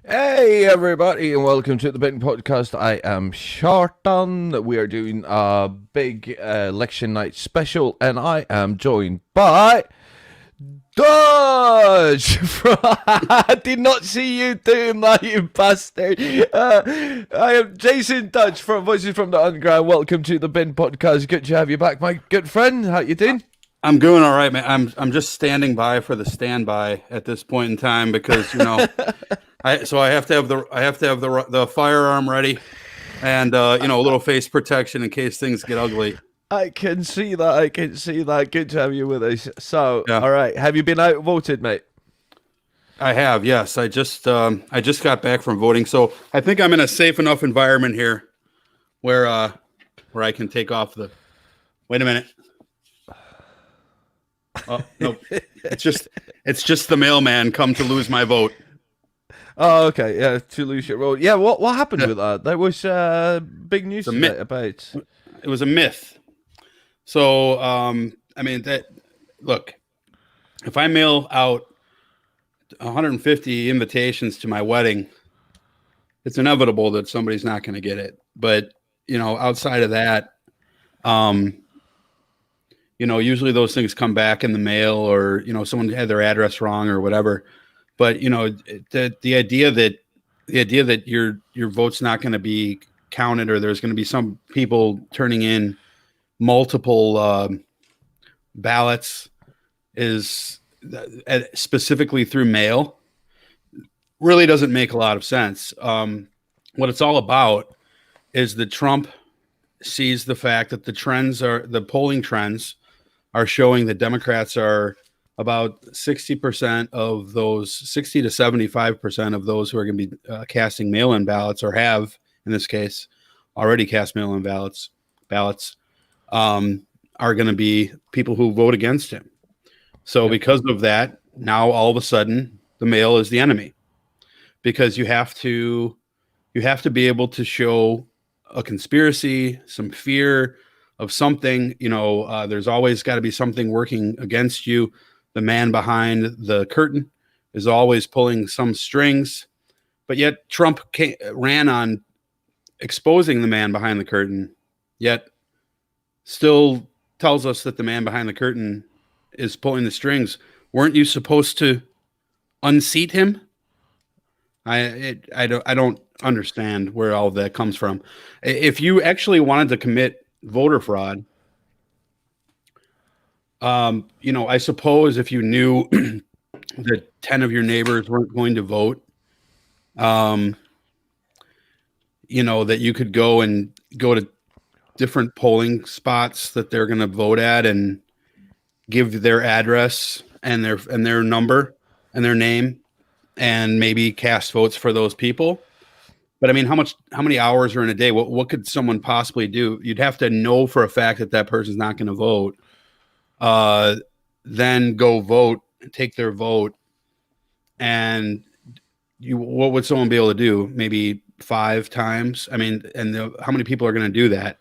Hey everybody, and welcome to the Bitten Podcast. I am Shartan. We are doing a big election night special, and I am joined by Dodge. I did not see you doing that, you bastard. I am Jason Dodge from Voices from the Underground. Welcome to the Bitten Podcast. Good to have you back, my good friend. How you doing? I'm doing all right, man. I'm just standing by for the standby at this point in time because I have to have the firearm ready, and a little face protection in case things get ugly. I can see that. Good to have you with us. So, yeah. All right. Have you been outvoted, mate? I have, yes. I just got back from voting, so I think I'm in a safe enough environment here where I can take off the. Wait a minute. Oh no! It's just the mailman come to lose my vote. Oh, okay. Yeah, to lose your vote. Yeah, what happened with that? There was big news about. It was a myth. So, look, if I mail out 150 invitations to my wedding, it's inevitable that somebody's not going to get it. But outside of that, usually those things come back in the mail, or someone had their address wrong or whatever. But the idea that your vote's not going to be counted, or there's going to be some people turning in multiple ballots is specifically through mail, really doesn't make a lot of sense. What it's all about is that Trump sees the fact that the polling trends are showing that Democrats are about 60% of those, 60 to 75% of those who are going to be casting mail-in ballots, or have, in this case, already cast mail-in ballots, are going to be people who vote against him. So because of that, now all of a sudden the mail is the enemy, because you have to be able to show a conspiracy, some fear of something. There's always got to be something working against you. The man behind the curtain is always pulling some strings, but yet Trump ran on exposing the man behind the curtain, yet still tells us that the man behind the curtain is pulling the strings. Weren't you supposed to unseat him? I don't understand where all of that comes from. If you actually wanted to commit voter fraud, I suppose if you knew that 10 of your neighbors weren't going to vote, that you could go to different polling spots that they're going to vote at and give their address and their number and their name, and maybe cast votes for those people. But I mean, how many hours are in a day? What could someone possibly do? You'd have to know for a fact that person's not going to vote. Then go vote, take their vote, and what would someone be able to do? Maybe 5 times. I mean, how many people are going to do that?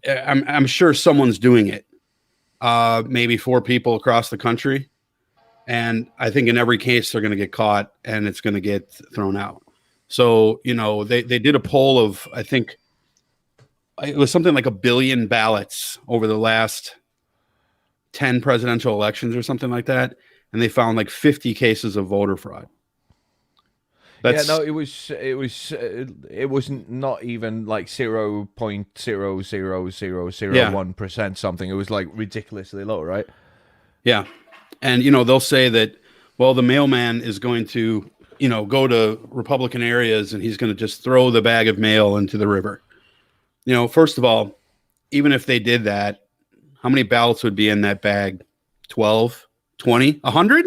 I'm sure someone's doing it. Maybe 4 people across the country, and I think in every case they're going to get caught and it's going to get thrown out. So they did a poll of, I think it was something like 1 billion ballots over the last 10 presidential elections or something like that, and they found like 50 cases of voter fraud. Yeah, That's no, it was not even like 0.00001% something. It was like ridiculously low, right? yeah. And they'll say that, well, the mailman is going to, go to Republican areas and he's going to just throw the bag of mail into the river. First of all, even if they did that, how many ballots would be in that bag? 12, 20, 100?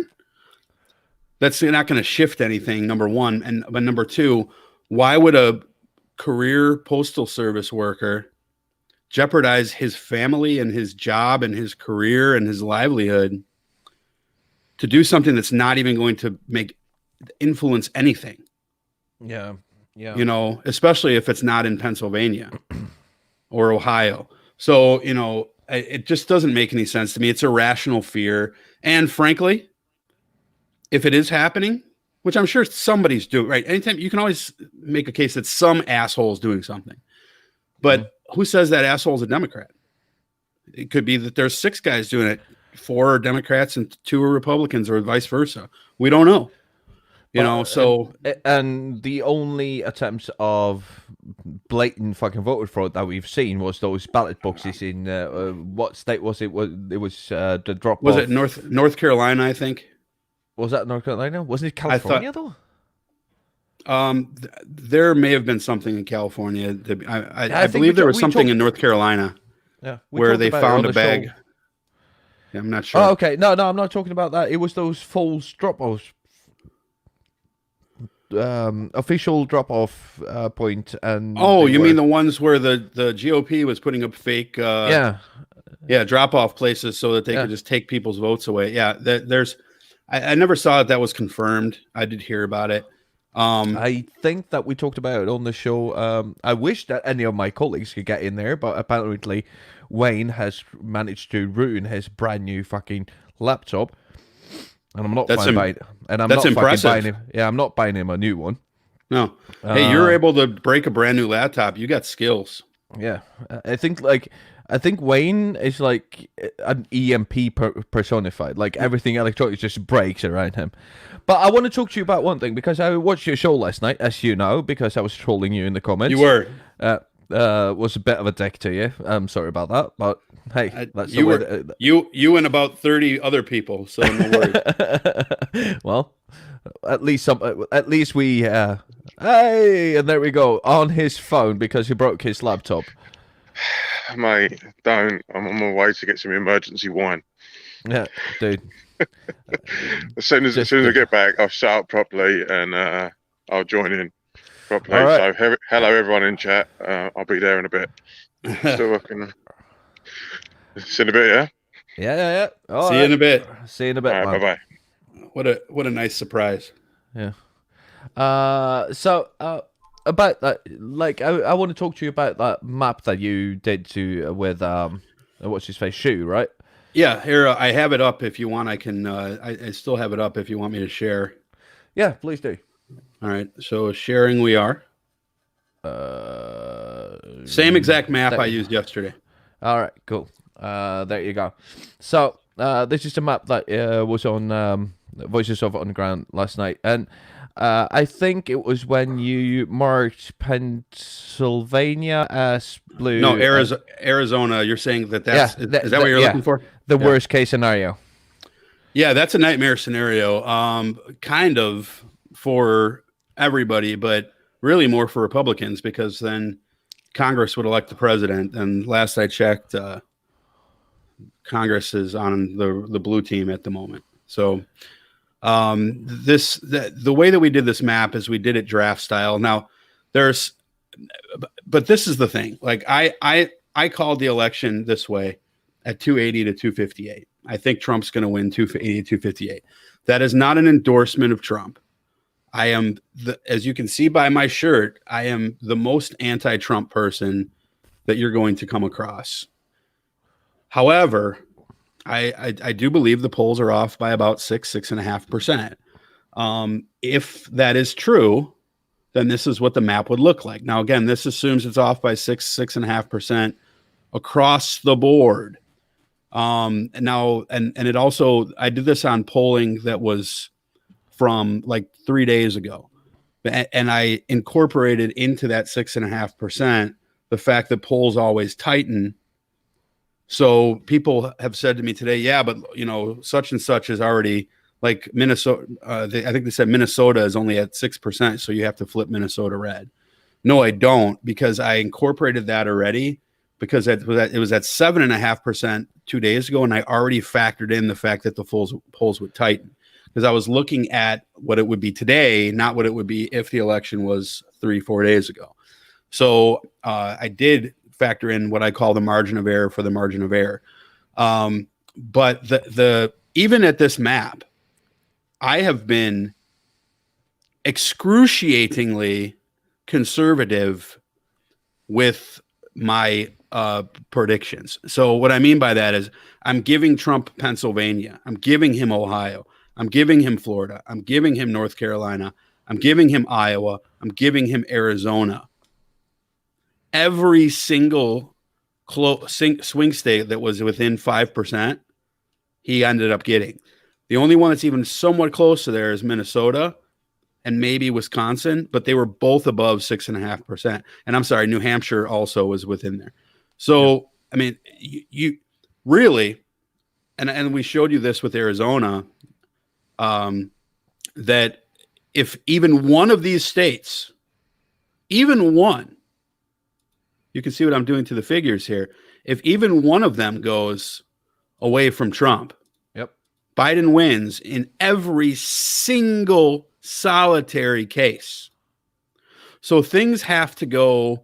That's not going to shift anything, number one. But number two, why would a career postal service worker jeopardize his family and his job and his career and his livelihood to do something that's not even going to influence anything? Yeah, yeah. Especially if it's not in Pennsylvania or Ohio. So, it just doesn't make any sense to me. It's a rational fear. And frankly, if it is happening, which I'm sure somebody's doing, right? Anytime you can always make a case that some asshole is doing something. But who says that asshole is a Democrat? It could be that there's 6 guys doing it, 4 are Democrats and 2 are Republicans, or vice versa. We don't know. So and the only attempts of blatant fucking voter fraud that we've seen was those ballot boxes in what state was it? It was the drop. Was it North Carolina? I think. Was that North Carolina? Wasn't it California though? There may have been something in California. I believe there was something in North Carolina. Yeah, where they found a bag. Yeah, I'm not sure. Oh, okay. No, I'm not talking about that. It was those false drop-offs. Official drop-off point and you mean the ones where the GOP was putting up fake drop-off places so that they could just take people's votes away. I never saw that was confirmed. I did hear about it. I think that we talked about it on the show. I wish that any of my colleagues could get in there, but apparently Wayne has managed to ruin his brand new fucking laptop. And I'm not buying, and I'm not impressive. Buying him. Yeah, I'm not buying him a new one. No, hey, you're able to break a brand new laptop. You got skills. Yeah, I think Wayne is like an EMP personified. Like everything electronic just breaks around him. But I want to talk to you about one thing because I watched your show last night, as you know, because I was trolling you in the comments. You were. Was a bit of a dick to you. I'm sorry about that, but hey, that's you were you and about 30 other people, so no worries. Well, at least we hey, and there we go on his phone because he broke his laptop. Mate, don't. I'm on my way to get some emergency wine. Yeah, dude. As soon as I get back, I'll shut up properly and I'll join in properly. Right. So hello everyone in chat. I'll be there in a bit. Still working. See you in a bit, yeah? Yeah. See you in a bit. See you in a bit. Right, bye. What a nice surprise. Yeah. So about that, like I want to talk to you about that map that you did with what's his face, Shu, right? Yeah, here I have it up. If you want, I can. I still have it up. If you want me to share. Yeah, please do. All right, so sharing we are. Same exact map I used yesterday. All right, cool. There you go. So this is the map that was on Voices of Underground last night, and I think it was when you marked Pennsylvania as blue. No, Arizona. You're saying that's is that what you're looking for? The worst case scenario. Yeah, that's a nightmare scenario. Kind of for everybody, but really more for Republicans because then Congress would elect the president. And last I checked, Congress is on the blue team at the moment. So the way that we did this map is we did it draft style. Now but this is the thing. Like I called the election this way at 280 to 258. I think Trump's going to win 280 to 258. That is not an endorsement of Trump. I am, as you can see by my shirt, I am the most anti-Trump person that you're going to come across. However, I do believe the polls are off by about 6.5%. If that is true, then this is what the map would look like. Now, again, this assumes it's off by 6.5% across the board. And it also, I did this on polling that was from like 3 days ago. And I incorporated into that 6.5% the fact that polls always tighten. So people have said to me today, yeah, but such and such is already like Minnesota. I think they said Minnesota is only at 6%, so you have to flip Minnesota red. No, I don't, because I incorporated that already, because it was at 7.5% 2 days ago, and I already factored in the fact that the polls would tighten, because I was looking at what it would be today, not what it would be if the election was 3-4 days ago. So I did factor in what I call the margin of error for the margin of error. But the even at this map, I have been excruciatingly conservative with my predictions. So what I mean by that is I'm giving Trump Pennsylvania, I'm giving him Ohio, I'm giving him Florida, I'm giving him North Carolina, I'm giving him Iowa, I'm giving him Arizona. Every single swing state that was within 5%, he ended up getting. The only one that's even somewhat close to there is Minnesota and maybe Wisconsin, but they were both above 6.5%. And I'm sorry, New Hampshire also was within there. So, I mean, you really, and we showed you this with Arizona, that if even one of these states, even one, you can see what I'm doing to the figures here. If even one of them goes away from Trump, Biden wins in every single solitary case. So things have to go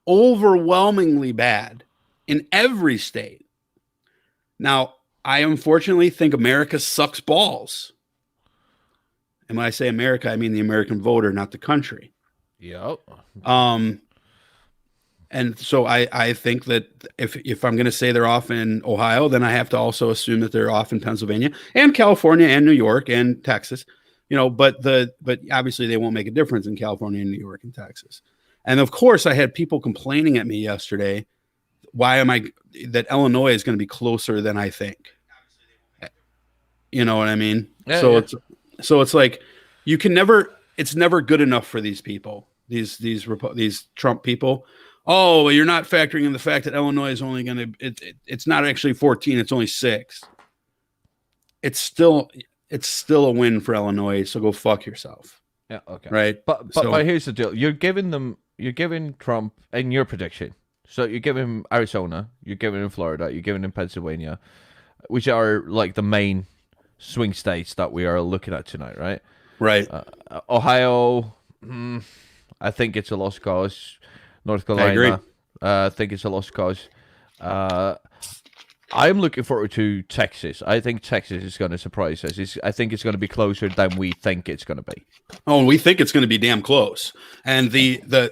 overwhelmingly bad in every state. Now, I unfortunately think America sucks balls. And when I say America, I mean the American voter, not the country. Yep. And so I think that if I'm going to say they're off in Ohio, then I have to also assume that they're off in Pennsylvania and California and New York and Texas, but obviously they won't make a difference in California and New York and Texas. And of course I had people complaining at me yesterday. That Illinois is going to be closer than I think. You know what I mean? Yeah, it's like you can never, it's never good enough for these people, these Trump people. Oh, well, you're not factoring in the fact that Illinois is only going to, it's not actually 14, it's only 6. It's still a win for Illinois, so go fuck yourself. Yeah, okay. Right? But here's the deal. You're giving Trump in your prediction. So you're giving him Arizona, you're giving him Florida, you're giving him Pennsylvania, which are like the main swing states that we are looking at tonight, right? Right. Ohio, I think it's a lost cause. North Carolina, I agree. I think it's a lost cause. I'm looking forward to Texas. I think Texas is going to surprise us. I think it's going to be closer than we think it's going to be. Oh, we think it's going to be damn close. And the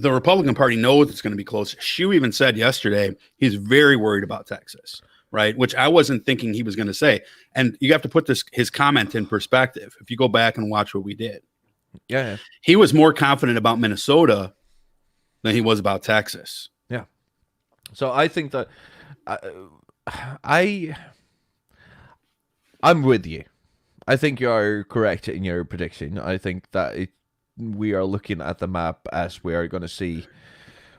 Republican Party knows it's going to be close. Hsu even said yesterday he's very worried about Texas, right? Which I wasn't thinking he was going to say. And you have to put his comment in perspective. If you go back and watch what we did. Yeah. He was more confident about Minnesota than he was about Texas. Yeah. So I think that I'm with you. I think you are correct in your prediction. I think that we are looking at the map as we are going to see,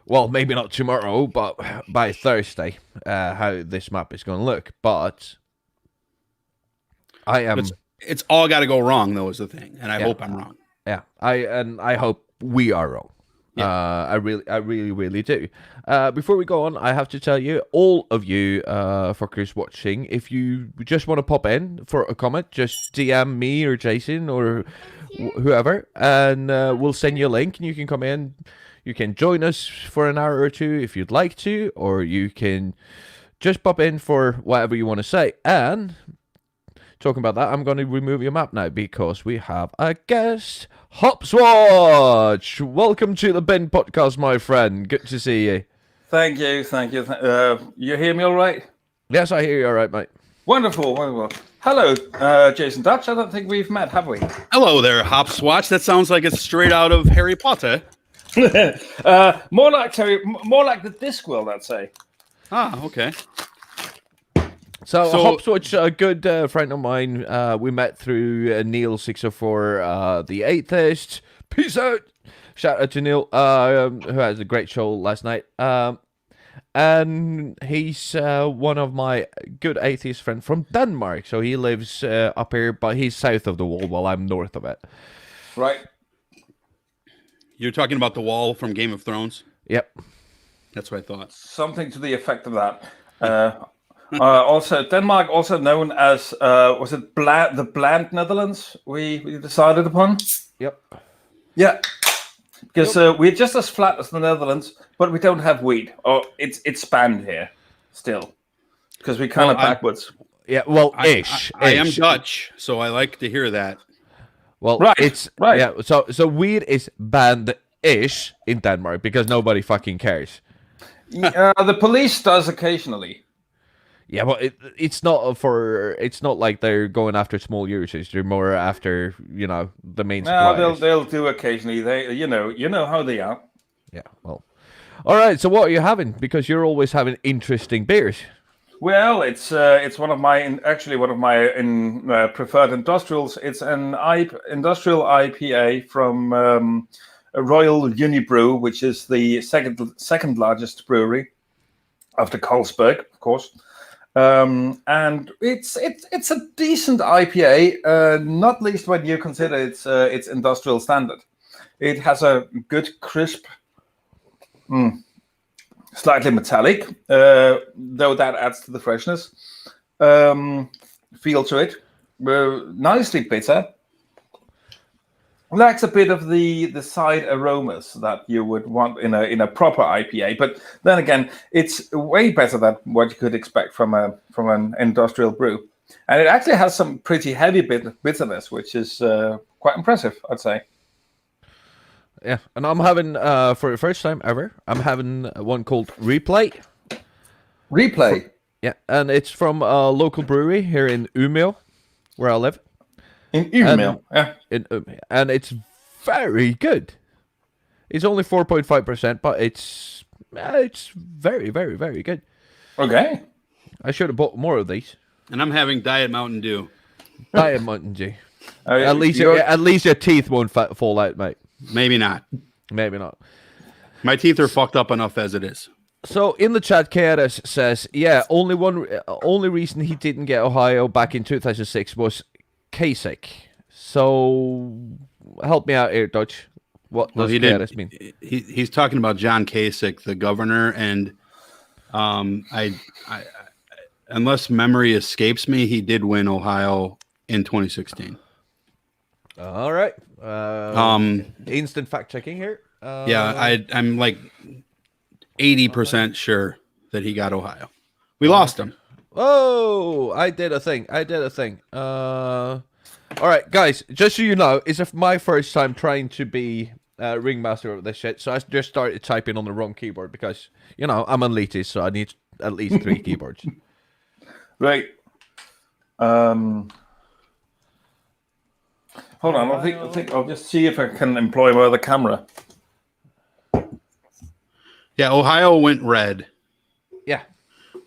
well, maybe not tomorrow, but by Thursday, how this map is going to look. But it's all got to go wrong, though, is the thing. And I hope I'm wrong. Yeah. I hope we are wrong. Yeah. I really do. Before we go on, I have to tell you, all of you fuckers watching, if you just want to pop in for a comment, just DM me or Jason or whoever, and we'll send you a link, and you can come in. You can join us for an hour or two if you'd like to, or you can just pop in for whatever you want to say. And talking about that, I'm going to remove your map now because we have a guest. Hopswatch, welcome to the Ben Podcast, my friend. Good to see you. Thank you. You hear me all right? Yes, I hear you all right, mate. Wonderful. Hello, Jason Dutch. I don't think we've met, have we? Hello there, Hopswatch. That sounds like it's straight out of Harry Potter. More like the Discworld, I'd say. Ah, okay. So, So- Hopswatch, a good friend of mine, we met through Neil604, the Atheist. Peace out. Shout out to Neil, who has a great show last night. And he's one of my good atheist friends from Denmark. So he lives up here, but he's south of the wall while I'm north of it. Right. You're talking about the wall from Game of Thrones? Yep. That's what I thought. Something to the effect of that. Also, Denmark, also known as was it the Bland Netherlands? We decided upon. Yep. Yeah, because we're just as flat as the Netherlands, but we don't have weed. Or it's spanned here still, because we're kind of backwards. Yeah, well, ish. I am ish. Dutch, so I like to hear that. Well, Right, it's right. yeah. So weed is banned-ish in Denmark because nobody fucking cares. The police does occasionally. Yeah, but it's not like they're going after small users. They're more after the main No, suppliers. they'll do occasionally. They you know how they are. Yeah. Well. All right. So what are you having? Because you're always having interesting beers. Well, it's one of my preferred industrials. It's an industrial IPA from Royal Unibrew, which is the second largest brewery after Carlsberg, of course. And it's a decent IPA, not least when you consider its industrial standard. It has a good crisp, slightly metallic, though that adds to the freshness. Feel to it, nicely bitter. Lacks a bit of the side aromas that you would want in a proper IPA, but then again, it's way better than what you could expect from an industrial brew, and it actually has some pretty heavy bitterness, which is quite impressive, I'd say. Yeah, and I'm having for the first time ever, I'm having one called Replay. Replay. Yeah, and it's from a local brewery here in Umeå, where I live. In Umeå, yeah. And it's very good. It's only 4.5%, but it's very, very, very good. Okay. I should have bought more of these. And I'm having Diet Mountain Dew. Diet Mountain Dew. At least your teeth won't fall out, mate. Maybe not. Maybe not. My teeth are fucked up enough as it is. So in the chat, KRS says, yeah, only reason he didn't get Ohio back in 2006 was Kasich. So help me out here, Dutch. What does KRS mean? He's talking about John Kasich, the governor, and I unless memory escapes me, he did win Ohio in 2016. All right. Instant fact checking here. Yeah, I'm like 80% sure that he got Ohio. We lost him. Oh, I did a thing. All right, guys, just so you know, it's my first time trying to be ringmaster of this shit, so I just started typing on the wrong keyboard because, I'm elitist, so I need at least 3 keyboards. Right. Hold on, I think I'll just see if I can employ my other camera. Yeah, Ohio went red. Yeah.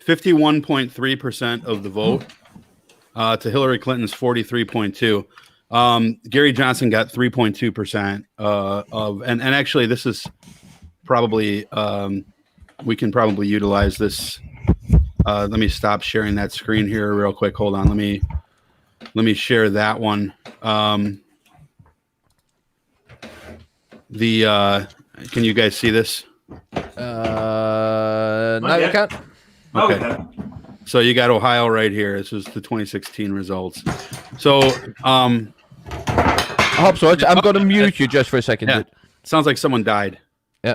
51.3% of the vote to Hillary Clinton's 43.2. Gary Johnson got 3.2% and actually this is probably we can probably utilize this. Let me stop sharing that screen here real quick. Hold on. Let me share that one. Can you guys see this? No, you can't. Okay. So you got Ohio right here. This is the 2016 results. So, Hopswatch, I'm going to mute you just for a second. Yeah. Dude. Sounds like someone died. Yeah.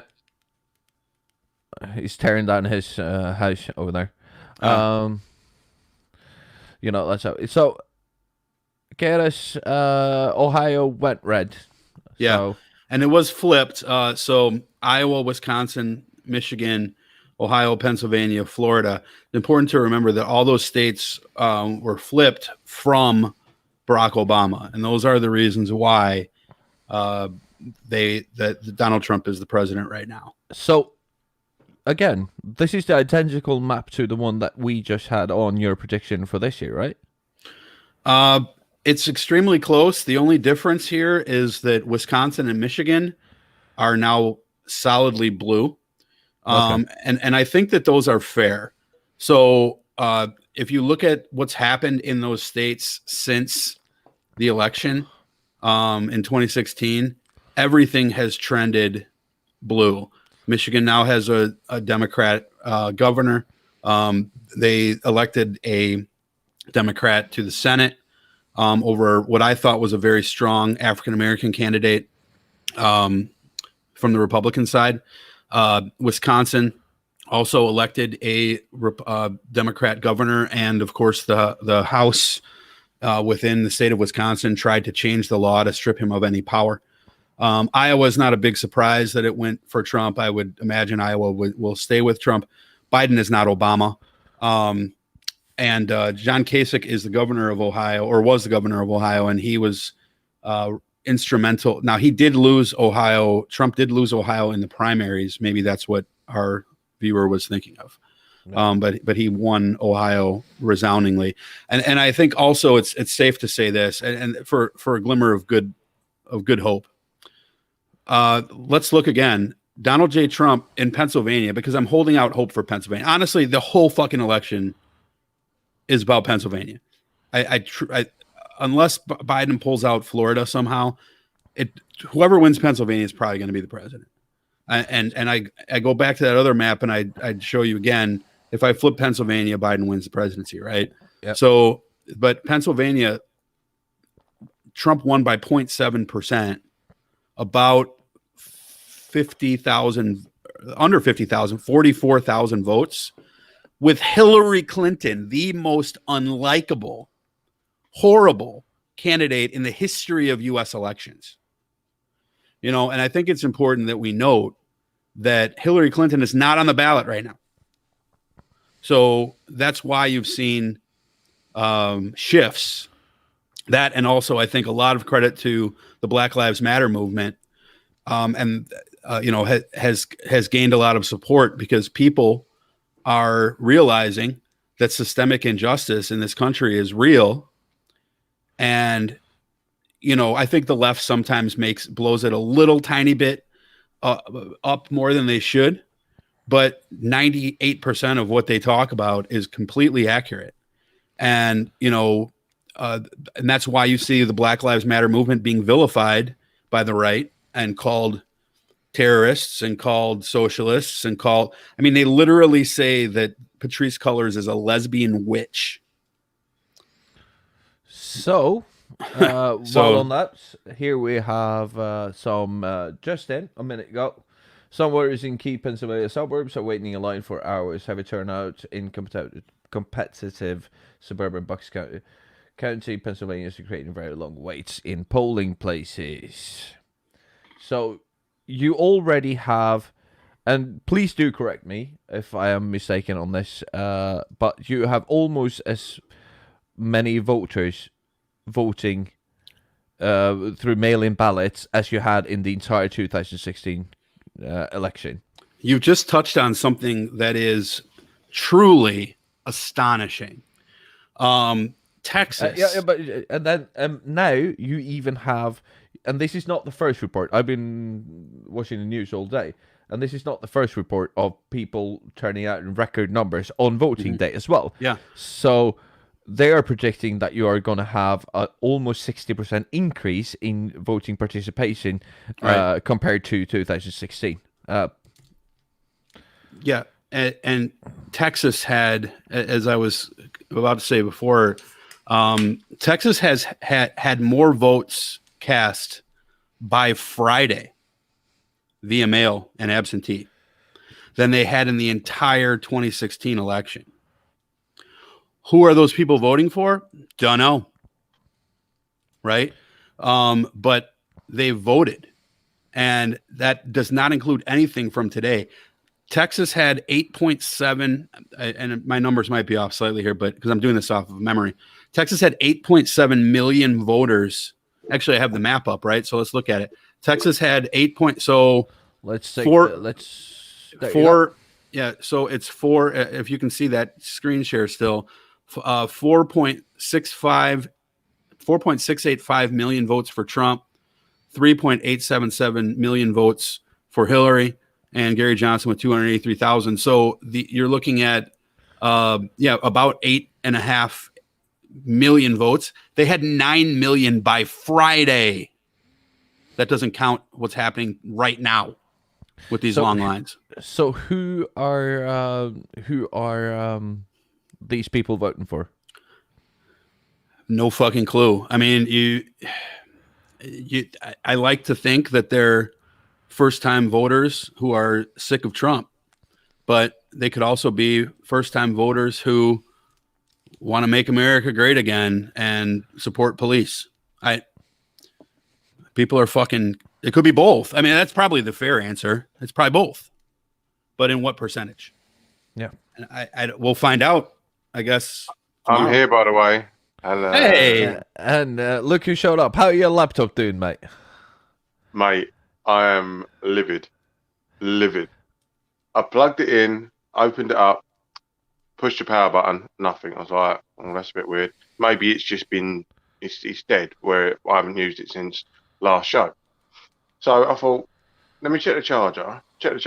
He's tearing down his house over there. That's how. So, KRS, Ohio went red. Yeah. So, And it was flipped. So Iowa, Wisconsin, Michigan, Ohio, Pennsylvania, Florida. It's important to remember that all those states were flipped from Barack Obama, and those are the reasons why that Donald Trump is the president right now. So again, this is the identical map to the one that we just had on your prediction for this year, right? It's extremely close. The only difference here is that Wisconsin and Michigan are now solidly blue. And I think that those are fair. So if you look at what's happened in those states since the election in 2016, everything has trended blue. Michigan now has a Democrat governor. They elected a Democrat to the Senate over what I thought was a very strong African-American candidate from the Republican side. Wisconsin also elected a Democrat governor, and of course the House within the state of Wisconsin tried to change the law to strip him of any power. Iowa is not a big surprise that it went for Trump. I would imagine Iowa will stay with Trump. Biden is not Obama. And John Kasich is the governor of Ohio, or was the governor of Ohio, and he was instrumental. Now, he did lose Ohio. Trump did lose Ohio in the primaries. Maybe that's what our viewer was thinking of. No. But he won Ohio resoundingly. And I think also it's safe to say this, and for a glimmer of good hope. Let's look again. Donald J. Trump in Pennsylvania, because I'm holding out hope for Pennsylvania. Honestly, the whole fucking election is about Pennsylvania. Unless Biden pulls out Florida somehow, whoever wins Pennsylvania is probably going to be the president. And I go back to that other map, and I'd show you again. If I flip Pennsylvania, Biden wins the presidency, right? Yep. So, but Pennsylvania, Trump won by 0.7%, about 50,000, under 50,000, 44,000 votes, with Hillary Clinton, the most unlikable, horrible candidate in the history of U.S. elections. You know, and I think it's important that we note that Hillary Clinton is not on the ballot right now. So that's why you've seen shifts. That, and also I think a lot of credit to the Black Lives Matter movement, has gained a lot of support because people are realizing that systemic injustice in this country is real. And, you know, I think the left sometimes blows it a little tiny bit up more than they should, but 98% of what they talk about is completely accurate. And, you know, and that's why you see the Black Lives Matter movement being vilified by the right and called terrorists and called socialists and they literally say that Patrisse Cullors is a lesbian witch. So, well on that, here we have some just in a minute ago. Some voters in key Pennsylvania suburbs are waiting in line for hours. Heavy turnout in competitive suburban Bucks County, Pennsylvania is creating very long waits in polling places. So you already have, and please do correct me if I am mistaken on this, but you have almost as many voters voting through mail-in ballots as you had in the entire 2016 election. You've just touched on something that is truly astonishing. Texas. But and then now you even have, and this is not the first report. I've been watching the news all day, and this is not the first report of people turning out in record numbers on voting day as well. Yeah. So they are predicting that you are going to have an almost 60% increase in voting participation compared to 2016. Yeah, and Texas had, as I was about to say before, Texas has had more votes cast by Friday via mail and absentee than they had in the entire 2016 election. Who are those people voting for? Don't know. Right? But they voted. And that does not include anything from today. Texas had 8.7, and my numbers might be off slightly here, but because I'm doing this off of memory. Texas had 8.7 million voters. Actually, I have the map up, right? So let's look at it. Texas had 8 point. So let's take four. Yeah, so it's four. If you can see that screen share still, 4.685 million votes for Trump, 3.877 million votes for Hillary, and Gary Johnson with 283,000. So you're looking at about 8.5 million votes. They had 9 million by Friday. That doesn't count what's happening right now with these long lines. So who are these people voting for? No fucking clue. I mean, I like to think that they're first-time voters who are sick of Trump, but they could also be first-time voters who want to make America great again and support police. People are fucking. It could be both. I mean, that's probably the fair answer. It's probably both, but in what percentage? Yeah, and we'll find out, I guess. Tomorrow. I'm here, by the way. Hello. Hey, and look who showed up. How are your laptop doing, mate? Mate, I am livid. I plugged it in, opened it up, pushed the power button, nothing. I was like, oh, that's a bit weird. Maybe it's just been, it's dead, where I haven't used it since last show. So I thought, let me check the charger. Got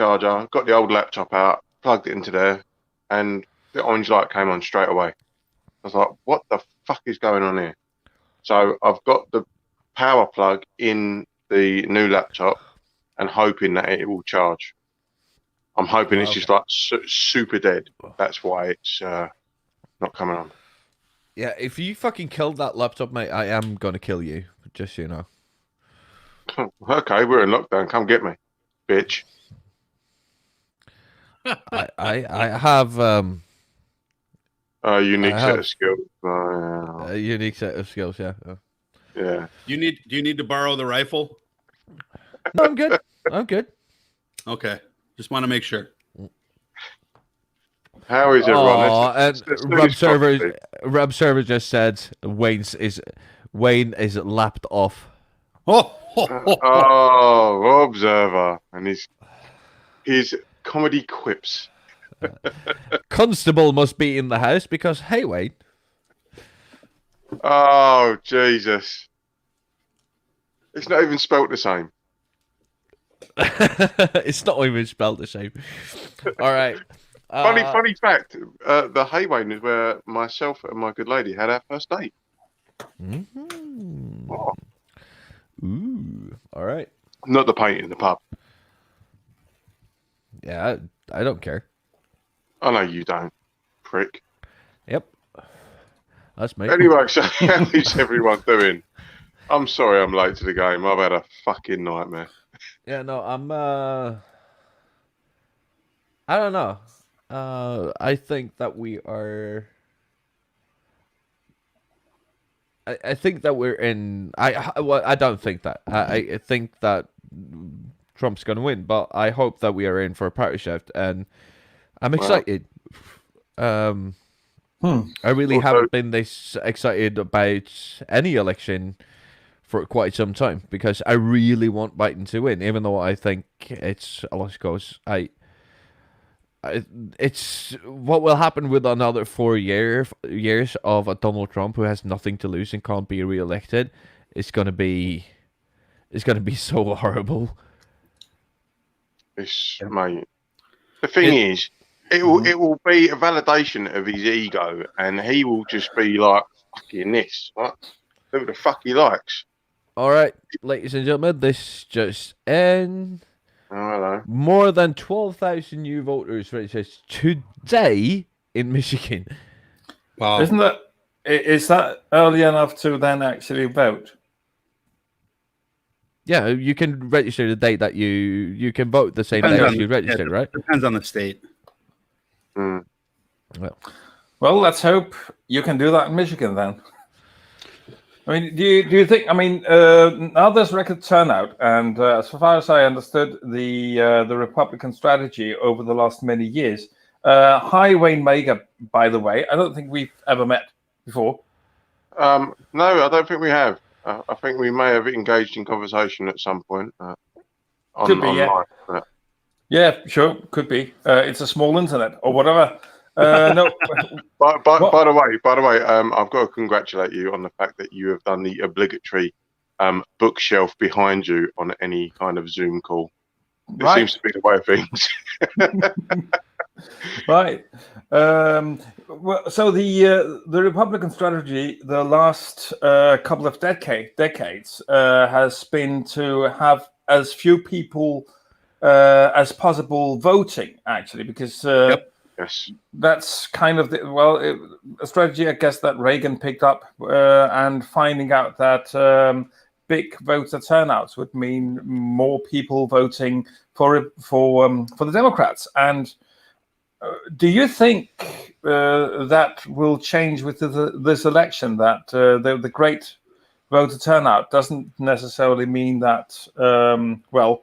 the old laptop out, plugged it into there, and the orange light came on straight away. I was like, what the fuck is going on here? So I've got the power plug in the new laptop and hoping that it will charge. I'm hoping it's just like super dead. That's why it's not coming on. Yeah, if you fucking killed that laptop, mate, I am gonna kill you. Just so you know. Okay, we're in lockdown. Come get me, bitch. I have a unique set of skills. A unique set of skills, yeah. Yeah. Do you need to borrow the rifle? No, I'm good. I'm good. Okay. Just want to make sure. How is everyone? And Rub Server just said Wayne is lapped off. Oh, Observer and his comedy quips. Constable must be in the house because hey, Wayne. Oh Jesus! It's not even spelt the same. It's not even spelled the same. All right. Funny fact. The Haywayne is where myself and my good lady had our first date. Mm-hmm. Oh. Ooh. All right. Not the painting in the pub. Yeah, I don't care. I know you don't, prick. Yep. That's me. Anyway, so how is everyone doing? I'm sorry I'm late to the game. I've had a fucking nightmare. Yeah, no, I don't know. I think that we are. I think that we're in. I don't think that. I think that Trump's going to win, but I hope that we are in for a party shift, and I'm excited. I really haven't been this excited about any election for quite some time because I really want Biden to win, even though I think it's a lost cause. It's what will happen with another 4 years of a Donald Trump who has nothing to lose and can't be reelected. It's gonna be so horrible. Mate. The thing is, it will be a validation of his ego, and he will just be like, "Fucking this, what? Do what the fuck he likes." All right, ladies and gentlemen, this just in. Oh, hello. More than 12,000 new voters registered today in Michigan. Wow. Is that early enough to then actually vote? Yeah, you can register the date that you can vote the same day as you registered, right? Depends on the state. Mm. Well, let's hope you can do that in Michigan then. I mean, do you think? I mean, now there's record turnout, and as far as I understood, the Republican strategy over the last many years. Hi, Wayne Mager, by the way. I don't think we've ever met before. No, I don't think we have. I think we may have engaged in conversation at some point. Could be, yeah. Yeah, sure, could be. It's a small internet or whatever. No, By the way, I've got to congratulate you on the fact that you have done the obligatory bookshelf behind you on any kind of Zoom call. It right. seems to be the way of things. Right. Well, so the Republican strategy, the last couple of decades, has been to have as few people as possible voting, actually, because Yes. that's kind of a strategy, I guess, that Reagan picked up, and finding out that big voter turnouts would mean more people voting for the Democrats. And do you think that will change with this election? That the great voter turnout doesn't necessarily mean that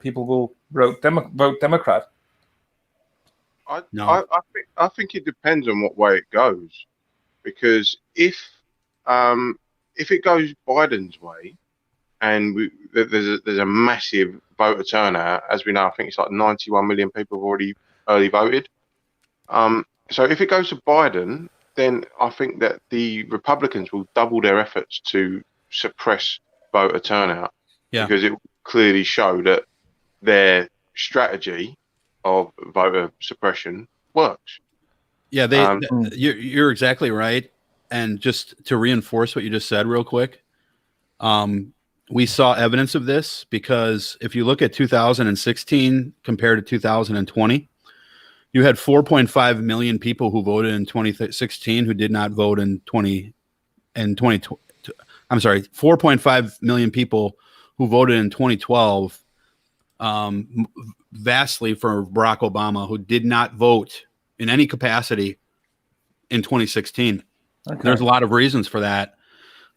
people will vote Democrat. I think it depends on what way it goes, because if it goes Biden's way, and there's a massive voter turnout, as we know, I think it's like 91 million people have already early voted. So if it goes to Biden, then I think that the Republicans will double their efforts to suppress voter turnout, because it will clearly show that their strategy of voter suppression works. Yeah, you're exactly right. And just to reinforce what you just said real quick, we saw evidence of this, because if you look at 2016 compared to 2020, you had 4.5 million people who voted in 2016 who did not vote in 2020. I'm sorry, 4.5 million people who voted in 2012, vastly for Barack Obama, who did not vote in any capacity in 2016. Okay. There's a lot of reasons for that.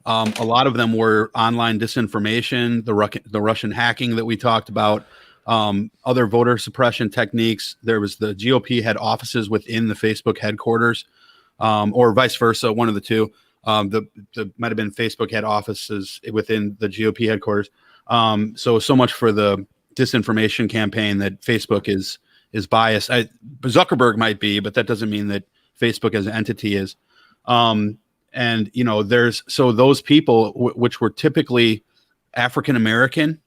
A lot of them were online disinformation, the Russian hacking that we talked about, other voter suppression techniques. There was the GOP had offices within the Facebook headquarters, or vice versa, one of the two. The might have been Facebook had offices within the GOP headquarters. So much for the disinformation campaign that Facebook is biased. Zuckerberg might be, but that doesn't mean that Facebook as an entity is. And there's those people which were typically African American,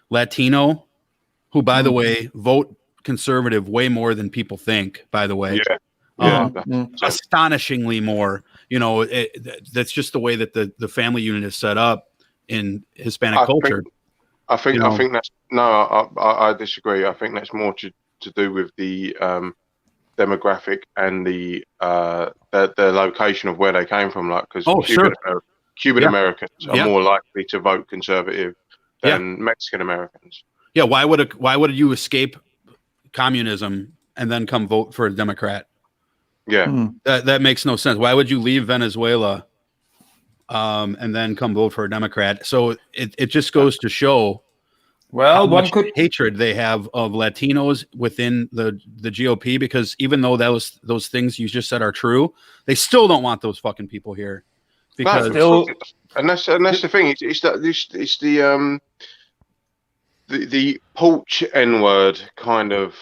Latino, who, by the way, vote conservative way more than people think. By the way, astonishingly more. That's just the way that the family unit is set up in Hispanic culture. I think that's I disagree. I think that's more to do with the demographic and the location of where they came from. Like, because Cuban Americans are more likely to vote conservative than Mexican Americans. Yeah, why would you escape communism and then come vote for a Democrat? Yeah, that makes no sense. Why would you leave Venezuela and then come vote for a Democrat? So it just goes to show how much hatred they have of Latinos within the GOP, because even though those things you just said are true, they still don't want those fucking people here. Because and that's the thing. It's the porch N-word kind of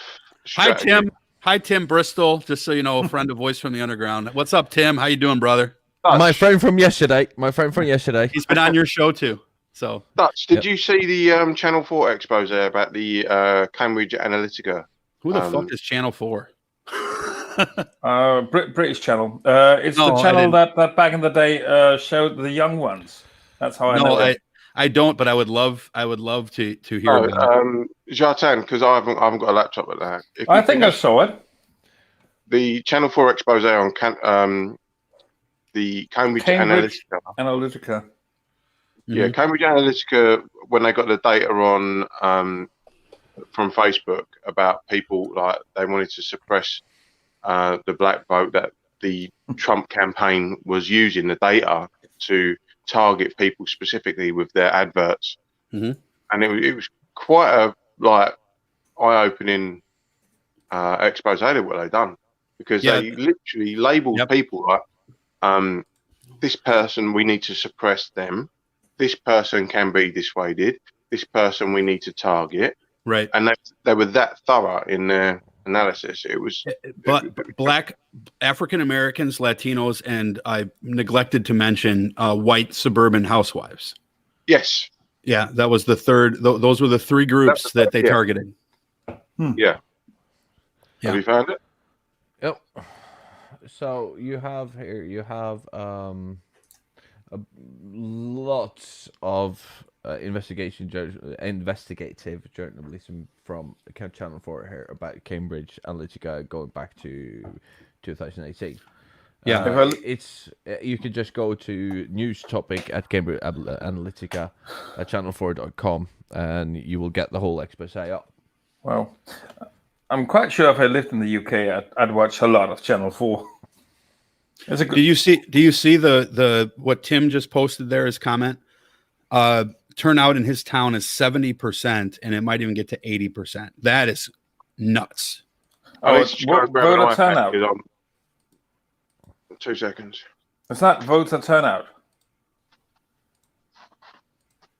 strategy. Hi Tim Bristol, just so you know, a friend of Voice from the Underground. What's up, Tim? How you doing, brother? My friend from yesterday. He's been on your show too. So Dutch, did you see the Channel 4 expose about the Cambridge Analytica? Who the fuck is Channel 4? British channel. It's the channel that back in the day showed the young ones. That's how I know it. I don't, but I would love to hear about it. Jartan, because I haven't got a laptop at that. I think I saw it. The Channel 4 expose on the Cambridge Analytica. Yeah, Cambridge Analytica, when they got the data on from Facebook about people, like, they wanted to suppress the black vote, that the Trump campaign was using the data to target people specifically with their adverts. And it was quite a eye-opening expose of what they've done, because they literally labeled people like, this person, we need to suppress them. This person can be dissuaded. This person we need to target. Right. and they were that thorough in their analysis. It was Black African Americans, Latinos, and I neglected to mention white suburban housewives. yes, Yeah, that was the third. Those were the three groups that they targeted. yeah. Have you found it? Yep. So you have lots of investigative journalism from Channel 4 here about Cambridge Analytica going back to 2018. Yeah. It's you can just go to news topic at Cambridge Analytica at channel4.com and you will get the whole expose up. Well, I'm quite sure if I lived in the UK, I'd watch a lot of Channel 4. It's a good... Do you see the what Tim just posted there as comment? Turnout in his town is 70%, and it might even get to 80%. That is nuts. It's voter turnout. 2 seconds. Is that voter turnout?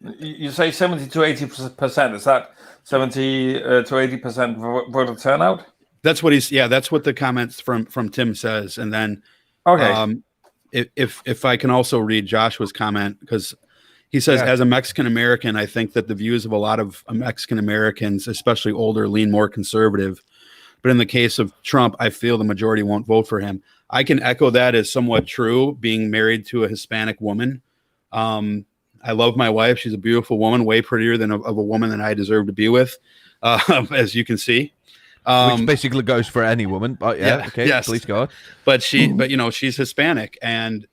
You say 70 to 80%. Is that 70 to 80% voter turnout? That's what that's what the comments from Tim says. And then, okay. If I can also read Joshua's comment, because he says, as a Mexican American, I think that the views of a lot of Mexican Americans, especially older, lean more conservative. But in the case of Trump, I feel the majority won't vote for him. I can echo that as somewhat true, being married to a Hispanic woman. I love my wife. She's a beautiful woman, way prettier than of a woman that I deserve to be with, as you can see. Which basically goes for any woman, but okay, yes. Please go on. But she's Hispanic and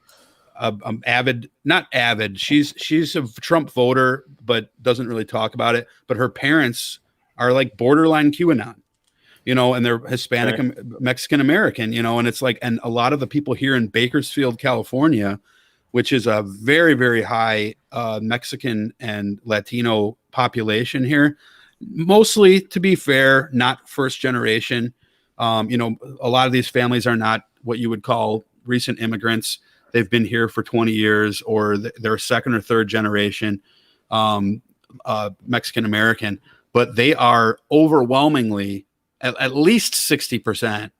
not avid. She's a Trump voter, but doesn't really talk about it. But her parents are like borderline QAnon, and they're Hispanic, Mexican American, and it's like, and a lot of the people here in Bakersfield, California, which is a very, very high Mexican and Latino population here. Mostly, to be fair, not first generation. A lot of these families are not what you would call recent immigrants. They've been here for 20 years, or they're second or third generation Mexican American. But they are overwhelmingly, at least 60%,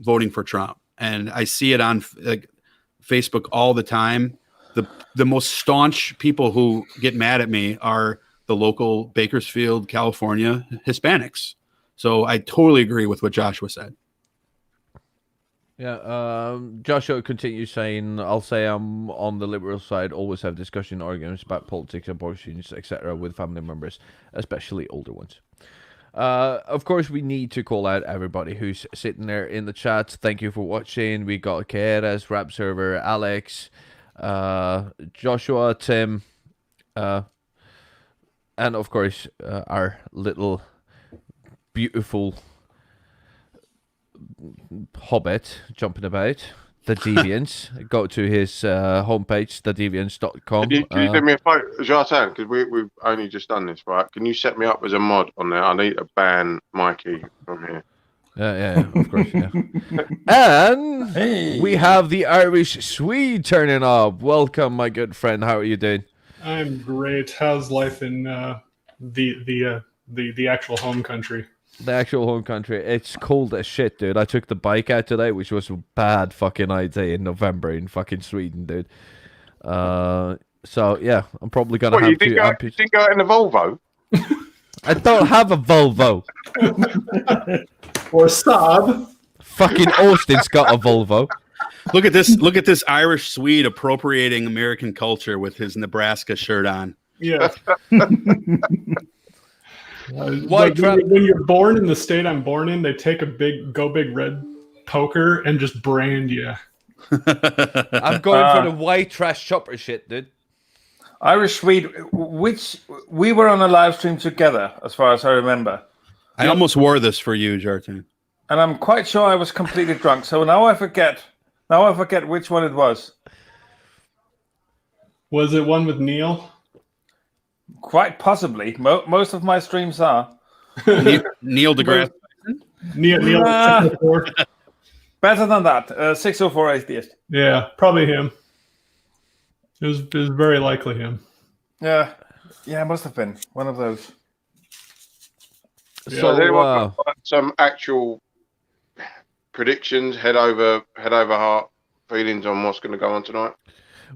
voting for Trump. And I see it on Facebook all the time. The most staunch people who get mad at me are the local Bakersfield, California Hispanics. So I totally agree with what Joshua said. Yeah, Joshua continues saying, I'll say I'm on the liberal side, always have discussion arguments about politics, abortions, etc. with family members, especially older ones. Of course, we need to call out everybody who's sitting there in the chat. Thank you for watching. We got Keres, Rap Server, Alex, Joshua, Tim, and of course, our little beautiful hobbit jumping about, The Deviants. Go to his homepage, thedeviants.com. Can you do me a favor, Jartan, because we've only just done this, right? Can you set me up as a mod on there? I need to ban Mikey from here. Yeah, of course, yeah. And we have the Irish Swede turning up. Welcome, my good friend. How are you doing? I'm great. How's life in the actual home country? The actual home country. It's cold as shit, dude. I took the bike out today, which was a bad fucking idea in November in fucking Sweden, dude. So yeah, I'm probably gonna have to. You didn't go out in a Volvo? I don't have a Volvo. Or Saab. Fucking Austin's got a Volvo. Look at this Irish Swede appropriating American culture with his Nebraska shirt on. Yeah. When you're born in the state I'm born in, they take a big red poker and just brand you. I'm going for the white trash chopper shit, dude. Irish Swede, which we were on a live stream together, as far as I remember. I almost wore this for you, Jartan. And I'm quite sure I was completely drunk. So now I forget. Now I forget which one it was. Was it one with Neil? Quite possibly. Most of my streams are. Neil deGrasse. Neil. Better than that. 604 Atheist. Yeah, probably him. It was very likely him. Yeah, it must have been one of those. So has anyone got some actual predictions, head over heart feelings on what's going to go on tonight?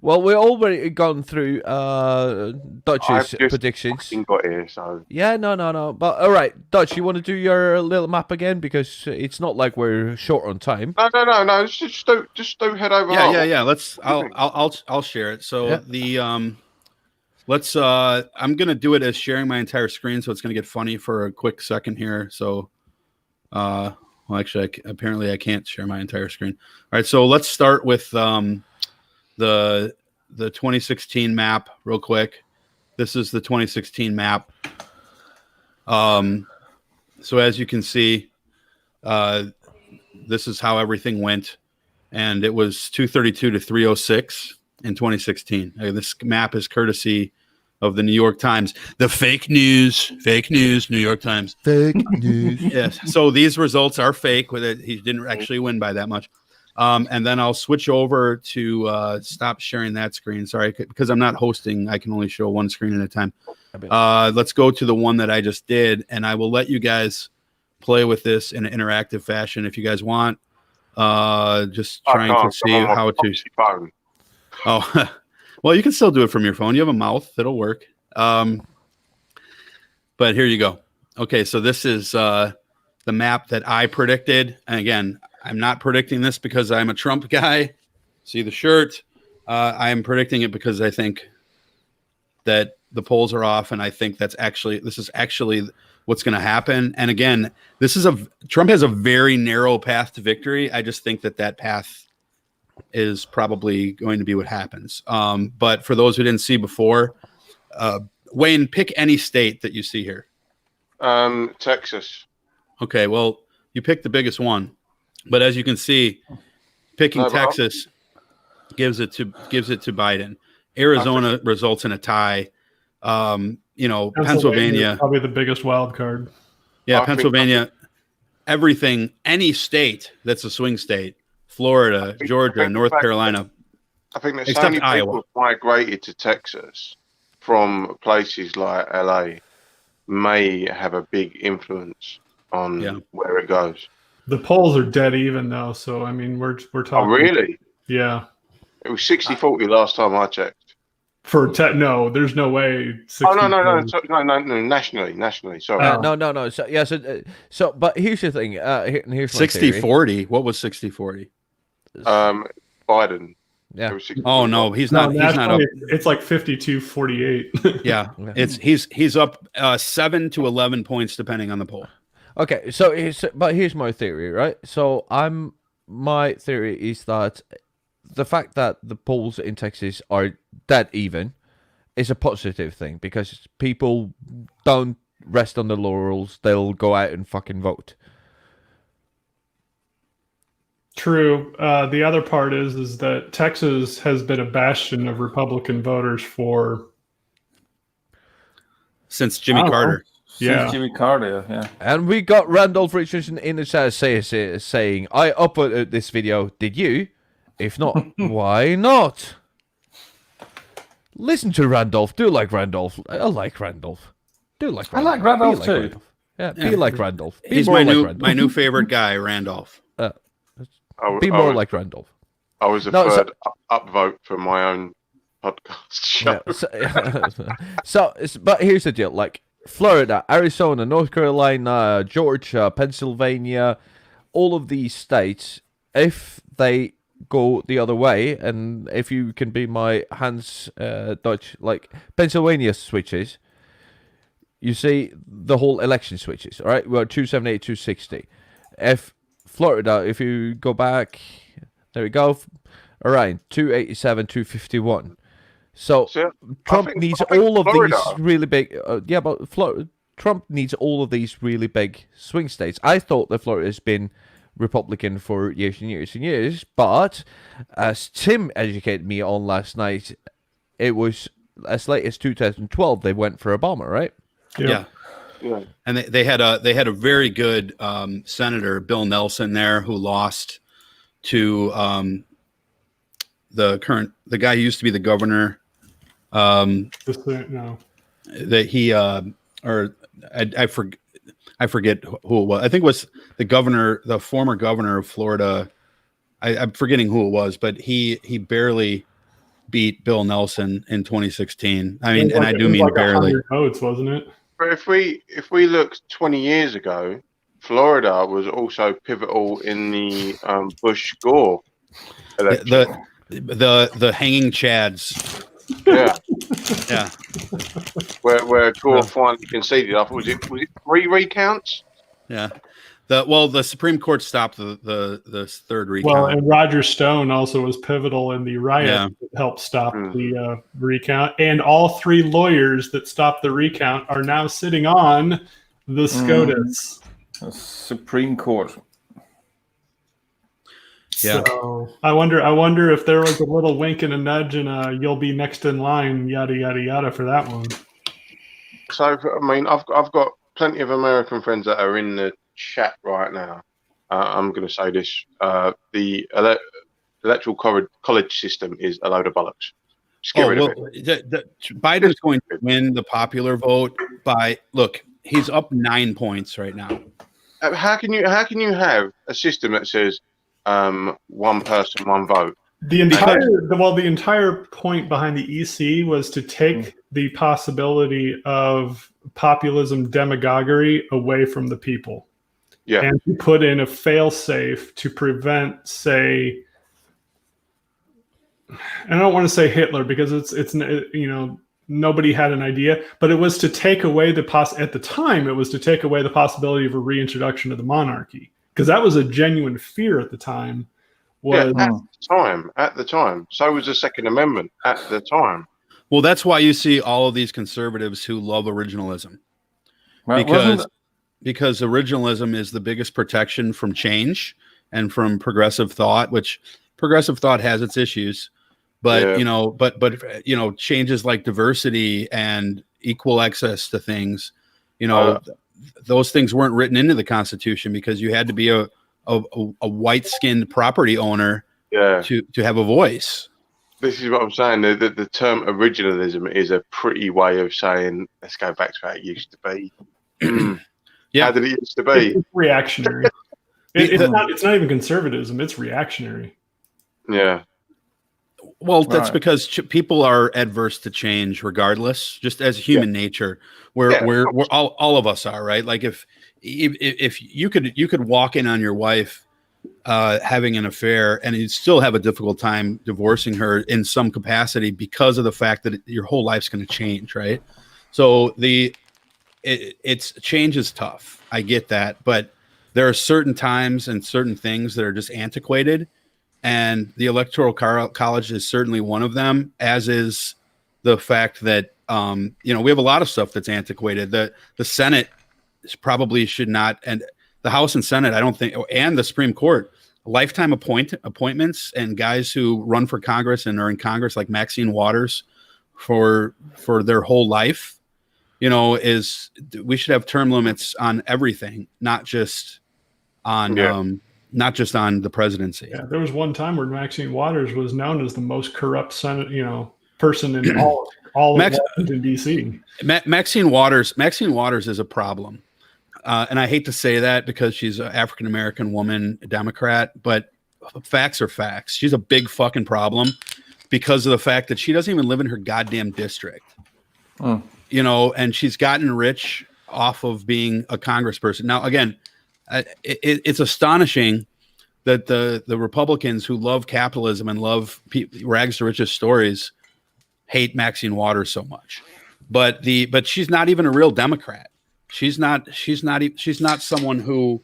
Well, we've already gone through Dutch's I've just predictions. fucking got here, so Yeah, no. But all right, Dutch, you want to do your little map again because it's not like we're short on time. no. Just do head over heart. Yeah. What do you think? I'll share it. So Yeah. let's I'm gonna do it as sharing my entire screen, so it's gonna get funny for a quick second here. So well, actually, apparently I can't share my entire screen. All right, so let's start with the 2016 map real quick. This is the 2016 map. So as you can see, this is how everything went, and it was 232 to 306 in 2016. This map is courtesy of the New York Times. The fake news, New York Times. Fake news. Yes. So these results are fake. He didn't actually win by that much. And then I'll switch over to stop sharing that screen. Sorry, because I'm not hosting. I can only show one screen at a time. Let's go to the one that I just did, and I will let you guys play with this in an interactive fashion if you guys want. Just trying to see how to. Phone. Oh, well, you can still do it from your phone. You have a mouth. It'll work. But here you go. Okay, so this is the map that I predicted. And again, I'm not predicting this because I'm a Trump guy. See the shirt. I'm predicting it because I think that the polls are off, and I think this is actually what's going to happen. And again, Trump has a very narrow path to victory. I just think that path is probably going to be what happens. But for those who didn't see before, Wayne, pick any state that you see here. Texas. Okay, well, you picked the biggest one. But as you can see, picking Texas gives it to Biden. Arizona results in a tie. Pennsylvania probably the biggest wild card. Yeah, Pennsylvania. Everything, any state that's a swing state. Florida, Georgia, North Carolina. I think there's except so many Iowa. people migrated to Texas from places like LA may have a big influence on where it goes. The polls are dead even though, so I mean we're talking. Oh, really? Yeah. It was 60-40 last time I checked. No, there's no way. 60 no, nationally. Sorry. No. So, but here's the thing. Here's my 60-40. What was 60-40? Biden. Yeah. Oh no, he's not. He's not up. It's like 52-48. Yeah, he's up 7 to 11 points depending on the poll. Okay, so here's my theory, right? So my theory is that the fact that the polls in Texas are dead even is a positive thing because people don't rest on the laurels. They'll go out and fucking vote. True. The other part is that Texas has been a bastion of Republican voters since Jimmy Carter. Yeah, Jimmy Carter. Yeah, and we got Randolph Richardson in the chat saying, "I uploaded this video. Did you? If not, why not?" Listen to Randolph. Do like Randolph. I like Randolph. Do like Randolph. I like Randolph like too. Randolph. Yeah, be like Randolph. Be He's more my like Randolph. my new favorite guy, Randolph. Be more like Randolph. I was the third upvote for my own podcast show. Yeah, but here's the deal: like Florida, Arizona, North Carolina, Georgia, Pennsylvania, all of these states, if they go the other way, and if you can be my Hans Dutch, like Pennsylvania switches, you see the whole election switches. All right, we're 278, 260. If Florida, if you go back, there we go. All right, 287, 251. So Trump needs all of these really big. Trump needs all of these really big swing states. I thought that Florida has been Republican for years and years and years, but as Tim educated me on last night, it was as late as 2012 they went for Obama, right? Yeah. And they had a very good senator, Bill Nelson, there who lost to the guy who used to be the governor. I forget. I forget who it was. I think it was the former governor of Florida. I'm forgetting who it was, but he barely beat Bill Nelson in 2016. I mean, and I do mean barely. 100 votes, wasn't it? But if we look 20 years ago, Florida was also pivotal in the Bush Gore election. The hanging chads. Yeah, Yeah. where Gore finally conceded. I thought was it 3 recounts? Yeah. The Supreme Court stopped the third recount. Well, and Roger Stone also was pivotal in the riot that helped stop the recount. And all 3 lawyers that stopped the recount are now sitting on the SCOTUS. The Supreme Court. Yeah. So I wonder if there was a little wink and a nudge and you'll be next in line, yada yada yada, for that one. So I mean, I've got plenty of American friends that are in the chat right now. I'm going to say this: the electoral college system is a load of bollocks. Just get rid of it. Biden's going to win the popular vote by he's up 9 points right now. How can you have a system that says one person, one vote? The entire point behind the EC was to take the possibility of populism demagoguery away from the people. Yeah. And to put in a fail-safe to prevent, say, and I don't want to say Hitler because it's nobody had an idea, but it was to take away at the time it was to take away the possibility of a reintroduction of the monarchy, because that was a genuine fear at the time. At the time. So was the Second Amendment at the time. Well, that's why you see all of these conservatives who love originalism, because originalism is the biggest protection from change and from progressive thought, which progressive thought has its issues, but changes like diversity and equal access to things, those things weren't written into the Constitution because you had to be a white-skinned property owner to have a voice. This is what I'm saying. The term originalism is a pretty way of saying, let's go back to how it used to be. Yeah. How did it used to be? It's reactionary. It's not even conservatism. It's reactionary. Yeah. Well, that's because people are adverse to change regardless, just as human nature, where all of us are, right? Like if you could walk in on your wife having an affair and you'd still have a difficult time divorcing her in some capacity because of the fact that your whole life's going to change, right? So it's change is tough. I get that, but there are certain times and certain things that are just antiquated, and the Electoral College is certainly one of them, as is the fact that we have a lot of stuff that's antiquated. The Senate probably should not, and the House and Senate, I don't think, and the Supreme Court, lifetime appointments, and guys who run for Congress and are in Congress like Maxine Waters for their whole life, we should have term limits on everything, not just on the presidency. Yeah, there was one time where Maxine Waters was known as the most corrupt Senate, person in all of Washington D.C. Maxine Waters is a problem, and I hate to say that because she's an African American woman, a Democrat, but facts are facts. She's a big fucking problem because of the fact that she doesn't even live in her goddamn district. And she's gotten rich off of being a congressperson. Now, again, it's astonishing that the Republicans who love capitalism and love rags to riches stories hate Maxine Waters so much. But she's not even a real Democrat. She's not someone who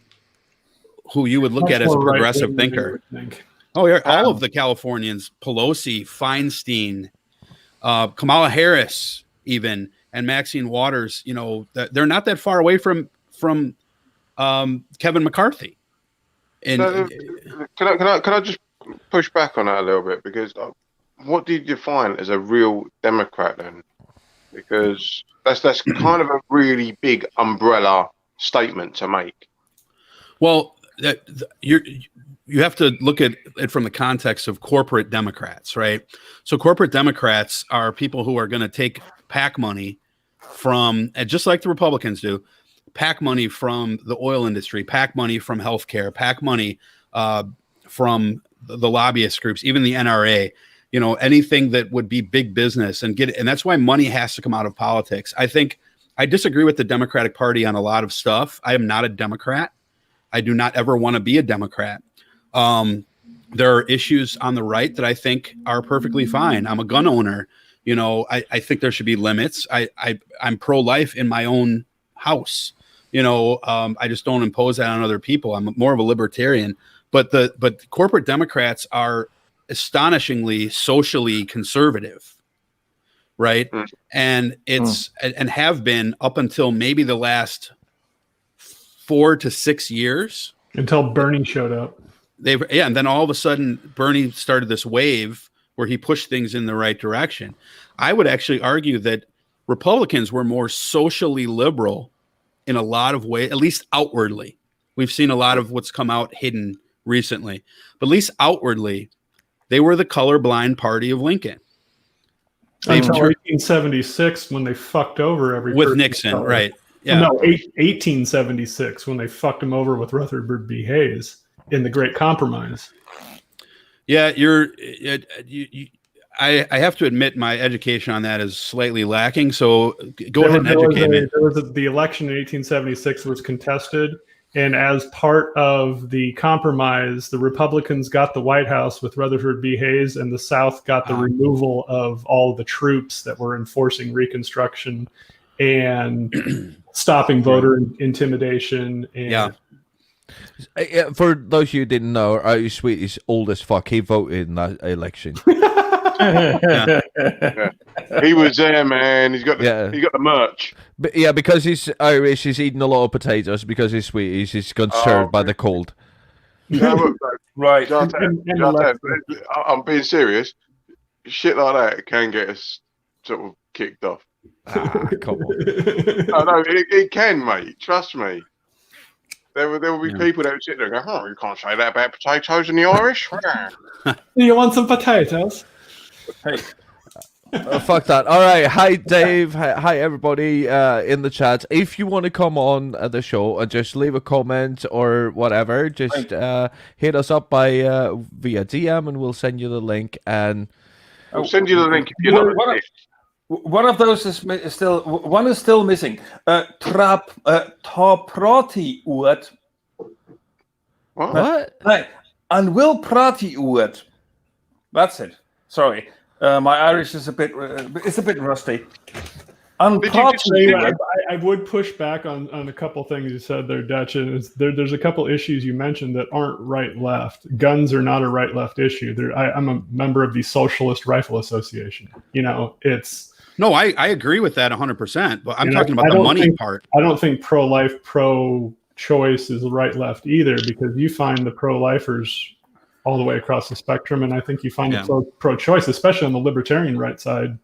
you would look at as a progressive thinker. Oh, yeah, all of the Californians, Pelosi, Feinstein, Kamala Harris, even, and Maxine Waters, they're not that far away from Kevin McCarthy. And can I just push back on that a little bit, because what do you define as a real Democrat then? Because that's kind of a really big umbrella statement to make. Well, you have to look at it from the context of corporate Democrats, right? So corporate Democrats are people who are going to take PAC money from, just like the Republicans do, PAC money from the oil industry, PAC money from healthcare, PAC money from the lobbyist groups, even the NRA, you know, anything that would be big business and get it. And that's why money has to come out of politics. I think I disagree with the Democratic Party on a lot of stuff. I am not a Democrat. I do not ever want to be a Democrat. There are issues on the right that I think are perfectly fine. I'm a gun owner. You know, I think there should be limits. I'm pro-life in my own house. You know, I just don't impose that on other people. I'm more of a libertarian. But corporate Democrats are astonishingly socially conservative, right? And it's and have been up until maybe the last 4 to 6 years. Until Bernie showed up. And then all of a sudden Bernie started this wave where he pushed things in the right direction. I would actually argue that Republicans were more socially liberal in a lot of ways, at least outwardly. We've seen a lot of what's come out hidden recently, but at least outwardly, they were the colorblind party of Lincoln. Until 1876, when they fucked over every with Nixon, right? Yeah. No, 1876 when they fucked him over with Rutherford B. Hayes in the Great Compromise. Yeah, I have to admit my education on that is slightly lacking. So go ahead and educate me. The election in 1876 was contested, and as part of the compromise, the Republicans got the White House with Rutherford B. Hayes, and the South got the removal of all the troops that were enforcing Reconstruction and stopping voter intimidation. And for those of you who didn't know, Irish Sweet is old as fuck. He voted in that election. He was there, man. He got the merch. But yeah, because he's Irish, he's eating a lot of potatoes. Because he's sweet, he's concerned by the cold. Right. I'm being serious. Shit like that can get us sort of kicked off. Come on. No, it can, mate. Trust me. There will be people that would sit there and go, "Oh, you can't say that about potatoes in the Irish." You want some potatoes? Hey. Fuck that. All right. Hi, Dave. Hi, everybody in the chat. If you want to come on the show and just leave a comment or whatever, just hit us up by via DM and we'll send you the link. And I'll send you the link if you're not. One of those is still missing. Ta prati oort. What? And will prati oort. That's it. Sorry. My Irish is a bit rusty. I would push back on a couple things you said there, Dutch. And there's a couple issues you mentioned that aren't right-left. Guns are not a right-left issue. I'm a member of the Socialist Rifle Association. You know, it's... No, I agree with that 100%. But I'm talking about the money part. I don't think pro-life, pro-choice is right-left either, because you find the pro-lifers all the way across the spectrum, and I think you find the pro-choice, especially on the libertarian right side.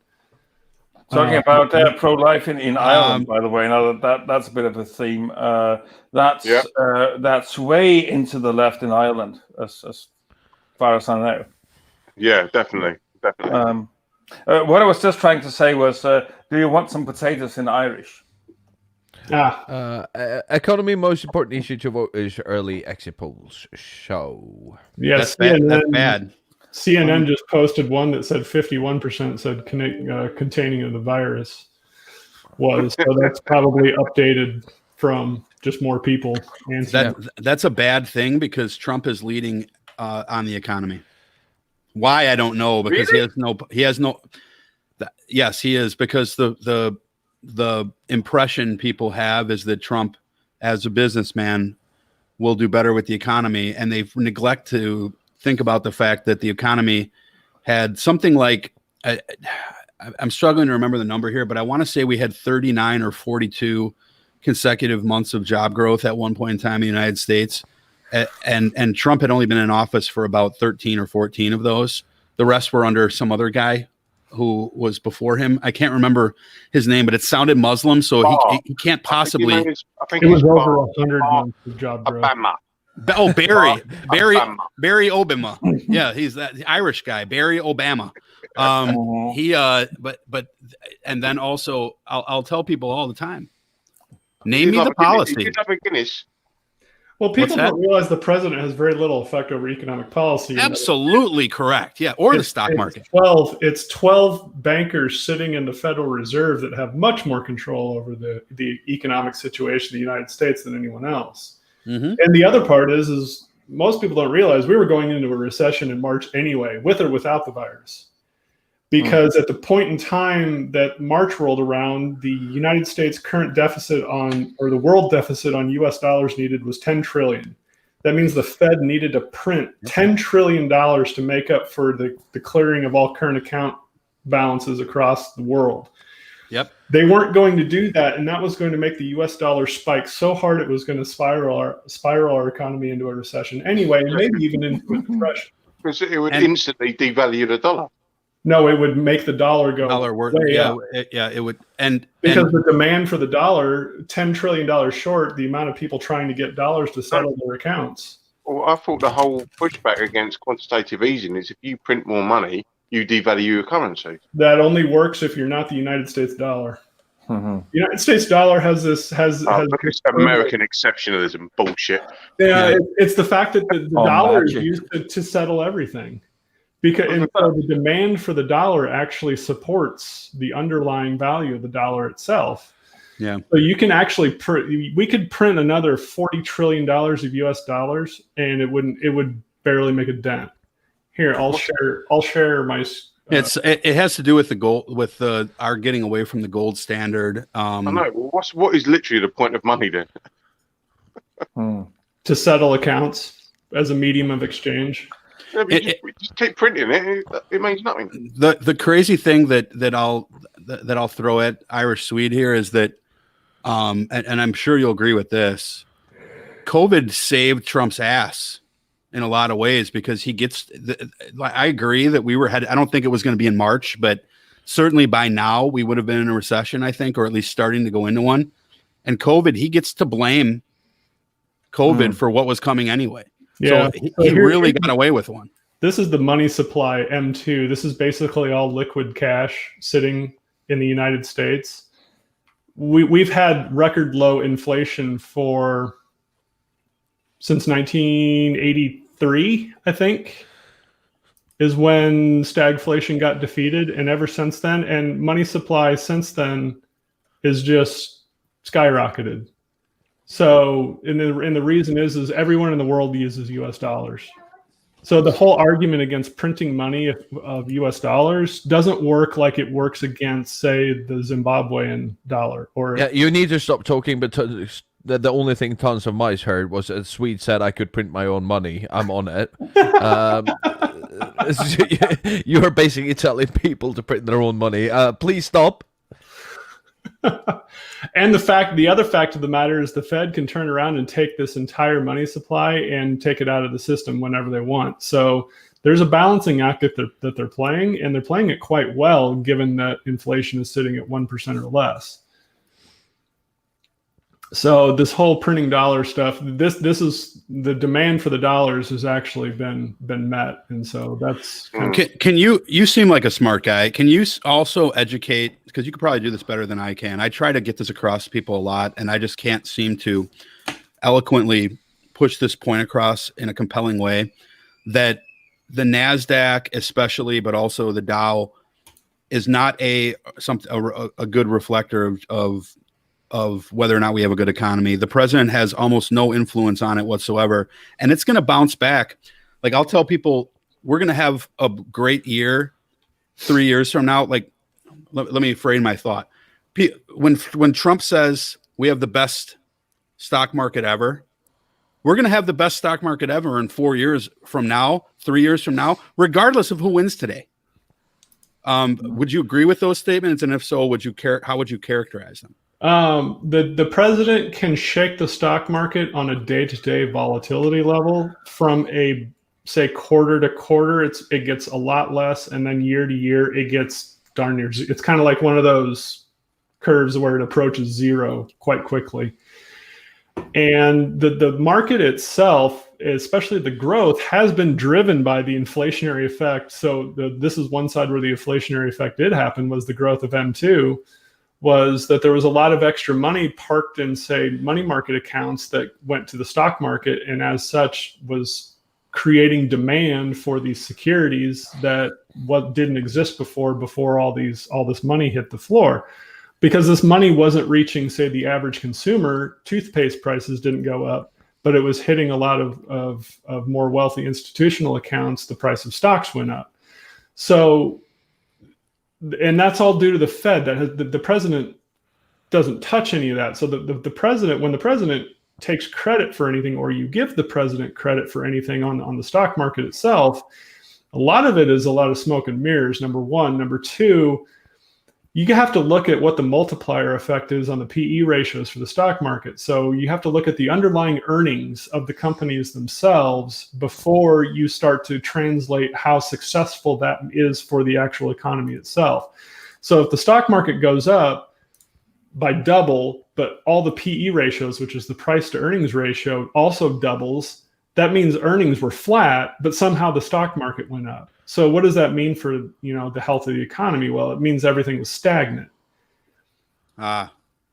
Talking about pro-life in Ireland, by the way. Now that's a bit of a theme. That's way into the left in Ireland, as far as I know. Yeah, definitely. What I was just trying to say was, do you want some potatoes in Irish? Economy, most important issue to vote is early exit polls show. Yes, that's bad. CNN just posted one that said 51% said containing of the virus was. So that's probably updated from just more people. That's a bad thing because Trump is leading on the economy. Why, I don't know, because he has no. Yes, he is, because the impression people have is that Trump, as a businessman, will do better with the economy, and they neglect to think about the fact that the economy had something like, I'm struggling to remember the number here, but I want to say we had 39 or 42 consecutive months of job growth at one point in time in the United States. And Trump had only been in office for about 13 or 14 of those. The rest were under some other guy who was before him. I can't remember his name, but it sounded Muslim, so he can't possibly. I think it was over 100 months of job growth. Barry Obama. Yeah, he's that the Irish guy, Barry Obama. And then also I'll tell people all the time, Name me the policy. Did have a Guinness. Well, people What's that? don't realize the president has very little effect over economic policy. Absolutely correct. Yeah, or the stock market. It's 12 bankers sitting in the Federal Reserve that have much more control over the economic situation of the United States than anyone else. Mm-hmm. And the other part is most people don't realize we were going into a recession in March anyway, with or without the virus. Because at the point in time that March rolled around, the United States current deficit or the world deficit on US dollars needed was 10 trillion. That means the Fed needed to print $10 trillion to make up for the clearing of all current account balances across the world. Yep. They weren't going to do that, and that was going to make the US dollar spike so hard it was going to spiral our economy into a recession anyway, and maybe even into a depression. Because it would instantly devalue the dollar. No, it would make the dollar go way up. It would, and because the demand for the dollar, $10 trillion short, the amount of people trying to get dollars to settle their accounts. Well, I thought the whole pushback against quantitative easing is if you print more money, you devalue your currency. That only works if you're not the United States dollar. Mm-hmm. The United States dollar has It's American exceptionalism bullshit. Yeah, it's the fact that the dollar is used to settle everything. Because and so the demand for the dollar actually supports the underlying value of the dollar itself. Yeah. So you can actually we could print another $40 trillion of US dollars and it would barely make a dent. Here, I'll share my it has to do with the gold, with our getting away from the gold standard. I know. Well, what is literally the point of money then? To settle accounts as a medium of exchange. Yeah, but you just keep printing it. It means nothing. The crazy thing that I'll throw at Irish Swede here is that, and I'm sure you'll agree with this, COVID saved Trump's ass in a lot of ways because he gets. I agree that we were headed. I don't think it was going to be in March, but certainly by now we would have been in a recession, I think, or at least starting to go into one. And COVID, he gets to blame COVID for what was coming anyway. Yeah, so he really got away with one. This is the money supply M2. This is basically all liquid cash sitting in the United States. We've had record low inflation since 1983, I think, is when stagflation got defeated, and ever since then, and money supply since then is just skyrocketed. So, and the reason is everyone in the world uses U.S. dollars. So the whole argument against printing money of U.S. dollars doesn't work like it works against, say, the Zimbabwean dollar. Or you need to stop talking. But the only thing tons of mice heard was a Swede said I could print my own money. I'm on it. You're basically telling people to print their own money. Please stop. And the other fact of the matter is the Fed can turn around and take this entire money supply and take it out of the system whenever they want. So there's a balancing act that they're playing, and they're playing it quite well, given that inflation is sitting at 1% or less. So this whole printing dollar stuff, this is the demand for the dollars has actually been met, and so that's. Can you seem like a smart guy? Can you also educate? Because you could probably do this better than I can. I try to get this across to people a lot, and I just can't seem to eloquently push this point across in a compelling way. That the NASDAQ, especially, but also the Dow, is not a good reflector of whether or not we have a good economy. The president has almost no influence on it whatsoever, and it's going to bounce back. Like, I'll tell people, we're going to have a great year 3 years from now. Like, let me frame my thought. When Trump says we have the best stock market ever, we're going to have the best stock market ever in 4 years from now, 3 years from now, regardless of who wins today. Would you agree with those statements? And if so, how would you characterize them? The president can shake the stock market on a day-to-day volatility level. From a, say, quarter to quarter, it gets a lot less, and then year to year it gets darn near. It's kind of like one of those curves where it approaches zero quite quickly. And the market itself, especially the growth, has been driven by the inflationary effect. So this is one side where the inflationary effect did happen, was the growth of M2. was that there was a lot of extra money parked in, say, money market accounts that went to the stock market, and as such was creating demand for these securities that what didn't exist before all this money hit the floor. Because this money wasn't reaching, say, the average consumer, toothpaste prices didn't go up, but it was hitting a lot of more wealthy institutional accounts. The price of stocks went up. So, and that's all due to the Fed. The president doesn't touch any of that. So the president, when the president takes credit for anything, or you give the president credit for anything on the stock market itself, a lot of it is a lot of smoke and mirrors, number one. Number two, you have to look at what the multiplier effect is on the PE ratios for the stock market. So you have to look at the underlying earnings of the companies themselves before you start to translate how successful that is for the actual economy itself. So if the stock market goes up by double, but all the PE ratios, which is the price to earnings ratio, also doubles, that means earnings were flat, but somehow the stock market went up. So what does that mean for, the health of the economy? Well, it means everything was stagnant.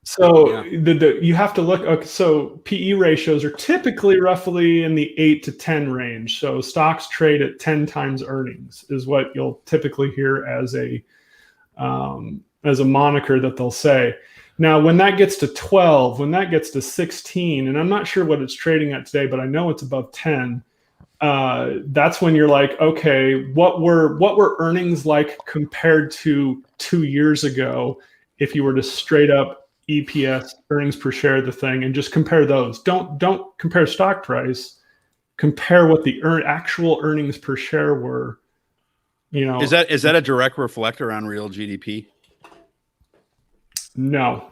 So you have to look. Okay, so PE ratios are typically roughly in the 8 to 10 range. So stocks trade at 10 times earnings is what you'll typically hear as a moniker that they'll say. Now, when that gets to 12, when that gets to 16, and I'm not sure what it's trading at today, but I know it's above 10. That's when you're like, okay, what were earnings like compared to 2 years ago? If you were to straight up EPS, earnings per share, the thing, and just compare those. Don't compare stock price. Compare what the actual earnings per share were. Is that a direct reflector on real GDP? No.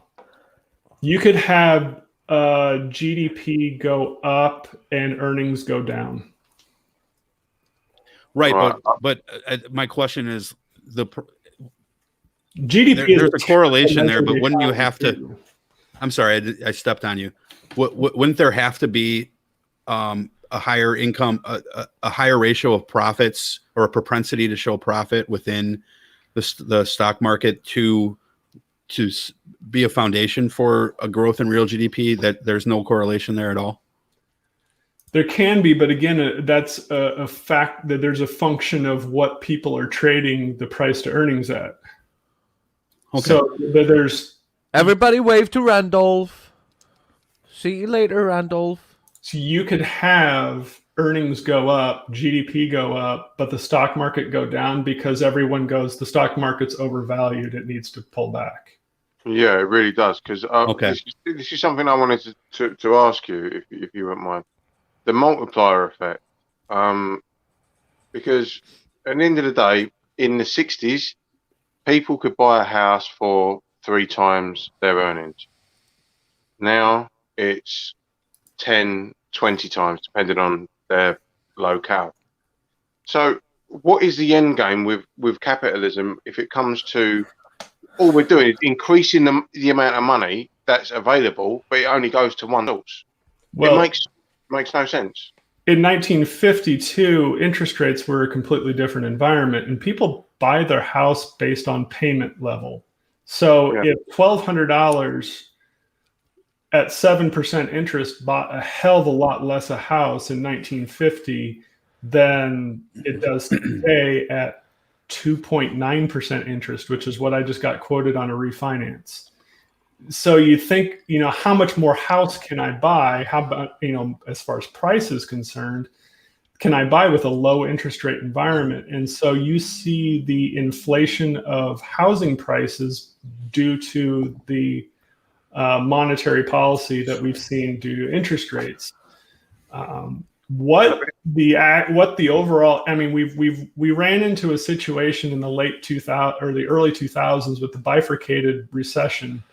You could have GDP go up and earnings go down. Right, but my question is GDP. There's a correlation there, but wouldn't you have to? I'm sorry, I stepped on you. Wouldn't there have to be a higher income, a higher ratio of profits, or a propensity to show profit within the stock market to be a foundation for a growth in real GDP? That there's no correlation there at all? There can be, but again, that's a fact that there's a function of what people are trading the price to earnings at. Okay. So there's... Everybody wave to Randolph. See you later, Randolph. So you could have earnings go up, GDP go up, but the stock market go down because everyone goes, the stock market's overvalued, it needs to pull back. Yeah, it really does. Because this is something I wanted to ask you, if you wouldn't mind. The multiplier effect. Because at the end of the day, in the 60s, people could buy a house for 3 times their earnings. Now it's 10, 20 times, depending on their locale. So what is the end game with capitalism if it comes to all we're doing is increasing the amount of money that's available, but it only goes to one source? Well, it makes no sense. In 1952, interest rates were a completely different environment, and people buy their house based on payment level. So if $1,200 at 7% interest bought a hell of a lot less a house in 1950 than it does today at 2.9% interest, which is what I just got quoted on a refinance. So you think, how much more house can I buy? How about, as far as price is concerned, can I buy with a low interest rate environment? And so you see the inflation of housing prices due to the monetary policy that we've seen due to interest rates. What the overall, I mean, we ran into a situation in the late 2000 or the early 2000s with the bifurcated recession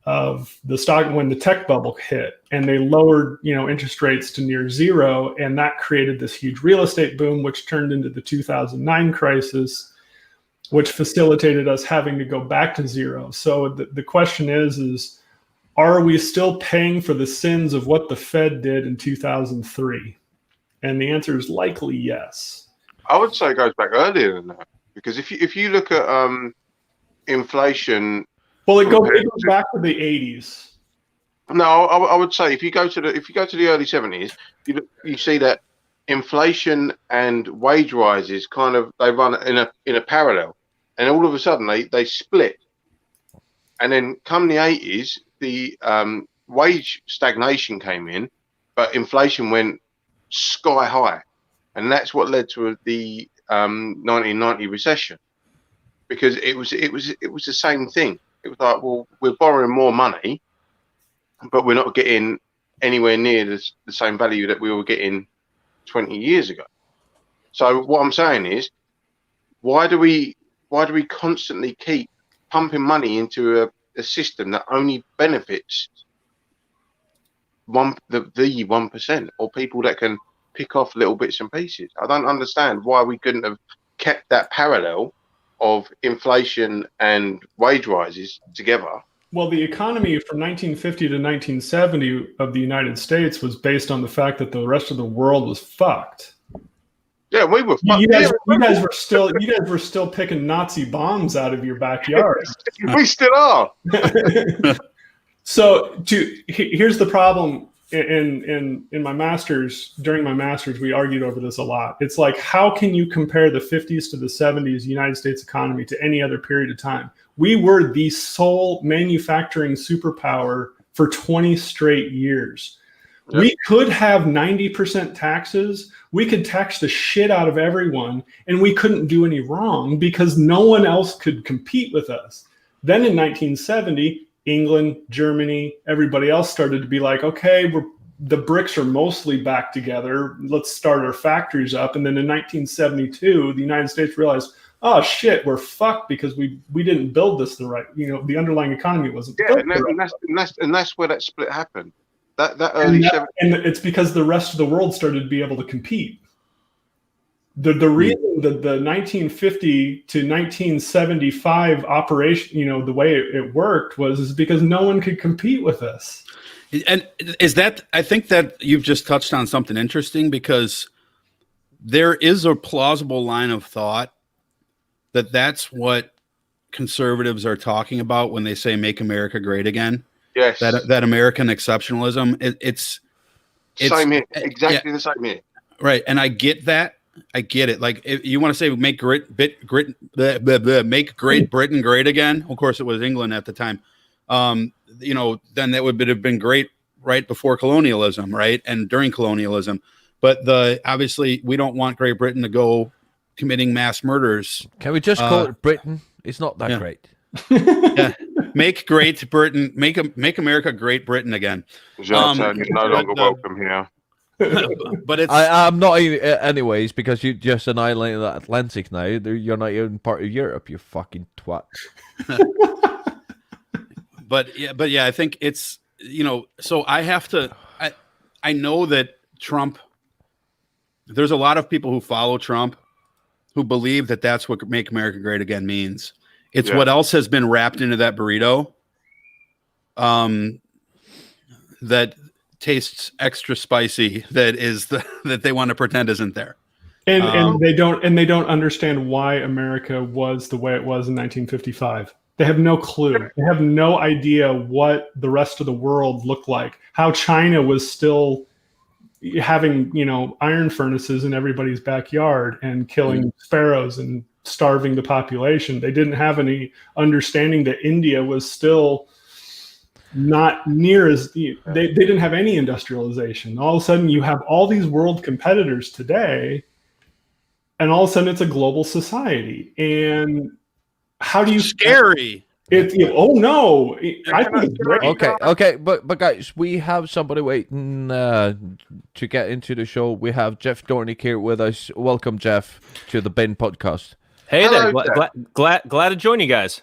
of the stock when the tech bubble hit, and they lowered interest rates to near zero, and that created this huge real estate boom, which turned into the 2009 crisis, which facilitated us having to go back to zero. So the question is are we still paying for the sins of what the Fed did in 2003? And the answer is likely yes. I would say it goes back earlier than that, because if you look at inflation. Well, it goes back to the 80s. No, I would say if you go to the early 70s, you see that inflation and wage rises they run in a parallel, and all of a sudden they split. And then come the 80s, the wage stagnation came in, but inflation went sky high, and that's what led to the 1990 recession, because it was the same thing. It was like, well, we're borrowing more money, but we're not getting anywhere near the same value that we were getting 20 years ago. So what I'm saying is, why do we constantly keep pumping money into a system that only benefits the 1%, or people that can pick off little bits and pieces? I don't understand why we couldn't have kept that parallel of inflation and wage rises together. Well, the economy from 1950 to 1970 of the United States was based on the fact that the rest of the world was fucked. Yeah, we were. You guys were still picking Nazi bombs out of your backyard. We still are. So here's the problem. In my master's, during my master's, we argued over this a lot. It's like, how can you compare the 50s to the 70s United States economy to any other period of time? We were the sole manufacturing superpower for 20 straight years. Yep. We could have 90% taxes. We could tax the shit out of everyone, and we couldn't do any wrong because no one else could compete with us. Then in 1970, England, Germany, everybody else started to be like, okay, the bricks are mostly back together. Let's start our factories up. And then in 1972, the United States realized, oh shit, we're fucked because we didn't build this the right. The underlying economy wasn't. Yeah, and that's where that split happened. That early 70s. And it's because the rest of the world started to be able to compete. The reason that the 1950 to 1975 operation, the way it worked is because no one could compete with us. And I think that you've just touched on something interesting, because there is a plausible line of thought that's what conservatives are talking about when they say "Make America Great Again." Yes, that American exceptionalism. It's same here, exactly the same here. Right, and I get that. I get it. Like, if you want to say make great Britain great again. Of course, it was England at the time. Then that would have been great right before colonialism, right, and during colonialism. But obviously we don't want Great Britain to go committing mass murders. Can we just call it Britain? It's not that great. Yeah. Make Great Britain, make America Great Britain again. You're no longer welcome here. But I'm not anyways, because you just annihilated the Atlantic now. You're not even part of Europe, you fucking twat. But yeah, I think it's, so I have to, I know that Trump, there's a lot of people who follow Trump who believe that that's what Make America Great Again means. It's what else has been wrapped into that burrito that tastes extra spicy, that they want to pretend isn't there. And they don't understand why America was the way it was in 1955. They have no clue. They have no idea what the rest of the world looked like, how China was still having, iron furnaces in everybody's backyard and killing sparrows and starving the population. They didn't have any understanding that India was still not near as they didn't have any industrialization. All of a sudden you have all these world competitors today, and all of a sudden it's a global society. And how do you scary? Oh no! I think it's great. Okay, but guys, we have somebody waiting to get into the show. We have Jeff Dornick here with us. Welcome, Jeff, to the Ben Podcast. Hey Hello, there! Glad to join you guys.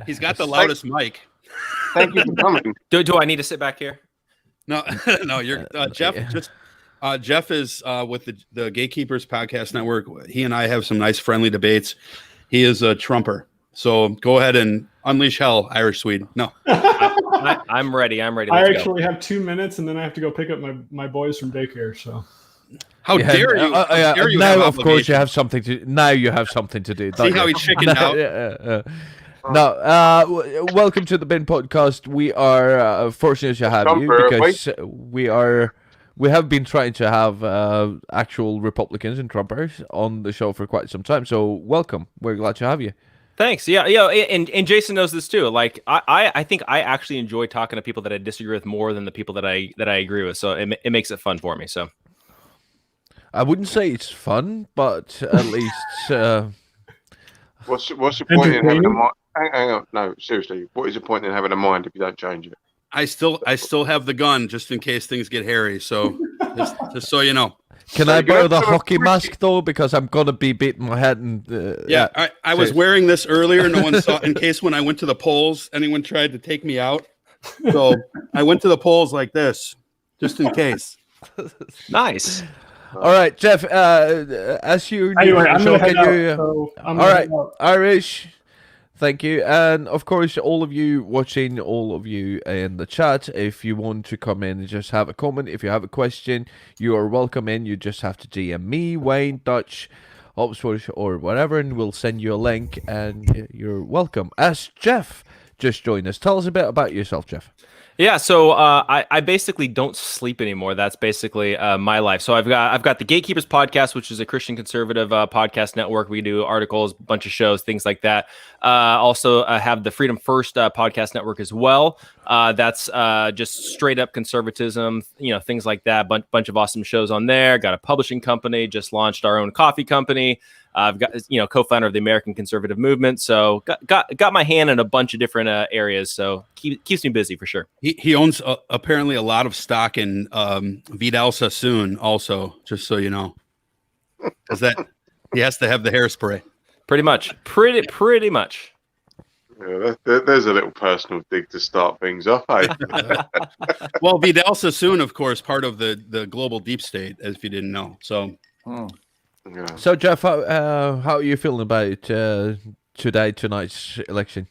He's got the loudest mic. Thank you for coming. Do I need to sit back here? No, no. You're Jeff. Jeff is with the Gatekeepers Podcast Network. He and I have some nice friendly debates. He is a Trumper. So go ahead and unleash hell, Irish Swede. No, I'm ready. I'm ready. I actually have 2 minutes, and then I have to go pick up my boys from daycare. So how dare you? How dare you now, of course, you have something to. Now you have something to do. See how he chickened out. No, welcome to the Bin Podcast. We are fortunate to have you Trumper, because we have been trying to have actual Republicans and Trumpers on the show for quite some time. So welcome. We're glad to have you. Thanks. Yeah, and Jason knows this too. Like I think I actually enjoy talking to people that I disagree with more than the people that I agree with. So it makes it fun for me. So I wouldn't say it's fun, but at least What's the point in having a mind? Hang on, no, seriously. What is the point in having a mind if you don't change it? I still have the gun just in case things get hairy. So just so you know. Can I borrow the hockey mask though? Because I'm gonna be beating my head and yeah. I was wearing this earlier. No one saw in case when I went to the polls, anyone tried to take me out. So I went to the polls like this, just in case. nice. All right, Jeff. As you Anyway, I'm so gonna head can you, out. So I'm all gonna right, head out. Irish. Thank you, and of course, all of you watching, all of you in the chat. If you want to come in and just have a comment, if you have a question, you are welcome in. You just have to DM me, Wayne, Dutch, Oxford, or whatever, and we'll send you a link, and you're welcome. As Jeff just joined us, tell us a bit about yourself, Jeff. Yeah, so I basically don't sleep anymore. That's basically my life. So I've got the Gatekeepers podcast, which is a Christian conservative podcast network. We do articles, bunch of shows, things like that. Also have the Freedom First podcast network as well. That's just straight up conservatism, things like that. Bunch of awesome shows on there. Got a publishing company. Just launched our own coffee company. I've got co-founder of the American Conservative Movement, so got my hand in a bunch of different areas. So keeps me busy for sure. He owns apparently a lot of stock in Vidal Sassoon, also, just so you know, because that he has to have the hairspray. Pretty much. Yeah, there's a little personal dig to start things off. Hey? Well, Vidal Sassoon, of course, part of the global deep state, as if you didn't know. So. Yeah. So, Jeff, how are you feeling about tonight's election?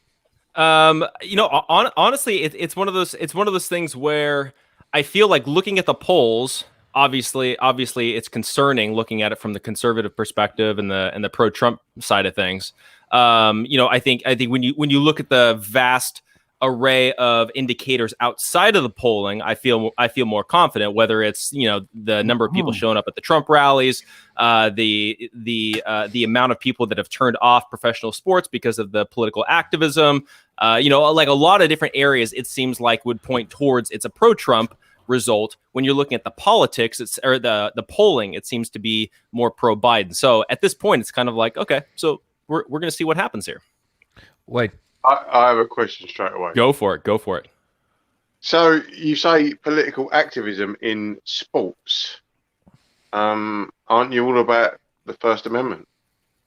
Honestly, it's one of those things where I feel like looking at the polls. Obviously, it's concerning looking at it from the conservative perspective and the pro-Trump side of things. I think when you look at the vast array of indicators outside of the polling, I feel more confident. Whether it's the number of people showing up at the Trump rallies, the amount of people that have turned off professional sports because of the political activism, like a lot of different areas, it seems like would point towards it's a pro-Trump result. When you're looking at the politics, the polling, it seems to be more pro-Biden. So at this point, it's kind of like, okay, so we're going to see what happens here. Wait. I have a question straight away. Go for it. So you say political activism in sports. Aren't you all about the First Amendment?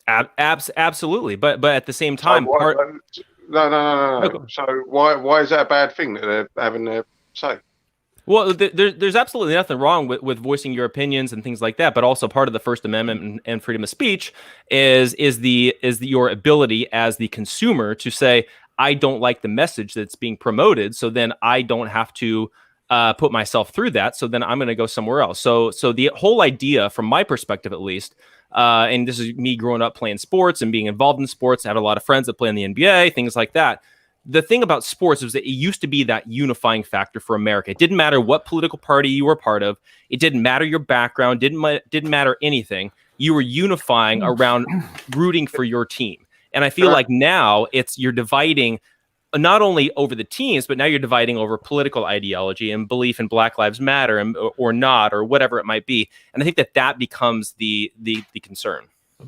Absolutely, but at the same time, No. So why is that a bad thing that they're having their say? Well, there's absolutely nothing wrong with voicing your opinions and things like that, but also part of the First Amendment and freedom of speech is your ability as the consumer to say, I don't like the message that's being promoted, so then I don't have to put myself through that. So then I'm going to go somewhere else. So the whole idea, from my perspective at least, and this is me growing up playing sports and being involved in sports, I have a lot of friends that play in the NBA, things like that. The thing about sports is that it used to be that unifying factor for America. It didn't matter what political party you were part of. It didn't matter your background. Didn't matter anything. You were unifying around rooting for your team. And I feel like now you're dividing not only over the teams, but now you're dividing over political ideology and belief in Black Lives Matter or not, or whatever it might be. And I think that becomes the concern.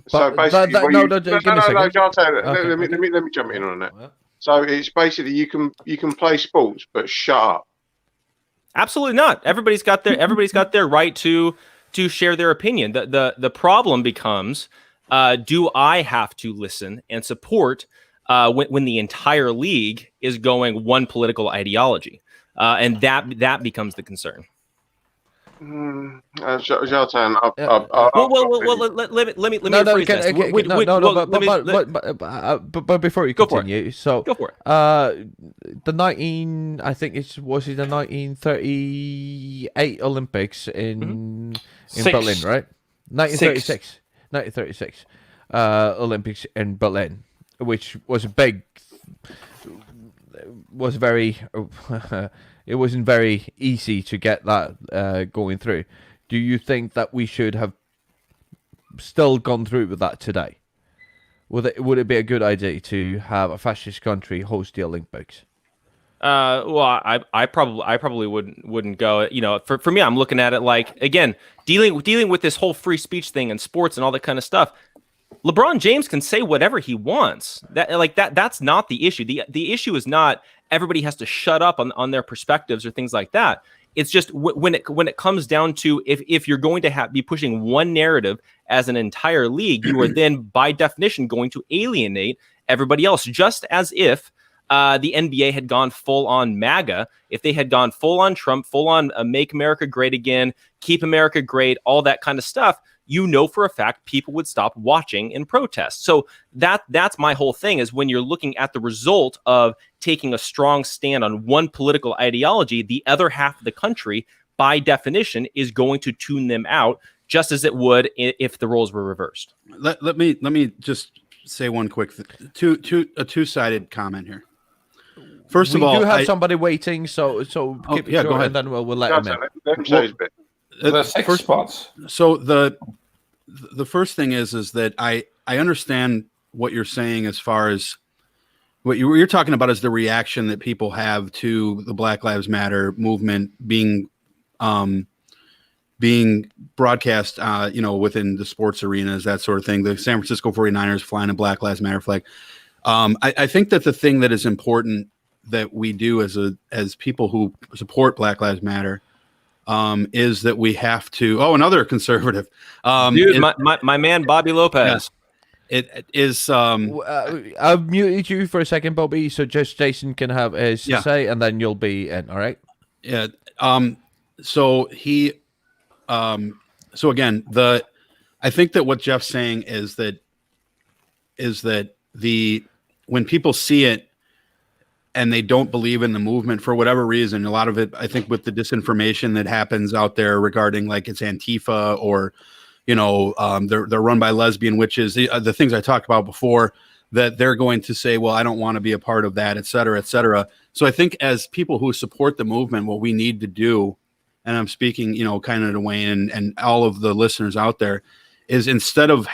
So basically, John, let me jump in on that. So it's basically you can play sports, but shut up. Absolutely not. Everybody's got their right to share their opinion. The problem becomes, do I have to listen and support when the entire league is going one political ideology, and that becomes the concern. Zoltan, let me rephrase this. But before you continue, Go for it. The 1938 Olympics in Berlin, right? 1936 Olympics in Berlin, which was a big was very it wasn't very easy to get that going through. Do you think that we should have still gone through with that today? Would it be a good idea to have a fascist country host the Olympics? Well, I probably wouldn't go. You know, for me, I'm looking at it like, again, dealing with this whole free speech thing and sports and all that kind of stuff. LeBron James can say whatever he wants. That's not the issue. The issue is not everybody has to shut up on their perspectives or things like that. It's just when it comes down to if you're going to be pushing one narrative as an entire league, you are then by definition going to alienate everybody else. Just as if the NBA had gone full on MAGA, if they had gone full on Trump, full on Make America Great Again, Keep America Great, all that kind of stuff, you know for a fact people would stop watching and protest. So that's my whole thing, is when you're looking at the result of taking a strong stand on one political ideology, the other half of the country, by definition, is going to tune them out, just as it would if the roles were reversed. Let me just say one quick a two-sided comment here. First of all, we do have somebody waiting, so keep it short, go ahead. and then we'll let him in. Let him say his bit. There's 6 spots. So the first thing is that I understand what you're saying as far as what you're talking about is the reaction that people have to the Black Lives Matter movement being broadcast, within the sports arenas, that sort of thing. The San Francisco 49ers flying a Black Lives Matter flag. I think that the thing that is important that we do as people who support Black Lives Matter is that we have to. Oh, another conservative. Dude, my man Bobby Lopez. It is. I've muted you for a second, Bobby, so just Jason can have his say, and then you'll be in. All right. Yeah. So he. So again, I think that what Jeff's saying is that when people see it and they don't believe in the movement for whatever reason, a lot of it, I think, with the disinformation that happens out there regarding like it's Antifa or, they're run by lesbian witches, the things I talked about before, that they're going to say, well, I don't want to be a part of that, et cetera, et cetera. So I think as people who support the movement, what we need to do, and I'm speaking, kind of to Wayne and all of the listeners out there, is instead of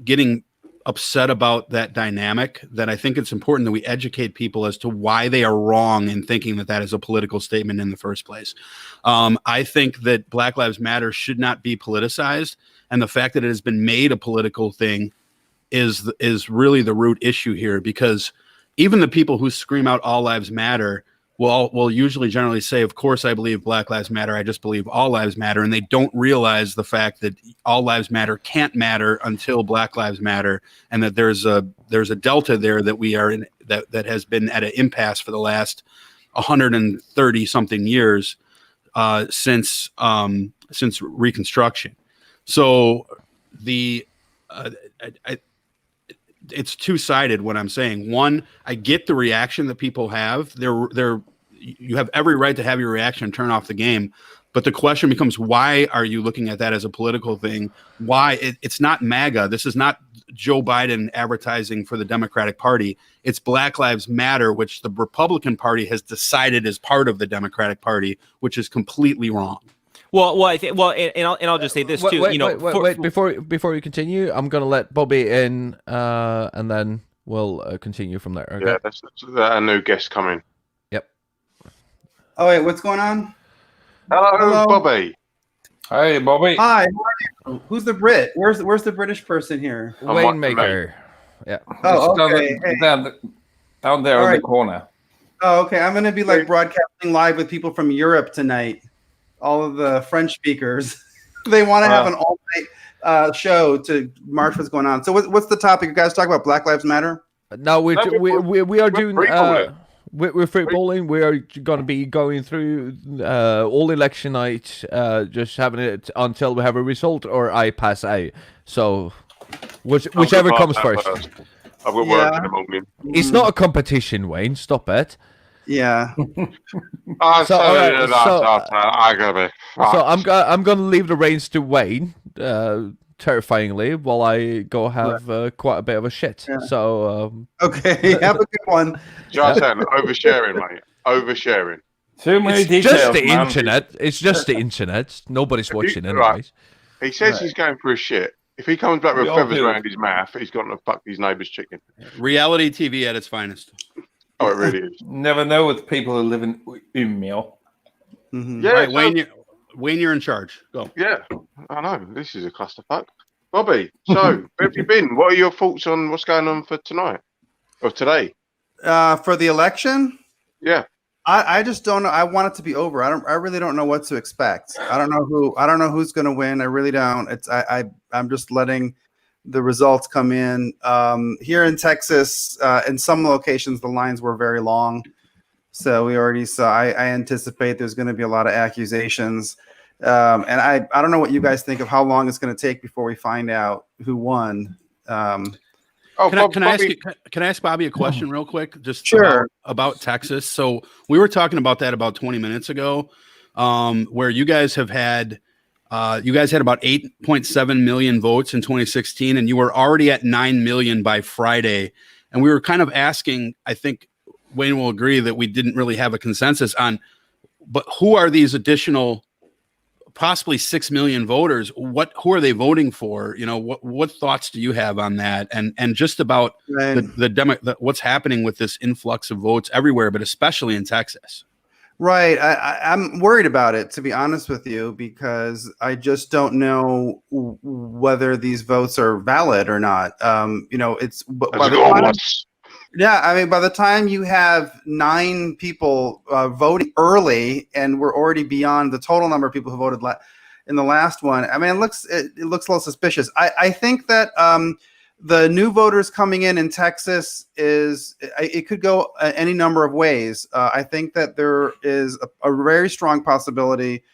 getting upset about that dynamic, that I think it's important that we educate people as to why they are wrong in thinking that is a political statement in the first place. I think that Black Lives Matter should not be politicized, and the fact that it has been made a political thing is really the root issue here, because even the people who scream out all lives matter will usually generally say, of course I believe Black Lives Matter, I just believe all lives matter, and they don't realize the fact that all lives matter can't matter until Black Lives Matter, and that there's a delta there that we are in, that has been at an impasse for the last 130 something years since Reconstruction. So it's two-sided what I'm saying. One, I get the reaction that people have. You have every right to have your reaction and turn off the game. But the question becomes, why are you looking at that as a political thing? Why? It's not MAGA. This is not Joe Biden advertising for the Democratic Party. It's Black Lives Matter, which the Republican Party has decided is part of the Democratic Party, which is completely wrong. And I'll just say this too. Wait, before you continue, I'm gonna let Bobby in, and then we'll continue from there. Okay? Yeah, that's a new guest coming. Yep. Oh wait, what's going on? Hello, Bobby. Hey, Bobby. Hi. Who's the Brit? Where's the British person here? Waymaker. Yeah. Oh, okay. Down there in the corner. Oh, okay. I'm gonna be like broadcasting live with people from Europe tonight. All of the French speakers, they want to have an all-night show to march what's going on. So what's the topic? You guys talk about Black Lives Matter? No, we are doing we're footballing. We are going to be going through all election night, just having it until we have a result or I pass out. So whichever comes first. I've got work in the morning. It's not a competition, Wayne. Stop it. Yeah. I'm going to leave I'm gonna leave the reins to Wayne. terrifyingly, while I go have quite a bit of a shit. Yeah. So Okay, have a good one. Just saying, oversharing, mate. Oversharing. Too many it's details, just the man. internet. It's just the internet. Nobody's watching anyways. right. He says he's going for a shit. If he comes back with We all feathers do. around his mouth, he's going to fuck his neighbour's chicken. Reality TV at its finest. Oh, it really is. Never know with people who live in Umeå. Mhm. Yeah, Right, so- Wayne, you're in charge. Go. yeah. I know. This is a clusterfuck. Bobby, so where have you been? What are your thoughts on what's going on for tonight or today? For the election, Yeah. I just don't know. I want it to be over. I really don't know what to expect. I don't know who's going to win. I really don't. I'm just letting the results come in. Here in Texas, in some locations, the lines were very long. So we already saw, I anticipate there's going to be a lot of accusations. And I don't know what you guys think of how long it's going to take before we find out who won. Oh, Can I ask Bobby a question real quick? Just Sure. about Texas. So we were talking about that about 20 minutes ago, where you guys had about 8.7 million votes in 2016, and you were already at 9 million by Friday. And we were kind of asking, I think Wayne will agree that we didn't really have a consensus on, but who are these additional possibly 6 million voters? Who are they voting for? What thoughts do you have on that? And just about what's happening with this influx of votes everywhere, but especially in Texas. Right. I'm worried about it, to be honest with you, because I just don't know whether these votes are valid or not. It's by the time, yeah. I mean, by the time you have 9 people voting early, and we're already beyond the total number of people who voted in the last one. I mean, it looks a little suspicious. I think that the new voters coming in Texas it could go any number of ways. I think that there is a very strong possibility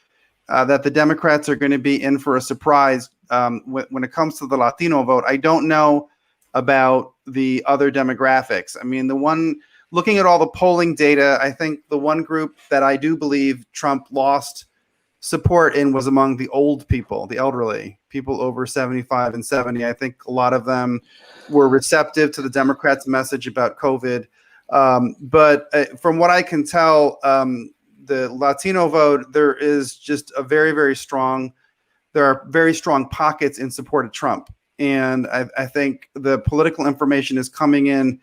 that the Democrats are going to be in for a surprise when it comes to the Latino vote. I don't know about the other demographics. I mean, looking at all the polling data, I think the one group that I do believe Trump lost support in was among the old people, the elderly, people over 75 and 70. I think a lot of them were receptive to the Democrats' message about COVID. But from what I can tell, the Latino vote, there is just a very, very strong, there are very strong pockets in support of Trump. And I think the political information is coming in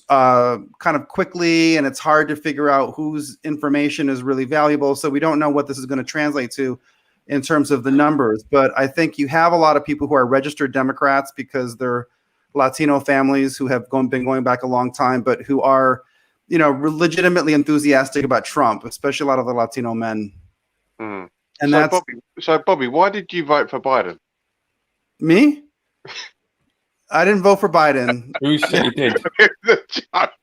kind of quickly, and it's hard to figure out whose information is really valuable. So we don't know what this is going to translate to in terms of the numbers. But I think you have a lot of people who are registered Democrats because they're Latino families who have been going back a long time, but who are, legitimately enthusiastic about Trump, especially a lot of the Latino men. Mm. And Bobby, why did you vote for Biden? Me? I didn't vote for Biden. Who said he did? The joke.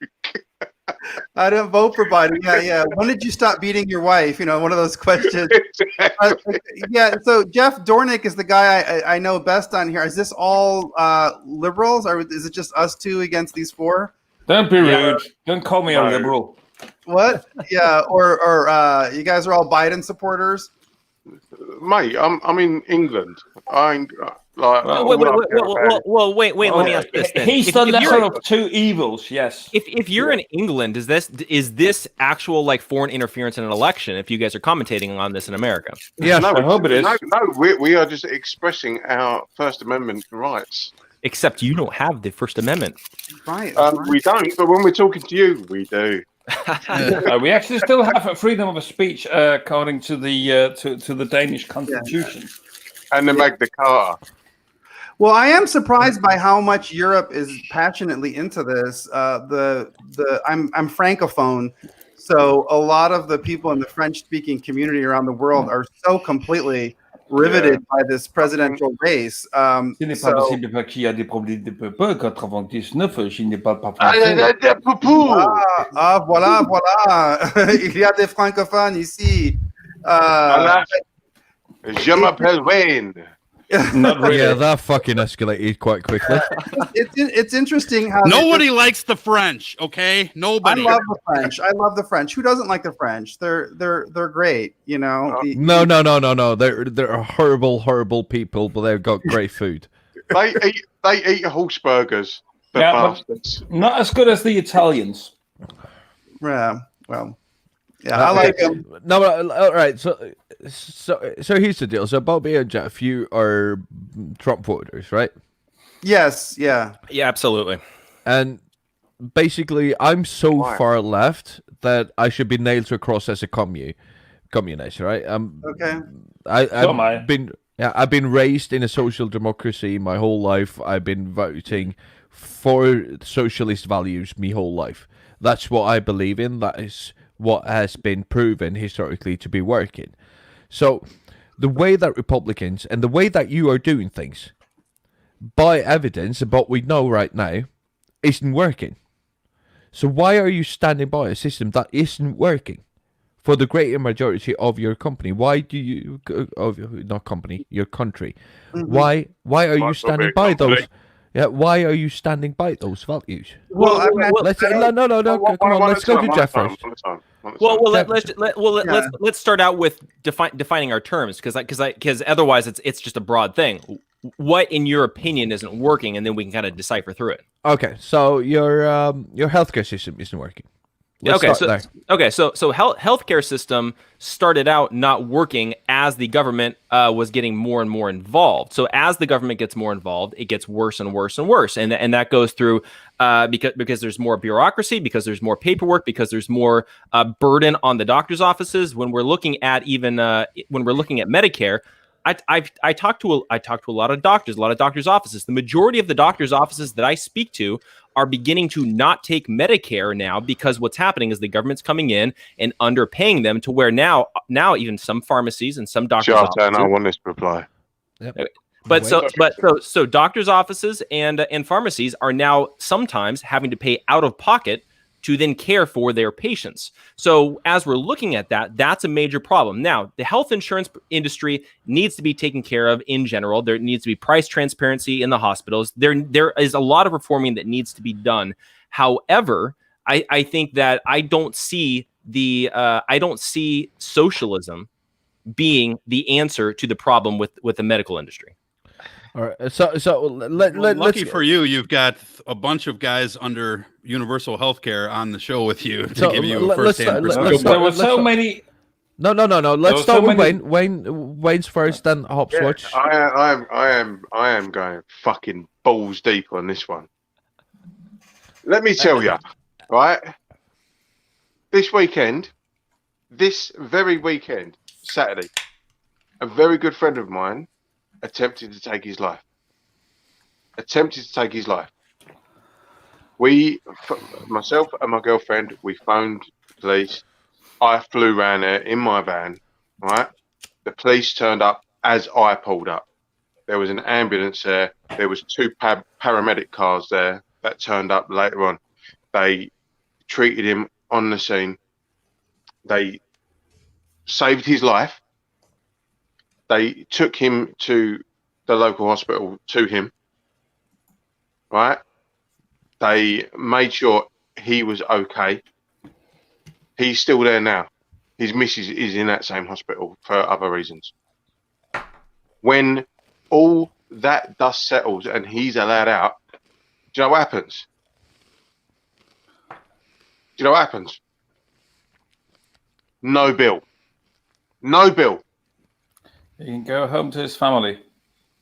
I didn't vote for Biden. Yeah. When did you stop beating your wife? One of those questions. Yeah. So Jeff Dornick is the guy I know best on here. Is this all liberals, or is it just us two against these 4? Don't be rude. Don't call me a liberal. What? Yeah. Or you guys are all Biden supporters? Mate, I'm in England. Wait, let me ask this then. He's the lesser of 2 evils, yes. If you're in England, is this actual foreign interference in an election if you guys are commentating on this in America? Yeah, no, I hope it is. No, we are just expressing our First Amendment rights. Except you don't have the First Amendment. Right. We don't, but when we're talking to you, we do. We actually still have a freedom of speech according to the Danish constitution. And the Magna Carta. Well, I am surprised by how much Europe is passionately into this. I'm Francophone, so a lot of the people in the French-speaking community around the world are so completely riveted by this presidential race. Ce n'est pas possible parce qu'il y a des problèmes de peuple. 99, je n'ai pas français. Voilà. Il y a des francophones ici. Je m'appelle Wayne. Not really. Yeah, that fucking escalated quite quickly. It's interesting how Nobody likes the French, okay? I Nobody. love the French. I love the French. Who doesn't like the French? They're great. You know. No. They're horrible people, but they've got great food. They eat horse burgers. The Yeah, but- bastards. Not as good as the Italians. Yeah. Well. Yeah, I like them. No, but, all right. So here's the deal. So Bobby and Jeff, you are Trump voters, right? Yes. Yeah. Yeah, absolutely. And basically, I'm so Why? far left that I should be nailed to a cross as a communist, right? Okay. I've been raised in a social democracy my whole life. I've been voting for socialist values my whole life. That's what I believe in. That is what has been proven historically to be working. So the way that Republicans and the way that you are doing things, by evidence of what we know right now, isn't working. So why are you standing by a system that isn't working for the greater majority of your company? Why do you, your country? Mm-hmm. Why are you Might as well standing be a by company. those? Yeah, why are you standing by those values? Well, Well, Let's no, come on, let's go to Jeff first. Let's start out with defining our terms, because otherwise it's just a broad thing. What, in your opinion, isn't working, and then we can kind of decipher through it. Okay, so your healthcare system isn't working. Let's start there. So healthcare system started out not working as the government was getting more and more involved. So as the government gets more involved, it gets worse and worse and worse, and that goes through because there's more bureaucracy, because there's more paperwork, because there's more burden on the doctors' offices. When we're looking at Medicare, I talk to a lot of doctors' offices. The majority of the doctors' offices that I speak to are beginning to not take Medicare now, because what's happening is the government's coming in and underpaying them to where now even some pharmacies and some doctors' I offices. want this to reply. But so doctors' offices and pharmacies are now sometimes having to pay out of pocket to then care for their patients. So as we're looking at that, that's a major problem. Now, the health insurance industry needs to be taken care of in general. There needs to be price transparency in the hospitals. There is a lot of reforming that needs to be done. However, I think that I don't see socialism being the answer to the problem with the medical industry. All right, so Lucky for you, you've got a bunch of guys under universal healthcare on the show with you to give you a first-hand perspective. There were so many. No. Let's start with Wayne. Wayne's first, then Hopswatch. I am going fucking balls deep on this one. Let me tell you, right? This very weekend, Saturday, a very good friend of mine attempted to take his life. Myself and my girlfriend, we phoned the police. I flew around there in my van, right? The police turned up as I pulled up. There was an ambulance there. There was two paramedic cars there that turned up later on. They treated him on the scene. They saved his life. They took him to the local hospital to him, right? They made sure he was okay. He's still there now. His missus is in that same hospital for other reasons. When all that dust settles and he's allowed out, do you know what happens? No bill. He can go home to his family.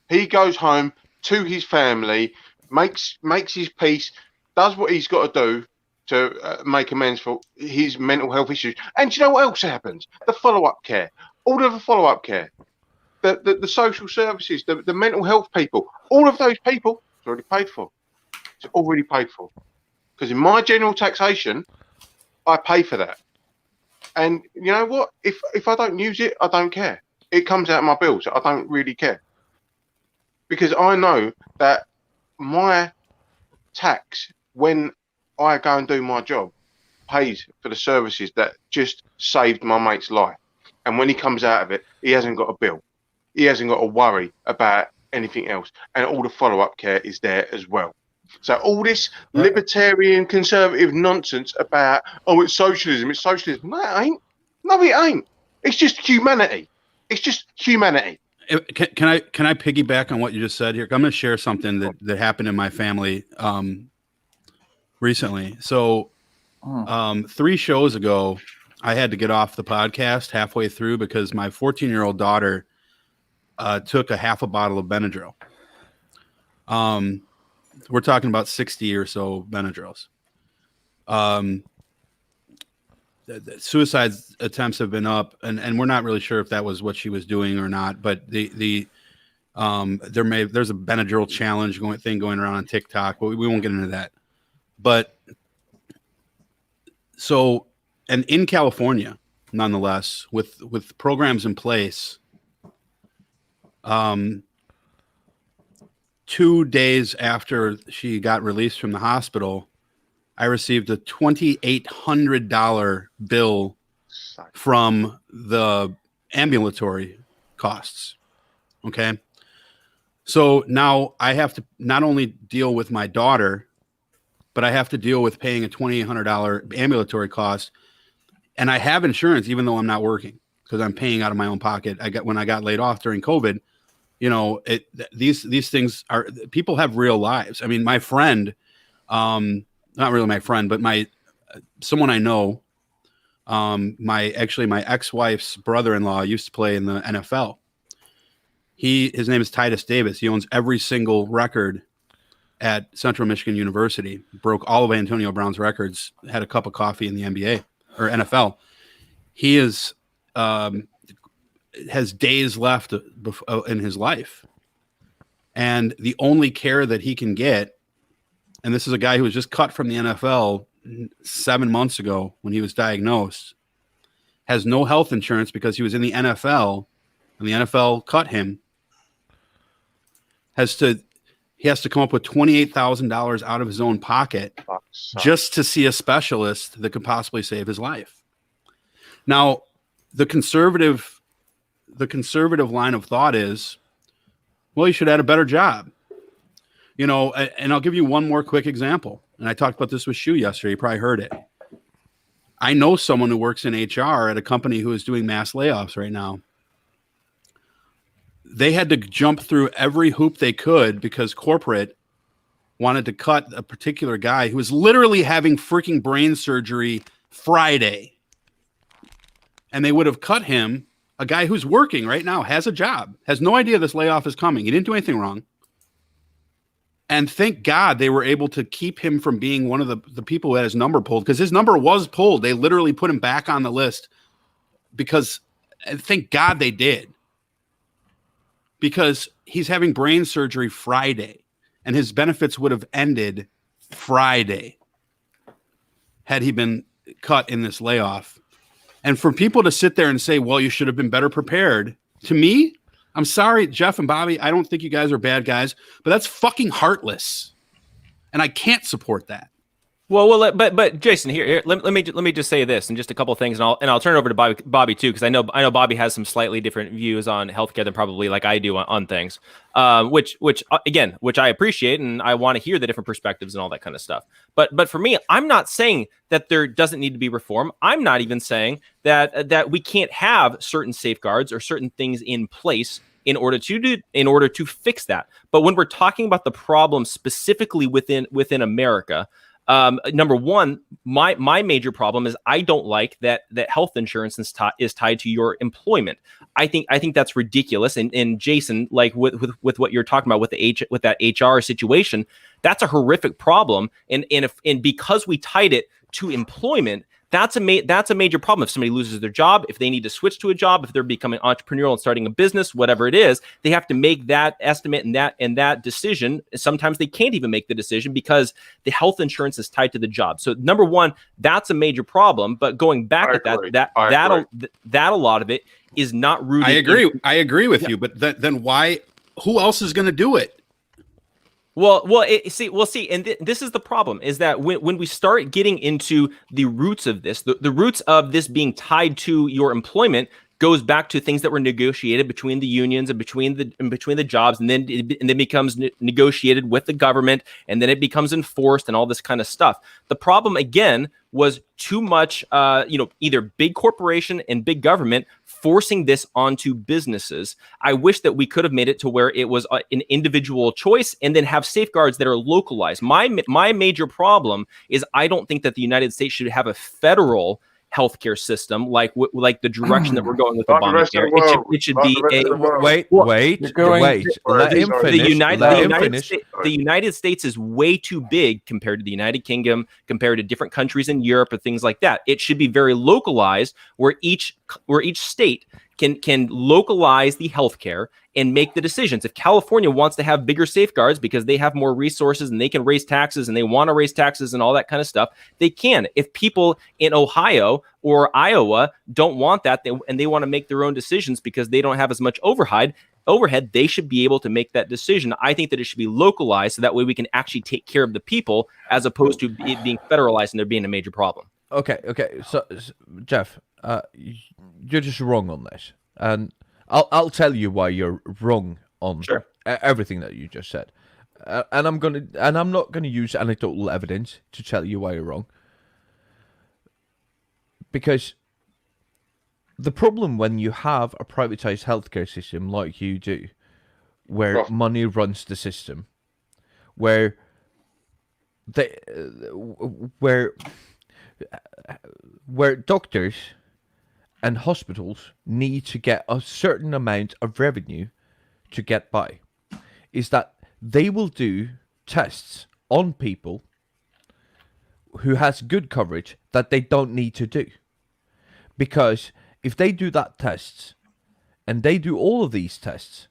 He goes home to his family, makes his peace, does what he's got to do to make amends for his mental health issues. And do you know what else happens? The follow-up care, all of the follow-up care, the social services, the mental health people, all of those people, it's already paid for. It's already paid for. Because in my general taxation, I pay for that. And you know what? If I don't use it, I don't care. It comes out of my bills. I don't really care. Because I know that my tax, when I go and do my job, pays for the services that just saved my mate's life. And when he comes out of it, he hasn't got a bill. He hasn't got to worry about anything else, and all the follow-up care is there as well. So all this libertarian conservative nonsense about it's socialism, it's socialism. No, it ain't. No, it ain't. It's just humanity. It's just humanity. Can I piggyback on what you just said here? I'm going to share something that happened in my family recently. So 3 shows ago, I had to get off the podcast halfway through because my 14-year-old daughter took a half a bottle of Benadryl. We're talking about 60 or so Benadryls. Suicide attempts have been up, and we're not really sure if that was what she was doing or not. But there's a Benadryl challenge going around on TikTok, but we won't get into that. But so, and in California, nonetheless, with programs in place, 2 days after she got released from the hospital, I received a $2,800 bill from the ambulatory costs. Okay. So now I have to not only deal with my daughter, but I have to deal with paying a $2,800 ambulatory cost. And I have insurance, even though I'm not working, because I'm paying out of my own pocket. When I got laid off during COVID, these things are, people have real lives. I mean, my friend, not really my friend, but someone I know, my ex-wife's brother-in-law used to play in the NFL. His name is Titus Davis. He owns every single record at Central Michigan University, broke all of Antonio Brown's records, had a cup of coffee in the NBA or NFL. He has days left in his life. And the only care that he can get, and this is a guy who was just cut from the NFL 7 months ago when he was diagnosed, has no health insurance because he was in the NFL and the NFL cut him. He has to come up with $28,000 out of his own pocket just to see a specialist that could possibly save his life. Now, the conservative line of thought is, well, you should have a better job. And I'll give you one more quick example. And I talked about this with Shu yesterday. You probably heard it. I know someone who works in HR at a company who is doing mass layoffs right now. They had to jump through every hoop they could because corporate wanted to cut a particular guy who was literally having freaking brain surgery Friday. And they would have cut him, a guy who's working right now, has a job, has no idea this layoff is coming. He didn't do anything wrong. And thank God they were able to keep him from being one of the people who had his number pulled, because his number was pulled. They literally put him back on the list because, and thank God they did, because he's having brain surgery Friday and his benefits would have ended Friday had he been cut in this layoff. And for people to sit there and say, well, you should have been better prepared, to me, I'm sorry, Jeff and Bobby, I don't think you guys are bad guys, but that's fucking heartless. And I can't support that. Well, but Jason, here let me just say this and just a couple of things, and I'll turn it over to Bobby too, because I know Bobby has some slightly different views on healthcare than probably like I do on things, which I appreciate, and I want to hear the different perspectives and all that kind of stuff. But for me, I'm not saying that there doesn't need to be reform. I'm not even saying that we can't have certain safeguards or certain things in place in order to fix that. But when we're talking about the problem specifically within America. Number one, my major problem is I don't like that health insurance is tied to your employment. I think that's ridiculous. And Jason, like with what you're talking about with that HR situation, that's a horrific problem. And because we tied it to employment, that's a major problem. If somebody loses their job, if they need to switch to a job, if they're becoming entrepreneurial and starting a business, whatever it is, they have to make that estimate and that decision. Sometimes they can't even make the decision because the health insurance is tied to the job. So number one, that's a major problem. But going back at that a lot of it is not rooted. I agree with you. But then why? Who else is going to do it? See, and this is the problem, is that when we start getting into the roots of this, the roots of this being tied to your employment, goes back to things that were negotiated between the unions and between the jobs, and then becomes negotiated with the government, and then it becomes enforced and all this kind of stuff. The problem again was too much, either big corporation and big government forcing this onto businesses. I wish that we could have made it to where it was an individual choice and then have safeguards that are localized. My major problem is I don't think that the United States should have a federal healthcare system like the direction that we're going with Obamacare. It should be a Wait. Let him finish. The United States is way too big compared to the United Kingdom, compared to different countries in Europe or things like that. It should be very localized, where each state can localize the healthcare and make the decisions. If California wants to have bigger safeguards because they have more resources and they can raise taxes and they want to raise taxes and all that kind of stuff, they can. If people in Ohio or Iowa don't want that and they want to make their own decisions because they don't have as much overhead, they should be able to make that decision. I think that it should be localized so that way we can actually take care of the people as opposed to it being federalized and there being a major problem. Okay. So Jeff, you're just wrong on this, and I'll tell you why you're wrong on everything that you just said, and I'm not gonna use anecdotal evidence to tell you why you're wrong, because the problem when you have a privatized healthcare system like you do, where money runs the system, where doctors and hospitals need to get a certain amount of revenue to get by, is that they will do tests on people who has good coverage that they don't need to do. Because if they do that tests, and they do all of these tests,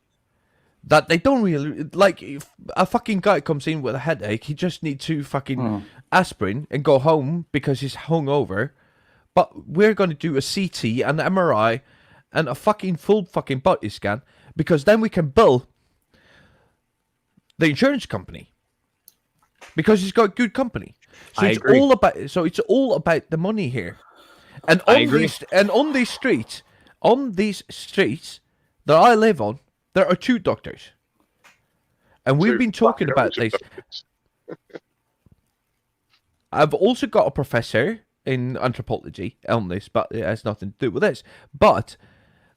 that they don't really, like, if a fucking guy comes in with a headache, he just needs to fucking aspirin and go home because he's hungover. But we're going to do a CT and an MRI and a fucking full fucking body scan, because then we can bill the insurance company because he's got good company. So it's all about the money here. And on these streets that I live on, there are 2 doctors. And we've been talking about this. I've also got a professor in anthropology on this, but it has nothing to do with this. But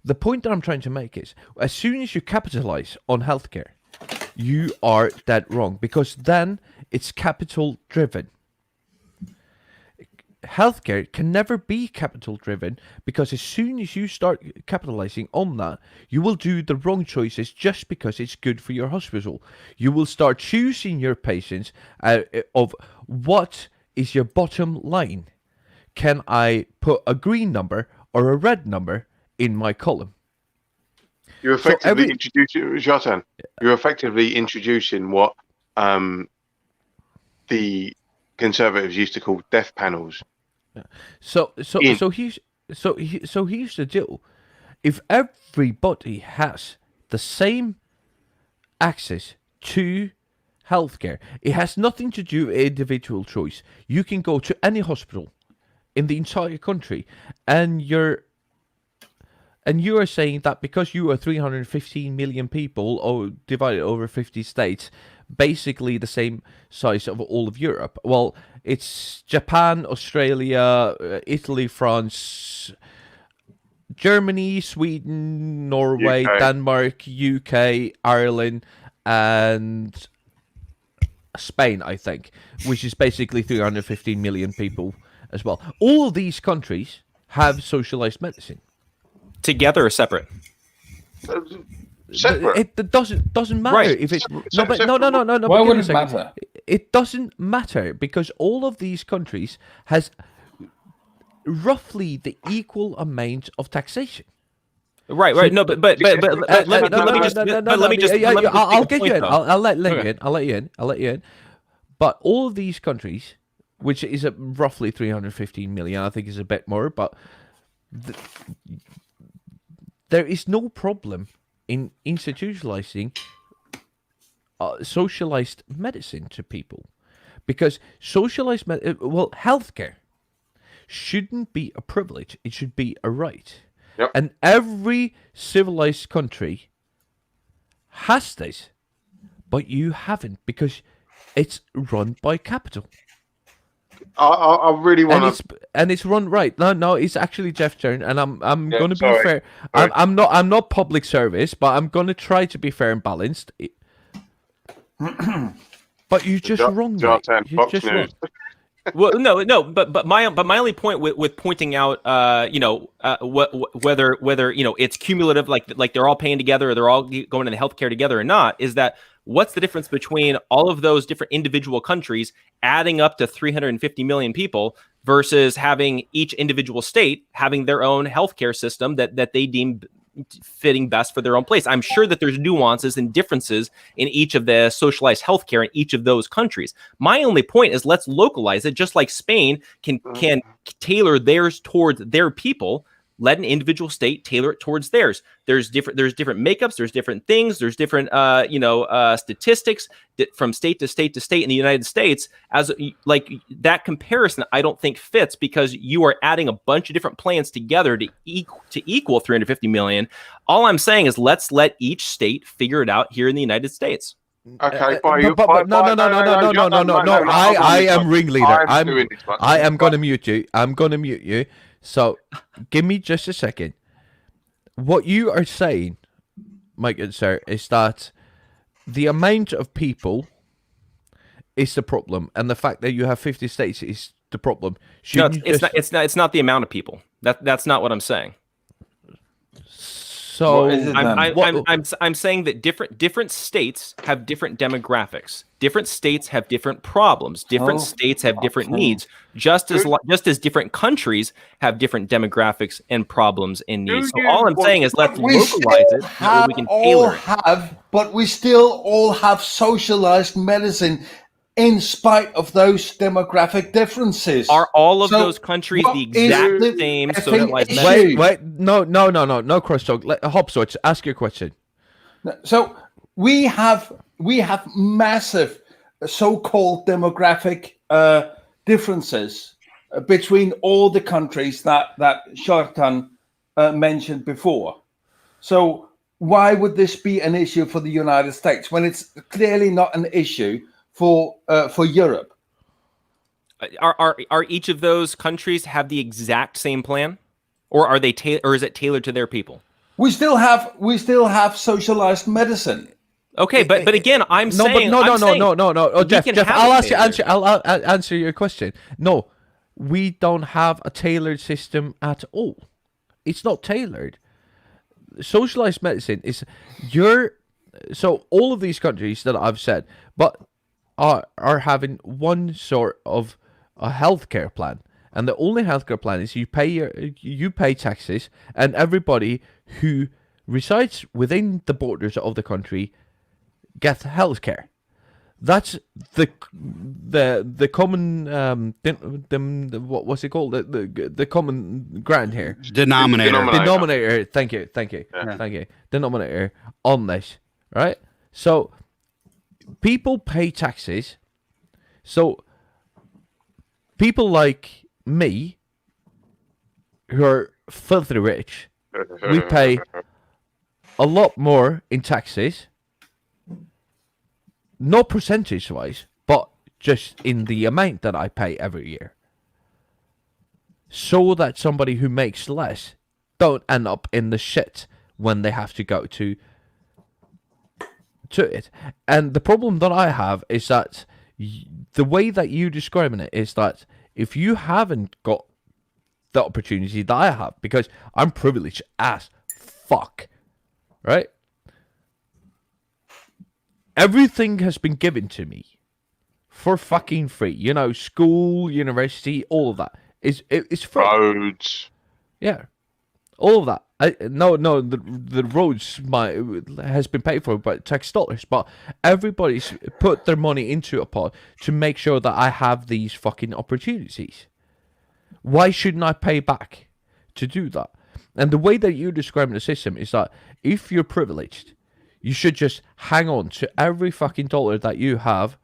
the point that I'm trying to make is, as soon as you capitalize on healthcare, you are dead wrong, because then it's capital driven. Healthcare can never be capital driven, because as soon as you start capitalizing on that, you will do the wrong choices just because it's good for your hospital. You will start choosing your patients of what is your bottom line. Can I put a green number or a red number in my column? You're effectively introducing what the Conservatives used to call death panels. So here's the deal. If everybody has the same access to healthcare, it has nothing to do with individual choice. You can go to any hospital in the entire country, and you are saying that because you are 315 million people divided over 50 states, basically the same size of all of Europe. Well, it's Japan, Australia, Italy, France, Germany, Sweden, Norway, UK. Denmark, UK, Ireland, and Spain, I think, which is basically 315 million people as well. All of these countries have socialized medicine. Together or separate? Separate. It doesn't matter if it's no. Why would it matter? It doesn't matter, because all of these countries has roughly the equal amount of taxation. Right. No, but let me just. I'll get you in. I'll let you in. But all of these countries, which is roughly 315 million, I think is a bit more, but there is no problem in institutionalizing socialized medicine to people, because healthcare shouldn't be a privilege; it should be a right. Yep. And every civilized country has this, but you haven't because it's run by capital. I really want And it's run right. No, it's actually Jeff's turn, and I'm Yeah, gonna be sorry. fair. Sorry. I'm not public service, but I'm gonna try to be fair and balanced. But you just wrong. Mate. Jartan, You Fox just wrong. News. Well, no, but my only point with pointing out, whether it's cumulative, like they're all paying together, or they're all going into healthcare together or not, is that what's the difference between all of those different individual countries adding up to 350 million people versus having each individual state having their own healthcare system that they deem fitting best for their own place? I'm sure that there's nuances and differences in each of the socialized healthcare in each of those countries. My only point is let's localize it, just like Spain can tailor theirs towards their people. Let an individual state tailor it towards theirs. There's different makeups, there's different things, there's different statistics from state to state to state in the United States. As like that comparison, I don't think fits because you are adding a bunch of different plans together to equal 350 million. All I'm saying is let's let each state figure it out here in the United States. Okay, No. I am ringleader. I am gonna mute you. I'm gonna mute you. So, give me just a second. What you are saying, my good sir, is that the amount of people is the problem, and the fact that you have 50 states is the problem. No, it's not the amount of people. That's not what I'm saying. So What is it then? I'm saying that different states have different demographics. Different states have different problems. Different states have different needs. Just as different countries have different demographics and problems and needs. So all I'm saying is let's localize it so we can tailor it. But we still all have socialized medicine in spite of those demographic differences. Are all of So those countries what the is exact the same effing socialized issue? medicine? wait, no cross talk. Hopswitch, ask your question. So we have massive so-called demographic differences between all the countries that Jartan mentioned before. So why would this be an issue for the United States when it's clearly not an issue for Europe? Are each of those countries have the exact same plan, or are they or is it tailored to their people? We still have socialized medicine. Okay, but again, I'm saying No. Oh, Jeff, can I'll have it I'll answer your question. No, we don't have a tailored system at all. It's not tailored. Socialized medicine is so all of these countries that I've said, but are having one sort of a healthcare plan, and the only healthcare plan is you pay taxes, and everybody who resides within the borders of the country gets healthcare. That's the common what's it called, the common ground here, denominator. Thank you. Denominator on this, right? So people pay taxes. So people like me, who are filthy rich, we pay a lot more in taxes. Not percentage-wise, but just in the amount that I pay every year. So that somebody who makes less don't end up in the shit when they have to go to it. And the problem that I have is that the way that you describe it is that if you haven't got the opportunity that I have, because I'm privileged as fuck, right? Everything has been given to me for fucking free. You know, school, university, all of that is free. Roads. Yeah, all of that. The roads has been paid for by tax dollars, but everybody's put their money into a pot to make sure that I have these fucking opportunities. Why shouldn't I pay back to do that? And the way that you describe the system is that if you're privileged, you should just hang on to every fucking dollar that you have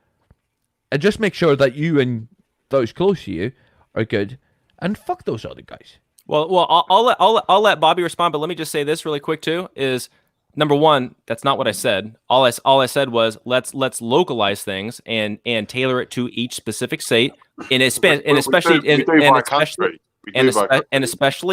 and just make sure that you and those close to you are good, and fuck those other guys. Well, I'll let Bobby respond, but let me just say this really quick too. Is number one, that's not what I said. All I said was let's localize things and tailor it to each specific state, and especially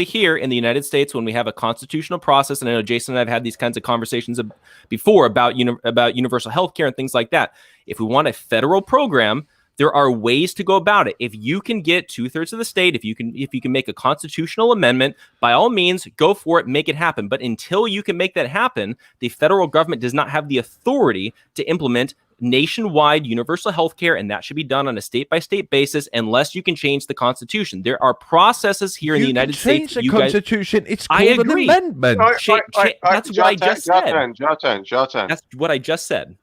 here in the United States when we have a constitutional process. And I know Jason and I've had these kinds of conversations before about universal health care and things like that. If we want a federal program, there are ways to go about it. If you can get 2/3 of the state, if you can make a constitutional amendment, by all means, go for it, make it happen. But until you can make that happen, the federal government does not have the authority to implement nationwide universal health care, and that should be done on a state-by-state basis unless you can change the Constitution. There are processes here in the United States. Change the Constitution. It's called I agree. an amendment. That's what I just said. Jartan. That's what I just said.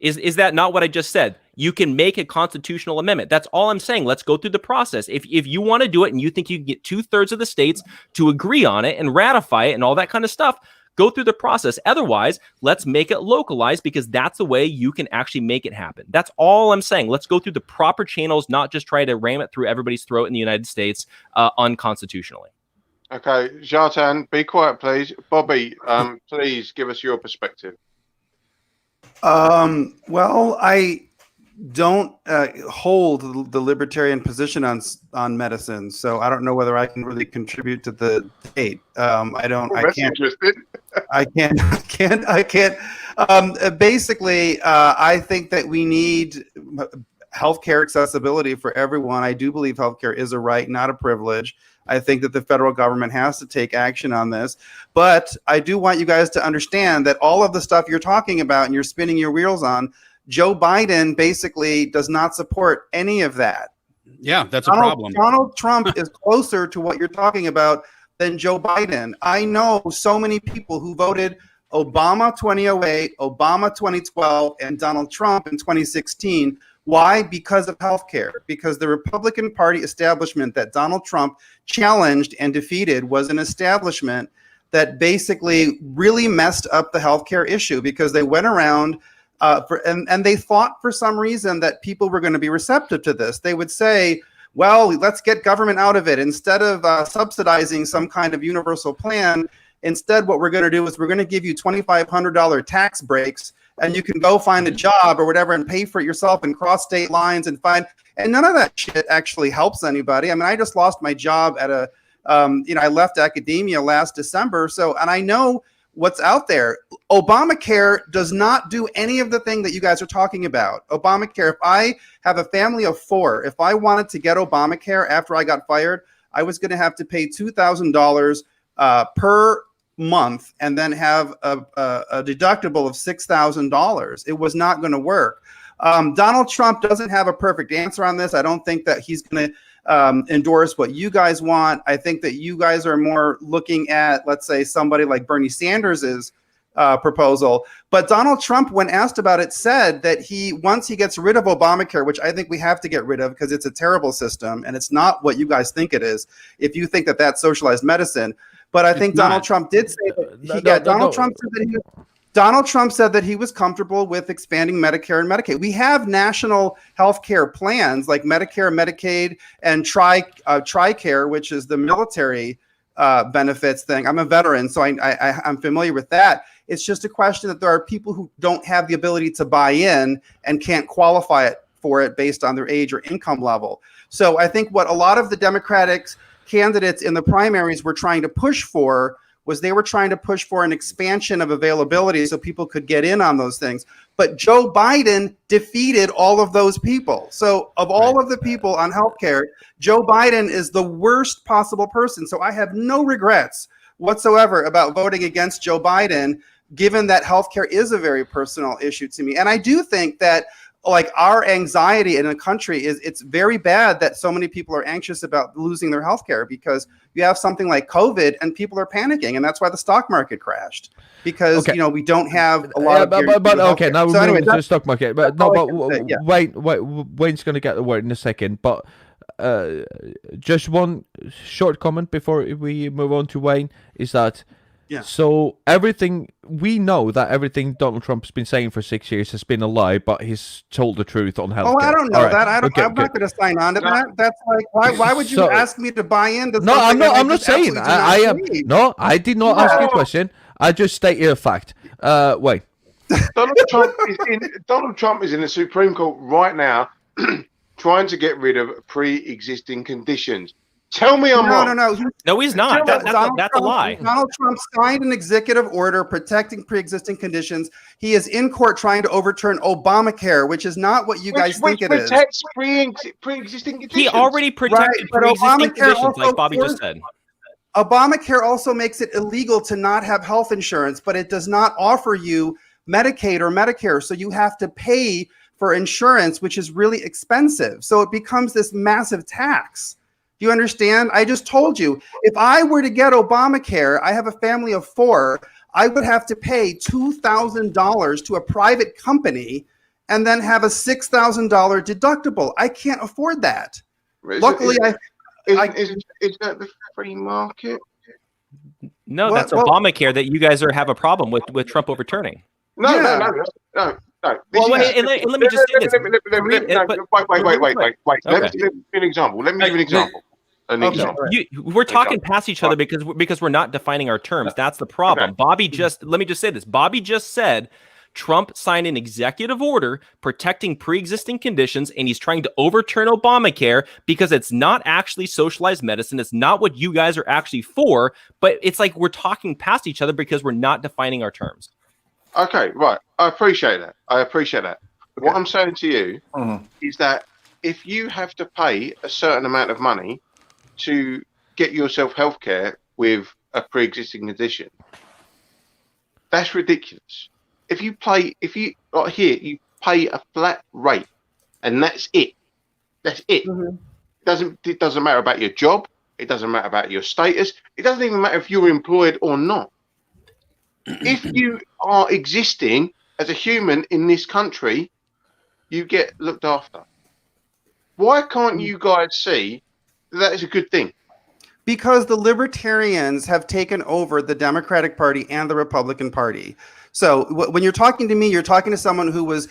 Is that not what I just said? You can make a constitutional amendment. That's all I'm saying. Let's go through the process. If you want to do it and you think you can get 2/3 of the states to agree on it and ratify it and all that kind of stuff, go through the process. Otherwise, let's make it localized because that's the way you can actually make it happen. That's all I'm saying. Let's go through the proper channels, not just try to ram it through everybody's throat in the United States unconstitutionally. Okay, Jartan, be quiet, please. Bobby, please give us your perspective. Well, I don't hold the libertarian position on medicine, so I don't know whether I can really contribute to the debate. I can't. Basically, I think that we need healthcare accessibility for everyone. I do believe healthcare is a right, not a privilege. I think that the federal government has to take action on this. But I do want you guys to understand that all of the stuff you're talking about and you're spinning your wheels on, Joe Biden basically does not support any of that. Yeah, that's a problem. Donald Trump is closer to what you're talking about than Joe Biden. I know so many people who voted Obama 2008, Obama 2012, and Donald Trump in 2016. Why? Because of healthcare. Because the Republican Party establishment that Donald Trump challenged and defeated was an establishment that basically really messed up the healthcare issue because they went around and they thought for some reason that people were going to be receptive to this. They would say, well, let's get government out of it. Instead of subsidizing some kind of universal plan, instead what we're going to do is we're going to give you $2,500 tax breaks and you can go find a job or whatever and pay for it yourself and cross state lines and none of that shit actually helps anybody. I mean, I just lost my job at I left academia last December. And I know what's out there. Obamacare does not do any of the thing that you guys are talking about. Obamacare, if I have a family of 4, if I wanted to get Obamacare after I got fired, I was going to have to pay $2,000 per month and then have a deductible of $6,000. It was not going to work. Donald Trump doesn't have a perfect answer on this. I don't think that he's going to endorse what you guys want. I think that you guys are more looking at, let's say, somebody like Bernie Sanders's proposal. But Donald Trump, when asked about it, said that once he gets rid of Obamacare, which I think we have to get rid of because it's a terrible system and it's not what you guys think it is, if you think that that's socialized medicine. But I think Donald Trump did say that Donald Trump said that he was comfortable with expanding Medicare and Medicaid. We have national health care plans like Medicare, Medicaid, and TRICARE, which is the military benefits thing. I'm a veteran, so I'm familiar with that. It's just a question that there are people who don't have the ability to buy in and can't qualify for it based on their age or income level. So I think what a lot of the Democratic candidates in the primaries were trying to push for was they were trying to push for an expansion of availability so people could get in on those things. But Joe Biden defeated all of those people. So of all of the people on healthcare, Joe Biden is the worst possible person. So I have no regrets whatsoever about voting against Joe Biden, given that healthcare is a very personal issue to me. And I do think that like our anxiety in a country it's very bad that so many people are anxious about losing their healthcare because you have something like COVID and people are panicking, and that's why the stock market crashed because we don't have a lot of. Okay, now we're moving to the stock market, yeah. Wayne's going to get the word in a second, but just one short comment before we move on to Wayne is that Yeah. So everything we know that everything Donald Trump's been saying for 6 years has been a lie, but he's told the truth on healthcare. Oh, I don't know All right. that. I'm Okay, not good. going to sign on to that. That's like, why would you So- ask me to buy into? No, I'm something not. that I'm not just saying. absolutely do not I am. believe? No, I did not ask you a question. I just stated a fact. Wait. Donald Trump is in the Supreme Court right now, trying to get rid of pre-existing conditions. Tell me I'm wrong. No. No, he's not. That's a lie. Donald Trump signed an executive order protecting pre-existing conditions. He is in court trying to overturn Obamacare, which is not what you guys think Which it is. protects pre-existing conditions. He already protected but pre-existing Obamacare conditions, also like Bobby forced- just said. Obamacare also makes it illegal to not have health insurance, but it does not offer you Medicaid or Medicare. So you have to pay for insurance, which is really expensive. So it becomes this massive tax. Do you understand? I just told you, if I were to get Obamacare, I have a family of 4, I would have to pay $2,000 to a private company and then have a $6,000 deductible. I can't afford that. Luckily, is that the free market? No, Well- that's well- Obamacare that you guys have a problem with Trump overturning. No. Well, wait, and let me just say this. Wait. Let me give you an example. We're talking past each other because we're not defining our terms. That's the problem. Okay. Let me just say this. Bobby just said Trump signed an executive order protecting pre-existing conditions, and he's trying to overturn Obamacare because it's not actually socialized medicine. It's not what you guys are actually for, but it's like we're talking past each other because we're not defining our terms. Okay, right. I appreciate that. What I'm saying to you is that if you have to pay a certain amount of money to get yourself healthcare with a pre-existing condition, that's ridiculous. If you pay a flat rate, and that's it. That's it. It doesn't matter about your job. It doesn't matter about your status. It doesn't even matter if you're employed or not. If you are existing as a human in this country, you get looked after. Why can't you guys see that is a good thing? Because the libertarians have taken over the Democratic Party and the Republican Party. So when you're talking to me, you're talking to someone who was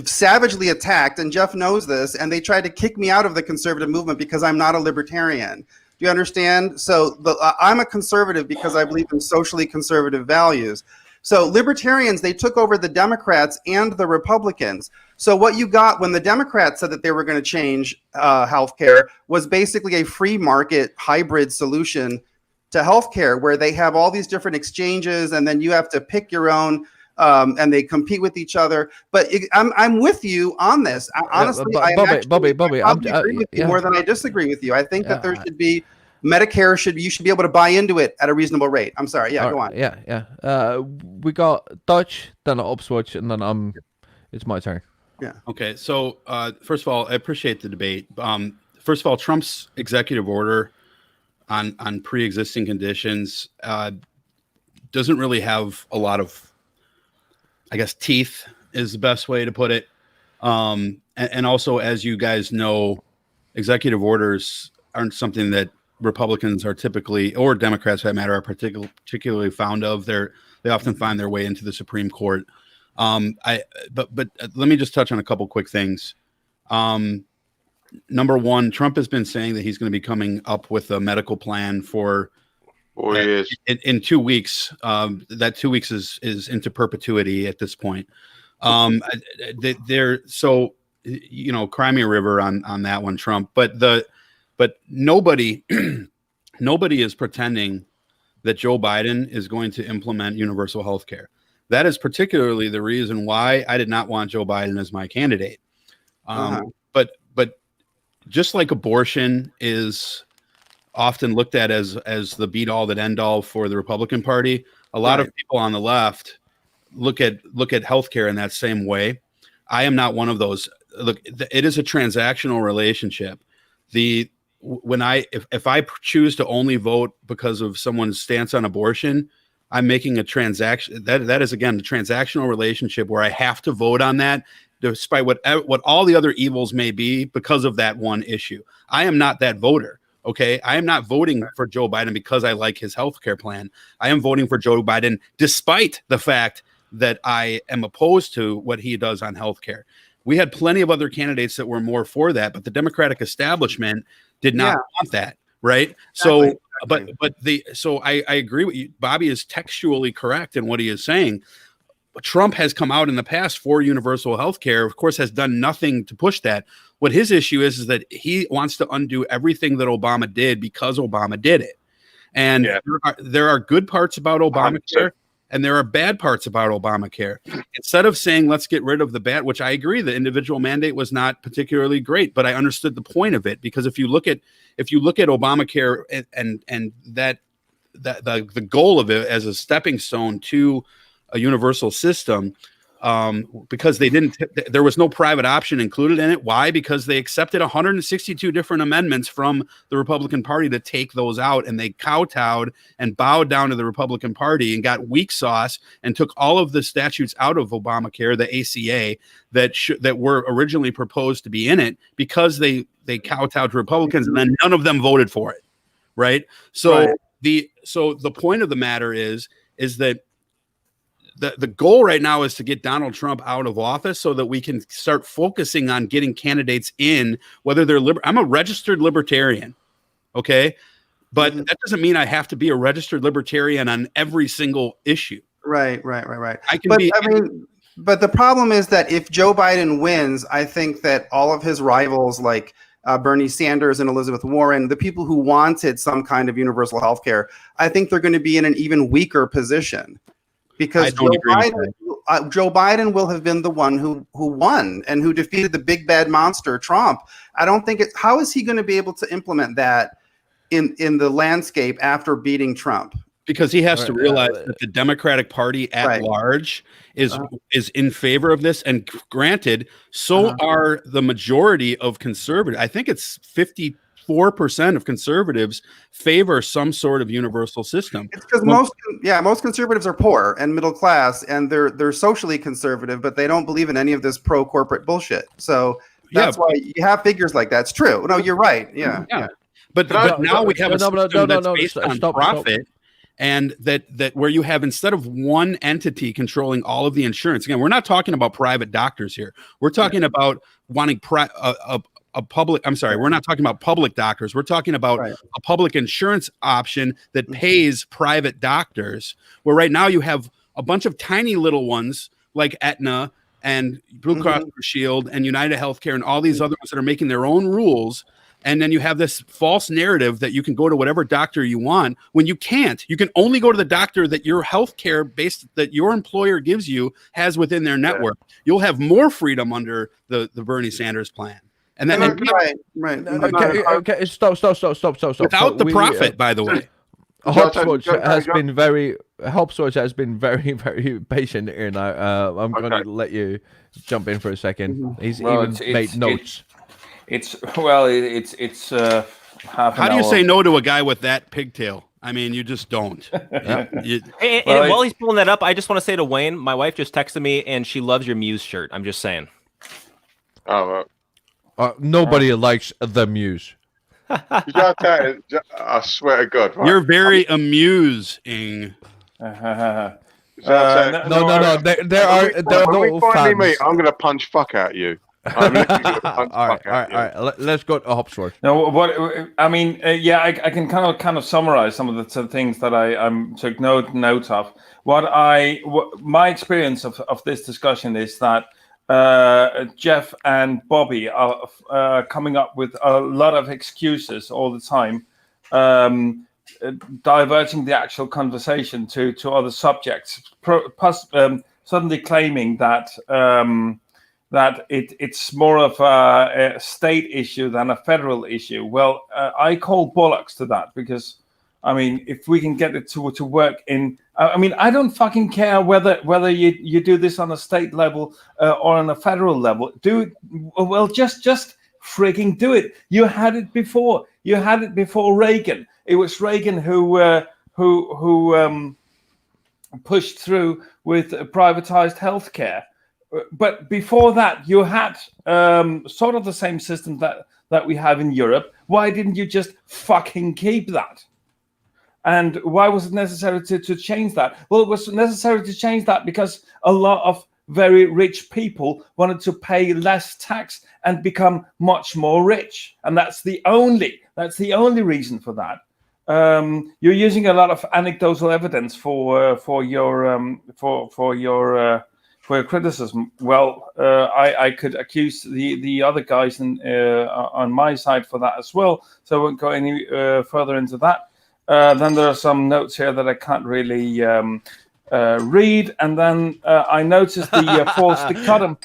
savagely attacked, and Jeff knows this, and they tried to kick me out of the conservative movement because I'm not a libertarian. Do you understand? So I'm a conservative because I believe in socially conservative values. So libertarians, they took over the Democrats and the Republicans. So what you got when the Democrats said that they were going to change healthcare was basically a free market hybrid solution to healthcare, where they have all these different exchanges, and then you have to pick your own, and they compete with each other. But I'm with you on this. Honestly, Bobby, I agree with you more than I disagree with you. I think that there should be Medicare. You should be able to buy into it at a reasonable rate. I'm sorry. Yeah, go on. Yeah. We got Dutch, then Upswitch, and then it's my turn. Yeah. Okay. So first of all, I appreciate the debate. First of all, Trump's executive order on pre-existing conditions doesn't really have a lot of, I guess, teeth is the best way to put it. And also, as you guys know, executive orders aren't something that Republicans are typically, or Democrats for that matter, are particularly fond of. They often find their way into the Supreme Court. But let me just touch on a couple quick things. Number one, Trump has been saying that he's going to be coming up with a medical plan for 4 years. In 2 weeks. That 2 weeks is into perpetuity at this point. So cry me a river on that one, Trump. But nobody is pretending that Joe Biden is going to implement universal health care. That is particularly the reason why I did not want Joe Biden as my candidate. But just like abortion is often looked at as the be all that end all for the Republican Party, a lot of people on the left look at healthcare in that same way. I am not one of those. Look, it is a transactional relationship. If I choose to only vote because of someone's stance on abortion, I'm making a transaction. That is again the transactional relationship where I have to vote on that, despite what all the other evils may be, because of that one issue. I am not that voter. Okay. I am not voting for Joe Biden because I like his health care plan. I am voting for Joe Biden despite the fact that I am opposed to what he does on health care. We had plenty of other candidates that were more for that, but the Democratic establishment did not want that. Right. Exactly. So I agree with you. Bobby is textually correct in what he is saying. Trump has come out in the past for universal health care, of course, has done nothing to push that. What his issue is that he wants to undo everything that Obama did because Obama did it. And there are good parts about Obamacare, and there are bad parts about Obamacare. Instead of saying, let's get rid of the bad, which I agree, the individual mandate was not particularly great, but I understood the point of it, because if you look at Obamacare and that the goal of it as a stepping stone to a universal system, because there was no private option included in it. Why? Because they accepted 162 different amendments from the Republican Party to take those out, and they kowtowed and bowed down to the Republican Party and got weak sauce and took all of the statutes out of Obamacare, the ACA, that were originally proposed to be in it, because they kowtowed to Republicans, and then none of them voted for it. Right. So the point of the matter is that the goal right now is to get Donald Trump out of office so that we can start focusing on getting candidates in, whether they're I'm a registered libertarian. Okay. But that doesn't mean I have to be a registered libertarian on every single issue. Right. But the problem is that if Joe Biden wins, I think that all of his rivals, like Bernie Sanders and Elizabeth Warren, the people who wanted some kind of universal health care, I think they're going to be in an even weaker position. Because Joe Biden will have been the one who won and who defeated the big bad monster, Trump. I don't think how is he going to be able to implement that in the landscape after beating Trump? Because he has to realize that the Democratic Party at large is in favor of this. And granted, so are the majority of conservatives. I think it's 54% of conservatives favor some sort of universal system. It's because most conservatives are poor and middle class, and they're socially conservative, but they don't believe in any of this pro corporate bullshit. So that's why you have figures like that. It's true. No, you're right. Yeah. But now we have a system that's based on profit. And that where you have, instead of one entity controlling all of the insurance, again, we're not talking about private doctors here. We're talking about wanting a public, I'm sorry, we're not talking about public doctors. We're talking about a public insurance option that pays private doctors, where right now you have a bunch of tiny little ones like Aetna and Blue Cross Blue Shield and United Healthcare and all these other ones that are making their own rules. And then you have this false narrative that you can go to whatever doctor you want, when you can't. You can only go to the doctor that your healthcare that your employer gives you has within their network. You'll have more freedom under the Bernie Sanders plan. And then Okay, stop. Without the profit, by the way. Hopswatch has been very, very patient here now. I'm going to let you jump in for a second. He's made notes. It's half. How do you say no to a guy with that pigtail? I mean, you just don't. And while he's pulling that up, I just want to say to Wayne, my wife just texted me and she loves your Muse shirt. I'm just saying. Oh, nobody likes the Muse. I swear to God. Right? You're very amusing. No. There are no fans. Meet, I'm going to punch fuck out you. All right. Let's go to Hopsworth. No, I can kind of summarize some of the things that I took note of. My experience of this discussion is that Jeff and Bobby are coming up with a lot of excuses all the time, diverting the actual conversation to other subjects, suddenly claiming that it's more of a state issue than a federal issue. Well, I call bollocks to that, because, I mean, if we can get it to work in, I mean, I don't fucking care whether you do this on a state level or on a federal level. Do it, well, just frigging do it. You had it before. You had it before Reagan. It was Reagan who pushed through with privatized healthcare. but before that, you had sort of the same system that we have in Europe. Why didn't you just fucking keep that? And why was it necessary to change that? Well, it was necessary to change that because a lot of very rich people wanted to pay less tax and become much more rich, and that's the only reason for that. You're using a lot of anecdotal evidence for your criticism. Well, I could accuse the other guys on my side for that as well, so I won't go any further into that. Then there are some notes here that I can't really read, and then I noticed the false dichotomy.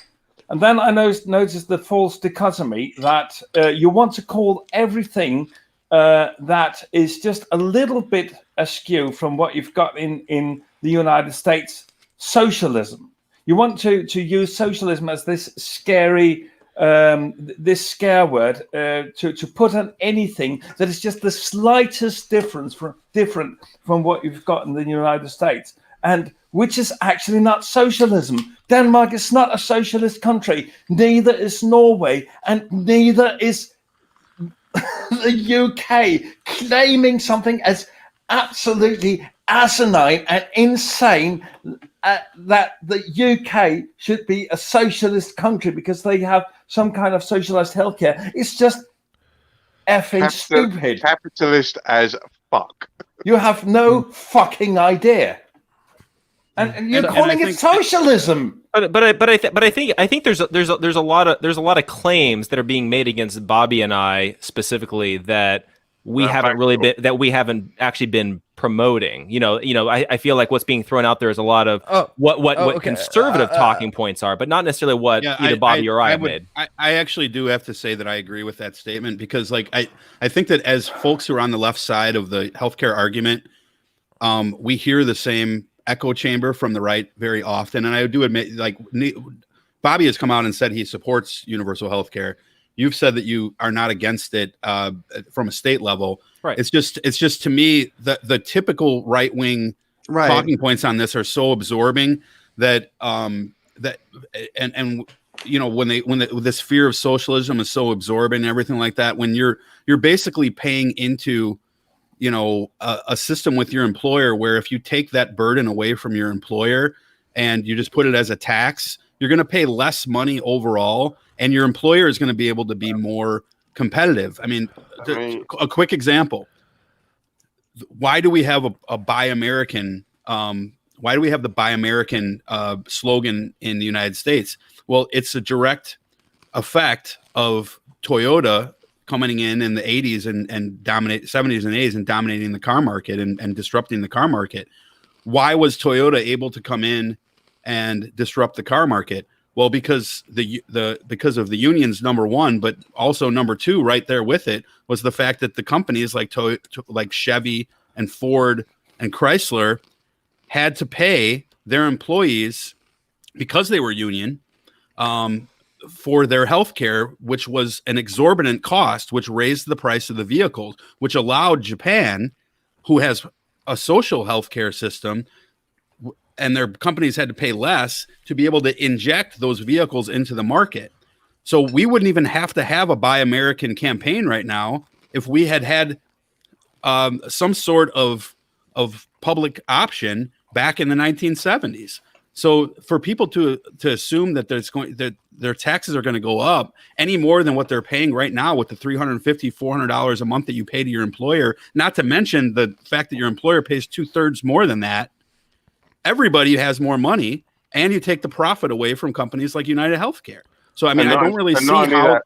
And then I noticed the false dichotomy that you want to call everything that is just a little bit askew from what you've got in the United States socialism. You want to use socialism as this scary this scare word to put on anything that is just the slightest different from what you've got in the United States, and which is actually not socialism. Denmark is not a socialist country, neither is Norway, and neither is the UK, claiming something as absolutely asinine and insane that the UK should be a socialist country because they have some kind of socialized healthcare. It's just effing stupid. Capitalist as fuck. You have no fucking idea, and you're calling it socialism. But I think there's a lot of claims that are being made against Bobby and I specifically that we haven't actually been promoting. I feel like what's being thrown out there is a lot of what conservative talking points are, but not necessarily what either Bobby or I have made. I actually do have to say that I agree with that statement because, like, I think that as folks who are on the left side of the healthcare argument, we hear the same echo chamber from the right very often. And I do admit, like, Bobby has come out and said he supports universal healthcare. You've said that you are not against it from a state level. Right. It's just to me the typical right wing talking points on this are so absorbing that when this fear of socialism is so absorbing and everything like that, when you're basically paying into a system with your employer where if you take that burden away from your employer and you just put it as a tax, you're going to pay less money overall, and your employer is going to be able to be more competitive. I mean, a quick example. Why do we have a Buy American? Why do we have the Buy American slogan in the United States? Well, it's a direct effect of Toyota coming in the 80s and dominate 70s and 80s and dominating the car market and disrupting the car market. Why was Toyota able to come in and disrupt the car market? Well, because because of the unions, number one, but also number two, right there with it, was the fact that the companies like Chevy and Ford and Chrysler had to pay their employees, because they were union, for their health care, which was an exorbitant cost, which raised the price of the vehicles, which allowed Japan, who has a social health care system, and their companies had to pay less to be able to inject those vehicles into the market. So we wouldn't even have to have a Buy American campaign right now if we had some sort of public option back in the 1970s. So for people to assume that that their taxes are going to go up any more than what they're paying right now with the $350, $400 a month that you pay to your employer, not to mention the fact that your employer pays 2/3 more than that, everybody has more money, and you take the profit away from companies like United Healthcare. So I mean, I don't really see how.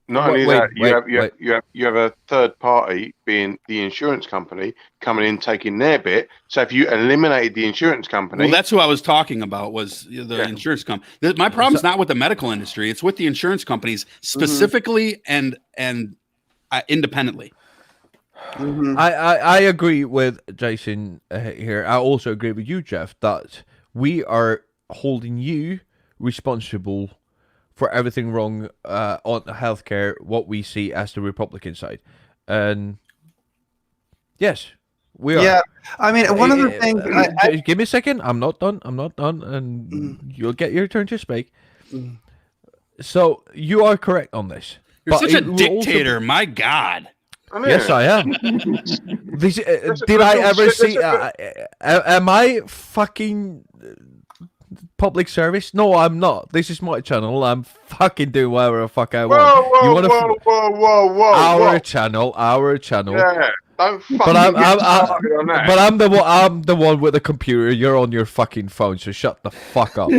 Not only that, you have a third party, being the insurance company, coming in taking their bit. So if you eliminated the insurance company, well, that's who I was talking about, was the insurance company. My problem's not with the medical industry; it's with the insurance companies specifically and independently. Mm-hmm. I agree with Jason here. I also agree with you, Jeff, that we are holding you responsible for everything wrong on healthcare, what we see as the Republican side. And yes, We are. Yeah, I mean, one of the things. Give me a second. I'm not done, and you'll get your turn to speak. So you are correct on this. You're But such a it will also dictator. My God. Yes, I am. Did I ever see? Am I fucking public service? No, I'm not. This is my channel. I'm fucking doing whatever the fuck I want. Whoa! Our channel. Yeah, don't fucking But get started on that. but I'm the one with the computer. You're on your fucking phone, so shut the fuck up.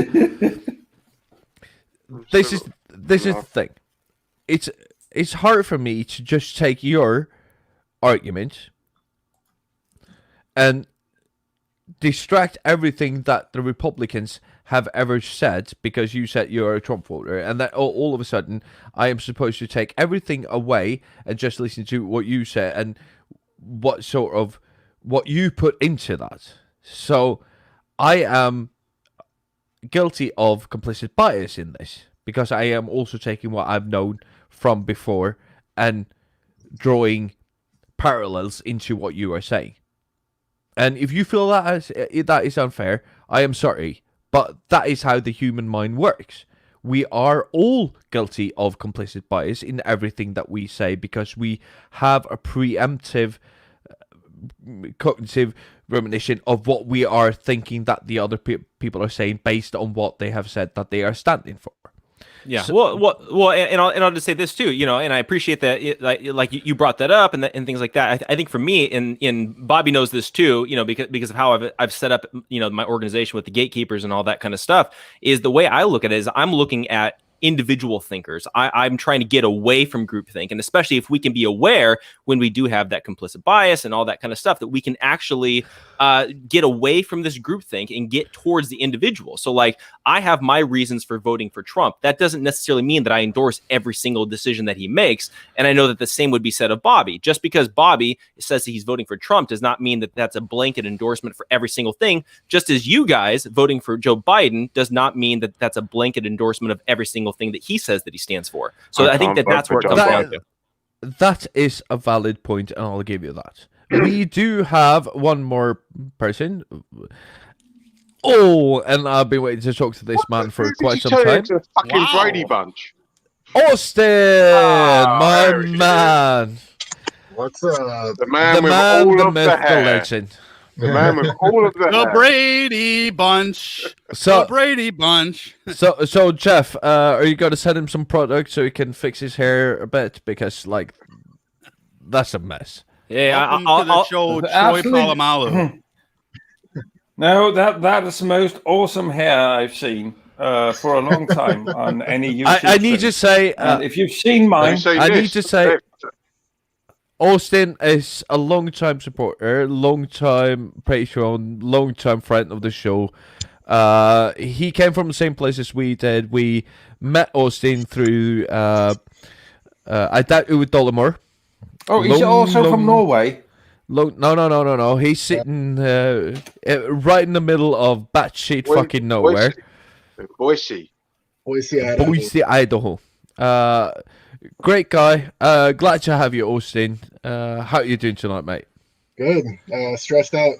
This is the thing. It's hard for me to just take your argument and distract everything that the Republicans have ever said because you said you're a Trump voter, and that all of a sudden I am supposed to take everything away and just listen to what you said and what you put into that. So I am guilty of complicit bias in this because I am also taking what I've known from before and drawing parallels into what you are saying. And if you feel that is unfair, I am sorry, but that is how the human mind works. We are all guilty of complicit bias in everything that we say because we have a preemptive cognitive rumination of what we are thinking that the other people are saying based on what they have said that they are standing for. Yeah. So, well, and I'll just say this too, and I appreciate that, like you brought that up and things like that. I think for me, and Bobby knows this too, because of how I've set up, my organization with the gatekeepers and all that kind of stuff. Is the way I look at it is I'm looking at individual thinkers. I'm trying to get away from groupthink, and especially if we can be aware when we do have that complicit bias and all that kind of stuff, that we can actually get away from this groupthink and get towards the individual. So like I have my reasons for voting for Trump. That doesn't necessarily mean that I endorse every single decision that he makes. And I know that the same would be said of Bobby. Just because Bobby says that he's voting for Trump does not mean that that's a blanket endorsement for every single thing. Just as you guys voting for Joe Biden does not mean that that's a blanket endorsement of every single thing that he says that he stands for. So I think that's where it comes down to. That is a valid point, and I'll give you that. We do have one more person. Oh, and I've been waiting to talk to this man for quite some time. It's a fucking Brady Bunch. Austin, my man. What's up? The man The with man, all the of myth, the the hair. legend. The man with all of the The hair. Brady Bunch. So- The Brady Bunch. So Jeff, are you going to send him some products so he can fix his hair a bit? Because, like, that's a mess. Yeah, Welcome to the show, Troy Absolutely. Polamalu. No, that is the most awesome hair I've seen for a long time on any YouTube. I need stream. to say, And if you've seen mine, Don't say I this. need to say, Austin is a long-time supporter, long-time Patreon, long-time friend of the show. He came from the same place as we did. We met Austin through, I doubt it was Dollamore. oh, he's also from Norway. No. He's sitting right in the middle of batshit fucking nowhere. Boise. Boise, Idaho. Boise, Idaho. Great guy. Glad to have you, Austin. How are you doing tonight, mate? Good. Stressed out.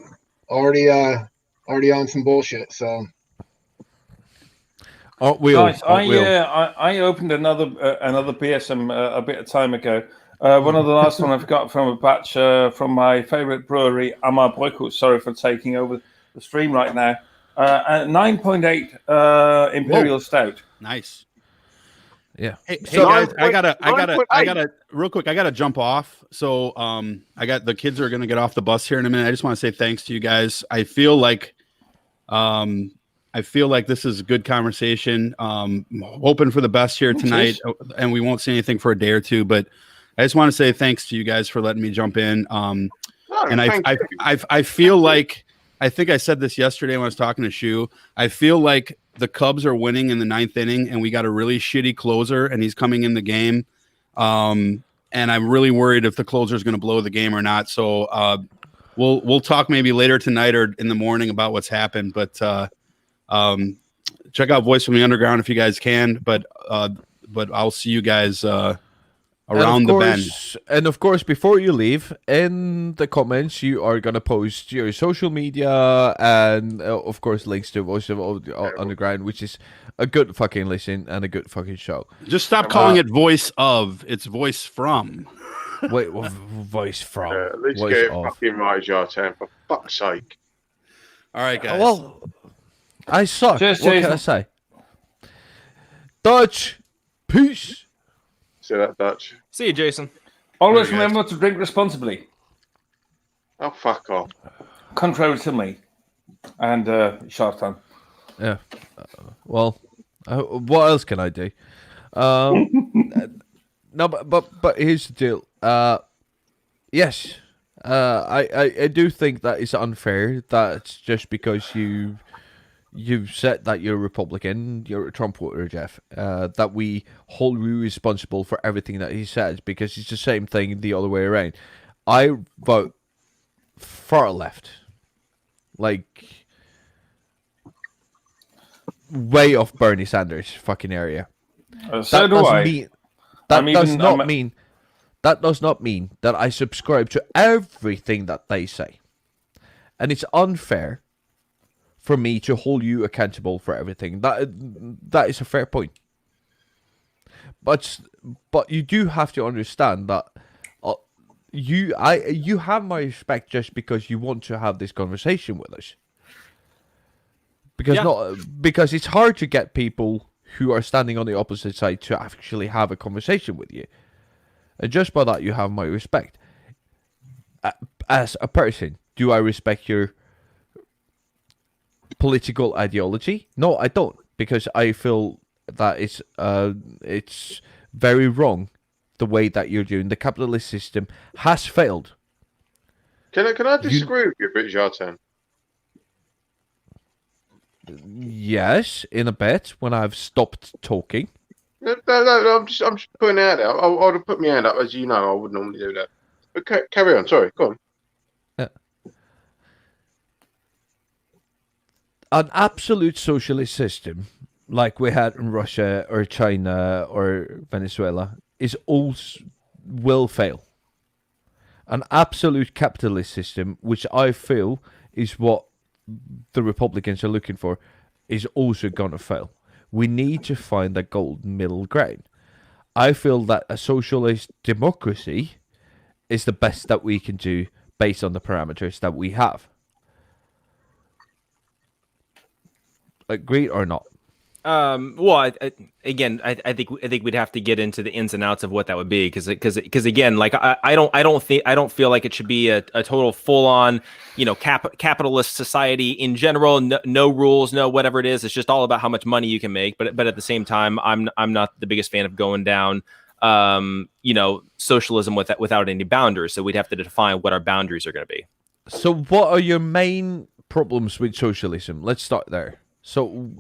Already on some bullshit. So Aren't we all? Nice. Aren't we all? I opened another BSM a bit of time ago. One of the last one I've got from a batch from my favorite brewery, Amar Brücke. Sorry for taking over the stream right now. 9.8 Imperial Stout. Nice. Yeah. Hey So- guys, I gotta $9.8. real quick. I gotta jump off. So I got the kids are gonna get off the bus here in a minute. I just want to say thanks to you guys. I feel like this is a good conversation. Hoping for the best here tonight, and we won't say anything for a day or two. But I just want to say thanks to you guys for letting me jump in. And I feel like, I think I said this yesterday when I was talking to Shu. I feel like the Cubs are winning in the 9th inning, and we got a really shitty closer, and he's coming in the game. And I'm really worried if the closer is going to blow the game or not. So we'll talk maybe later tonight or in the morning about what's happened. But check out Voice from the Underground if you guys can. But I'll see you guys around the bend. And of course, before you leave, in the comments, you are going to post your social media and, of course, links to Voice of Underground, which is a good fucking listen and a good fucking show. Just stop calling it voice of. It's voice from. Wait, voice from? At least voice get it of. fucking right, Jartan, for fuck's sake. All right, guys. Well, I suck. Just what can Jason. I say? Dutch, peace. See that, Dutch? See you, Jason. Always Very good. remember to drink responsibly, Oh, fuck off. contrary to me and Shartan. Yeah. Well, what else can I do? No, but here's the deal. Yes, I do think that it's unfair. That's just because you've said that you're a Republican, you're a Trump voter, Jeff. That we hold you responsible for everything that he says, because it's the same thing the other way around. I vote far left, like way off Bernie Sanders fucking area. So do I. That I'm does even- not I'm- mean that does not mean that I subscribe to everything that they say, and it's unfair for me to hold you accountable for everything. That is a fair point. But you do have to understand that you have my respect just because you want to have this conversation with us. Because it's hard to get people who are standing on the opposite side to actually have a conversation with you. And just by that, you have my respect. As a person, do I respect your political ideology? No, I don't, because I feel that it's very wrong the way that you're doing. The capitalist system has failed. Can I disagree with you a bit, Jartan? Yes, in a bit when I've stopped talking. No, I'm just putting it out there. I would have put my hand up, as you know. I would normally do that. But carry on. Sorry, go on. An absolute socialist system like we had in Russia or China or Venezuela will fail. An absolute capitalist system, which I feel is what the Republicans are looking for, is also going to fail. We need to find a golden middle ground. I feel that a socialist democracy is the best that we can do based on the parameters that we have. Agree or not? Well, I think we'd have to get into the ins and outs of what that would be, because again, like I don't feel like it should be a total full on, capitalist society in general. No rules, no whatever it is. It's just all about how much money you can make. But at the same time, I'm not the biggest fan of going down, socialism without any boundaries. So we'd have to define what our boundaries are going to be. So what are your main problems with socialism? Let's start there. So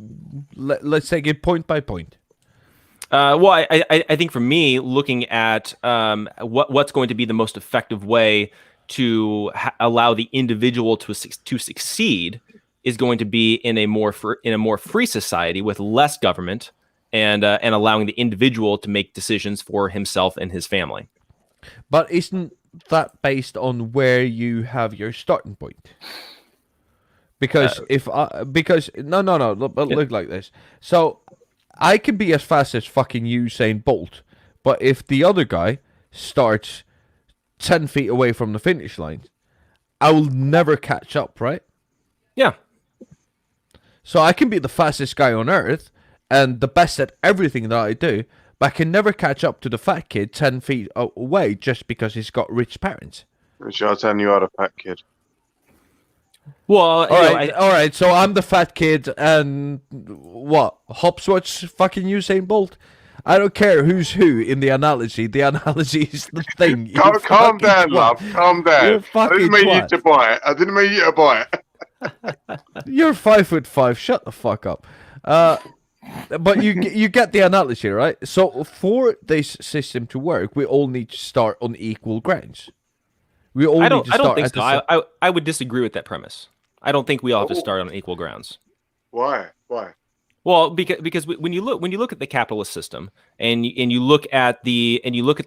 let's take it point by point. Well, I think for me, looking at what's going to be the most effective way to allow the individual to succeed is going to be in a more free society with less government and allowing the individual to make decisions for himself and his family. But isn't that based on where you have your starting point? Because look like this. So I can be as fast as fucking Usain Bolt, but if the other guy starts 10 feet away from the finish line, I will never catch up, right? Yeah. So I can be the fastest guy on earth and the best at everything that I do, but I can never catch up to the fat kid 10 feet away just because he's got rich parents. Jartan, you are the fat kid. Well, all right. So I'm the fat kid, and what? Hopswatch fucking Usain Bolt. I don't care who's who in the analogy. The analogy is the thing. Calm down, love. Calm down. I didn't mean you to buy it. You're 5'5". Shut the fuck up. But you get the analogy, right? So for this system to work, we all need to start on equal grounds. I don't think so. I would disagree with that premise. I don't think we all have to start on equal grounds. Why? Well, because when you look at the capitalist system and you look at the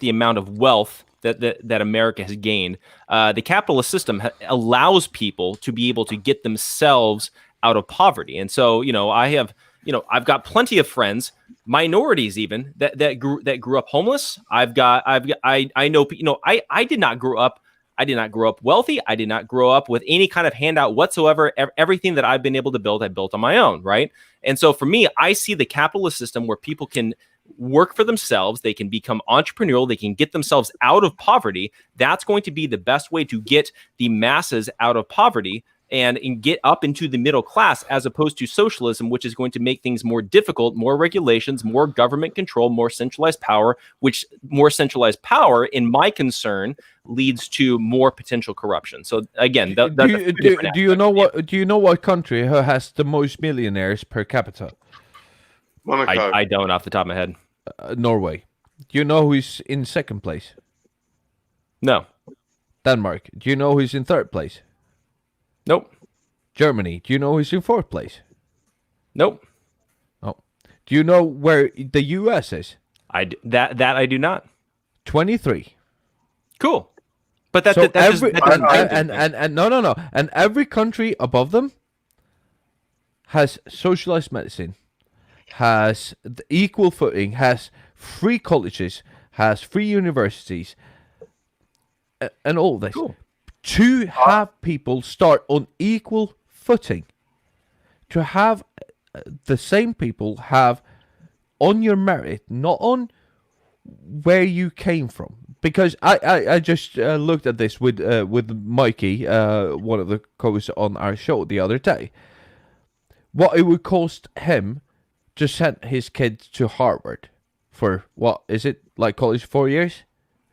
amount of wealth that America has gained, the capitalist system allows people to be able to get themselves out of poverty. And so, I've got plenty of friends, minorities even, that grew up homeless. I know, I did not grow up wealthy. I did not grow up with any kind of handout whatsoever. Everything that I've been able to build, I built on my own, right? And so for me, I see the capitalist system where people can work for themselves, they can become entrepreneurial, they can get themselves out of poverty. That's going to be the best way to get the masses out of poverty and get up into the middle class, as opposed to socialism, which is going to make things more difficult, more regulations, more government control, more centralized power, which more centralized power, in my concern, leads to more potential corruption. So again, do you know what country has the most millionaires per capita? Monaco. I don't off the top of my head. Norway. Do you know who's in second place? No. Denmark. Do you know who's in third place? Nope. Germany. Do you know who's in fourth place? Nope. Oh. Do you know where the US is? I do not. 23. Cool. But that doesn't no. And every country above them has socialized medicine, has the equal footing, has free colleges, has free universities, and all this. Cool. To have people start on equal footing, to have the same people have on your merit, not on where you came from. Because I just looked at this with Mikey, one of the co-hosts on our show the other day. What it would cost him to send his kid to Harvard for, what is it, like college 4 years?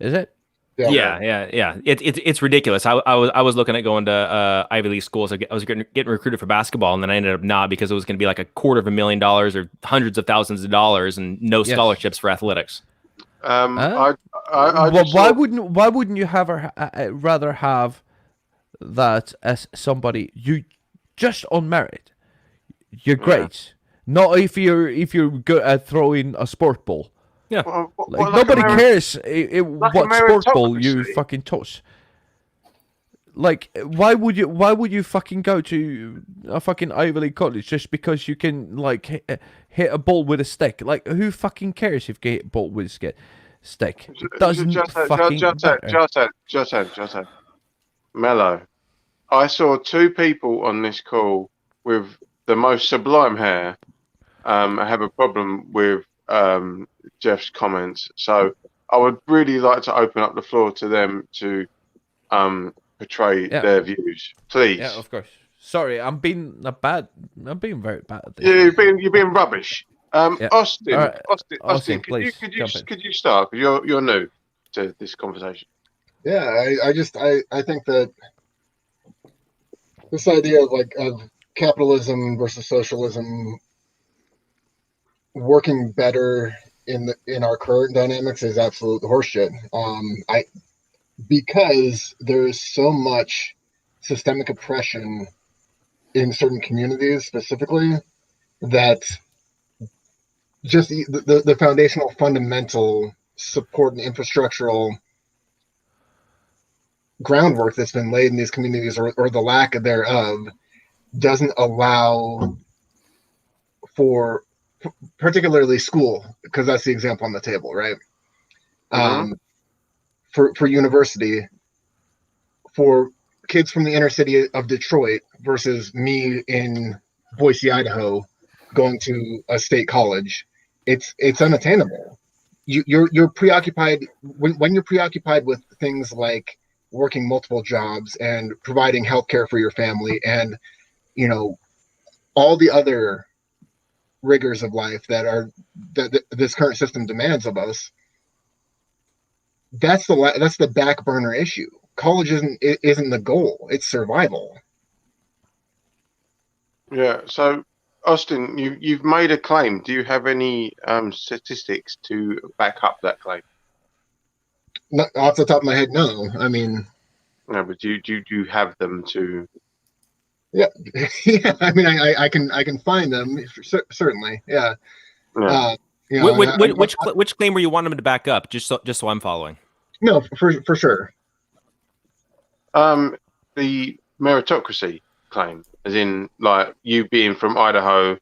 Is it? Yeah. It's ridiculous. I was looking at going to Ivy League schools. I was getting recruited for basketball, and then I ended up not, because it was going to be like $250,000 or hundreds of thousands of dollars and no scholarships for athletics. Why wouldn't you rather have that as somebody you just on merit, your grades, not if you're good at throwing a sport ball. Yeah, nobody cares what sport ball you fucking toss. Like, why would you fucking go to a fucking Ivy League college just because you can like hit a ball with a stick? Like, who fucking cares if you hit a ball with a stick? It doesn't fucking matter. Just Mello, I saw two people on this call with the most sublime hair have a problem with Jeff's comments. So I would really like to open up the floor to them to portray their views, please. Yeah, of course. Sorry, I'm being very bad at this. Yeah, you're being rubbish. Austin, right. Austin, please, could you start? Because you're new to this conversation. Yeah, I think that this idea of capitalism versus socialism working better in our current dynamics is absolute horseshit. Because there's so much systemic oppression in certain communities specifically, that just the foundational fundamental support and infrastructural groundwork that's been laid in these communities, or the lack thereof, doesn't allow for particularly school, because that's the example on the table, right? For university, for kids from the inner city of Detroit versus me in Boise, Idaho, going to a state college, it's unattainable. You're preoccupied when you're preoccupied with things like working multiple jobs and providing healthcare for your family, and all the other rigors of life that this current system demands of us. That's the back burner issue. College isn't the goal; it's survival. Yeah. So, Austin, you've made a claim. Do you have any statistics to back up that claim? Not off the top of my head, no. I mean, no, but do you have them to? Yeah, yeah. I mean, I can find them certainly. Yeah. You know, Which claim were you wanting him to back up? Just so I'm following. No, for sure. The meritocracy claim, as in like you being from Idaho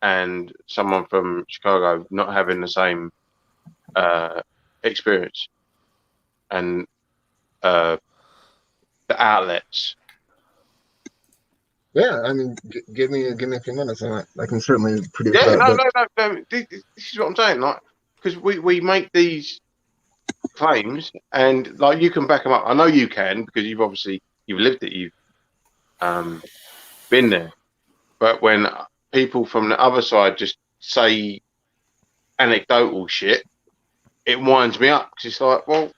and someone from Chicago not having the same experience and the outlets. Yeah, I mean, give me a few minutes and I can certainly produce Yeah, that. no. This is what I'm saying, like, because we make these claims and like you can back them up. I know you can because you've lived it, you've been there. But when people from the other side just say anecdotal shit, it winds me up because it's like, well,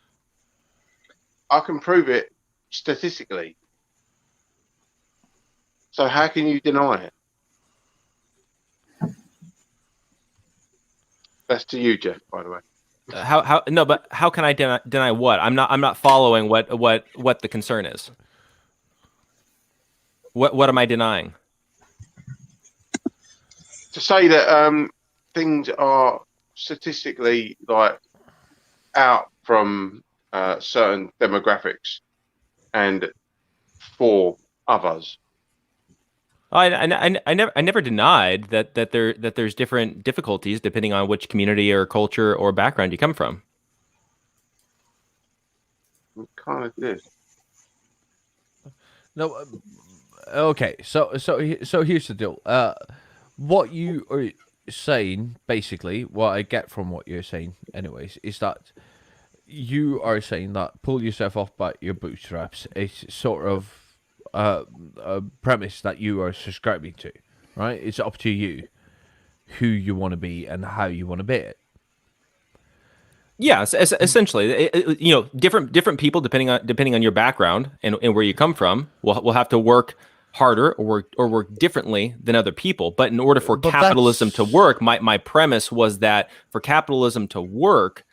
I can prove it statistically. So how can you deny it? That's to you, Jeff, by the way. How can I deny what? I'm not following what the concern is. What am I denying? To say that things are statistically like out from certain demographics and for others. I never denied that there's different difficulties depending on which community or culture or background you come from. We kind of did. No, okay. So here's the deal. What you are saying, basically, what I get from what you're saying, anyways, is that you are saying that pull yourself off by your bootstraps is sort of a premise that you are subscribing to, right? It's up to you who you want to be and how you want to be it. Yeah, essentially, different people depending on your background and where you come from will have to work harder or work differently than other people. But in order for capitalism to work, my premise was that for capitalism to work,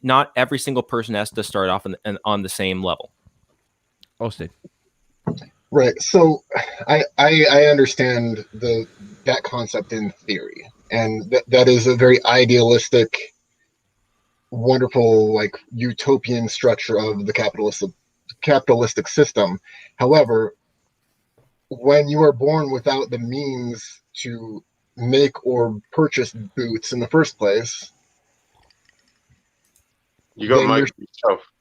not every single person has to start off on the same level. Austin. Right. So I understand that concept in theory, and that is a very idealistic, wonderful, like utopian structure of the capitalistic system. However, when you are born without the means to make or purchase boots in the first place, you got to make it yourself.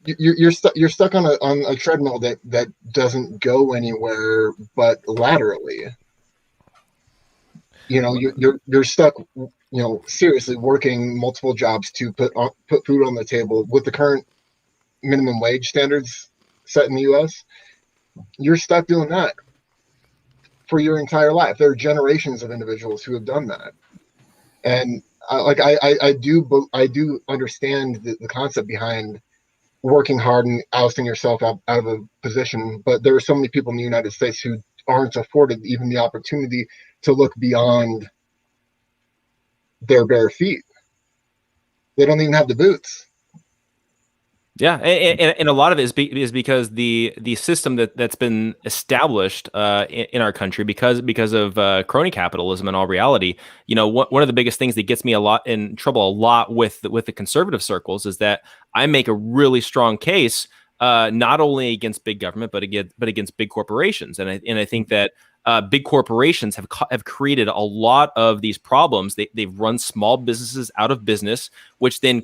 You're stuck on a treadmill that doesn't go anywhere but laterally. You know, you're stuck. You know, seriously working multiple jobs to put food on the table with the current minimum wage standards set in the U.S. You're stuck doing that for your entire life. There are generations of individuals who have done that, and I do understand the concept behind working hard and ousting yourself out of a position, but there are so many people in the United States who aren't afforded even the opportunity to look beyond their bare feet. They don't even have the boots. Yeah, and a lot of it is because the system that's been established in our country because of crony capitalism in all reality. You know, one of the biggest things that gets me in trouble with the conservative circles is that I make a really strong case not only against big government but against big corporations, and I think that big corporations have created a lot of these problems. They've run small businesses out of business, which then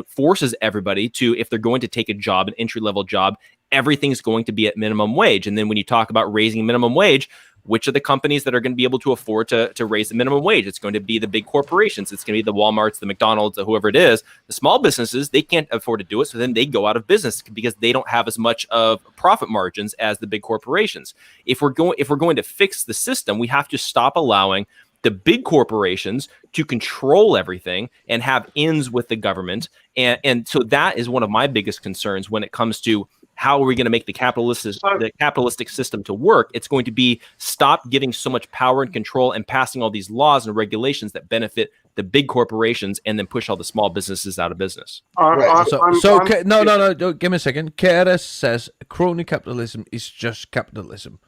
forces everybody to, if they're going to take a job, an entry-level job, everything's going to be at minimum wage. And then when you talk about raising minimum wage, which are the companies that are going to be able to afford to raise the minimum wage? It's going to be the big corporations. It's going to be the Walmarts, the McDonald's, whoever it is. The small businesses, they can't afford to do it, so then they go out of business because they don't have as much of profit margins as the big corporations. If we're going to fix the system, we have to stop allowing the big corporations to control everything and have ends with the government. And so that is one of my biggest concerns when it comes to how are we going to make the capitalistic system to work. It's going to be stop giving so much power and control and passing all these laws and regulations that benefit the big corporations and then push all the small businesses out of business. No, give me a second. KRS says crony capitalism is just capitalism.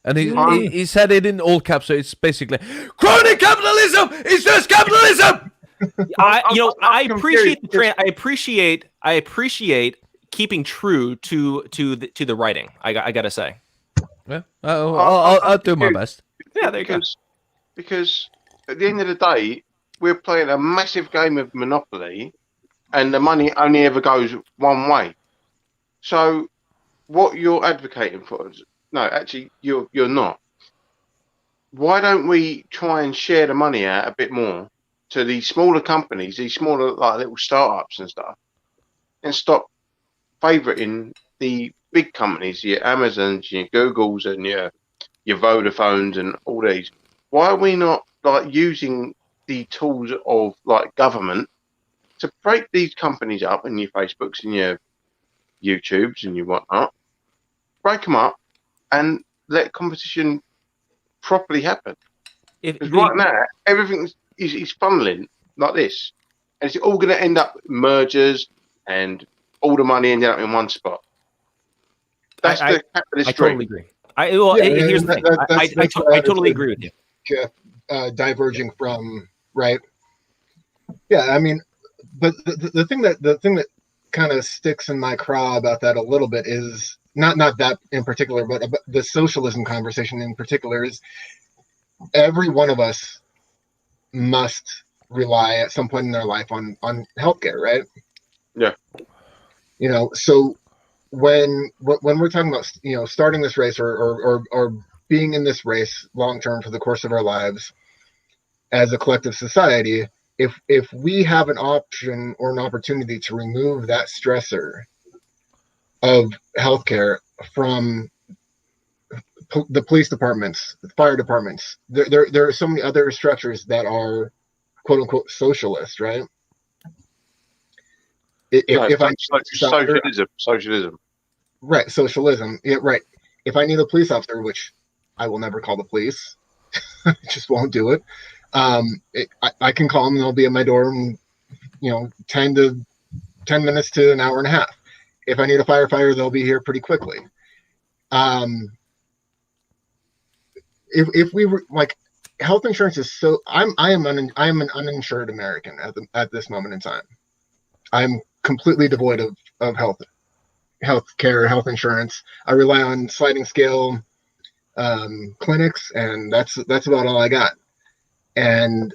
And he said it in all caps, so it's basically crony capitalism is just capitalism. I appreciate keeping true to the writing. I gotta say. Yeah, I'll do my best. Yeah, there you go. Because at the end of the day, we're playing a massive game of Monopoly, and the money only ever goes one way. So, what you're advocating for is no, actually, you're not. Why don't we try and share the money out a bit more to these smaller companies, these smaller like little startups and stuff, and stop favoriting the big companies, your Amazons, your Googles, and your Vodafones, and all these? Why are we not like using the tools of like government to break these companies up, and your Facebooks and your YouTubes and your whatnot, break them up and let competition properly happen? Because right now everything is funneling like this, and it's all going to end up mergers and all the money ending up in one spot. That's the capitalist I totally agree. Here's the thing. I totally agree with you. Jeff, diverging from right. Yeah, I mean, but the thing that kind of sticks in my craw about that a little bit is not that in particular, but the socialism conversation in particular is every one of us must rely at some point in their life on healthcare, right? Yeah. So when we're talking about starting this race or being in this race long term for the course of our lives as a collective society, if we have an option or an opportunity to remove that stressor of healthcare from the police departments, the fire departments, there are so many other structures that are quote unquote socialist, right? Socialism. Right, socialism. Yeah, right. If I need a police officer, which I will never call the police, just won't do it. I can call them, and they'll be at my door in 10 minutes to an hour and a half. If I need a firefighter, they'll be here pretty quickly. If we were like, health insurance is so, I am an uninsured American at this moment in time. I'm completely devoid of health care, health insurance. I rely on sliding scale clinics, and that's about all I got. And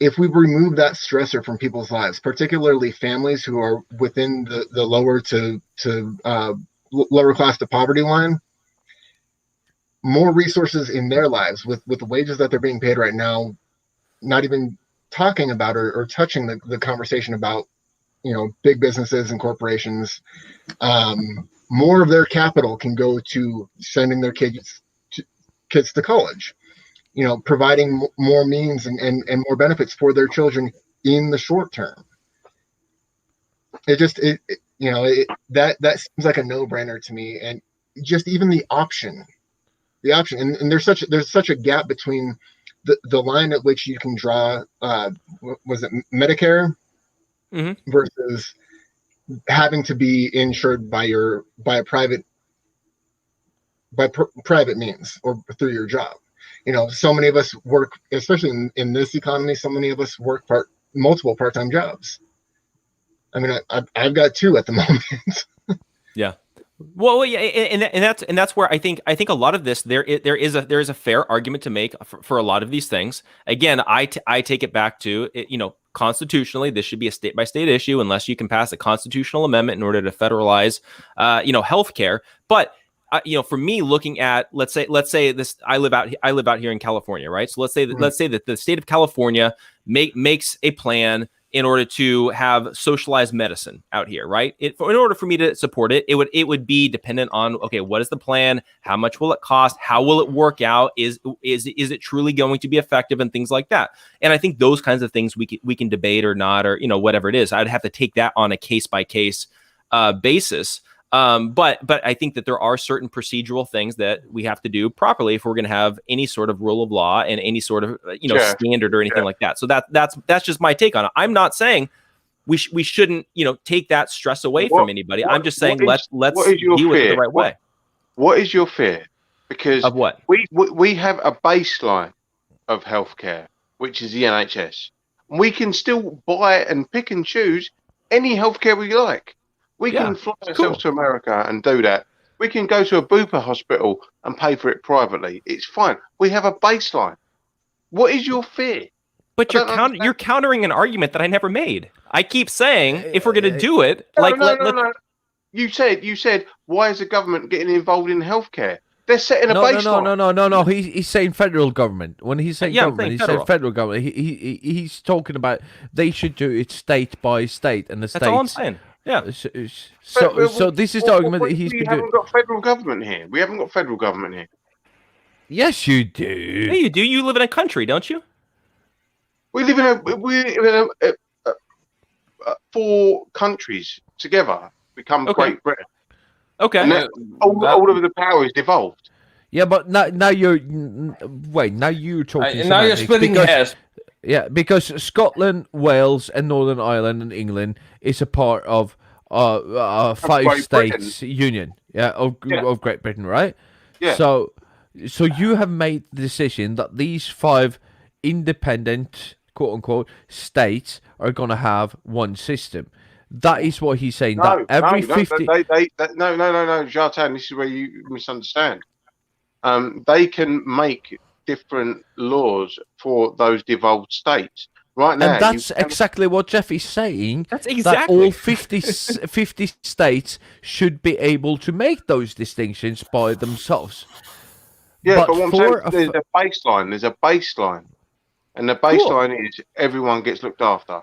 if we remove that stressor from people's lives, particularly families who are within the lower to lower class to poverty line, more resources in their lives with the wages that they're being paid right now, not even talking about or touching the conversation about big businesses and corporations, more of their capital can go to sending their kids to college, providing more means and more benefits for their children in the short term. That seems like a no-brainer to me. And just even the option, and there's such a gap between the line at which you can draw, was it Medicare? Mm-hmm. Versus having to be insured by private means or through your job. So many of us work, especially in this economy, so many of us work multiple part-time jobs. I mean, I've got 2 at the moment. Yeah. Well, yeah, and that's where I think a lot of this there is a fair argument to make for a lot of these things. Again, I take it back to constitutionally, this should be a state by state issue unless you can pass a constitutional amendment in order to federalize healthcare. But for me, looking at let's say this, I live out here in California, right? So let's say that the state of California makes a plan in order to have socialized medicine out here, right? In order for me to support it, it would be dependent on, okay, what is the plan? How much will it cost? How will it work out? Is it truly going to be effective, and things like that? And I think those kinds of things we can debate or not, or whatever it is. I'd have to take that on a case by case basis. But I think that there are certain procedural things that we have to do properly if we're going to have any sort of rule of law and any sort of standard or anything like that. So that's just my take on it. I'm not saying we shouldn't take that stress away from anybody. I'm just saying let's deal with it the right way. What is your fear? Because of what? We have a baseline of healthcare, which is the NHS. We can still buy and pick and choose any healthcare we like. We can fly ourselves to America and do that. We can go to a Bupa hospital and pay for it privately. It's fine. We have a baseline. What is your fear? But you're countering an argument that I never made. I keep saying if we're going to do it, no. You said why is the government getting involved in healthcare? They're setting a baseline. No. He's saying federal government. When he's saying government, he's saying federal government. He's talking about they should do it state by state, and the states. That's all I'm saying. Yeah. So this is the argument that he's been doing. We haven't got federal government here. We haven't got federal government here. Yes, you do. Yeah, you do. You live in a country, don't you? We live in a 4 countries together become Great Britain. Okay. And all of the power is devolved. Yeah, but now you're talking. Now you're splitting hairs. Yeah, because Scotland, Wales, and Northern Ireland and England is a part of 5 states union. Of Great Britain, right? Yeah. So you have made the decision that these 5 independent, quote unquote, states are going to have one system. That is what he's saying. No, Jartan, this is where you misunderstand. They can make different laws for those devolved states. Right now, and that's exactly what Jeff is saying. That's exactly that all 50 states should be able to make those distinctions by themselves. Yeah, but what I'm saying, there's a baseline. There's a baseline, and the baseline is everyone gets looked after.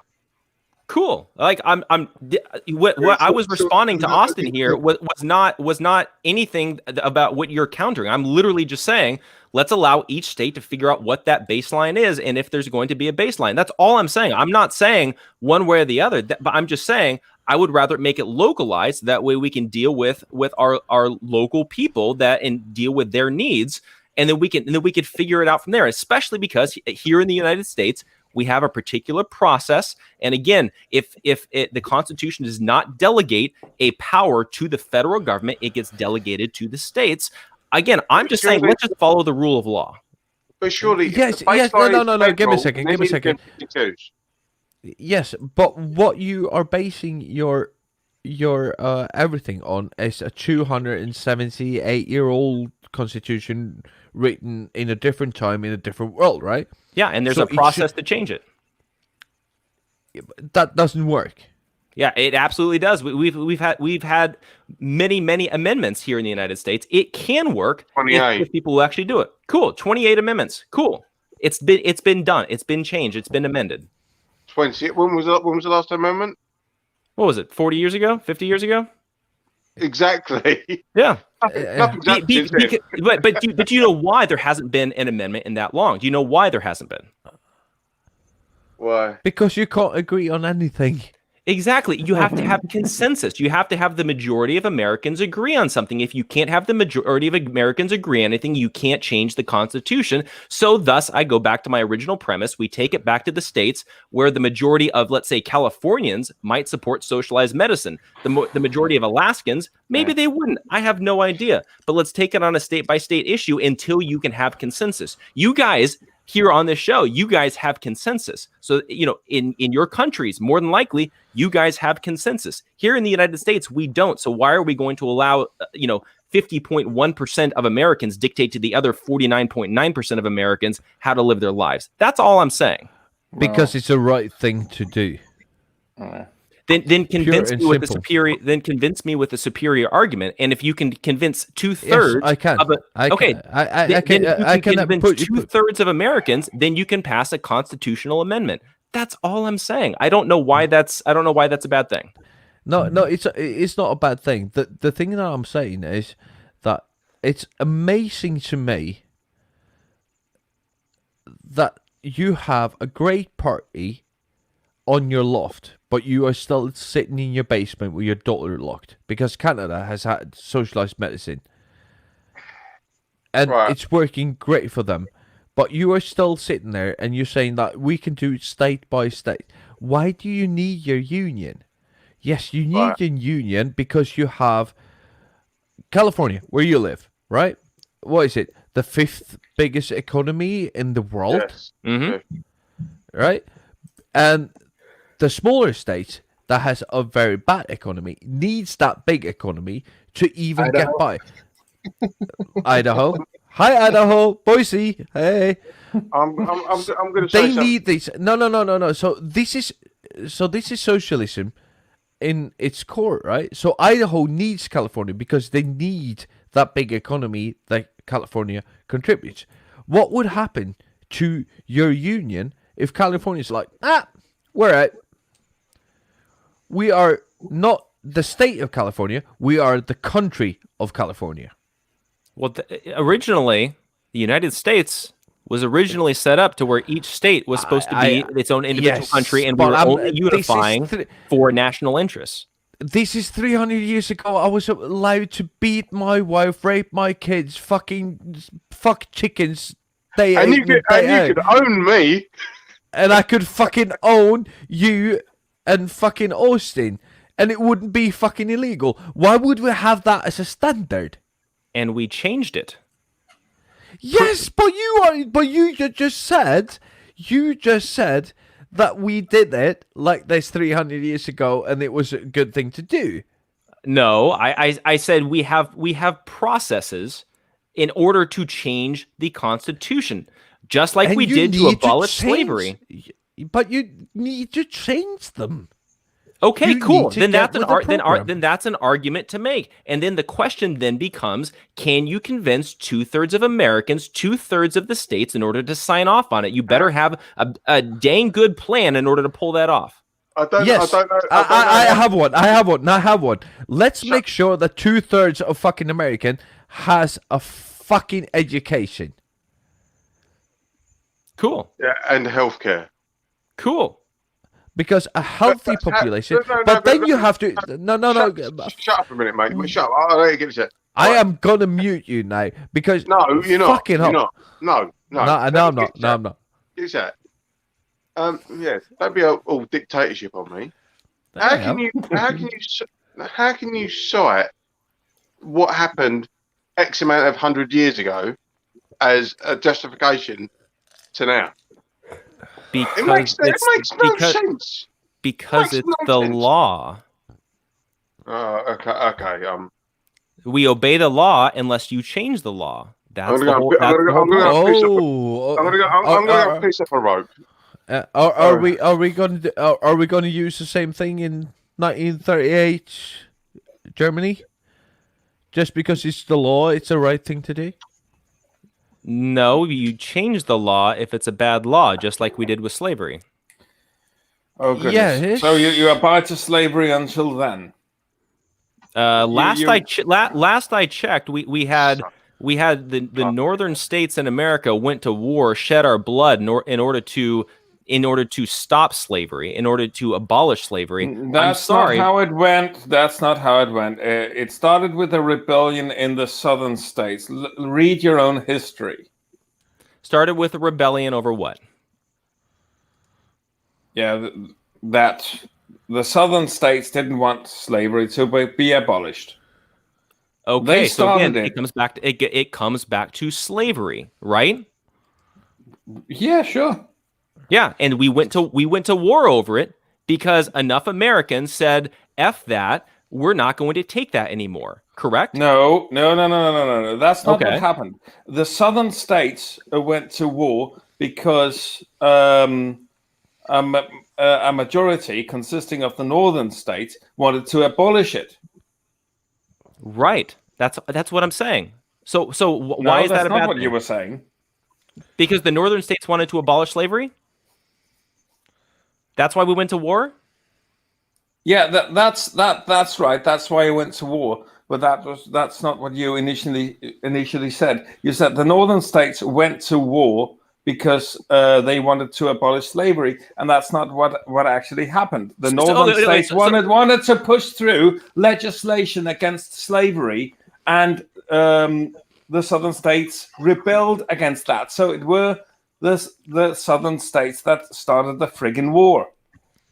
Cool. Like what I was responding to Austin here was not anything about what you're countering. I'm literally just saying let's allow each state to figure out what that baseline is and if there's going to be a baseline. That's all I'm saying. I'm not saying one way or the other, but I'm just saying I would rather make it localized. That way we can deal with our local people and deal with their needs, and then we could figure it out from there. Especially because here in the United States, we have a particular process. And again, if the Constitution does not delegate a power to the federal government, it gets delegated to the states. Again, I'm just saying, let's just follow the rule of law. But surely, yes. No. Give me a second. Yes, but what you are basing your everything on is a 278-year-old Constitution written in a different time in a different world, right? Yeah, and there's a process to change it. That doesn't work. Yeah, it absolutely does. We've had many amendments here in the United States. It can work if people will actually do it. Cool, 28 amendments. Cool. It's been done. It's been changed. It's been amended. 20. When was the last amendment? What was it? 40 years ago? 50 years ago? Exactly. Yeah. But do you know why there hasn't been an amendment in that long? Do you know why there hasn't been? Why? Because you can't agree on anything. Exactly. You have to have consensus. You have to have the majority of Americans agree on something. If you can't have the majority of Americans agree on anything, you can't change the Constitution. So thus, I go back to my original premise. We take it back to the states where the majority of, let's say, Californians might support socialized medicine. The majority of Alaskans, maybe they wouldn't. I have no idea. But let's take it on a state-by-state issue until you can have consensus. You guys here on this show, you guys have consensus. So, in your countries, more than likely, you guys have consensus. Here in the United States, we don't. So why are we going to allow, 50.1% of Americans dictate to the other 49.9% of Americans how to live their lives? That's all I'm saying. Because it's the right thing to do. Then convince me with a superior argument. And if you can convince 2/3, I can. I can convince 2/3 of Americans, then you can pass a constitutional amendment. That's all I'm saying. I don't know why that's a bad thing. No, it's not a bad thing. The thing that I'm saying is that it's amazing to me that you have a great party on your loft, but you are still sitting in your basement with your door locked because Canada has had socialized medicine. And it's working great for them. But you are still sitting there and you're saying that we can do it state by state. Why do you need your union? Yes, you need your union because you have California, where you live, right? What is it? The 5th biggest economy in the world? Yes. Mm-hmm. Right? And the smaller states that has a very bad economy needs that big economy to even get by. Idaho. Hi, Idaho. Boise. Hey. I'm going to say They something. need this. No. So this is socialism in its core, right? So Idaho needs California because they need that big economy that California contributes. What would happen to your union if California's like, we're out. We are not the state of California. We are the country of California. Well, originally, the United States was originally set up to where each state was supposed to be its own individual country, and we were only unifying for national interests. This is 300 years ago. I was allowed to beat my wife, rape my kids, fuck chickens. And you could own me. And I could fucking own you and fucking Austin. And it wouldn't be fucking illegal. Why would we have that as a standard? And we changed it. Yes, but you just said that we did it like this 300 years ago, and it was a good thing to do. No, I said we have processes in order to change the Constitution, just like we did to abolish slavery. But you need to change them. Okay, cool. Then that's an argument to make. And then the question then becomes, can you convince 2/3 of Americans, 2/3 of the states in order to sign off on it? You better have a dang good plan in order to pull that off. I don't know. I have one. Let's make sure that 2/3 of fucking American has a fucking education. Cool. Yeah, and healthcare. Cool. Because a healthy population, but then you have to. No. Shut up a minute, mate. Shut up. I'll let you get this. I am gonna mute you now because no, you're not. Fucking you're not. No, I'm not. Get that. Yeah, don't be all dictatorship on me. How can you cite what happened X amount of 100 years ago as a justification to now? It makes no sense. Because it's the law. Okay. We obey the law unless you change the law. That's the whole. I'm gonna go piece up a rope. Are we going to use the same thing in 1938 Germany? Just because it's the law, it's the right thing to do? No, you change the law if it's a bad law, just like we did with slavery. Oh, goodness. Yeah, so you abide to slavery until then? Last I checked, we had the northern states in America went to war, shed our blood in order to stop slavery, in order to abolish slavery. That's not how it went. That's not how it went. It started with a rebellion in the southern states. Read your own history. Started with a rebellion over what? Yeah, that the southern states didn't want slavery to be abolished. Okay, so again, it comes back to slavery, right? Yeah, sure. Yeah, and we went to war over it because enough Americans said, "F that, we're not going to take that anymore." Correct? No. That's not what happened. The southern states went to war because a majority consisting of the northern states wanted to abolish it. Right. That's what I'm saying. So why is that a bad thing? That's not what you were saying. Because the northern states wanted to abolish slavery? That's why we went to war? Yeah, that's right. That's why you went to war. But that's not what you initially said. You said the northern states went to war because they wanted to abolish slavery, and that's not what actually happened. The northern states wanted to push through legislation against slavery, and the southern states rebelled against that. So it were the southern states that started the friggin' war.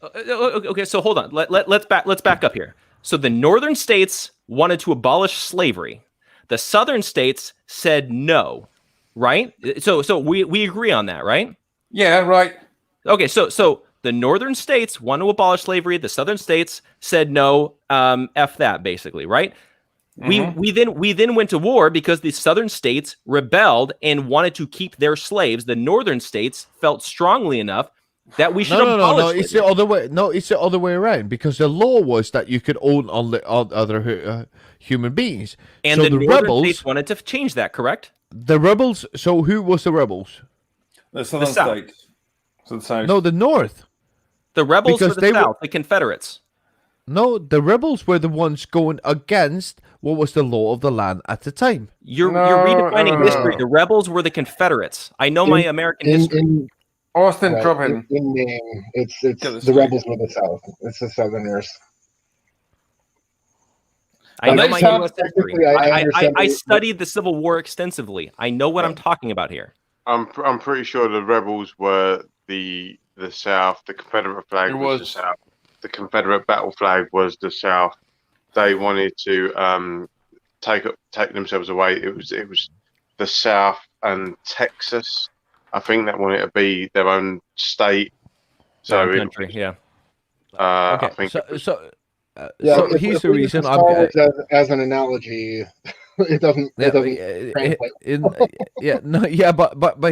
Okay, so hold on. Let's back up here. So the northern states wanted to abolish slavery. The southern states said no, right? So we agree on that, right? Yeah, right. Okay, so the northern states want to abolish slavery. The southern states said no, F that, basically, right? Mm-hmm. We then went to war because the southern states rebelled and wanted to keep their slaves. The northern states felt strongly enough that we should abolish slavery. It's the other way. No, it's the other way around, because the law was that you could own other human beings. And so the northern states wanted to change that, correct? The rebels. So who was the rebels? The southern states. So the south. No, the north. The rebels were the south, the Confederates. No, the rebels were the ones going against what was the law of the land at the time. You're redefining history. The rebels were the Confederates. I know my American history. Austin, drop in. In name, it's the rebels were the South. It's the Southerners. I know my U.S. history. I studied the Civil War extensively. I know what I'm talking about here. I'm pretty sure the rebels were the South. The Confederate flag was the South. The Confederate battle flag was the South. They wanted to take themselves away. It was the South and Texas, I think, that wanted to be their own state. So country, yeah. Okay. I think So here's the reason I'm as an analogy. It doesn't. But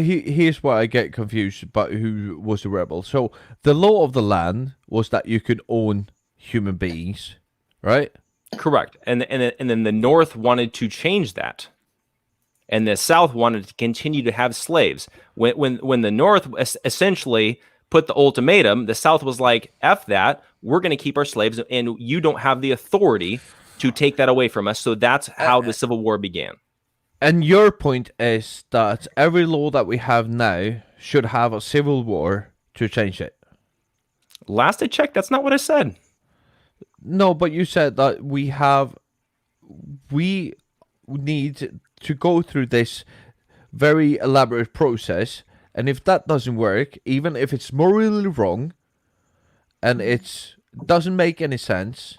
here's why I get confused about who was the rebel. So the law of the land was that you could own human beings, right? Correct. And then the North wanted to change that, and the South wanted to continue to have slaves. When the North essentially put the ultimatum, the South was like, "F that. We're going to keep our slaves, and you don't have the authority to take that away from us." So that's how the Civil War began. And your point is that every law that we have now should have a civil war to change it. Last I checked, that's not what I said. No, but you said that we need to go through this very elaborate process, and if that doesn't work, even if it's morally wrong, and it doesn't make any sense,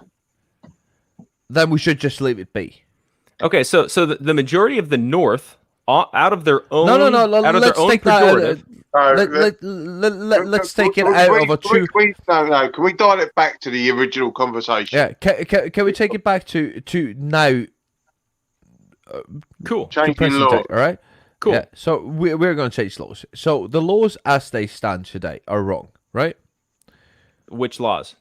then we should just leave it be. Okay, so the majority of the North, out of their own, let's take that. Let's take it out of a true. Can we dial it back to the original conversation? Yeah, can we take it back to now? Cool. Changing law. All right. Cool. Yeah. So we're going to change laws. So the laws as they stand today are wrong, right? Which laws?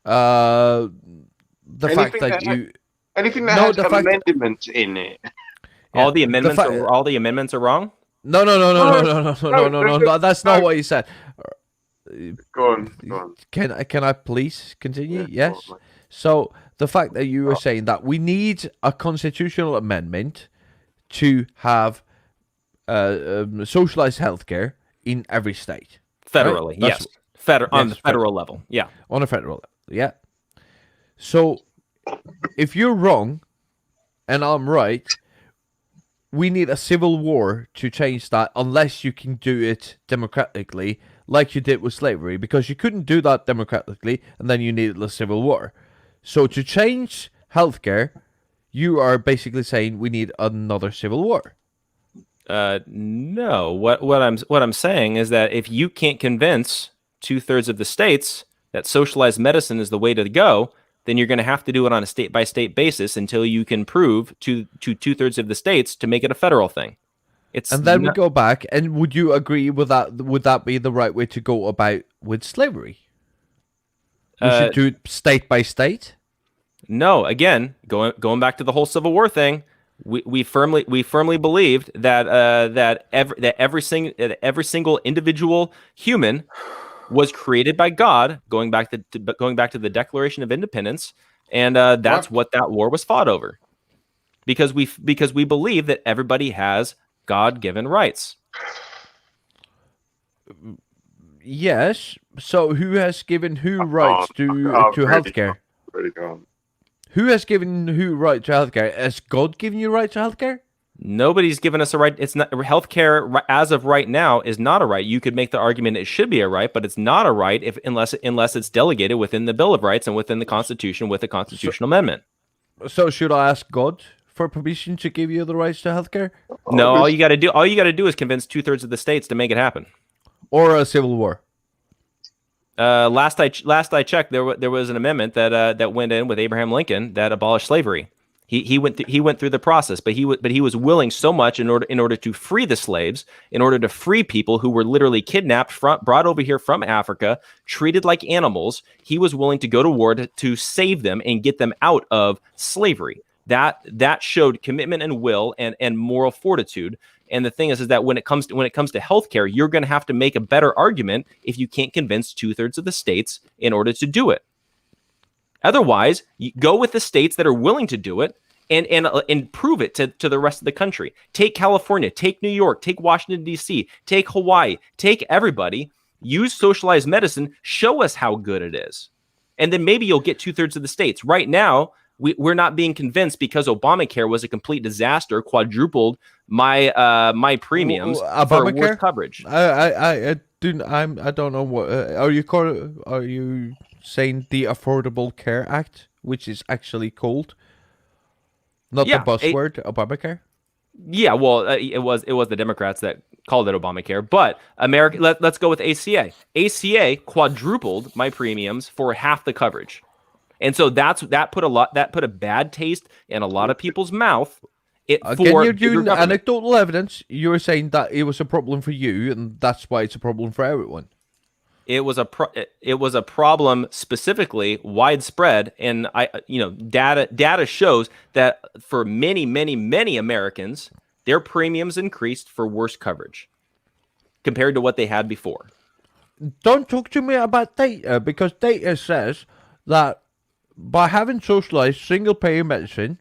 The fact that anything that has amendments in it. All the amendments are wrong. No. That's not what you said. Go on. Can I please continue? Yes. So the fact that you were saying that we need a constitutional amendment to have socialized healthcare in every state. Federally, right? yes. On the federal level, yeah. On a federal level, yeah. So if you're wrong and I'm right, we need a civil war to change that, unless you can do it democratically like you did with slavery, because you couldn't do that democratically and then you needed a civil war. So to change healthcare, you are basically saying we need another civil war. No. What I'm saying is that if you can't convince 2/3 of the states that socialized medicine is the way to go, then you're going to have to do it on a state-by-state basis until you can prove to 2/3 of the states to make it a federal thing. And then we go back, and would you agree with that? Would that be the right way to go about with slavery? We should do it state by state? No, again, going back to the whole Civil War thing, we firmly believed that every single individual human was created by God, going back to the Declaration of Independence, and that's what that war was fought over, because we believe that everybody has God-given rights. Yes. So who has given who I rights can't. to Really healthcare? Really can't. Who has given who right to healthcare? Has God given you right to healthcare? Nobody's given us a right. It's not healthcare as of right now is not a right. You could make the argument it should be a right, but it's not a right unless it's delegated within the Bill of Rights and within the Constitution with a constitutional amendment. So should I ask God for permission to give you the rights to healthcare, No, all you got to do is convince 2/3 of the states to make it happen. or a civil war? Last I checked, there was an amendment that went in with Abraham Lincoln that abolished slavery. He went through the process, but he was willing so much in order to free the slaves, in order to free people who were literally kidnapped, brought over here from Africa, treated like animals. He was willing to go to war to save them and get them out of slavery. That showed commitment and will and moral fortitude. And the thing is that when it comes to healthcare, you're going to have to make a better argument if you can't convince 2/3 of the states in order to do it. Otherwise, you go with the states that are willing to do it and prove it to the rest of the country. Take California, take New York, take Washington, D.C., take Hawaii, take everybody. Use socialized medicine. Show us how good it is. And then maybe you'll get 2/3 of the states. Right now, we're not being convinced because Obamacare was a complete disaster, quadrupled my premiums for worse coverage. I don't know what are you saying the Affordable Care Act, which is actually called, not the buzzword Obamacare. Yeah, well, it was the Democrats that called it Obamacare, but let's go with ACA. ACA quadrupled my premiums for half the coverage, and so that put a bad taste in a lot of people's mouth. Again, you're doing anecdotal evidence. You were saying that it was a problem for you, and that's why it's a problem for everyone. It was a problem specifically widespread, and data shows that for many Americans, their premiums increased for worse coverage compared to what they had before. Don't talk to me about data, because data says that by having socialized single-payer medicine,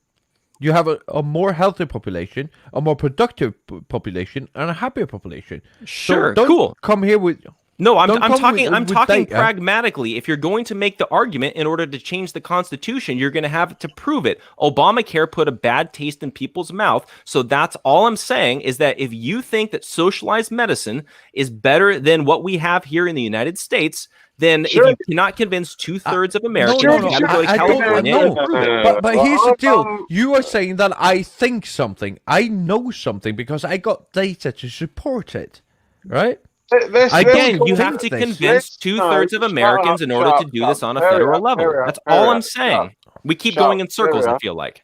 you have a more healthy population, a more productive population, and a happier population. Sure, so don't cool. Come here with. No, I'm talking data. pragmatically. If you're going to make the argument in order to change the Constitution, you're going to have to prove it. Obamacare put a bad taste in people's mouth. So that's all I'm saying, is that if you think that socialized medicine is better than what we have here in the United States, then if you cannot convince 2/3 of Americans, you have to go to California and prove it. But here's the deal. You are saying that I think something. I know something because I got data to support it. Right? Again, you have to convince 2/3 of Americans in order to do this on a federal level. That's all I'm saying. We keep going in circles, I feel like.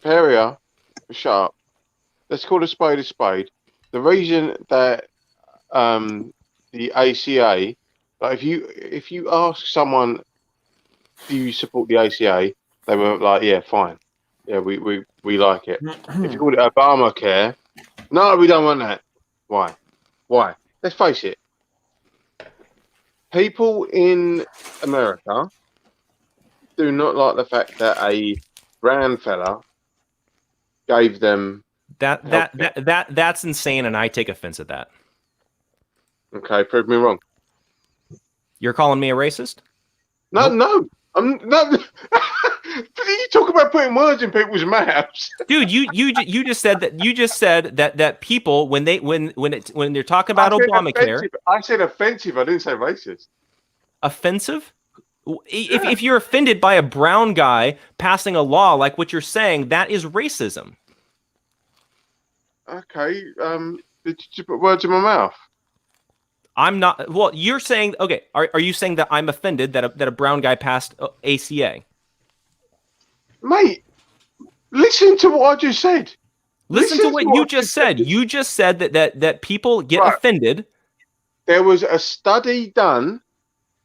Perrier, shut up. Let's call a spade a spade. The reason that the ACA, like if you ask someone, do you support the ACA? They were like, yeah, fine. Yeah, we like it. If you call it Obamacare, no, we don't want that. Why? Let's face it. People in America do not like the fact that a brown fella gave them that's insane, and I take offense at that. Okay, prove me wrong. You're calling me a racist? No. I'm not. You talk about putting words in people's mouths, dude. You just said that people when they're talking about Obamacare. I said offensive. I didn't say racist. Offensive? If you're offended by a brown guy passing a law like what you're saying, that is racism. Okay. Did you put words in my mouth? I'm not. Well, you're saying, okay. Are you saying that I'm offended that a brown guy passed ACA? Mate, listen to what I just said. Listen to what you just said. You just said that people get offended. There was a study done.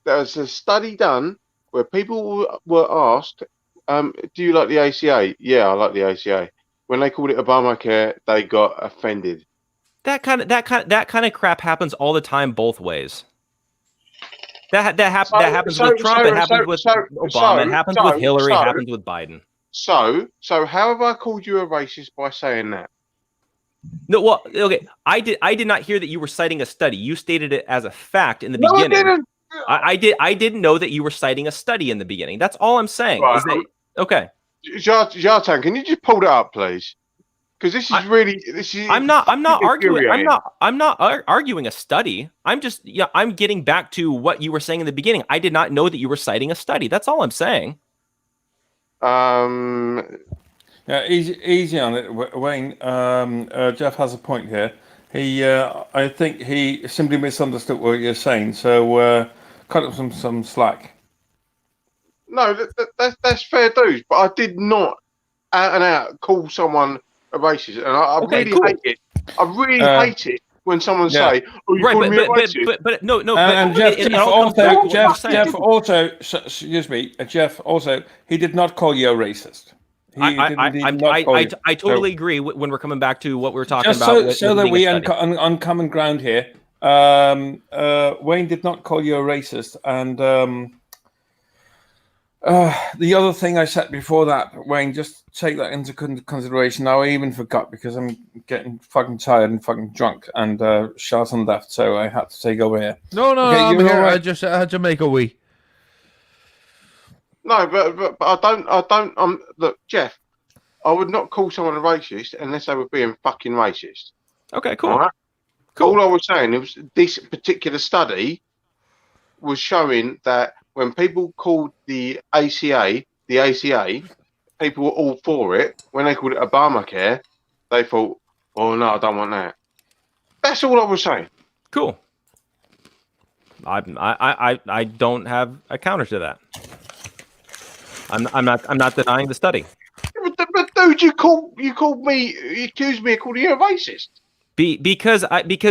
Where people were asked, "Do you like the ACA?" Yeah, I like the ACA. When they called it Obamacare, they got offended. That kind of crap happens all the time, both ways. That happens with Trump. It happens with Obama. It happens with Hillary. It happens with Biden. So how have I called you a racist by saying that? No, well, okay. I did not hear that you were citing a study. You stated it as a fact in the No, I beginning. didn't. I didn't know that you were citing a study in the beginning. That's all I'm saying. Right, Is that okay? Jartan, can you just pull that up, please? Because this is really this is. I'm not arguing. infuriating. I'm not arguing a study. I'm getting back to what you were saying in the beginning. I did not know that you were citing a study. That's all I'm saying. Yeah, easy on it, Wayne. Jeff has a point here. I think he simply misunderstood what you're saying. So cut him some slack. No, that's fair dues. But I did not out and out call someone a racist, and I Okay, really cool. hate it. I really hate it when someone say, "Oh, you Right, calling me a racist." but no. And but Jeff also, excuse me, Jeff also, he did not call you a racist. I totally agree when we're coming back to what we were talking Just about. so that we on common ground here. Wayne did not call you a racist, and the other thing I said before that, Wayne, just take that into consideration. Now I even forgot because I'm getting fucking tired and fucking drunk, and Charlton left, so I had to take over here. No, Okay, I'm you're here. all I right. just had to make a wee. No, but I don't. Look, Jeff, I would not call someone a racist unless they were being fucking racist. Okay, cool. All right? All I was saying was this particular study was showing that when people called the ACA, people were all for it. When they called it Obamacare, they thought, "Oh no, I don't want that." That's all I was saying. Cool. I don't have a counter to that. I'm not denying the study. But dude, you accused me of calling you a racist. Because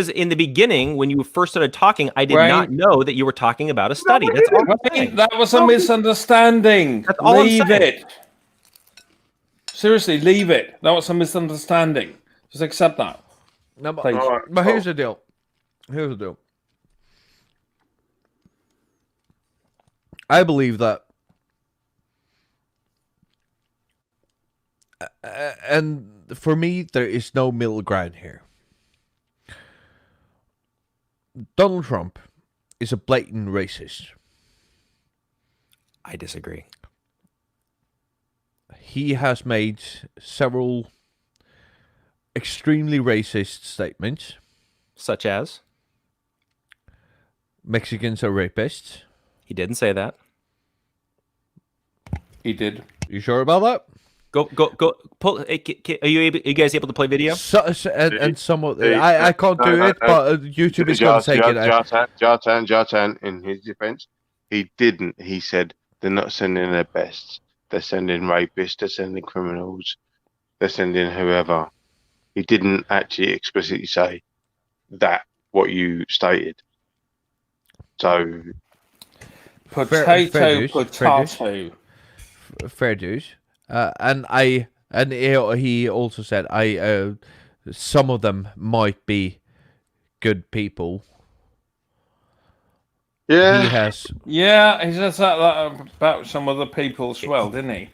in the beginning, when you first started talking, I did Right. not know that you were talking about a study. That's all I'm saying. That was a misunderstanding. That's all I'm Leave saying. it. Seriously, leave it. That was a misunderstanding. Just accept that. No, but, Please. but here's the deal. I believe that, and for me, there is no middle ground here. Donald Trump is a blatant racist. I disagree. He has made several extremely racist statements. Such as? Mexicans are rapists. He didn't say that. He did. You sure about that? Go. Pull. Are you guys able to play video? And some of I can't do it, but YouTube is going to take it out. Jartan, in his defense, he didn't. He said they're not sending their best. They're sending rapists. They're sending criminals. They're sending whoever. He didn't actually explicitly say that what you stated. So Potato. Fair dues. And he also said some of them might be good people. yeah, He has. Yeah, he says that about some other people as well, didn't he?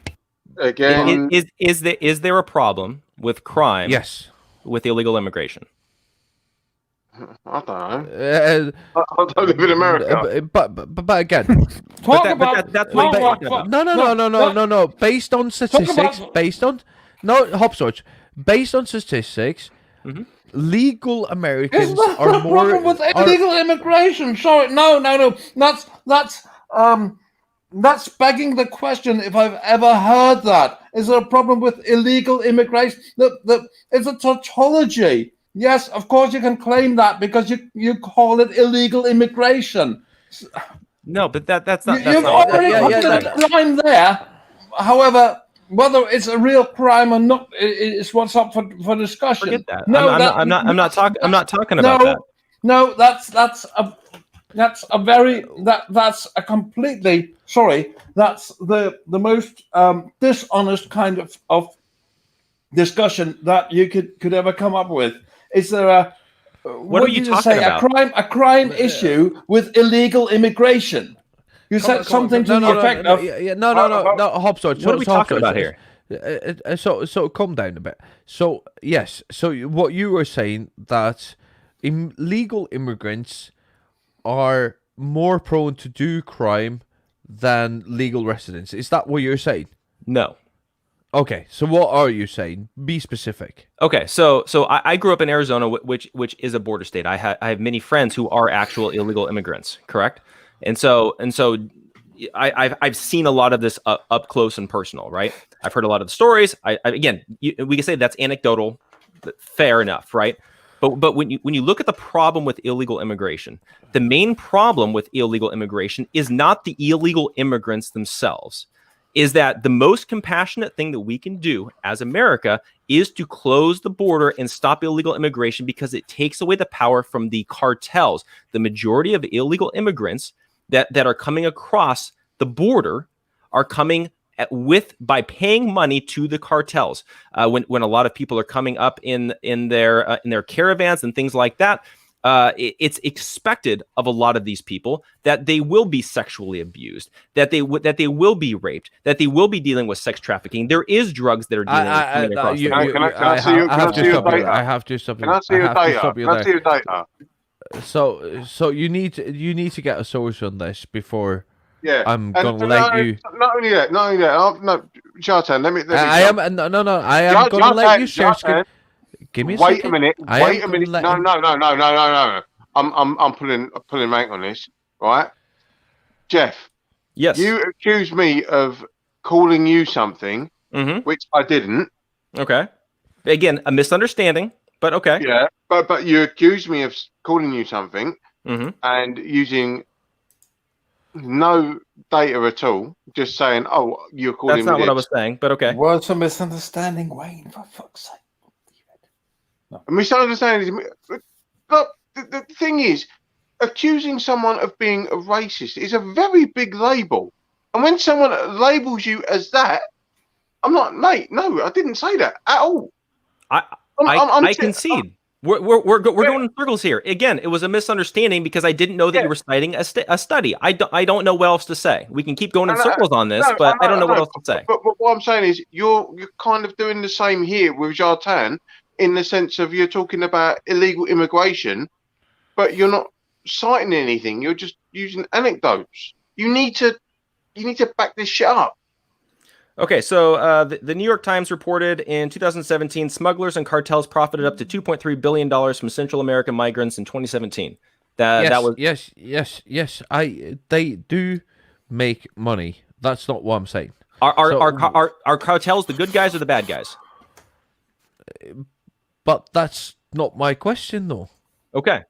again, Is there a problem with crime? Yes. With illegal immigration? I don't know. I don't live in America. But again, that's what I'm talking about. no. Based on statistics, Hopswatch. Based on statistics, legal Americans are more. Problem with illegal immigration. Sorry, no. That's begging the question. If I've ever heard that, is there a problem with illegal immigration? It's a tautology. Yes, of course you can claim that because you call it illegal immigration. No, but that's not. You've already put the crime there. However, whether it's a real crime or not is what's up for discussion. Forget that. No, I'm not talking about that. No, that's a completely sorry. That's the most dishonest kind of discussion that you could ever come up with. Is there what are you talking about? A crime issue with illegal immigration? You said something to the effect of no, Hopswatch. What are we talking about here? So calm down a bit. So yes, so what you were saying that illegal immigrants are more prone to do crime than legal residents. Is that what you're saying? No. Okay, so what are you saying? Be specific. Okay, so I grew up in Arizona, which is a border state. I have many friends who are actual illegal immigrants, correct? And so I've seen a lot of this up close and personal, right? I've heard a lot of the stories. Again, we can say that's anecdotal, fair enough, right? But when you look at the problem with illegal immigration, the main problem with illegal immigration is not the illegal immigrants themselves. Is that the most compassionate thing that we can do as America is to close the border and stop illegal immigration, because it takes away the power from the cartels. The majority of illegal immigrants that are coming across the border are coming by paying money to the cartels. When a lot of people are coming up in their caravans and things like that, it's expected of a lot of these people that they will be sexually abused, that they will be raped, that they will be dealing with sex trafficking. There is drugs that are coming across the border. I have to stop you. I have to stop you. Can I see your data? Can I see your data? So you need to get a source on this before. Yeah, I'm gonna let you. Not only that. No, Jartan, let me. I am no. I am gonna let you share. Give me a Wait second. a minute. Wait a minute. No. I'm pulling rank on this, right? Jeff. Yes. You accused me of calling you something, which I didn't. Okay. Again, a misunderstanding, but okay. Yeah, but you accused me of calling you something and using no data at all, just saying, "Oh, you're calling me." That's not what I was saying, but okay. What's a misunderstanding, Wayne? For fuck's sake. A misunderstanding is. Look, the thing is, accusing someone of being a racist is a very big label, and when someone labels you as that, I'm like, mate, no, I didn't say that at all. I concede. We're going in circles here. Again, it was a misunderstanding because I didn't know that you were citing a study. I don't know what else to say. We can keep going in circles on this, but I don't know what else to say. But what I'm saying is, you're kind of doing the same here with Jartan, in the sense of you're talking about illegal immigration, but you're not citing anything. You're just using anecdotes. You need to back this shit up. Okay, so the New York Times reported in 2017, smugglers and cartels profited up to $2.3 billion from Central American migrants in 2017. Yes. They do make money. That's not what I'm saying. Are cartels the good guys or the bad guys? But that's not my question, though. Okay.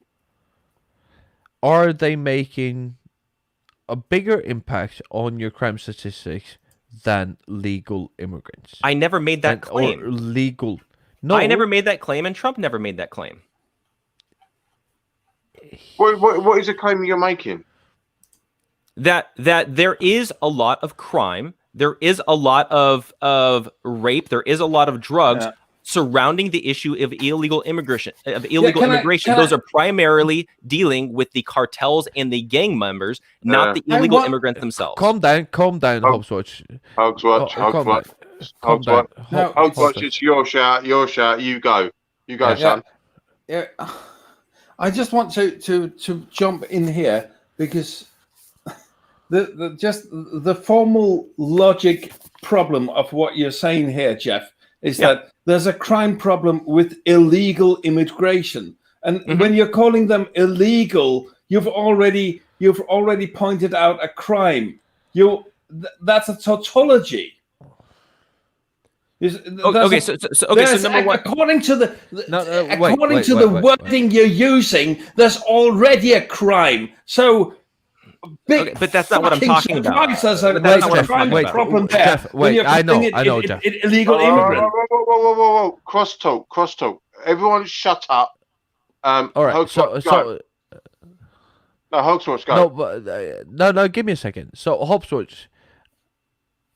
Are they making a bigger impact on your crime statistics than legal immigrants? I never made that claim. Or legal. No. I never made that claim, and Trump never made that claim. What is the claim you're making? That there is a lot of crime, there is a lot of rape, there is a lot of drugs surrounding the issue of illegal immigration. Those are primarily dealing with the cartels and the gang members, not the illegal immigrants themselves. Calm down, Hopswatch. Hopswatch, it's your shout. You go, son. Yeah, I just want to jump in here because the formal logic problem of what you're saying here, Jeff, is that there's a crime problem with illegal immigration, and when you're calling them illegal, you've already pointed out a crime. That's a tautology. So number one, according to the wording you're using, there's already a crime. So. But that's not what I'm talking about. There's a crime problem there. Jeff, wait, I know, Jeff. Illegal immigrant. Whoa. Cross talk. Everyone shut up. All right, Hopswatch, go. No, Hopswatch, go. No, give me a second. So, Hopswatch,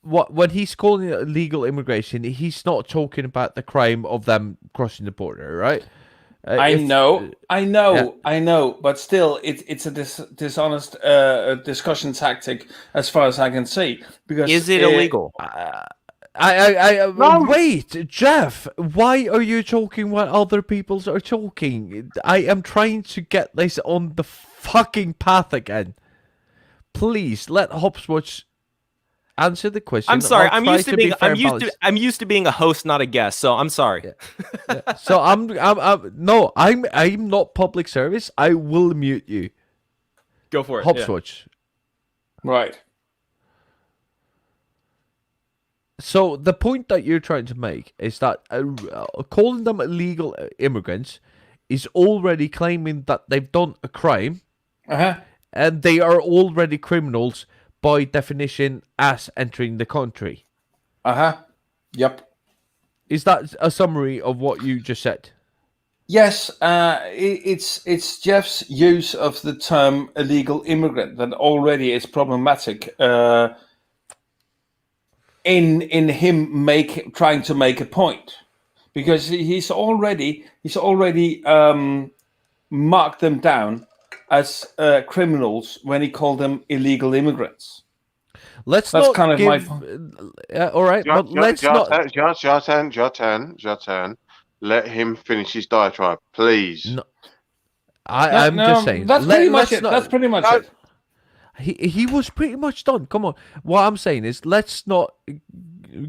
when he's calling it illegal immigration, he's not talking about the crime of them crossing the border, right? I know, but still, it's a dishonest discussion tactic as far as I can see. Because is it illegal? No. Wait, Jeff. Why are you talking while other people are talking? I am trying to get this on the fucking path again. Please let Hopswatch answer the question. I'm sorry. I'll I'm try used to be being. fair I'm and used to. balanced. I'm used to being a host, not a guest. So I'm sorry. Yeah. So I'm not public service. I will mute you. Go for it. yeah. Hopswatch. Right. So the point that you're trying to make is that calling them illegal immigrants is already claiming that they've done a crime, and they are already criminals by definition as entering the country. Yep. Is that a summary of what you just said? Yes, it's Jeff's use of the term illegal immigrant that already is problematic. In him trying to make a point, because he's already marked them down as criminals when he called them illegal immigrants. That's not kind of give, all right, but let's not. Jatan, let him finish his diatribe, please. No, I'm just saying. That's pretty much it. That's pretty much it. He was pretty much done. Come on. What I'm saying is, let's not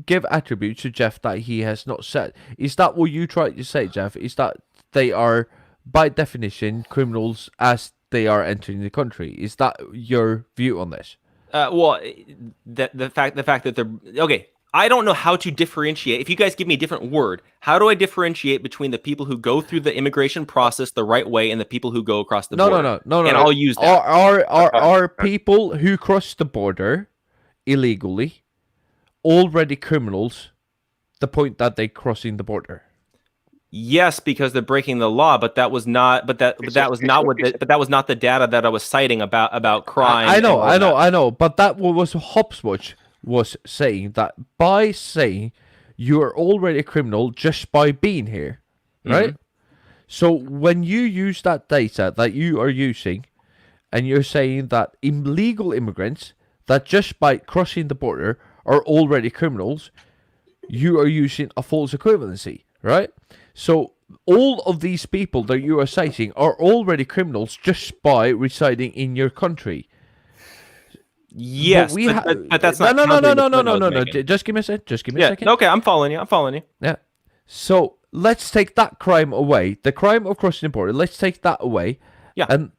give attributes to Jeff that he has not said. Is that what you tried to say, Jeff? Is that they are, by definition, criminals as they are entering the country? Is that your view on this? Well, the fact that they're okay. I don't know how to differentiate. If you guys give me a different word, how do I differentiate between the people who go through the immigration process the right way and the people who go across the border? No. And I'll use that. Are people who cross the border illegally already criminals? The point that they're crossing the border. Yes, because they're breaking the law, but that was not. But that was not the data that I was citing about crime. I know. But that was Hopswatch was saying, that by saying you are already a criminal just by being here, right? Mm-hmm. So when you use that data that you are using, and you're saying that illegal immigrants that just by crossing the border are already criminals, you are using a false equivalency, right? So all of these people that you are citing are already criminals just by residing in your country. Yes, but that's not. No. Just give me a second. Just give me a second. Okay, I'm following you. Yeah. So let's take that crime away. The crime of crossing the border. Let's take that away. Yeah. And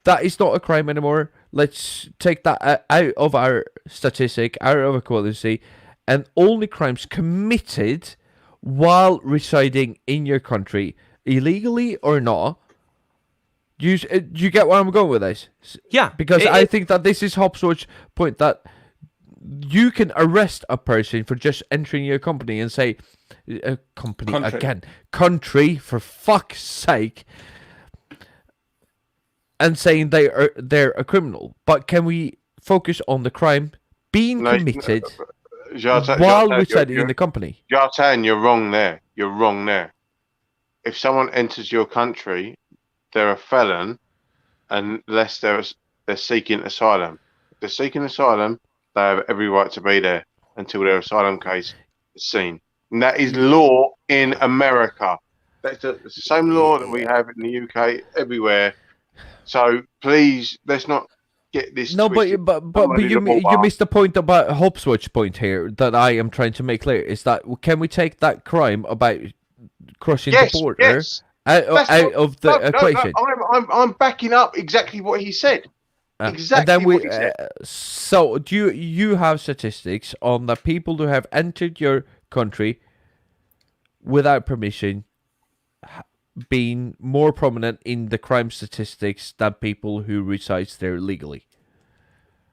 that is not a crime anymore. Let's take that out of our statistic, out of equality, and only crimes committed while residing in your country, illegally or not. You get where I'm going with this? Yeah. Because I think that this is Hopswatch's point, that you can arrest a person for just entering your company and say, country, for fuck's sake, and saying they're a criminal. But can we focus on the crime being committed while residing in the company? Jatan, you're wrong there. If someone enters your country, they're a felon unless they're seeking asylum. If they're seeking asylum, they have every right to be there until their asylum case is seen. And that is law in America. It's the same law that we have in the UK, everywhere. So please, let's not get this. No, but you missed the point about Hopswatch's point here that I am trying to make clear, is that can we take that crime about crossing the border out of the equation? No, I'm backing up exactly what he said. Exactly what he said. So do you have statistics on the people who have entered your country without permission being more prominent in the crime statistics than people who reside there legally?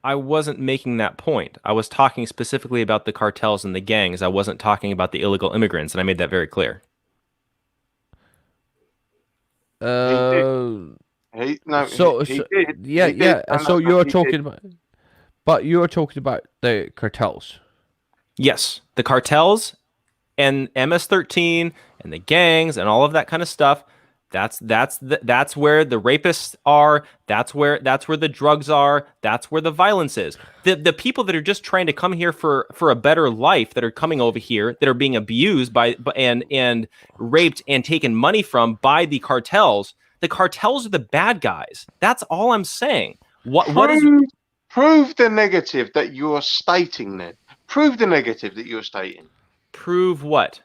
I wasn't making that point. I was talking specifically about the cartels and the gangs. I wasn't talking about the illegal immigrants, and I made that very clear. So you're talking about, but you are talking about the cartels. Yes, the cartels and MS-13 and the gangs and all of that kind of stuff. That's where the rapists are. That's where the drugs are. That's where the violence is. The people that are just trying to come here for a better life, that are coming over here, that are being abused by and raped and taken money from by the cartels. The cartels are the bad guys. That's all I'm saying. Prove the negative that you're stating then. Prove the negative that you're stating. Prove what?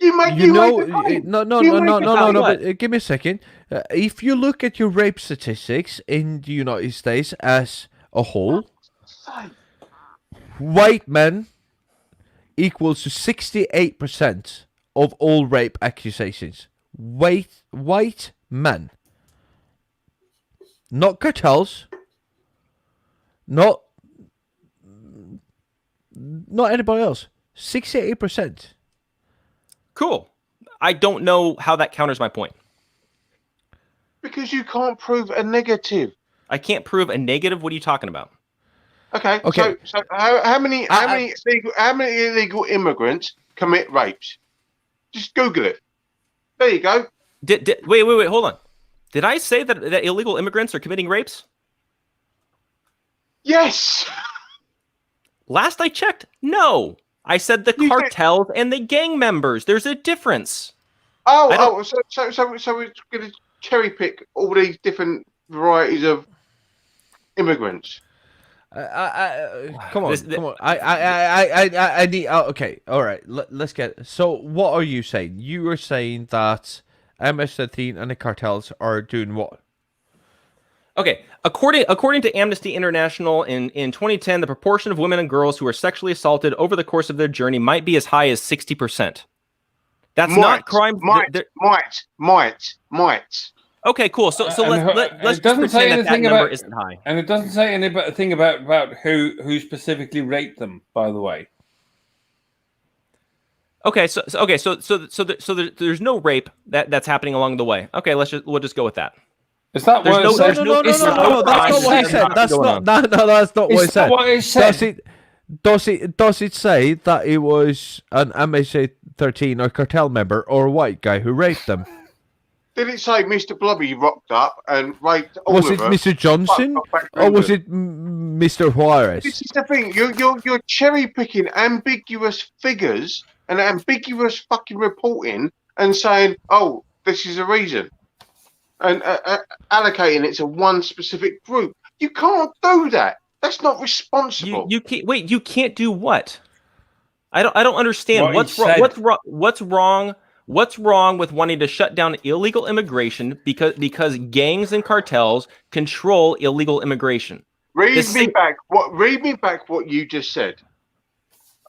No. But give me a second. If you look at your rape statistics in the United States as a whole, white men equals to 68% of all rape accusations. White men, not cartels, not anybody else. 68%. Cool. I don't know how that counters my point. Because you can't prove a negative. I can't prove a negative. What are you talking about? Okay. So how many illegal immigrants commit rapes? Just Google it. There you go. Wait, hold on. Did I say that illegal immigrants are committing rapes? Yes. Last I checked, no. I said the cartels and the gang members. There's a difference. So we're going to cherry pick all these different varieties of immigrants. Come on. I need. Okay, all right. Let's get. So, what are you saying? You were saying that MS-13 and the cartels are doing what? Okay, according to Amnesty International, in 2010, the proportion of women and girls who are sexually assaulted over the course of their journey might be as high as 60%. That's not crime. Might. Okay, cool. So let's just pretend that number isn't high. And it doesn't say anything about who specifically raped them, by the way. Okay, so there's no rape that's happening along the way. Okay, we'll just go with that. Is that what it said? No, that's not what he said. That's not what he said. Does it say that it was an MSA-13 or cartel member or a white guy who raped them? Did it say Mr. Blobby rocked up and raped all of them? Was it Mr. Johnson or was it Mr. Juarez? This is the thing. You're cherry picking ambiguous figures and ambiguous fucking reporting and saying, "Oh, this is a reason," and allocating it to one specific group. You can't do that. That's not responsible. You can't. Wait, you can't do what? I don't understand. What's wrong? What's wrong with wanting to shut down illegal immigration because gangs and cartels control illegal immigration? Read me back what you just said.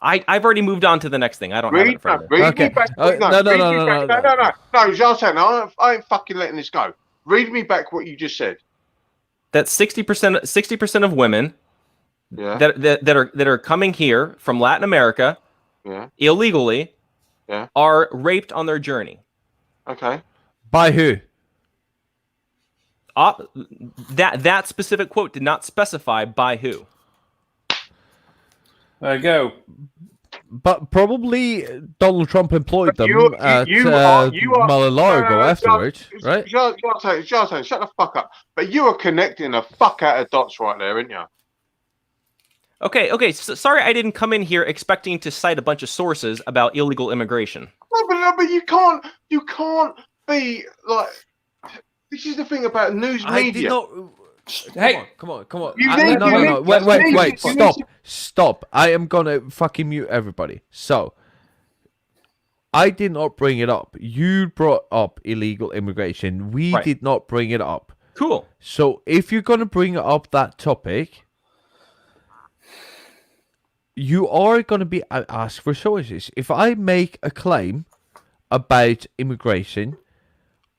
I've already moved on to the next thing. I don't have it in front of me. Read me back. No, Jonathan, I ain't fucking letting this go. Read me back what you just said. That 60% of women that are coming here from Latin America illegally are raped on their journey. Okay. By who? That specific quote did not specify by who. There you go. But probably Donald Trump employed them at Mar-a-Lago afterwards, right? Jonathan, shut the fuck up. But you are connecting the fuck out of dots right there, aren't you? Okay. So, sorry, I didn't come in here expecting to cite a bunch of sources about illegal immigration. No, but you can't be like. This is the thing about news media. Come on. No. Wait. Stop. I am gonna fucking mute everybody. So, I did not bring it up. You brought up illegal immigration. We did not bring it up. Cool. So, if you're gonna bring up that topic, you are gonna be asked for sources. If I make a claim about immigration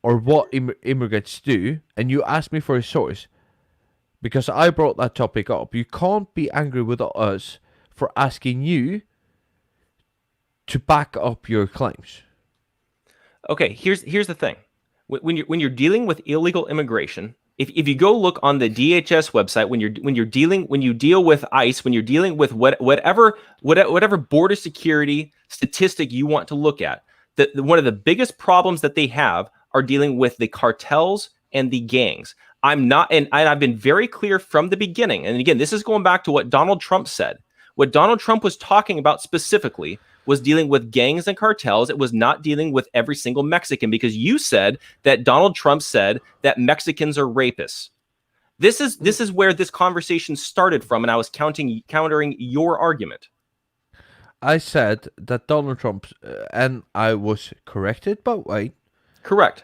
or what immigrants do, and you ask me for a source, because I brought that topic up, you can't be angry with us for asking you to back up your claims. Okay, here's the thing. When you're dealing with illegal immigration, if you go look on the DHS website, when you deal with ICE, when you're dealing with whatever border security statistic you want to look at, one of the biggest problems that they have are dealing with the cartels and the gangs. I'm not, and I've been very clear from the beginning. And again, this is going back to what Donald Trump said. What Donald Trump was talking about specifically was dealing with gangs and cartels. It was not dealing with every single Mexican, because you said that Donald Trump said that Mexicans are rapists. This is where this conversation started from, and I was countering your argument. I said that Donald Trump, and I was corrected by Wayne. Correct.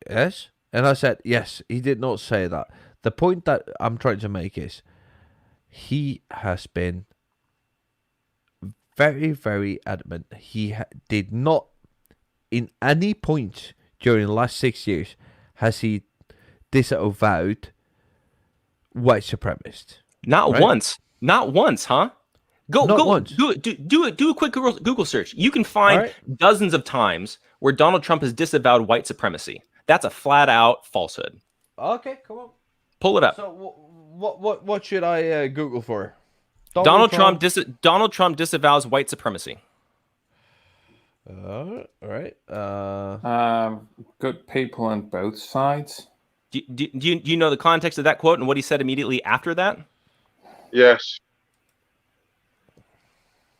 Yes, and I said, yes, he did not say that. The point that I'm trying to make is he has been very, very adamant. He did not, in any point during the last 6 years, has he disavowed white supremacists. Not right? once. Not once, huh? Go once. do a quick Google search. You can find dozens of times where Donald Trump has disavowed white supremacy. That's a flat out falsehood. Okay, come on. Pull it up. So what should I Google for? Donald Trump disavows white supremacy. All right. Good people on both sides. Do you know the context of that quote and what he said immediately after that? Yes.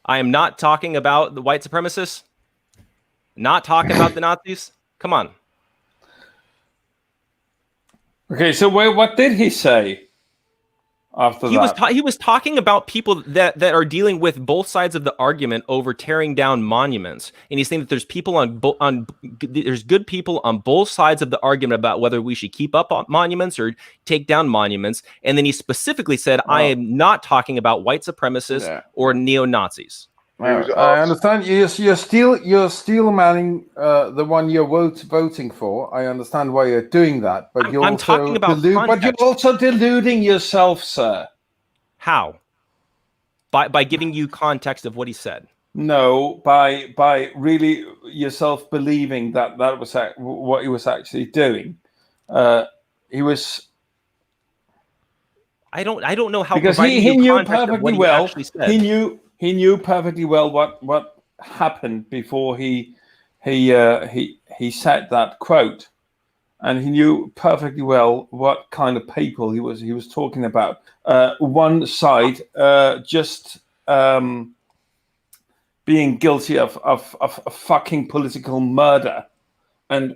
I am not talking about the white supremacists. Not talking about the Nazis. Come on. Okay, so what did he say after that? He was talking about people that are dealing with both sides of the argument over tearing down monuments, and he's saying that there's people there's good people on both sides of the argument about whether we should keep up on monuments or take down monuments. And then he specifically said, "I am not talking about white supremacists or neo-Nazis." I understand you're still manning the one you're voting for. I understand why you're doing that, but I'm talking about but you're also deluding yourself, sir. How? By giving you context of what he said. No, by really yourself believing that was what he was actually doing. He was. I don't know how, because he knew perfectly well. He knew perfectly well what happened before he said that quote, and he knew perfectly well what kind of people he was talking about. One side just being guilty of fucking political murder. And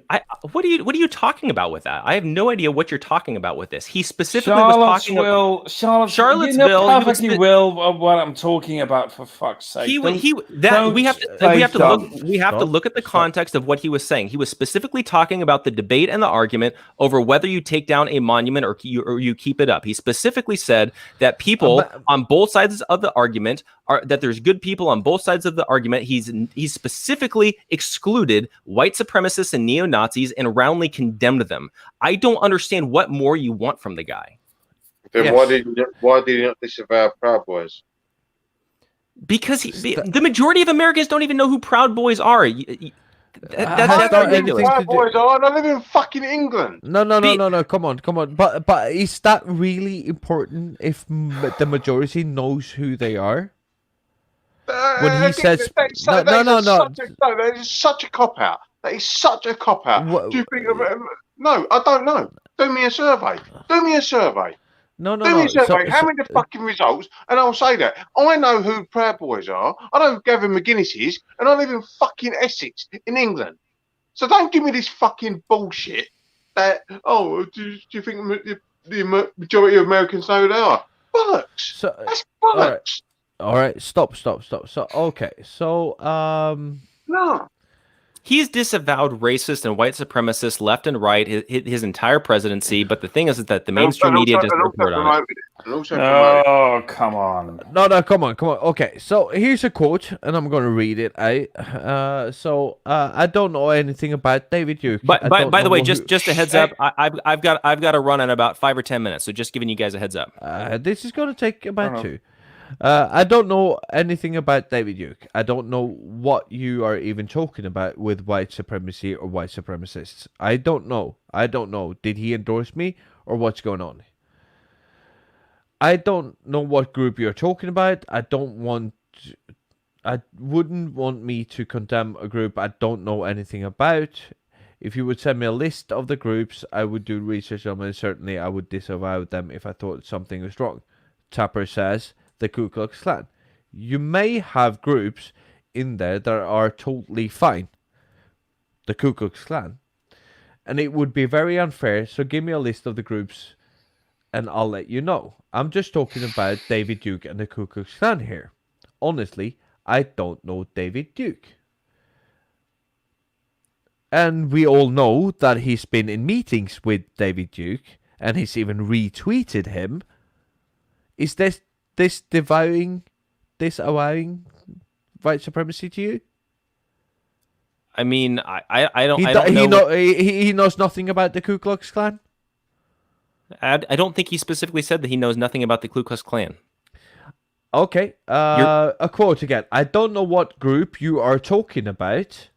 what are you talking about with that? I have no idea what you're talking about with this. He specifically was talking about Charlottesville. You know perfectly well what I'm talking about, for fuck's sake. We have to look at the context of what he was saying. He was specifically talking about the debate and the argument over whether you take down a monument or you keep it up. He specifically said that people on both sides of the argument that there's good people on both sides of the argument. He's specifically excluded white supremacists and neo-Nazis and roundly condemned them. I don't understand what more you want from the guy. Then why did he not disavow Proud Boys? Because the majority of Americans don't even know who Proud Boys are. That's ridiculous. Proud Boys are. I live in fucking England. No. Come on. But is that really important if the majority knows who they are? When he says no, that is such a cop out. That is such a cop out. Do you think no, I don't know. Do me a survey. No. Do me a survey. How many fucking results? And I'll say that. I know who Proud Boys are. I know who Gavin McGuinness is, and I live in fucking Essex in England. So don't give me this fucking bullshit that do you think the majority of Americans know who they are? Bollocks. That's bollocks. All right, stop. So, okay, so, no. He's disavowed racist and white supremacists left and right his entire presidency, but the thing is that the mainstream media doesn't report on it. Oh, come on. No, come on. Okay, so here's a quote, and I'm going to read it. I don't know anything about David Duke. But by the way, just a heads up, I've got to run in about 5 or 10 minutes, so just giving you guys a heads up. This is going to take about 2. I don't know anything about David Duke. I don't know what you are even talking about with white supremacy or white supremacists. I don't know. Did he endorse me or what's going on? I don't know what group you're talking about. I don't want I wouldn't want me to condemn a group I don't know anything about. If you would send me a list of the groups, I would do research on them, and certainly I would disavow them if I thought something was wrong. Tapper says the Ku Klux Klan. You may have groups in there that are totally fine. The Ku Klux Klan. And it would be very unfair, so give me a list of the groups and I'll let you know. I'm just talking about David Duke and the Ku Klux Klan here. Honestly, I don't know David Duke. And we all know that he's been in meetings with David Duke, and he's even retweeted him. Is this disavowing white supremacy to you? I mean, I don't know. He knows nothing about the Ku Klux Klan? I don't think he specifically said that he knows nothing about the Ku Klux Klan. Okay, a quote again. I don't know what group you are talking about.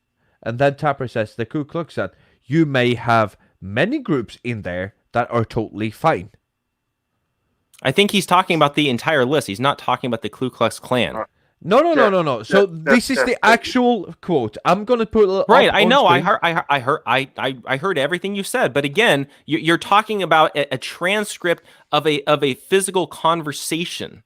And then Tapper says, the Ku Klux Klan. You may have many groups in there that are totally fine. I think he's talking about the entire list. He's not talking about the Ku Klux Klan. No. So this is the actual quote. I'm gonna put it right. up I on know. screen. I heard everything you said. But again, you're talking about a transcript of a physical conversation.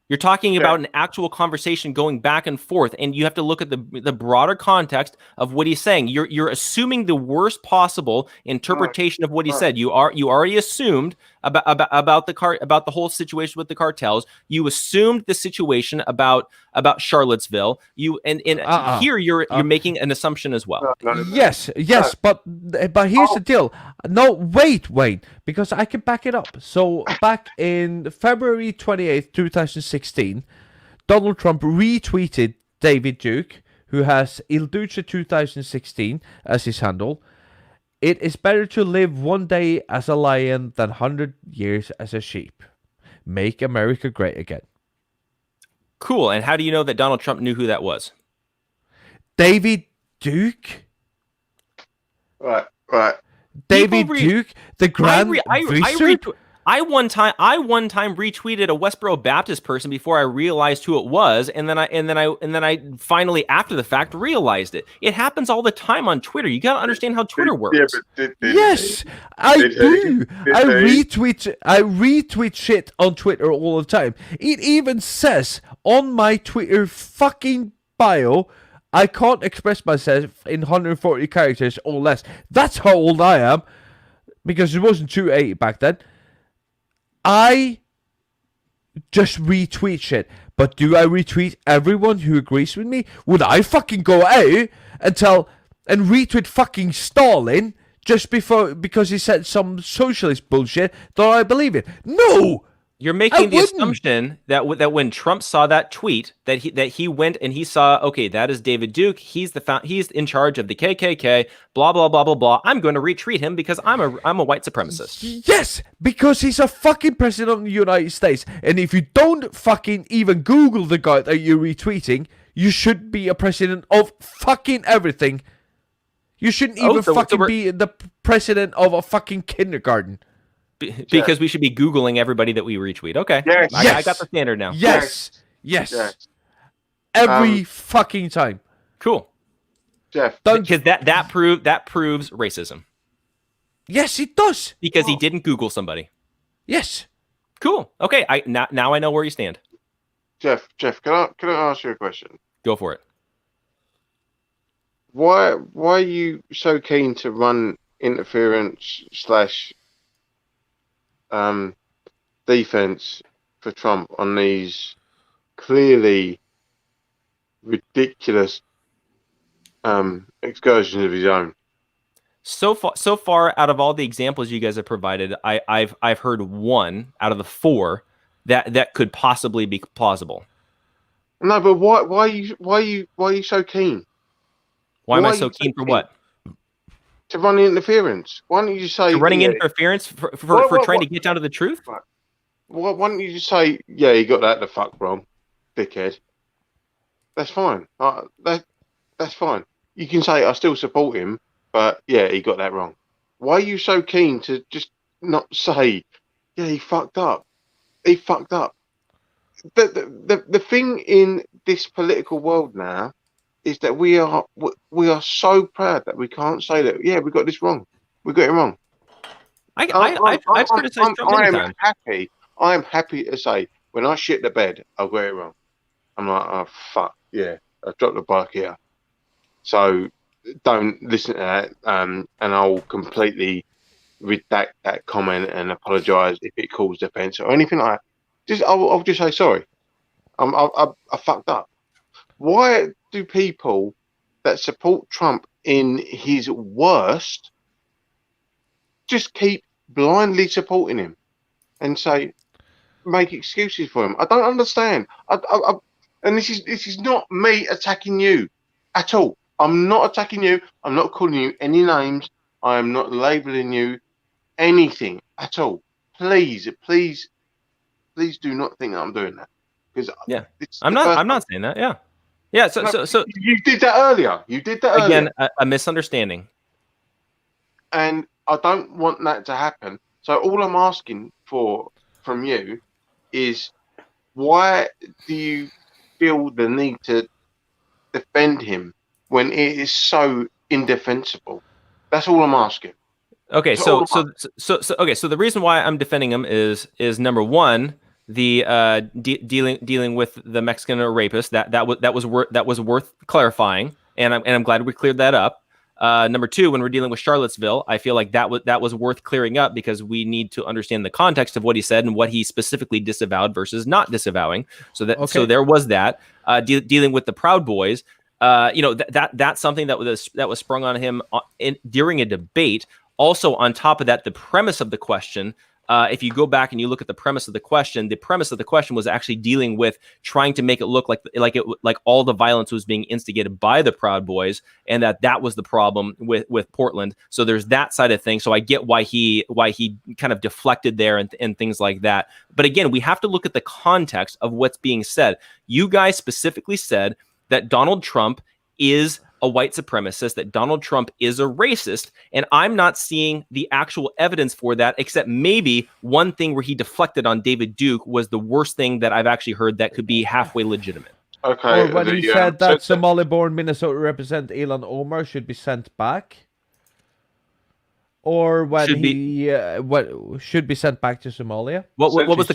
You're talking about an actual conversation going back and forth, and you have to look at the broader context of what he's saying. You're assuming the worst possible interpretation of what he said. You already assumed about the whole situation with the cartels. You assumed the situation about Charlottesville. Here you're making an assumption as well. Yes, but here's the deal. No, wait, because I can back it up. So back in February 28th, 2016, Donald Trump retweeted David Duke, who has Il Duce 2016 as his handle. It is better to live one day as a lion than 100 years as a sheep. Make America great again. Cool. And how do you know that Donald Trump knew who that was? David Duke? Right. David Duke, the Grand Wizard? I one time retweeted a Westboro Baptist person before I realized who it was, and then I finally after the fact realized it. It happens all the time on Twitter. You gotta understand how Twitter works. Yes, I do. I retweet shit on Twitter all the time. It even says on my Twitter fucking bio, I can't express myself in 140 characters or less. That's how old I am, because it wasn't 280 back then. I just retweet shit. But do I retweet everyone who agrees with me? Would I fucking go out and retweet fucking Stalin just because he said some socialist bullshit that I believe in? No! You're making the assumption that when Trump saw that tweet, that he went and he saw, okay, that is David Duke. He's in charge of the KKK. Blah blah blah blah blah. I'm going to retweet him because I'm a white supremacist. Yes, because he's a fucking president of the United States. And if you don't fucking even Google the guy that you're retweeting, you should be a president of fucking everything. You shouldn't even be the president of a fucking kindergarten. Because we should be Googling everybody that we retweet. Okay. Yes. I got the standard now. Yes. Every fucking time. Cool. Jeff. Because that proves racism. Yes, it does. Because he didn't Google somebody. Yes. Cool. Okay. Now I know where you stand. Jeff, can I ask you a question? Go for it. Why are you so keen to run interference / defense for Trump on these clearly ridiculous excursions of his own? So far, out of all the examples you guys have provided, I've heard one out of the four that could possibly be plausible. No, but why are you so keen? Why am I so keen for what? To run interference. Why don't you just say running interference for trying to get down to the truth? Why don't you just say, yeah, he got that the fuck wrong, dickhead? That's fine. That's fine. You can say I still support him, but yeah, he got that wrong. Why are you so keen to just not say, yeah, he fucked up? He fucked up. the thing in this political world now is that we are so proud that we can't say that. Yeah, we got this wrong. We got it wrong. I've criticized Trump many times. I am happy to say when I shit the bed, I got it wrong. I'm like, oh fuck, yeah, I dropped the bike here. So don't listen to that, and I'll completely redact that comment and apologise if it caused offence or anything like that. I'll just say sorry. I fucked up. Why do people that support Trump in his worst just keep blindly supporting him and say make excuses for him? I don't understand. And this is not me attacking you at all. I'm not attacking you. I'm not calling you any names. I am not labelling you anything at all. Please do not think that I'm doing that. Because I'm not saying that. Yeah. So you did that earlier. Again, a misunderstanding. And I don't want that to happen. So all I'm asking from you is, why do you feel the need to defend him when it is so indefensible? That's all I'm asking. Okay, so the reason why I'm defending him is number one, the dealing with the Mexican rapist that was worth clarifying, and I'm glad we cleared that up. Number two, when we're dealing with Charlottesville, I feel like that was worth clearing up because we need to understand the context of what he said and what he specifically disavowed versus not disavowing. So there was that. Dealing with the Proud Boys, that's something that was sprung on him during a debate. Also, on top of that, the premise of the question. If you go back and you look at the premise of the question was actually dealing with trying to make it look like all the violence was being instigated by the Proud Boys, and that was the problem with Portland. So there's that side of things. So I get why he kind of deflected there and things like that. But again, we have to look at the context of what's being said. You guys specifically said that Donald Trump is a white supremacist, that Donald Trump is a racist, and I'm not seeing the actual evidence for that, except maybe one thing where he deflected on David Duke was the worst thing that I've actually heard that could be halfway legitimate. Okay. Or when he said that Somali-born Minnesota representative Ilhan Omar should be sent back, or when should be sent back to Somalia. What was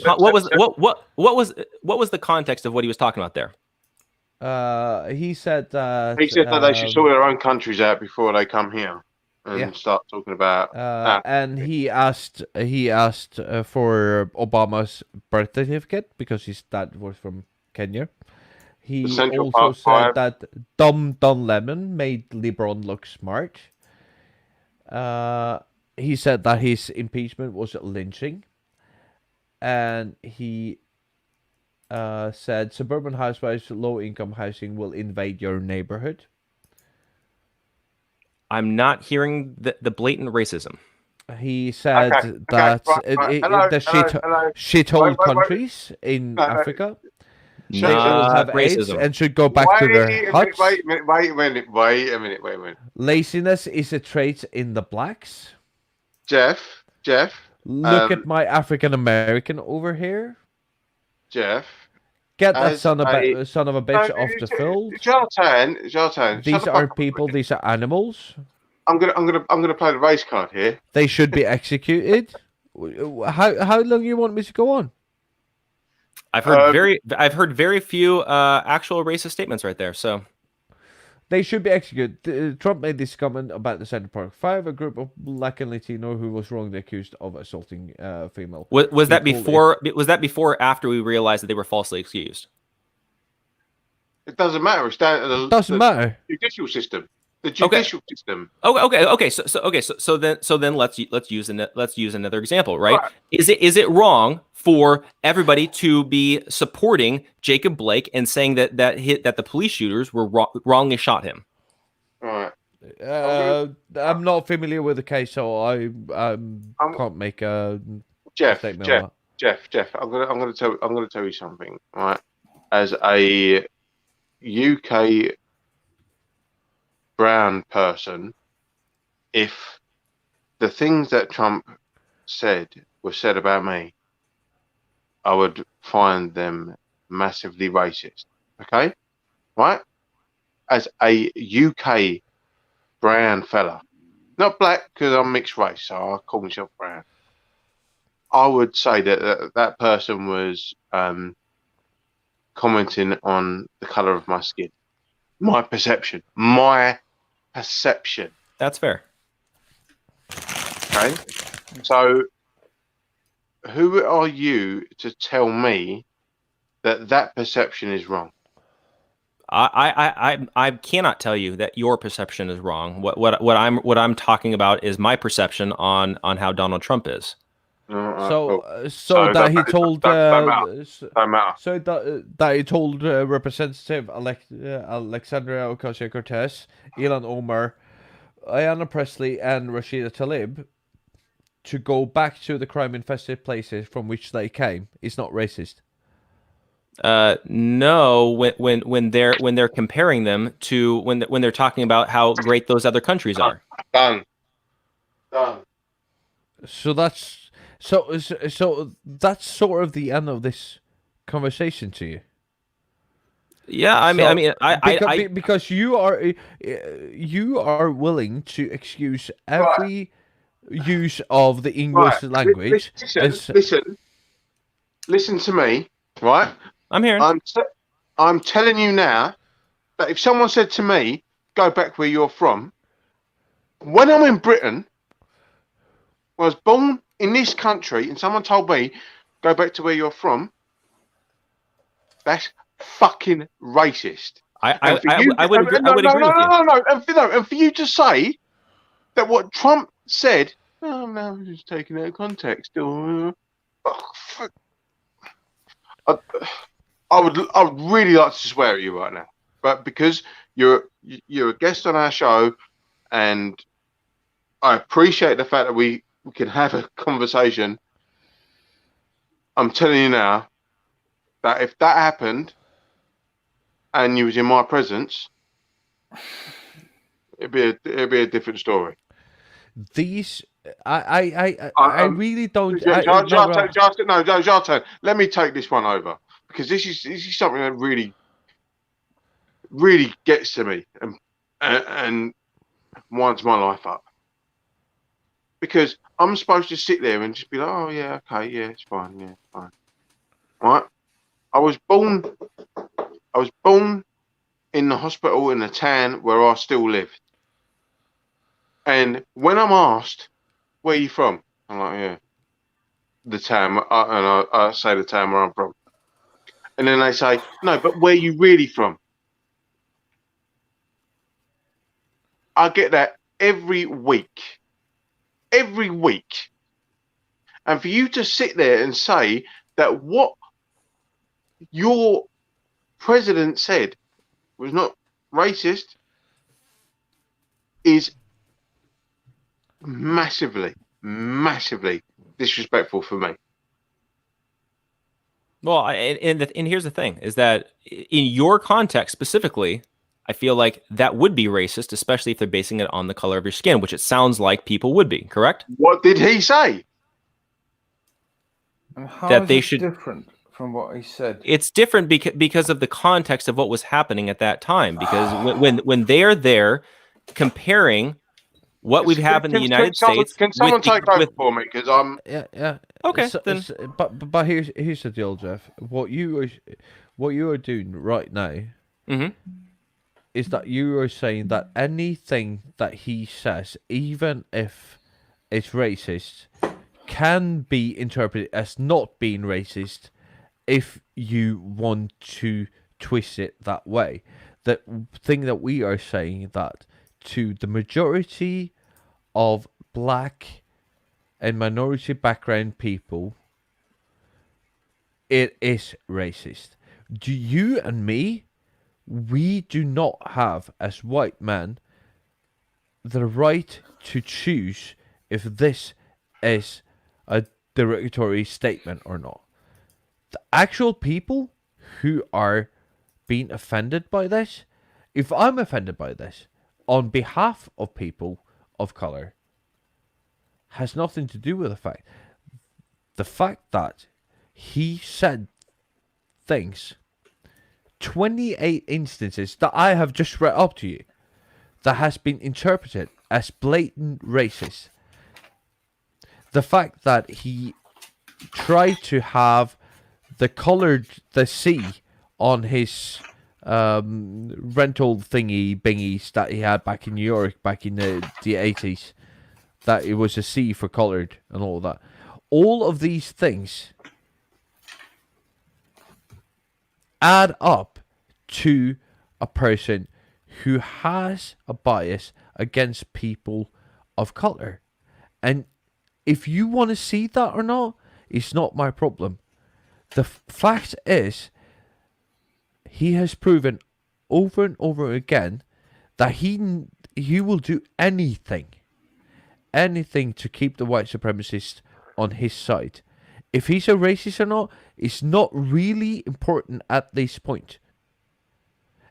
the context of what he was talking about there? He said that they should sort their own countries out before they come here and start talking about. And he asked for Obama's birth certificate because his dad was from Kenya. He also said that Don Lemon made LeBron look smart. He said that his impeachment was lynching, and he said suburban housewives, low-income housing will invade your neighborhood. I'm not hearing the blatant racism. He said that the shithole countries in Africa should have AIDS and should go back to their huts. Wait a minute. Laziness is a trait in the blacks. Jeff. Look at my African American over here. Jeff. Get that son of a bitch off the field. Jartan. These aren't people, these are animals. I'm gonna play the race card here. They should be executed. How long you want me to go on? I've heard very few actual racist statements right there. So they should be executed. Trump made this comment about the Central Park Five, a group of Black and Latino who was wrongly accused of assaulting a female. Was that before? Was that before or after we realized that they were falsely accused? It doesn't matter. It's down to the judicial system. The judicial system. Okay. So then let's use another example, right? Is it wrong for everybody to be supporting Jacob Blake and saying that the police shooters were wrongly shot him? All right. I'm not familiar with the case, so I can't make a statement on that. Jeff, I'm gonna tell you something, right? As a UK brown person, if the things that Trump said were said about me, I would find them massively racist. Okay, right? As a UK brown fella, not black because I'm mixed race, so I call myself brown. I would say that that person was commenting on the color of my skin. My perception. That's fair. Okay, so who are you to tell me that that perception is wrong? I cannot tell you that your perception is wrong. What I'm talking about is my perception on how Donald Trump is. So that he told don't matter. so that he told Representative Alexandria Ocasio-Cortez, Ilhan Omar, Ayanna Pressley, and Rashida Tlaib to go back to the crime-infested places from which they came. It's not racist. No, when they're comparing them to when they're talking about how great those other countries are. Done. So that's that's sort of the end of this conversation to you. Yeah, Because you are willing to excuse every use of the English language. Listen to me, right? I'm hearing. I'm telling you now that if someone said to me, "Go back where you're from," when I'm in Britain, I was born in this country, and someone told me, "Go back to where you're from," that's fucking racist. I would agree with you. And for you to say that what Trump said, oh no, it's just taken out of context. I would really like to swear at you right now, but because you're a guest on our show, and I appreciate the fact that we can have a conversation. I'm telling you now that if that happened and you was in my presence, it'd be a different story. I really don't. Jartan, let me take this one over, because this is something that really gets to me and winds my life up. Because I'm supposed to sit there and just be like, oh yeah, okay, yeah, it's fine, yeah, it's fine. Right? I was born in the hospital in a town where I still live. And when I'm asked, where are you from? I'm like, yeah, the town, and I say the town where I'm from. And then they say, no, but where are you really from? I get that every week. Every week. And for you to sit there and say that what your president said was not racist is massively disrespectful for me. Well, and here's the thing, is that in your context specifically, I feel like that would be racist, especially if they're basing it on the color of your skin, which it sounds like people would be, correct? What did he say? And how That is they it should- different from what he said? It's different because of the context of what was happening at that time. Because when they are there comparing what we've had in the United States, can someone take over for me? Because I'm Yeah. Okay, then. But here's the deal, Jeff. What you are doing right now is that you are saying that anything that he says, even if it's racist, can be interpreted as not being racist if you want to twist it that way. The thing that we are saying that to the majority of black and minority background people, it is racist. Do you and me, we do not have, as white men, the right to choose if this is a derogatory statement or not. The actual people who are being offended by this, if I'm offended by this, on behalf of people of color, has nothing to do with the fact that he said things 28 instances that I have just read up to you that has been interpreted as blatant racist. The fact that he tried to have the C on his rental thingies that he had back in New York back in the 80s, that it was a C for colored and all that. All of these things add up to a person who has a bias against people of color. And if you want to see that or not, it's not my problem. The fact is, he has proven over and over again that he will do anything to keep the white supremacist on his side. If he's a racist or not, it's not really important at this point.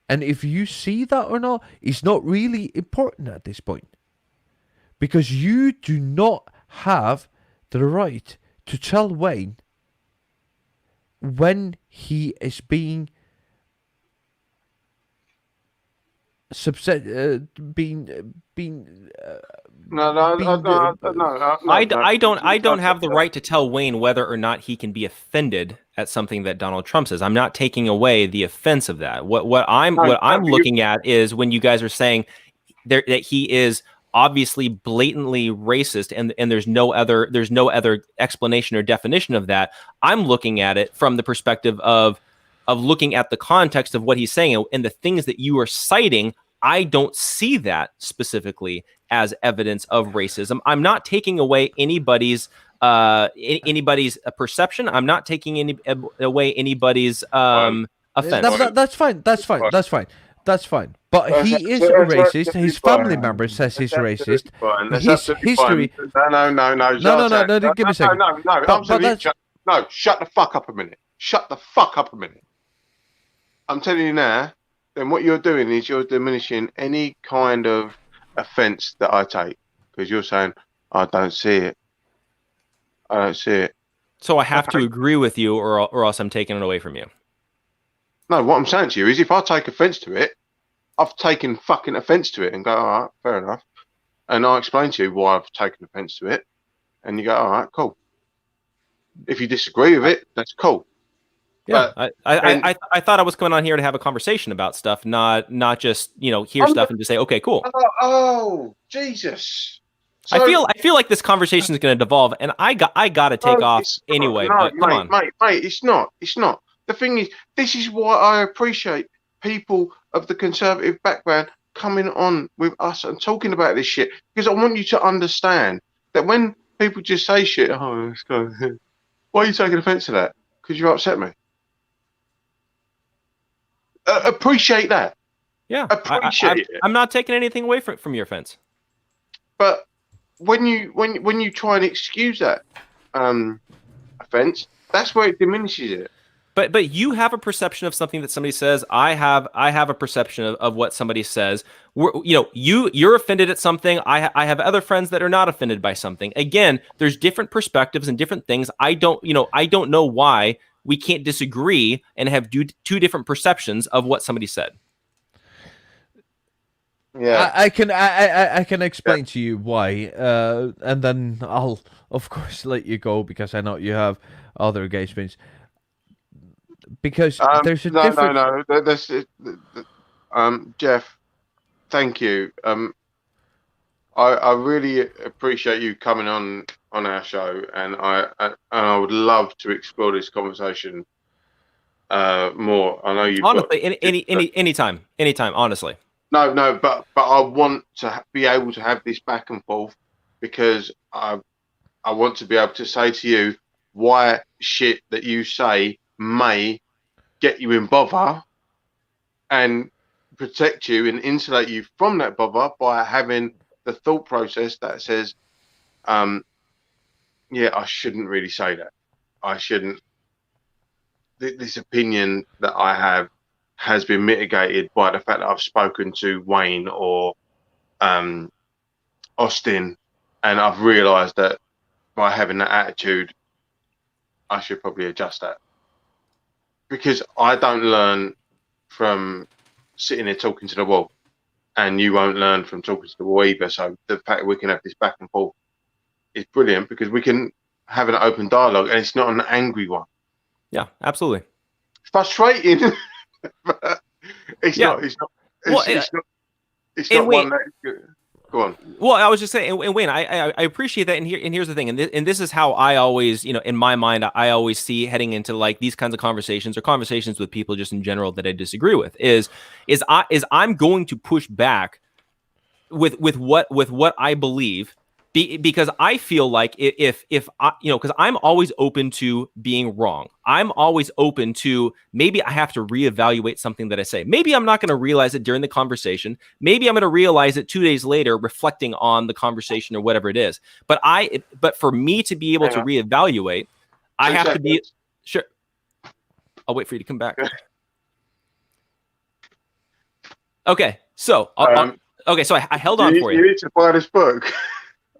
And if you see that or not, it's not really important at this point. Because you do not have the right to tell Wayne when he is being I don't have the right to tell Wayne whether or not he can be offended at something that Donald Trump says. I'm not taking away the offense of that. What I'm looking at is when you guys are saying that he is obviously blatantly racist and there's no other explanation or definition of that. I'm looking at it from the perspective of looking at the context of what he's saying and the things that you are citing. I don't see that specifically as evidence of racism. I'm not taking away anybody's perception. I'm not taking away anybody's offense. That's fine. But he is a racist. His family member says he's racist. His history. No. Give me a second. No, shut the fuck up a minute. Shut the fuck up a minute. I'm telling you now. Then what you're doing is you're diminishing any kind of offence that I take because you're saying I don't see it. I don't see it. So I have to agree with you, or else I'm taking it away from you. No, what I'm saying to you is if I take offence to it, I've taken fucking offence to it and go, all right, fair enough. And I explain to you why I've taken offence to it. And you go, all right, cool. If you disagree with it, that's cool. Yeah, I thought I was coming on here to have a conversation about stuff, not just hear stuff and just say, okay, cool. Oh, Jesus! So, I feel like this conversation is going to devolve, and I got to take off anyway. But come on, mate, it's not. The thing is, this is why I appreciate people of the conservative background coming on with us and talking about this shit because I want you to understand that when people just say shit, oh, let's go. Why are you taking offence to that? Because you upset me. Appreciate that. Yeah, appreciate it. I'm not taking anything away from your offense. But when you try and excuse that offense, that's where it diminishes it. But you have a perception of something that somebody says. I have a perception of what somebody says. You're offended at something. I have other friends that are not offended by something. Again, there's different perspectives and different things. I don't know why we can't disagree and have two different perceptions of what somebody said. Yeah, I can explain to you why, and then I'll of course let you go because I know you have other engagements. Because there's a difference. No. That's Jeff. Thank you. I really appreciate you coming on our show, and I would love to explore this conversation more. I know you honestly anytime, honestly. No, but I want to be able to have this back and forth because I want to be able to say to you why shit that you say may get you in bother and protect you and insulate you from that bother by having the thought process that says, yeah, I shouldn't really say that. I shouldn't. This opinion that I have has been mitigated by the fact that I've spoken to Wayne or Austin, and I've realised that by having that attitude, I should probably adjust that. Because I don't learn from sitting there talking to the wall, and you won't learn from talking to the wall either. So the fact that we can have this back and forth is brilliant, because we can have an open dialogue, and it's not an angry one. Yeah, absolutely. It's frustrating. But it's Yeah. not. It's not. It's, Well, it's not. It's and not wait- one that. Go on. Well, I was just saying, and Wayne, I appreciate that, and here's the thing, and this is how I always, in my mind, I always see heading into like these kinds of conversations or conversations with people just in general that I disagree with is I'm going to push back with what I believe. Because I feel like if I, because I'm always open to being wrong. I'm always open to maybe I have to reevaluate something that I say. Maybe I'm not going to realize it during the conversation. Maybe I'm going to realize it 2 days later, reflecting on the conversation or whatever it is. But for me to be able to reevaluate, I have to be sure. I'll wait for you to come back. Okay, so so I held on for you. You need to buy this book.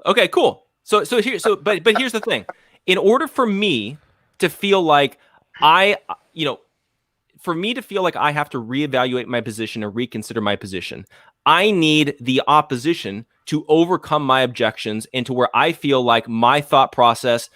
Okay, cool. But here's the thing. In order for me to feel like I have to reevaluate my position or reconsider my position, I need the opposition to overcome my objections into where I feel like my thought process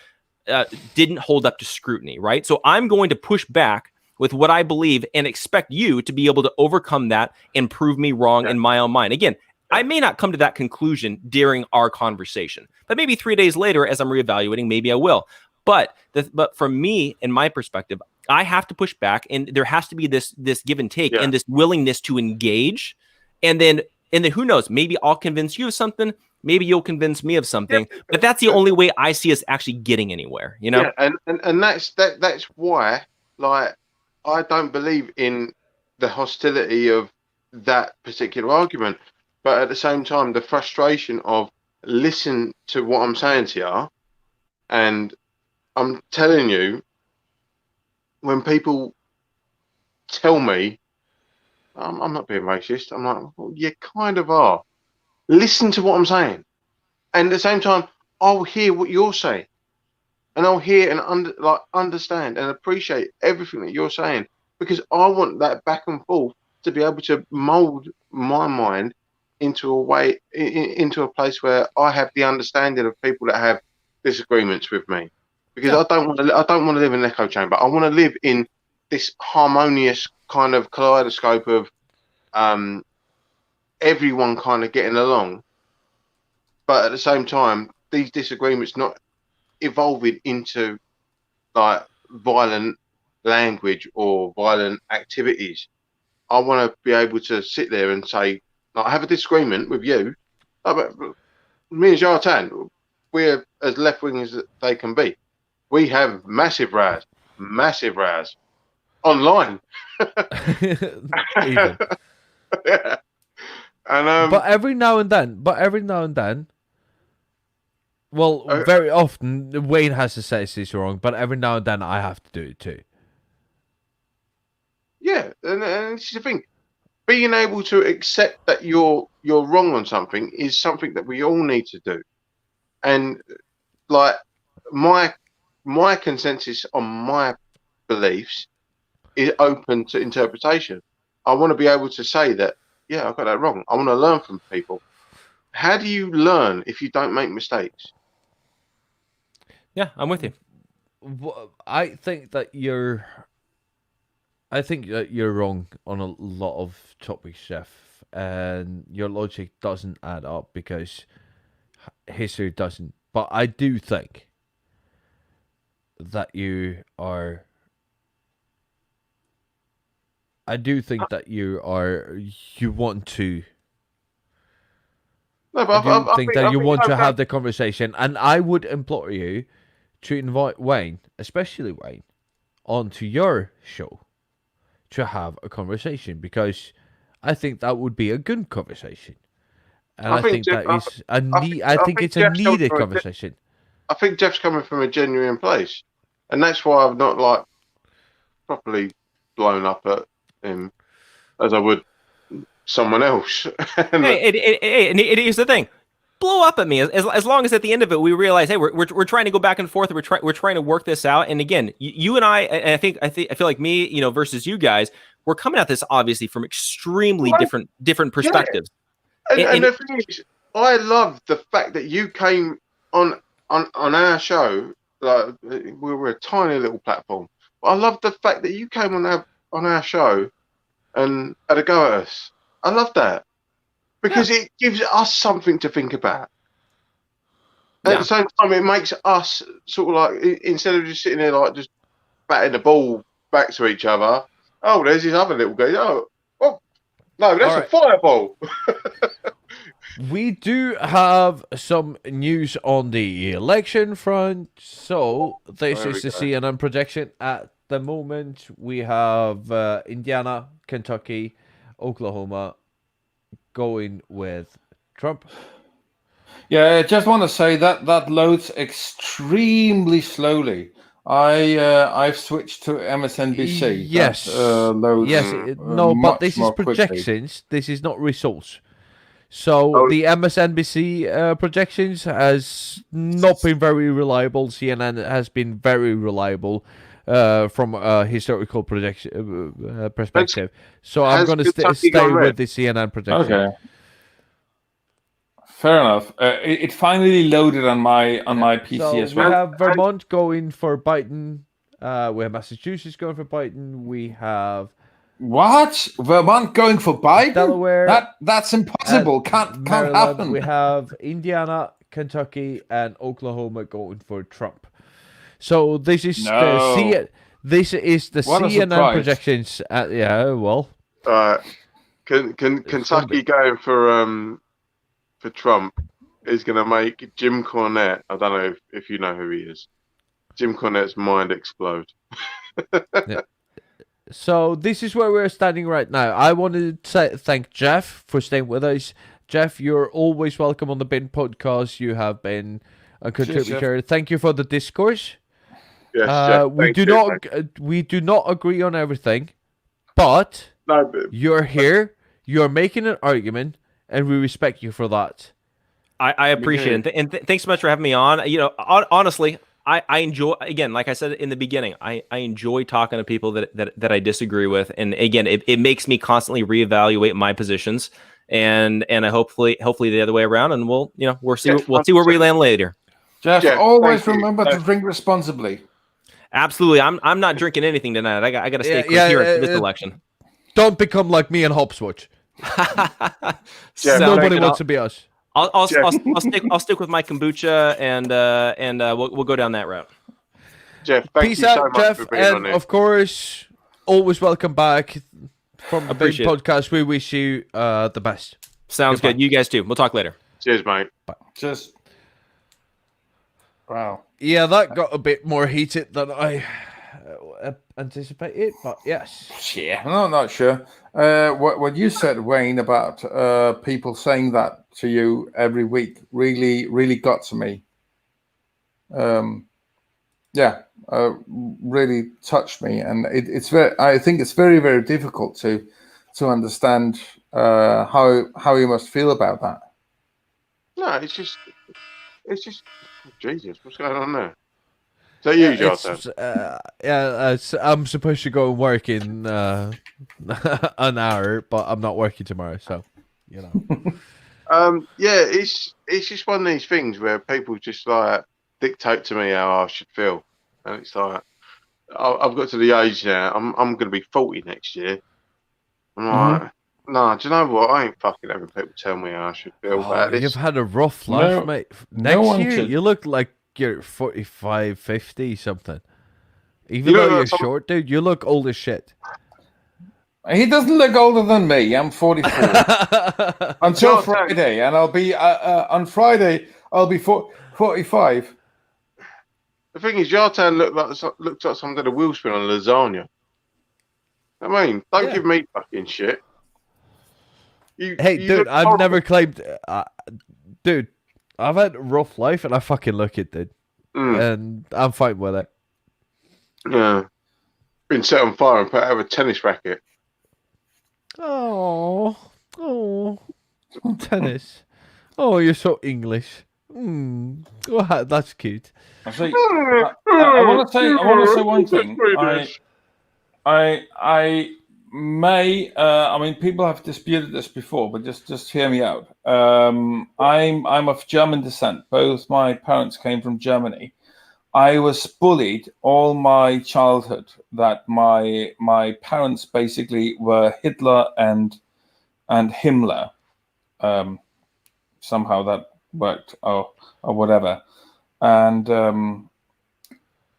didn't hold up to scrutiny, right? So I'm going to push back with what I believe and expect you to be able to overcome that and prove me wrong in my own mind. Again, I may not come to that conclusion during our conversation, but maybe 3 days later, as I'm reevaluating, maybe I will. But for me, in my perspective, I have to push back, and there has to be this give and take and this willingness to engage. And then who knows? Maybe I'll convince you of something. Maybe you'll convince me of something. But that's the only way I see us actually getting anywhere. Yeah, and that's why, like, I don't believe in the hostility of that particular argument. But at the same time, the frustration of listen to what I'm saying to you, and I'm telling you, when people tell me I'm not being racist, I'm like, well, you kind of are. Listen to what I'm saying, and at the same time, I'll hear what you're saying, and I'll hear and understand and appreciate everything that you're saying, because I want that back and forth to be able to mold my mind into a place where I have the understanding of people that have disagreements with me, because I don't want to live in an echo chamber. I want to live in this harmonious kind of kaleidoscope of everyone kind of getting along, but at the same time, these disagreements not evolving into like violent language or violent activities. I want to be able to sit there and say, I have a disagreement with you. But me and Jartan, we're as left-wing as they can be. We have massive rows online. Even. Yeah. And but every now and then, well, very often Wayne has to say this wrong, but every now and then I have to do it too. Yeah, and this is the thing. Being able to accept that you're wrong on something is something that we all need to do. And like my consensus on my beliefs is open to interpretation. I want to be able to say that, yeah, I got that wrong. I want to learn from people. How do you learn if you don't make mistakes? Yeah, I'm with you. I think that you're wrong on a lot of topics, Jeff, and your logic doesn't add up because history doesn't. But I do think that you want to. No, but I think that you want to have the conversation, and I would implore you to invite Wayne, especially Wayne, onto your show to have a conversation, because I think that would be a good conversation, and I think it's a needed conversation. I think Jeff's coming from a genuine place, and that's why I've not like properly blown up at him as I would someone else. And here's the thing. blow up at me as long as at the end of it we realize, hey, we're trying to go back and forth. We're trying to work this out. And again, you and I feel like me, you know, versus you guys, we're coming at this obviously from extremely different perspectives. Yeah. And the thing is, I love the fact that you came on our show. Like, we were a tiny little platform, but I love the fact that you came on our show and had a go at us. I love that. Because it gives us something to think about. At the same time, it makes us sort of like, instead of just sitting there like just batting the ball back to each other, oh, there's this other little guy. Oh, no, that's a fireball. We do have some news on the election front. So this is the CNN projection. At the moment, we have Indiana, Kentucky, Oklahoma going with Trump. Yeah, I just want to say that loads extremely slowly. I've switched to MSNBC. Yes. Loads, but this is projections. Quickly. This is not results. So the MSNBC projections has not been very reliable. CNN has been very reliable from a historical projection perspective. So I'm going to stay with the CNN projection. Okay. Fair enough. It finally loaded on my PC as well. We have Vermont going for Biden. We have Massachusetts going for Biden. We have what? Vermont going for Biden? Delaware. That's impossible. Can't happen. We have Indiana, Kentucky, and Oklahoma going for Trump. So this is the CNN projections. Kentucky going for Trump is going to make Jim Cornette. I don't know if you know who he is. Jim Cornette's mind explode. Yeah. So this is where we're standing right now. I wanted to thank Jeff for staying with us. Jeff, you're always welcome on the Bin podcast. You have been a contributor. Cheers, thank you for the discourse. Yes, we do not agree on everything, but you're here. You're making an argument, and we respect you for that. I appreciate it, and thanks so much for having me on. You know, honestly, I enjoy, again, like I said in the beginning, I enjoy talking to people that I disagree with, and again, it makes me constantly reevaluate my positions, and I hopefully the other way around, and we'll see where we land later. Jeff, always remember to drink responsibly. Absolutely, I'm not drinking anything tonight. I got to stay clear here at this election. Don't become like me and Hopswitch. Nobody wants to be us. I'll stick with my kombucha and we'll go down that route. Jeff, peace out, Jeff, and of course, always welcome back from the Big Podcast. We wish you the best. Sounds good. You guys too. We'll talk later. Cheers, mate. Bye. Cheers. Wow. Yeah, that got a bit more heated than I anticipated, but yes. Yeah, I'm not sure. What you said, Wayne, about people saying that to you every week really got to me. Really touched me, and it's very. I think it's very, very difficult to understand how you must feel about that. No, it's just Jesus. What's going on there? Is that you, Jonathan? I'm supposed to go and work in an hour, but I'm not working tomorrow, so you know. It's just one of these things where people just like dictate to me how I should feel, and it's like I've got to the age now. I'm going to be 40 next year. I'm like, no, do you know what? I ain't fucking having people tell me how I should feel about this. You've had a rough life, mate. Next year, you look like you're 45, 50 something. Even though you're short, dude, you look old as shit. He doesn't look older than me. I'm 44 until Friday, and I'll be on Friday. I'll be 45. The thing is, Yartan looks like some kind of wheel spin on lasagna. I mean, don't give me fucking shit. Dude, I've never claimed. Dude, I've had a rough life, and I fucking look it, dude, and I'm fine with it. Yeah, been set on fire and put out of a tennis racket. Oh, tennis. Oh, you're so English. Oh, that's cute. See, I want to say one thing. I may. I mean, people have disputed this before, but just hear me out. I'm of German descent. Both my parents came from Germany. I was bullied all my childhood that my parents basically were Hitler and Himmler. Somehow that worked, or whatever. And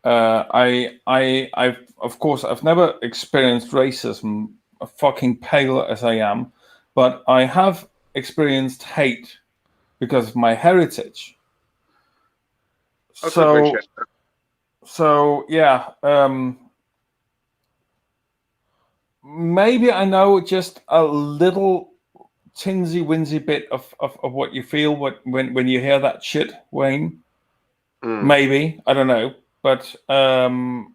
I've of course I've never experienced racism, fucking pale as I am, but I have experienced hate because of my heritage. So yeah, maybe I know just a little tinsy winsy bit of what you feel when you hear that shit, Wayne. Maybe, I don't know, but I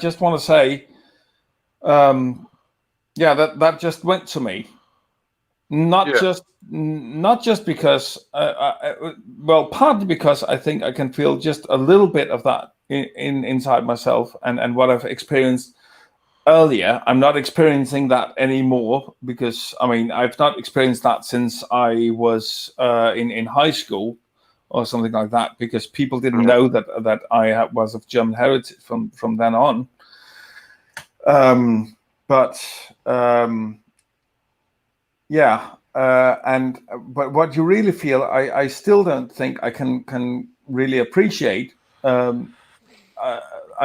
just want to say, that just went to me. Not just because, partly because I think I can feel just a little bit of that inside myself, and what I've experienced earlier. I'm not experiencing that anymore because, I mean, I've not experienced that since I was in high school or something like that, because people didn't know that I was of German heritage from then on. But what you really feel, I still don't think I can really appreciate. I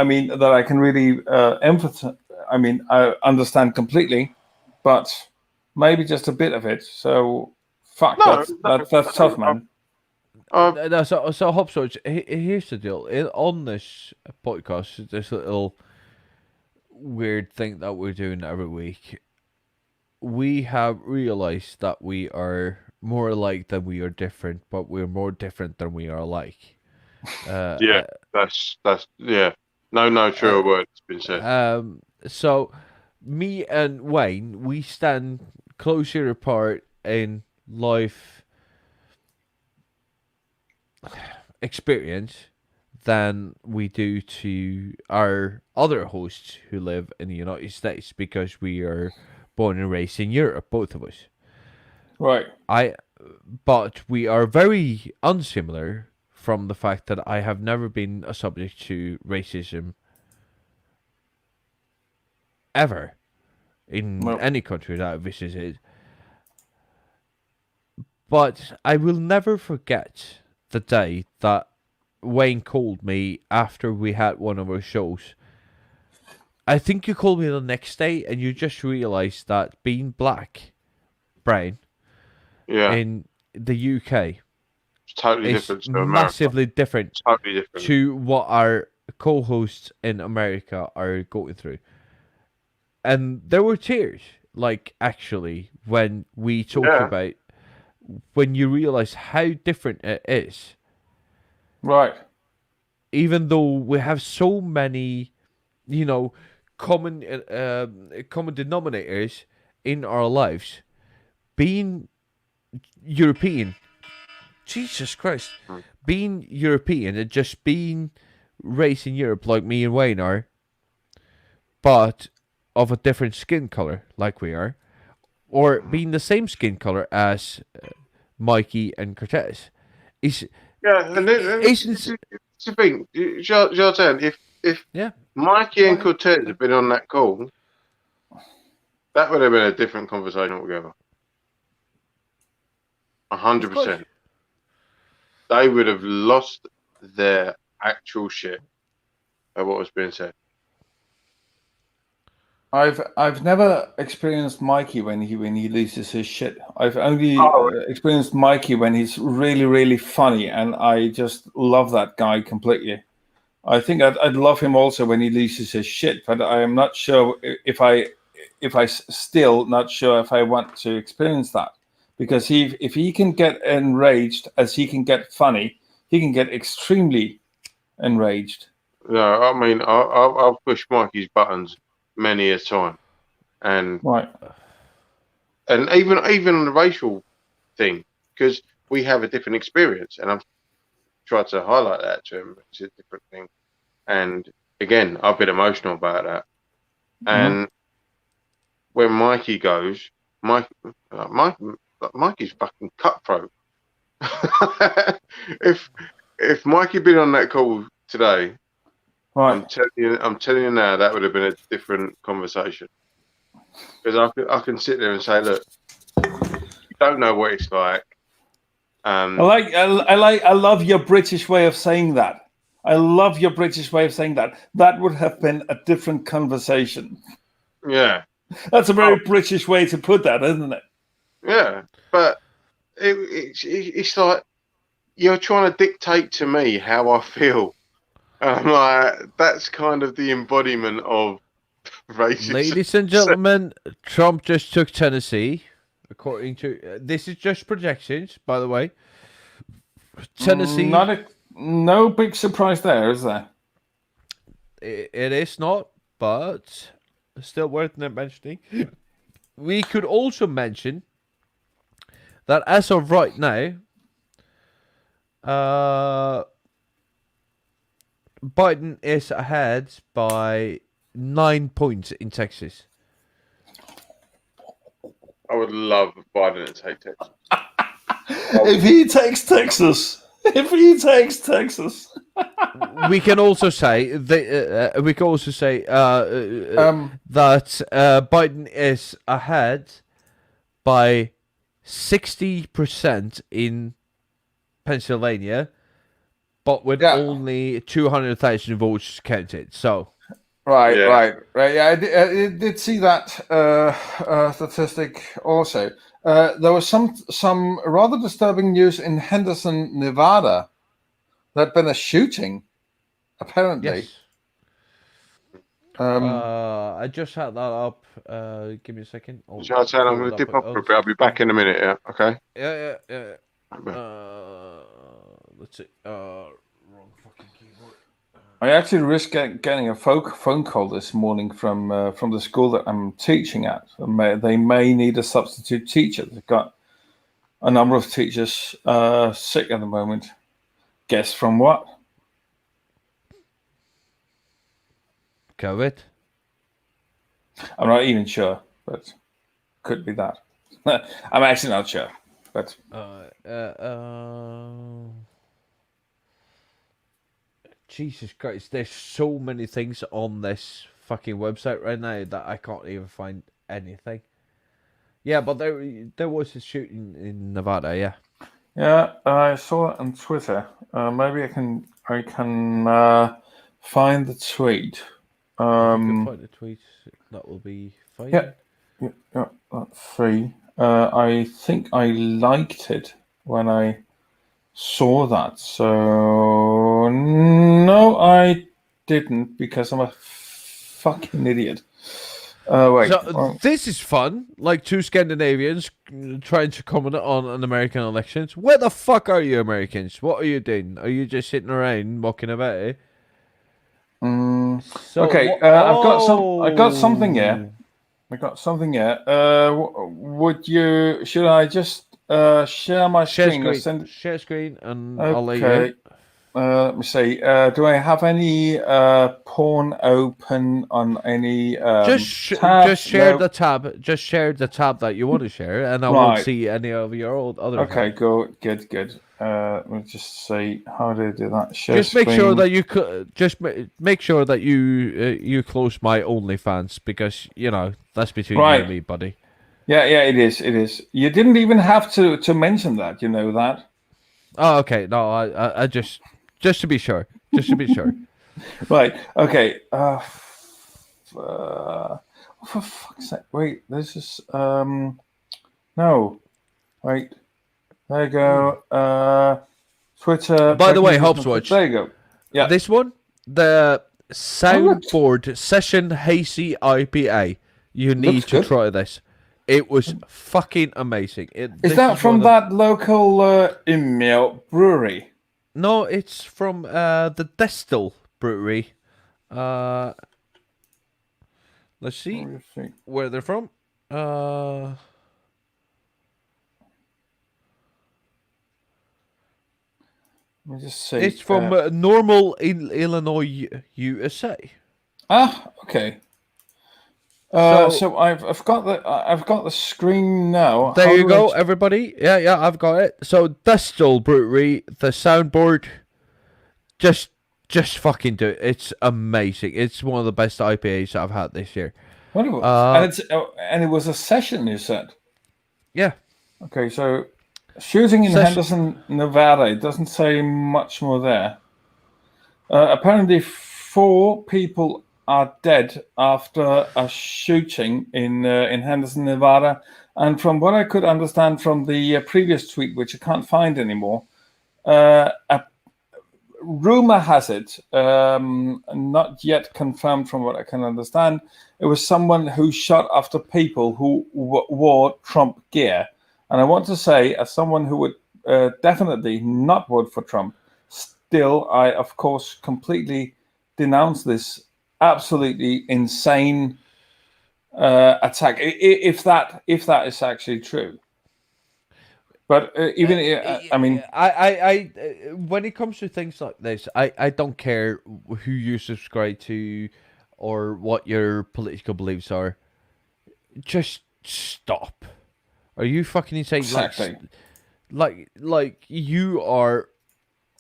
mean, that I can really empathize. I mean, I understand completely, but maybe just a bit of it. So, fuck, that's tough, man. So Hopscotch, here's the deal. On this podcast, this little weird thing that we're doing every week, we have realized that we are more alike than we are different, but we're more different than we are alike. That's no truer word has been said. So me and Wayne, we stand closer apart in life experience than we do to our other hosts who live in the United States, because we are born and raised in Europe, both of us. Right. But we are very unsimilar from the fact that I have never been a subject to racism ever in any country that I've visited. But I will never forget the day that Wayne called me after we had one of our shows. I think you called me the next day and you just realized that being black, Brian, in the UK, it's totally is different to massively different, totally different to what our co-hosts in America are going through. And there were tears, like, actually, when we talked about, when you realize how different it is. Right. Even though we have so many, common denominators in our lives, being European, Jesus Christ, being European and just being raised in Europe like me and Wayne are, but of a different skin color like we are, or being the same skin color as Mikey and Cortez, is and it's the thing, Jordan, if Mikey and Cortez had been on that call, that would have been a different conversation altogether. 100%. They would have lost their actual shit at what was being said. I've never experienced Mikey when he loses his shit. I've only experienced Mikey when he's really, really funny, and I just love that guy completely. I think I'd love him also when he loses his shit, but I am not sure if I still not sure if I want to experience that, because if he can get enraged as he can get funny, he can get extremely enraged. No, I mean I'll push Mikey's buttons many a time, and even on the racial thing because we have a different experience, and I've tried to highlight that to him. It's a different thing, and again, I've been emotional about that. And when Mikey goes, Mikey's fucking cutthroat. if Mikey been on that call today, Right. I'm telling you now, that would have been a different conversation. Because I can sit there and say, look, you don't know what it's like. I love your British way of saying that. I love your British way of saying that. That would have been a different conversation. Yeah. That's a very British way to put that, isn't it? Yeah. But it's like you're trying to dictate to me how I feel. I'm like, that's kind of the embodiment of racism. Ladies and gentlemen, Trump just took Tennessee. According to this is just projections, by the way. Tennessee, No big surprise there, is there? it is not, but still worth mentioning. We could also mention that as of right now, Biden is ahead by 9 points in Texas. I would love Biden to take Texas. If he takes Texas. We can also say that Biden is ahead by 60% in Pennsylvania, but with only 200,000 votes counted. So, right. Yeah, I did see that statistic also. There was some rather disturbing news in Henderson, Nevada. There'd been a shooting, apparently. Yes. I just had that up. Give me a second. Shall I tell I'm going to dip off for a bit? I'll be back in a minute, yeah? Okay? Yeah. Let's see. Wrong fucking keyboard. I actually risked getting a phone call this morning from the school that I'm teaching at. They may need a substitute teacher. They've got a number of teachers sick at the moment. Guess from what? COVID? I'm not even sure, but could be that. I'm actually not sure, but Jesus Christ, there's so many things on this fucking website right now that I can't even find anything. Yeah, but there was a shooting in Nevada, yeah. Yeah, I saw it on Twitter. Maybe I can find the tweet. If you can find the tweet, that will be fine. Yeah, that's free. I think I liked it when I saw that. So no, I didn't because I'm a fucking idiot. Wait. So this is fun. Like two Scandinavians trying to comment on American elections. Where the fuck are you, Americans? What are you doing? Are you just sitting around mocking about it? So, okay, I've got something here. Should I just share my screen? Share screen, and I'll let you. Let me see. Do I have any porn open on any? Just share the tab. Just share the tab that you want to share, and I won't see any of your other. Okay, good. Let me just see how do I do that. Share just make screen. sure that you make sure that you close my OnlyFans because that's between you and me, buddy. Yeah, it is. You didn't even have to mention that. You know that. Oh, okay. No, I just to be sure. Right. Okay. For fuck's sake! Wait. This is no. Wait. There you go. Twitter. By the way, Hopswatch. There you go. Yeah. This one, the Soundboard Session Hazy IPA. You need to try this. It was fucking amazing. Is that from that local Imel brewery? No, it's from the Destil brewery. Let's see where they're from. Let me just see. It's from Normal in Illinois, USA. Okay. So I've got the screen now. There How you do go, I- everybody. Yeah, I've got it. So Distal Brewery, the soundboard, just fucking do it. It's amazing. It's one of the best IPAs I've had this year. Wonderful. And it was a session, you said. Yeah. Okay, so shooting in Session. Henderson, Nevada. It doesn't say much more there. Apparently, 4 people are dead after a shooting in Henderson, Nevada. And from what I could understand from the previous tweet, which I can't find anymore, a rumor has it, not yet confirmed from what I can understand, it was someone who shot after people who wore Trump gear. And I want to say, as someone who would definitely not vote for Trump, still, I, of course, completely denounce this absolutely insane attack, if that is actually true. But even I mean, I when it comes to things like this, I don't care who you subscribe to or what your political beliefs are. Just stop. Are you fucking insane? Exactly. Like you are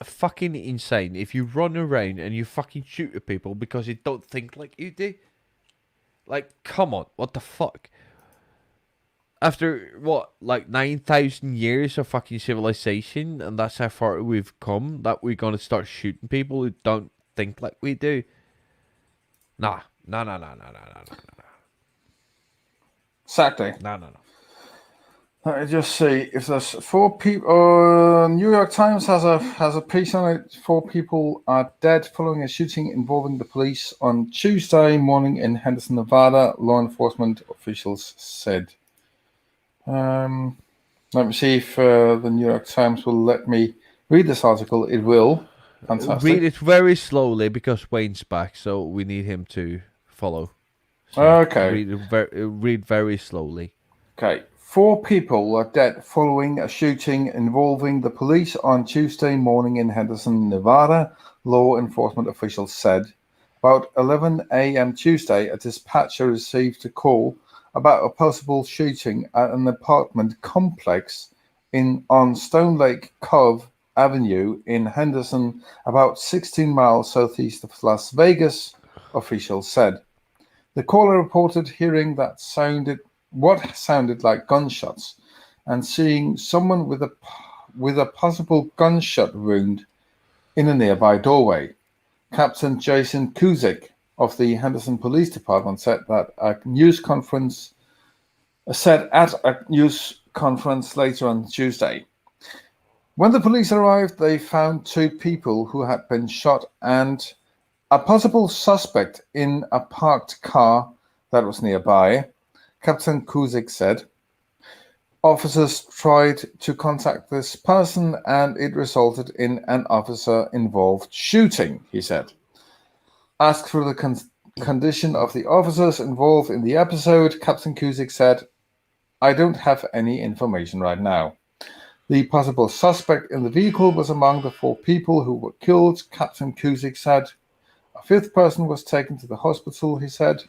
fucking insane if you run around and you fucking shoot at people because you don't think like you do. Like, come on, what the fuck? After what, like 9,000 years of fucking civilization, and that's how far we've come, that we're gonna start shooting people who don't think like we do? Nah. exactly. No. Let me just see if there's 4 people. New York Times has a piece on it. 4 people are dead following a shooting involving the police on Tuesday morning in Henderson, Nevada. Law enforcement officials said. Let me see if the New York Times will let me read this article. It will. Fantastic. Read it very slowly because Wayne's back, so we need him to follow. So Okay. Read very slowly. Okay. 4 people are dead following a shooting involving the police on Tuesday morning in Henderson, Nevada, law enforcement officials said. About 11 a.m. Tuesday, a dispatcher received a call about a possible shooting at an apartment complex on Stone Lake Cove Avenue in Henderson, about 16 miles southeast of Las Vegas, officials said. The caller reported hearing what sounded like gunshots and seeing someone with a possible gunshot wound in a nearby doorway. Captain Jason Kuzik of the Henderson Police Department said at a news conference later on Tuesday. When the police arrived, they found 2 people who had been shot and a possible suspect in a parked car that was nearby. Captain Kuzik said, officers tried to contact this person and it resulted in an officer-involved shooting, he said. Asked for the condition of the officers involved in the episode, Captain Kuzik said, I don't have any information right now. The possible suspect in the vehicle was among the 4 people who were killed, Captain Kuzik said. A 5th person was taken to the hospital, he said.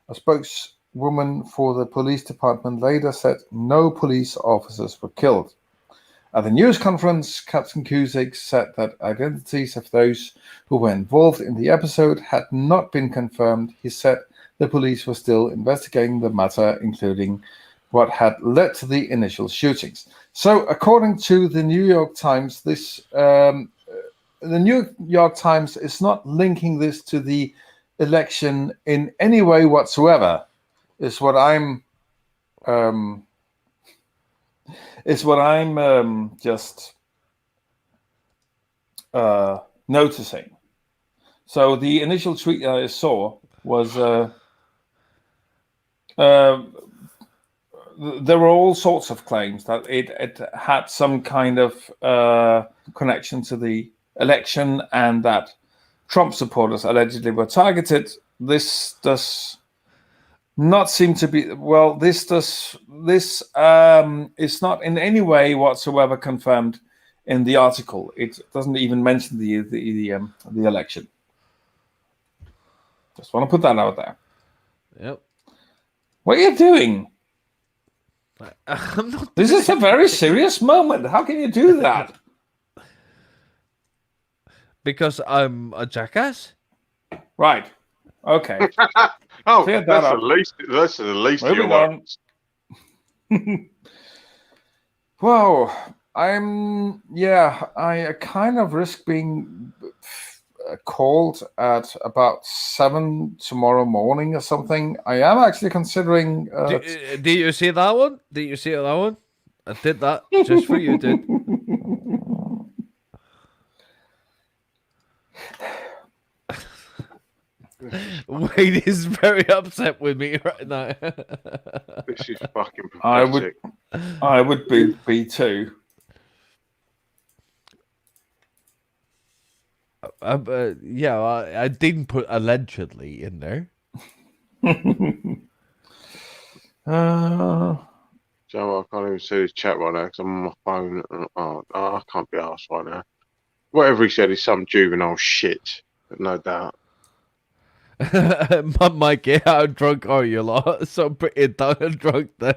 A spokeswoman for the police department later said no police officers were killed. At the news conference, Captain Kuzik said that identities of those who were involved in the episode had not been confirmed. He said the police were still investigating the matter, including what had led to the initial shootings. So, according to the New York Times, the New York Times is not linking this to the election in any way whatsoever. Is what I'm just noticing. So the initial tweet I saw was there were all sorts of claims that it had some kind of connection to the election and that Trump supporters allegedly were targeted. This does not seem to be this is not in any way whatsoever confirmed in the article. It doesn't even mention the election. Just want to put that out there. Yep. What are you doing? I'm not. This is a very serious moment. How can you do that? Because I'm a jackass. Right. Okay. Oh, Clear that that's up. the least. That's the least of your Moving worries. Well, I kind of risk being called at about 7 tomorrow morning or something. I am actually considering. Do you see that one? Did you see that one? I did that just for you, dude. Wayne is very upset with me right now. This is fucking I would, pathetic. I would be too. Yeah, I didn't put allegedly in there. So I can't even see his chat right now because I'm on my phone. Oh, I can't be arsed right now. Whatever he said is some juvenile shit, no doubt. Mikey, how drunk are you lot? So pretty damn drunk then.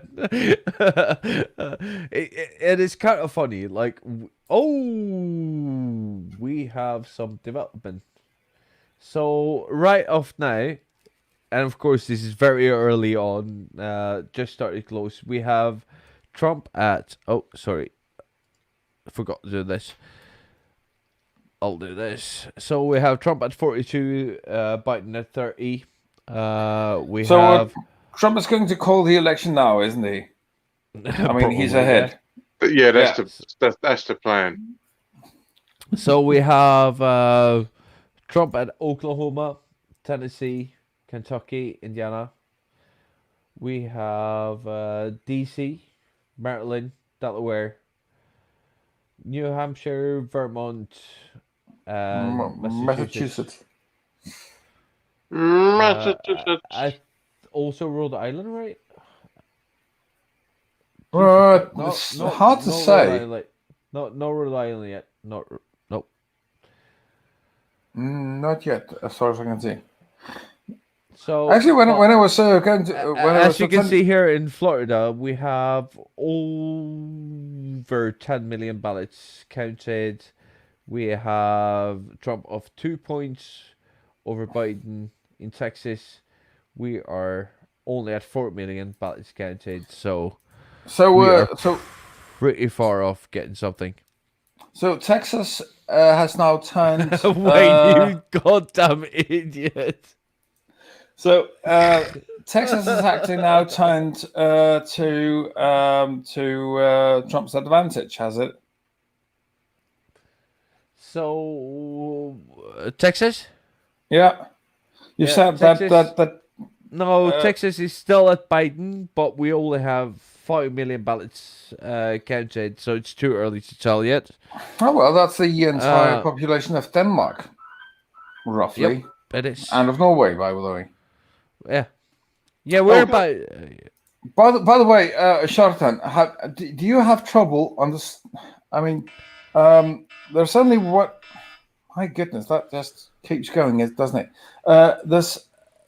It is kind of funny. Like, we have some development. So right off now, and of course this is very early on, just started close. We have Trump at, oh sorry, I forgot to do this. I'll do this. So we have Trump at 42, Biden at 30. Trump is going to call the election now, isn't he? I mean, he's Probably, ahead. But yeah, that's the plan. So we have Trump at Oklahoma, Tennessee, Kentucky, Indiana. We have DC, Maryland, Delaware, New Hampshire, Vermont, Massachusetts. Also Rhode Island, right? It's hard to say. No Rhode Island yet. No. Not yet, as far as I can see. So actually, when I was going to, as you can see here in Florida, we have over 10 million ballots counted. We have Trump of 2 points over Biden. In Texas, we are only at 4 million ballots counted. So pretty far off getting something. So Texas has now turned. Wait, you goddamn idiot! So Texas has actually now turned to Trump's advantage, has it? So Texas? Yeah. You said Texas, that. No, Texas is still at Biden, but we only have 5 million ballots counted, so it's too early to tell yet. Oh well, that's the entire population of Denmark, roughly. Yep, it is. And of Norway, by the way. Yeah, we're about. By the way, Shartan, do you have trouble on this? I mean, there's only what. My goodness, that just keeps going, doesn't it?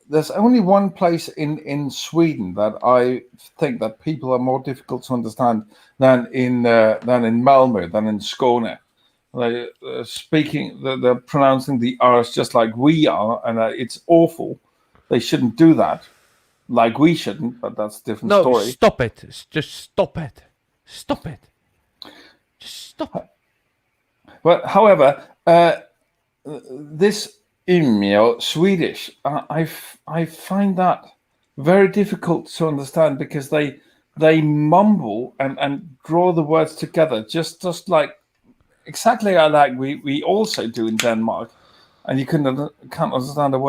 There's only one place in Sweden that I think that people are more difficult to understand than in Malmö, than in Skåne. They're pronouncing the R's just like we are, and it's awful. They shouldn't do that, like we shouldn't, but that's a different story. No, stop it. Just stop it. Stop it. Just stop it. But however, this Umeå Swedish, I find that very difficult to understand because they mumble and draw the words together just like exactly like we also do in Denmark, and you can't understand the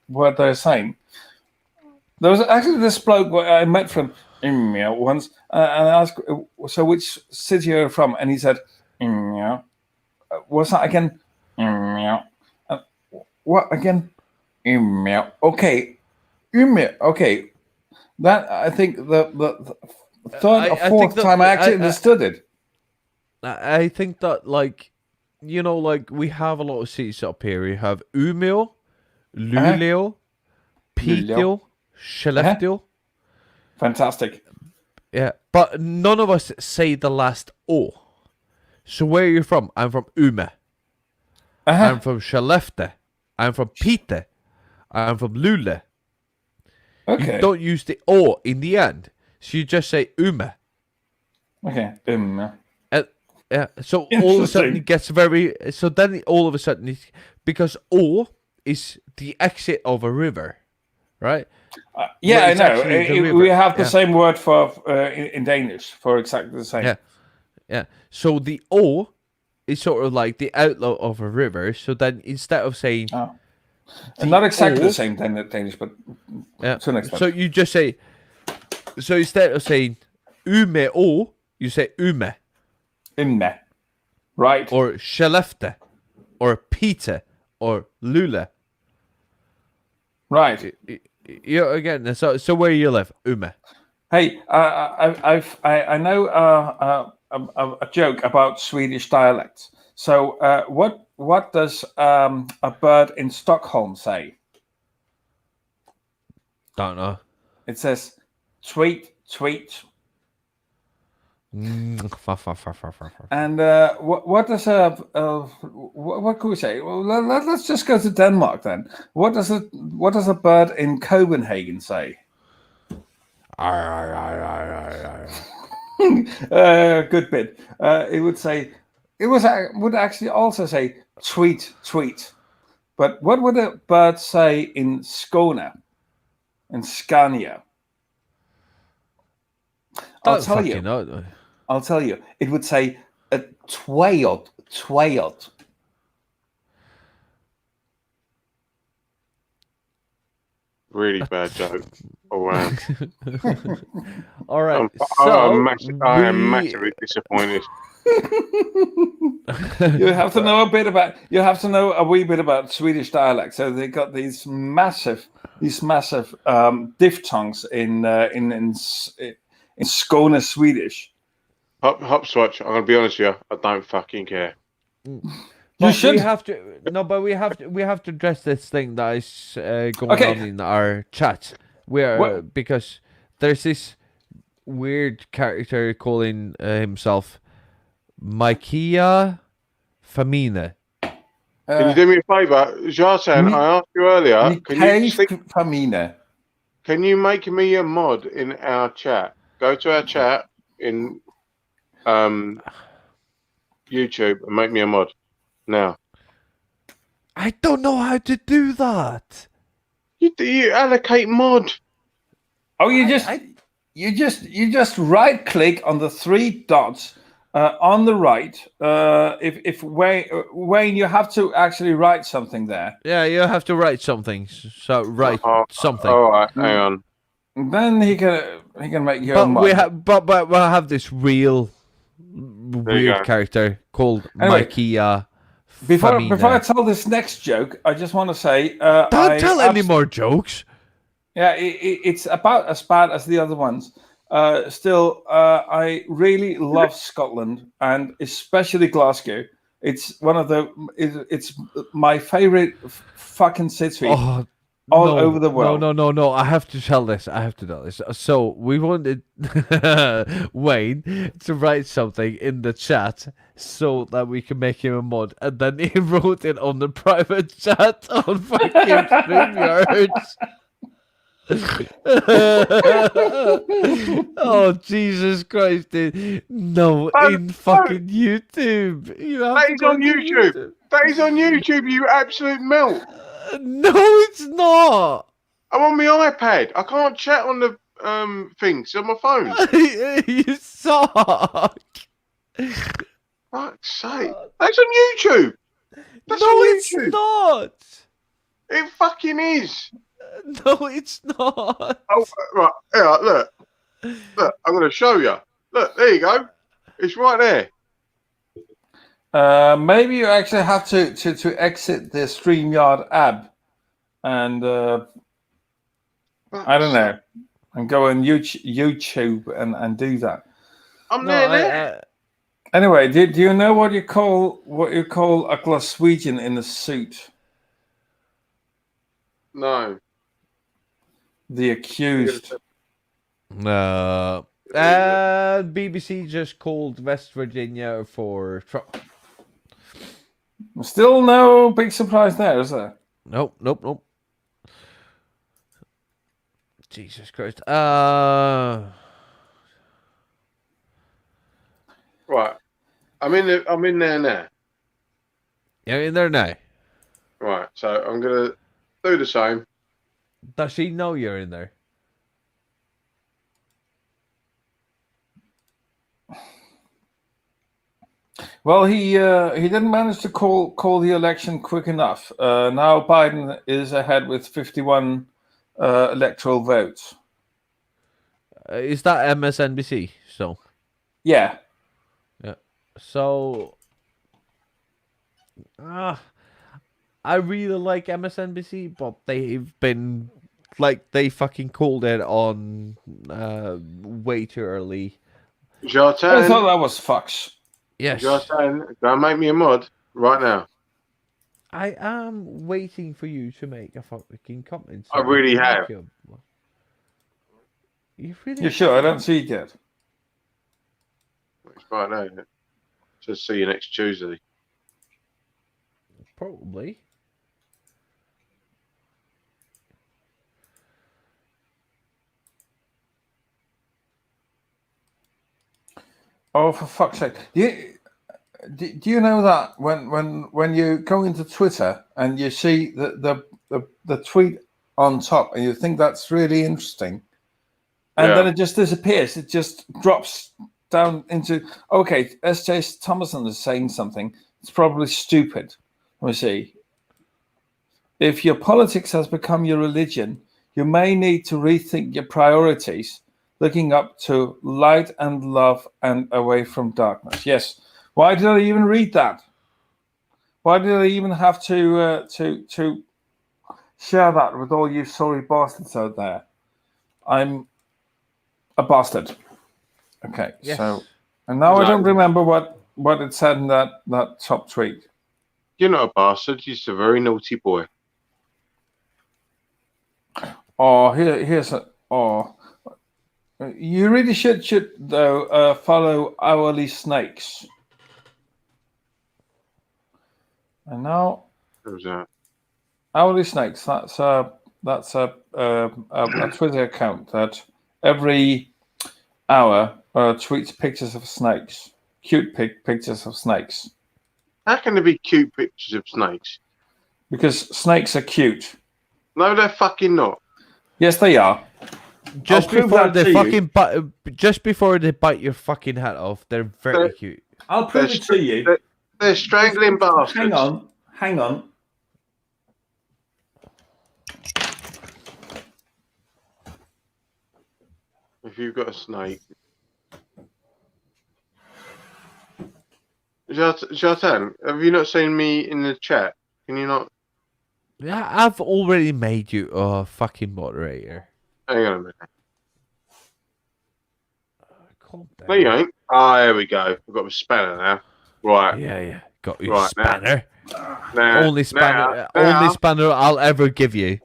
word they're saying. There was actually this bloke I met from Umeå once, and I asked, so which city are you from? And he said, Umeå. What's that again? Umeå. What again? Umeå. Okay. Umeå. Okay. That, I think, the third or fourth time I actually understood it. I think that, like, you know, like, we have a lot of cities up here. We have Umeå, Luleå, Piteå, Skellefteå. Fantastic. Yeah, but none of us say the last O. So where are you from? I'm from Umeå. I'm from Skellefteå. I'm from Piteå. I'm from Luleå. Okay. You don't use the O in the end. So you just say Umeå. Okay. Yeah, so all of a sudden it gets very. So then all of a sudden, because O is the exit of a river, right? Yeah, Well, I it's know. actually the river. We have the Yeah. same word for in Danish for exactly the same. Yeah, yeah. So the O is sort of like the outlet of a river. So then instead of saying, And not exactly O- the same Danish, but yeah, to an extent. so you just say. So instead of saying Umeå, you say Ume. Ume. Right. Or Skellefteå, or Piteå, or Luleå. Right. Yeah, again. So where you live, Ume. Hey, I know a joke about Swedish dialects. So what does a bird in Stockholm say? Don't know. It says tweet, tweet. And what does what could we say? Well, let's just go to Denmark then. What does a bird in Copenhagen say? Good bit. It would actually also say tweet, tweet. But what would a bird say in Skåne, in Scania? I'll tell you. It would say a twayot, twayot. Really bad joke all round. All right. I am massively disappointed. You have to know a wee bit about Swedish dialect. So they got these massive diphthongs in Skåne Swedish. Hopswatch, I'm gonna be honest with you, I don't fucking care. We have to address this thing that is going on in our chat. Because there's this weird character calling himself Mikea Famine. Can you do me a favour, Jartan? I asked you earlier. Can you make me a mod in our chat? Go to our chat in YouTube and make me a mod now. I don't know how to do that. You allocate mod. Oh, you just right click on the three dots on the right. If Wayne, you have to actually write something there. Yeah, you have to write something. So write something. All right, hang on. Then he can make your. But we have this real weird character called Mikea. Before I tell this next joke, I just want to say, don't tell any more jokes. Yeah, it's about as bad as the other ones. Still, I really love Scotland and especially Glasgow. It's it's my favorite fucking city over the world. No! I have to tell this. So we wanted Wayne to write something in the chat so that we can make him a mod, and then he wrote it on the private chat on fucking StreamYard. Oh Jesus Christ, dude! No, in fucking YouTube. That is on YouTube. That is on YouTube. You absolute melt. No, it's not. I'm on my iPad. I can't chat on the things on my phone. You suck. Fuck's sake. That's on YouTube. That's no, on it's YouTube. not. It fucking is. No, it's not. Oh, right. Here, look. Look, I'm going to show you. Look, there you go. It's right there. Maybe you actually have to exit the StreamYard app and I don't know, and go on YouTube and do that. I'm there. Anyway, do you know what you call a Glaswegian in a suit? No. The accused. BBC just called West Virginia for Trump. Still no big surprise there, is there? Nope. Jesus Christ. Right. I'm in there now. You're in there now. Right. So I'm gonna do the same. Does she know you're in there? Well, he didn't manage to call the election quick enough. Now Biden is ahead with 51 electoral votes. Is that MSNBC? So Yeah. So I really like MSNBC, but they've been they fucking called it on way too early. I thought that was fucks. Yes. Jartan, go and make me a mod right now. I am waiting for you to make a fucking comment. I really have. You really? You sure? I don't see it yet. It's right now. Just see you next Tuesday. Probably. Oh, for fuck's sake! Do you know that when you go into Twitter and you see the tweet on top and you think that's really interesting, and then it just disappears. It just drops down into S.J. Thomason is saying something. It's probably stupid. Let me see. If your politics has become your religion, you may need to rethink your priorities, looking up to light and love and away from darkness. Yes. Why did I even read that? Why did I even have to share that with all you sorry bastards out there? I'm a bastard. Okay, yes. So and now I don't remember what it said in that top tweet. You're not a bastard. You're just a very naughty boy. Oh, here's a you really should though follow Hourly Snakes. And now, who's that? Hourly Snakes. That's a Twitter account that every hour tweets pictures of snakes, cute pictures of snakes. How can there be cute pictures of snakes? Because snakes are cute. No, they're fucking not. Yes, they are. Just before they bite your fucking hat off, they're very cute. I'll prove it to you. They're strangling bastards. Hang on. If you've got a snake. Jartan, have you not seen me in the chat? Can you not? Yeah, I've already made you a fucking moderator. Hang on a minute. Calm down. No, you ain't. Ah, there we go. We've got a spanner now. Right. Yeah. Got you, Right, spanner. Now, Only spanner I'll ever give you.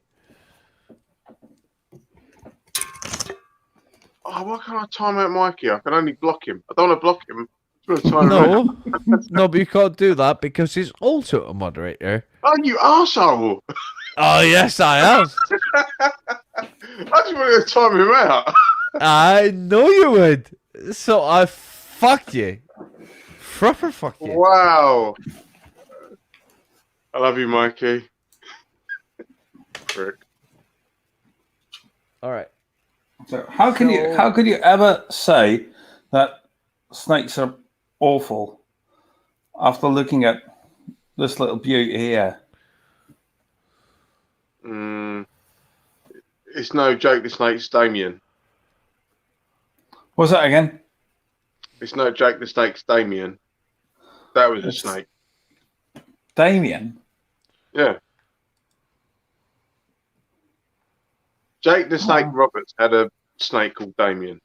Oh, why can't I time out Mikey? I can only block him. I don't want to block him. I just want to time him out. No, but you can't do that because he's also a moderator. Oh, you arsehole! Oh, yes, I am. I just wanted to time him out. I know you would. So I fucked you. Proper fuck you. Wow. I love you, Mikey. Prick. All right. So how could you ever say that snakes are awful after looking at this little beauty here? It's no joke. The snake's Damien. What's that again? It's no joke. The snake's Damien. That was a snake. Damien? Yeah. Jake the Snake Roberts had a snake called Damien.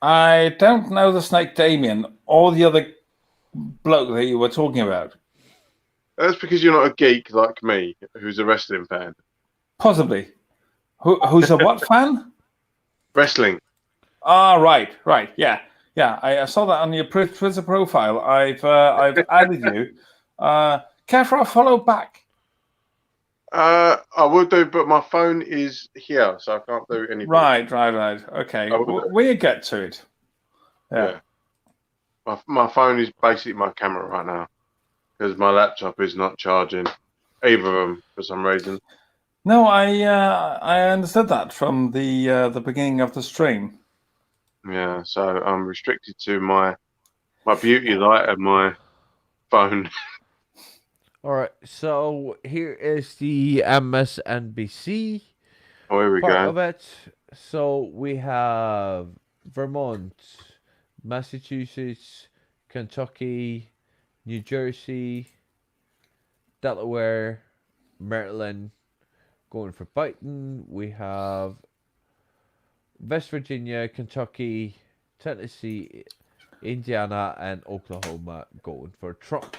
I don't know the Snake Damien or the other bloke that you were talking about. That's because you're not a geek like me, who's a wrestling fan. Possibly. Who's a what fan? Wrestling. Ah, right, yeah. I saw that on your Twitter profile. I've added you. Care for a follow back? I will do, but my phone is here, so I can't do anything. Right. Okay, we'll get to it. Yeah. My phone is basically my camera right now because my laptop is not charging either of them for some reason. No, I understood that from the beginning of the stream. Yeah, so I'm restricted to my beauty light and my phone. All right, so here is the MSNBC Oh, here we part go. of it. So we have Vermont, Massachusetts, Kentucky, New Jersey, Delaware, Maryland going for Biden. We have West Virginia, Kentucky, Tennessee, Indiana, and Oklahoma going for Trump.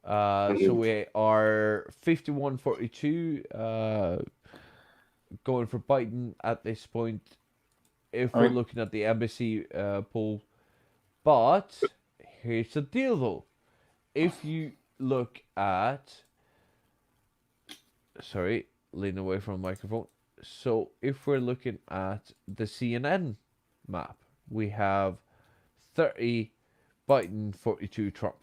So we are 51-42 going for Biden at this point if we're looking at the embassy poll. But here's the deal though. If you look at... Sorry, lean away from the microphone. So if we're looking at the CNN map, we have 30 Biden, 42 Trump.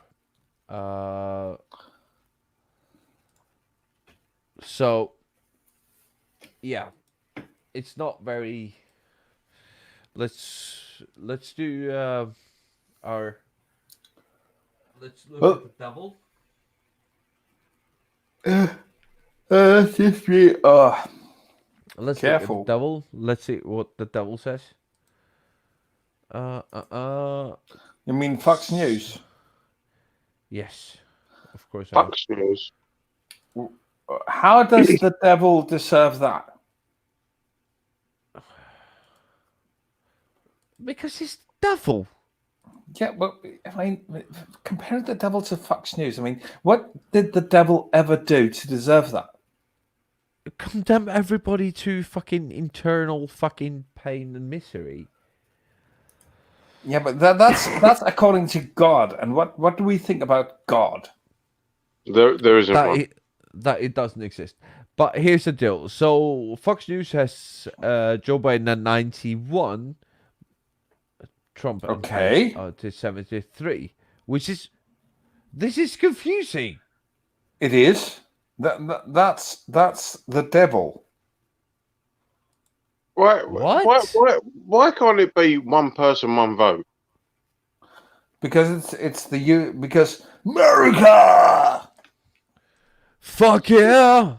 So yeah, it's not very. Let's do our. Let's look at the devil. Let's just be Let's careful. look at the devil. Let's see what the devil says. You mean Fox News? Yes, of course. Fox News. How does the devil deserve that? Because he's devil. Yeah, well, I mean, comparing the devil to Fox News, I mean, what did the devil ever do to deserve that? Condemn everybody to fucking internal fucking pain and misery. Yeah, but that's according to God. And what do we think about God? There isn't one. That it doesn't exist. But here's the deal. So Fox News has Joe Biden at 91, Trump to 73, which is confusing. It is. That's the devil. Why can't it be one person, one vote? Because because America. Fuck yeah!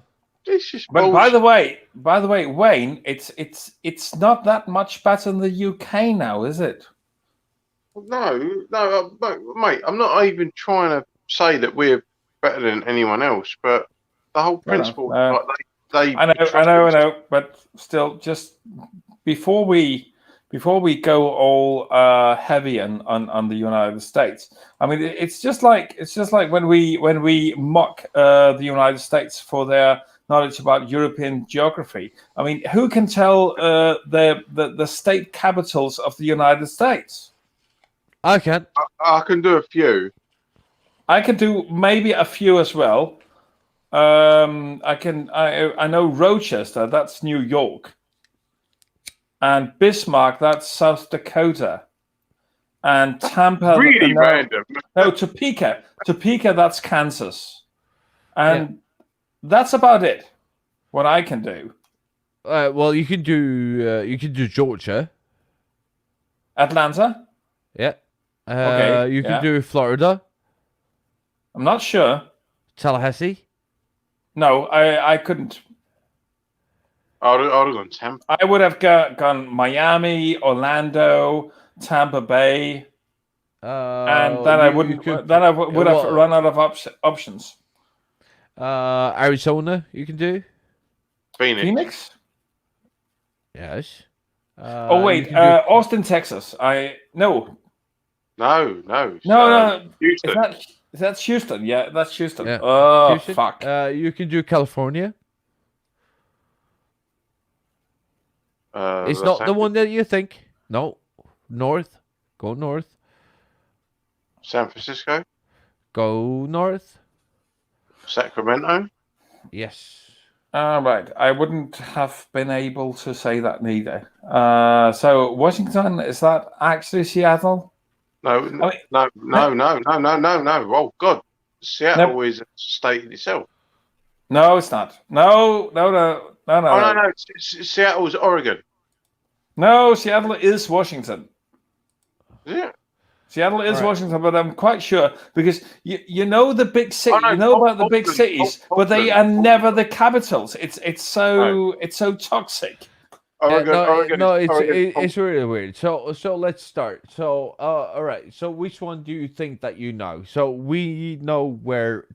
But by the way, Wayne, it's not that much better in the UK now, is it? No, mate. I'm not even trying to say that we're better than anyone else, but the whole principle, like they I know, but still, just before we go all heavy on the United States, I mean, it's just like when we mock the United States for their knowledge about European geography. I mean, who can tell the state capitals of the United States? I can. I can do a few. I can do maybe a few as well. I know Rochester, that's New York. And Bismarck, that's South Dakota. And Tampa. Really random. No, Topeka. Topeka, that's Kansas. And that's about it. What I can do. Well, you can do Georgia. Atlanta? Yeah. Okay. You can do Florida. I'm not sure. Tallahassee. No, I couldn't. I would have gone Tampa. I would have gone Miami, Orlando, Tampa Bay, and then I wouldn't. Then I would have run out of options. Arizona, you can do. Phoenix. Yes. Oh you wait, can do- Austin, Texas. No, No. Houston. That's Houston. Yeah, that's Houston. Yeah. Oh Houston. fuck. You can do California. It's Los not the Angeles. one that you think. No, north. Go north. San Francisco. Go north. Sacramento. Yes. Right. I wouldn't have been able to say that neither. So Washington, is that actually Seattle? No. Oh God, Seattle Nope. is a state in itself. No, it's not. No. Oh no, Seattle's Oregon. No, Seattle is Washington. Yeah. Seattle is Right. Washington, but I'm quite sure because you know the big city, Oh, no, you know about the big Oakland, cities, but they are Oakland. never the capitals. It's so toxic. Oregon. It's really weird. So let's start. So all right. So which one do you think that you know? So we know where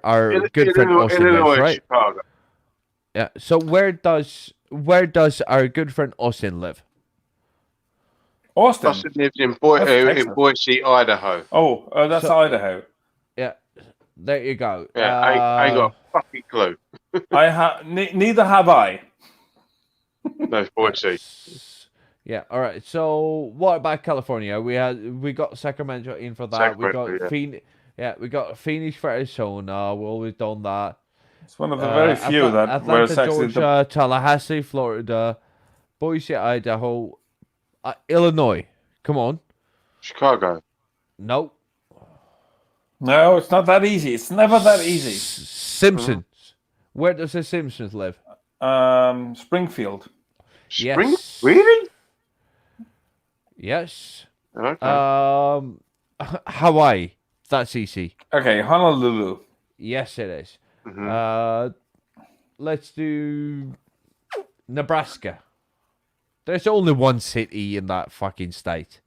our good friend Austin Illinois, lives, right? Chicago. Yeah. So where does our good friend Austin live? Austin. Austin lives in That's Texas. Boise, Idaho. Oh, that's So- Idaho. Yeah. There you go. Yeah, I ain't got a fucking clue. I have neither have I. No, Boise. Yeah. All right. So what about California? We got Sacramento in for that. We Sacramento, got yeah. Phoenix. Yeah, we got Phoenix for Arizona. We've always done that. It's one of the very few that Atlanta, where it's actually Georgia, Tallahassee, Florida, Boise, Idaho, Illinois. Come on. Chicago. No. No, it's not that easy. It's never that easy. Simpsons. Where does the Simpsons live? Springfield. Spring? Yes. Really? Yes. Okay. Hawaii. That's easy. Okay, Honolulu. Yes, it is. Mhm. Let's do Nebraska. There's only one city in that fucking state.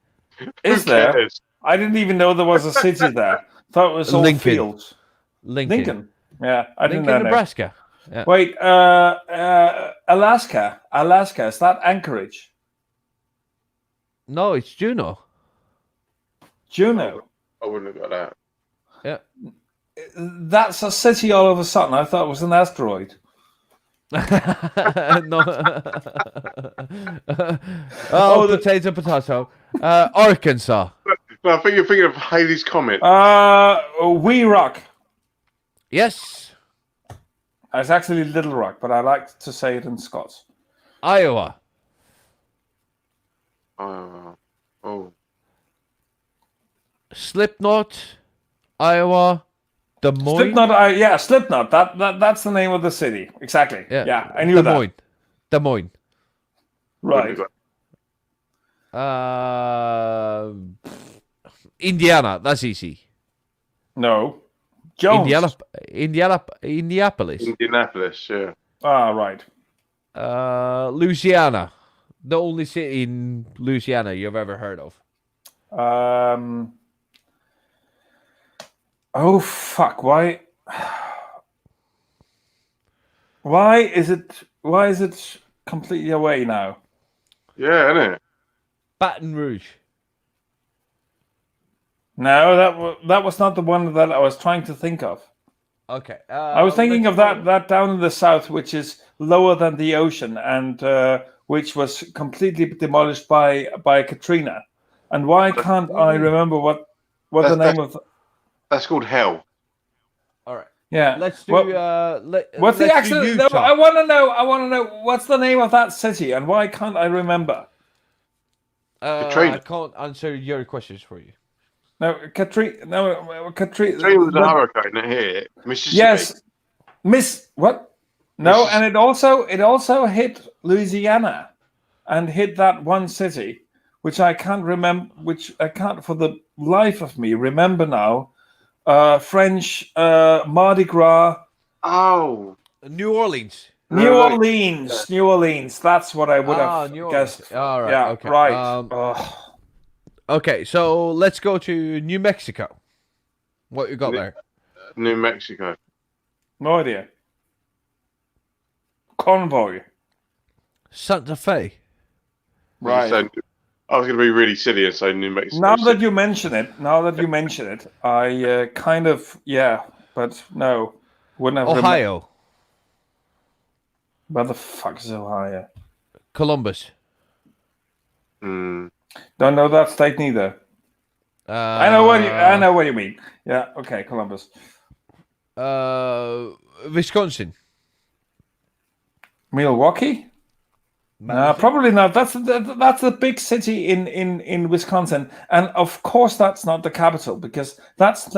Is Who there? cares? I didn't even know there was a city there. Thought it was all Lincoln. fields. Lincoln. Yeah, I didn't Lincoln, know. Nebraska. Yeah. Wait, Alaska. Alaska, is that Anchorage? No, it's Juneau. Juneau. I wouldn't have got that. That's a city all of a sudden. I thought it was an asteroid. No. Potato. Arkansas. No, I think you're thinking of Haley's comment. Wee Rock. Yes. It's actually Little Rock, but I like to say it in Scots. Iowa. Oh. Slipknot. Iowa. Des Moines. Slipknot. Slipknot. That's the name of the city. Exactly. Yeah, I knew Des Moines. that. Des Moines. Right. Indiana. That's easy. No. Jones. Indianapolis. Indianapolis, yeah. Right. Louisiana. The only city in Louisiana you've ever heard of. Oh fuck! Why? Why is it completely away now? Yeah, isn't it? Baton Rouge. No, that was not the one that I was trying to think of. Okay. I was thinking of that down in the south, which is lower than the ocean, and which was completely demolished by Katrina. And why can't I remember what the name of? That's called hell. All right. Yeah. Let's do. What's the let's actual? do No, Utah. I want to know what's the name of that city, and why can't I remember? Katrina. I can't answer your questions for you. No, Katrina. Katrina was a hurricane here, Mississippi. Yes, what? No, and it also hit Louisiana, and hit that one city, which I can't remember, which I can't for the life of me remember now. French Mardi Gras. Oh, New Orleans. New Orleans. That's what I would have New guessed. Orleans. All right. Yeah, Okay. right. Okay. So let's go to New Mexico. What you got there? New Mexico. No idea. Convoy. Santa Fe. Right. I was going to be really silly and say New Mexico. Now City. that you mention it, I kind of but no, wouldn't have. Ohio, Where the fuck is Ohio? Columbus. Mm. Don't know that state neither. I know what you mean. Yeah. Okay, Columbus. Wisconsin. Milwaukee? No, probably not. That's a big city in Wisconsin, and of course that's not the capital because that's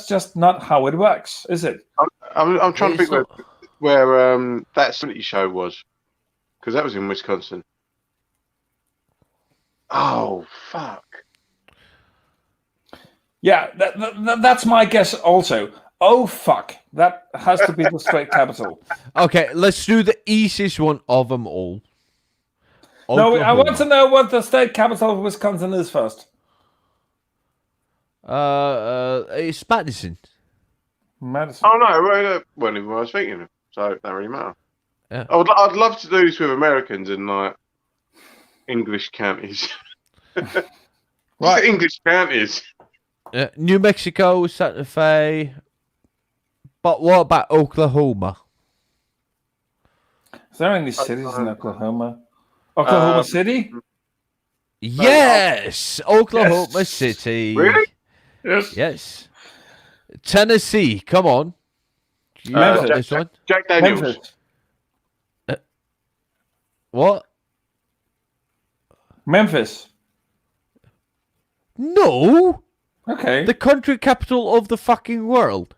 just not how it works, is it? I'm trying to It's think where that 70 show was, because that was in Wisconsin. Oh fuck! Yeah, that's my guess also. Oh fuck, that has to be the state capital. Okay, let's do the easiest one of them all. No, I want to Oklahoma. know what the state capital of Wisconsin is first. It's Madison. Madison. Oh no, wasn't even what I was thinking of, so it don't really matter. Yeah. I'd love to do this with Americans and like English counties. Right. English counties. New Mexico, Santa Fe. But what about Oklahoma? Is there any cities in Oklahoma? Oklahoma City? Yes, Oklahoma City. Really? Yes. Yes. Tennessee, come on. You got this one. Jack Daniels. Memphis. What? Memphis. No. Okay. The country capital of the fucking world.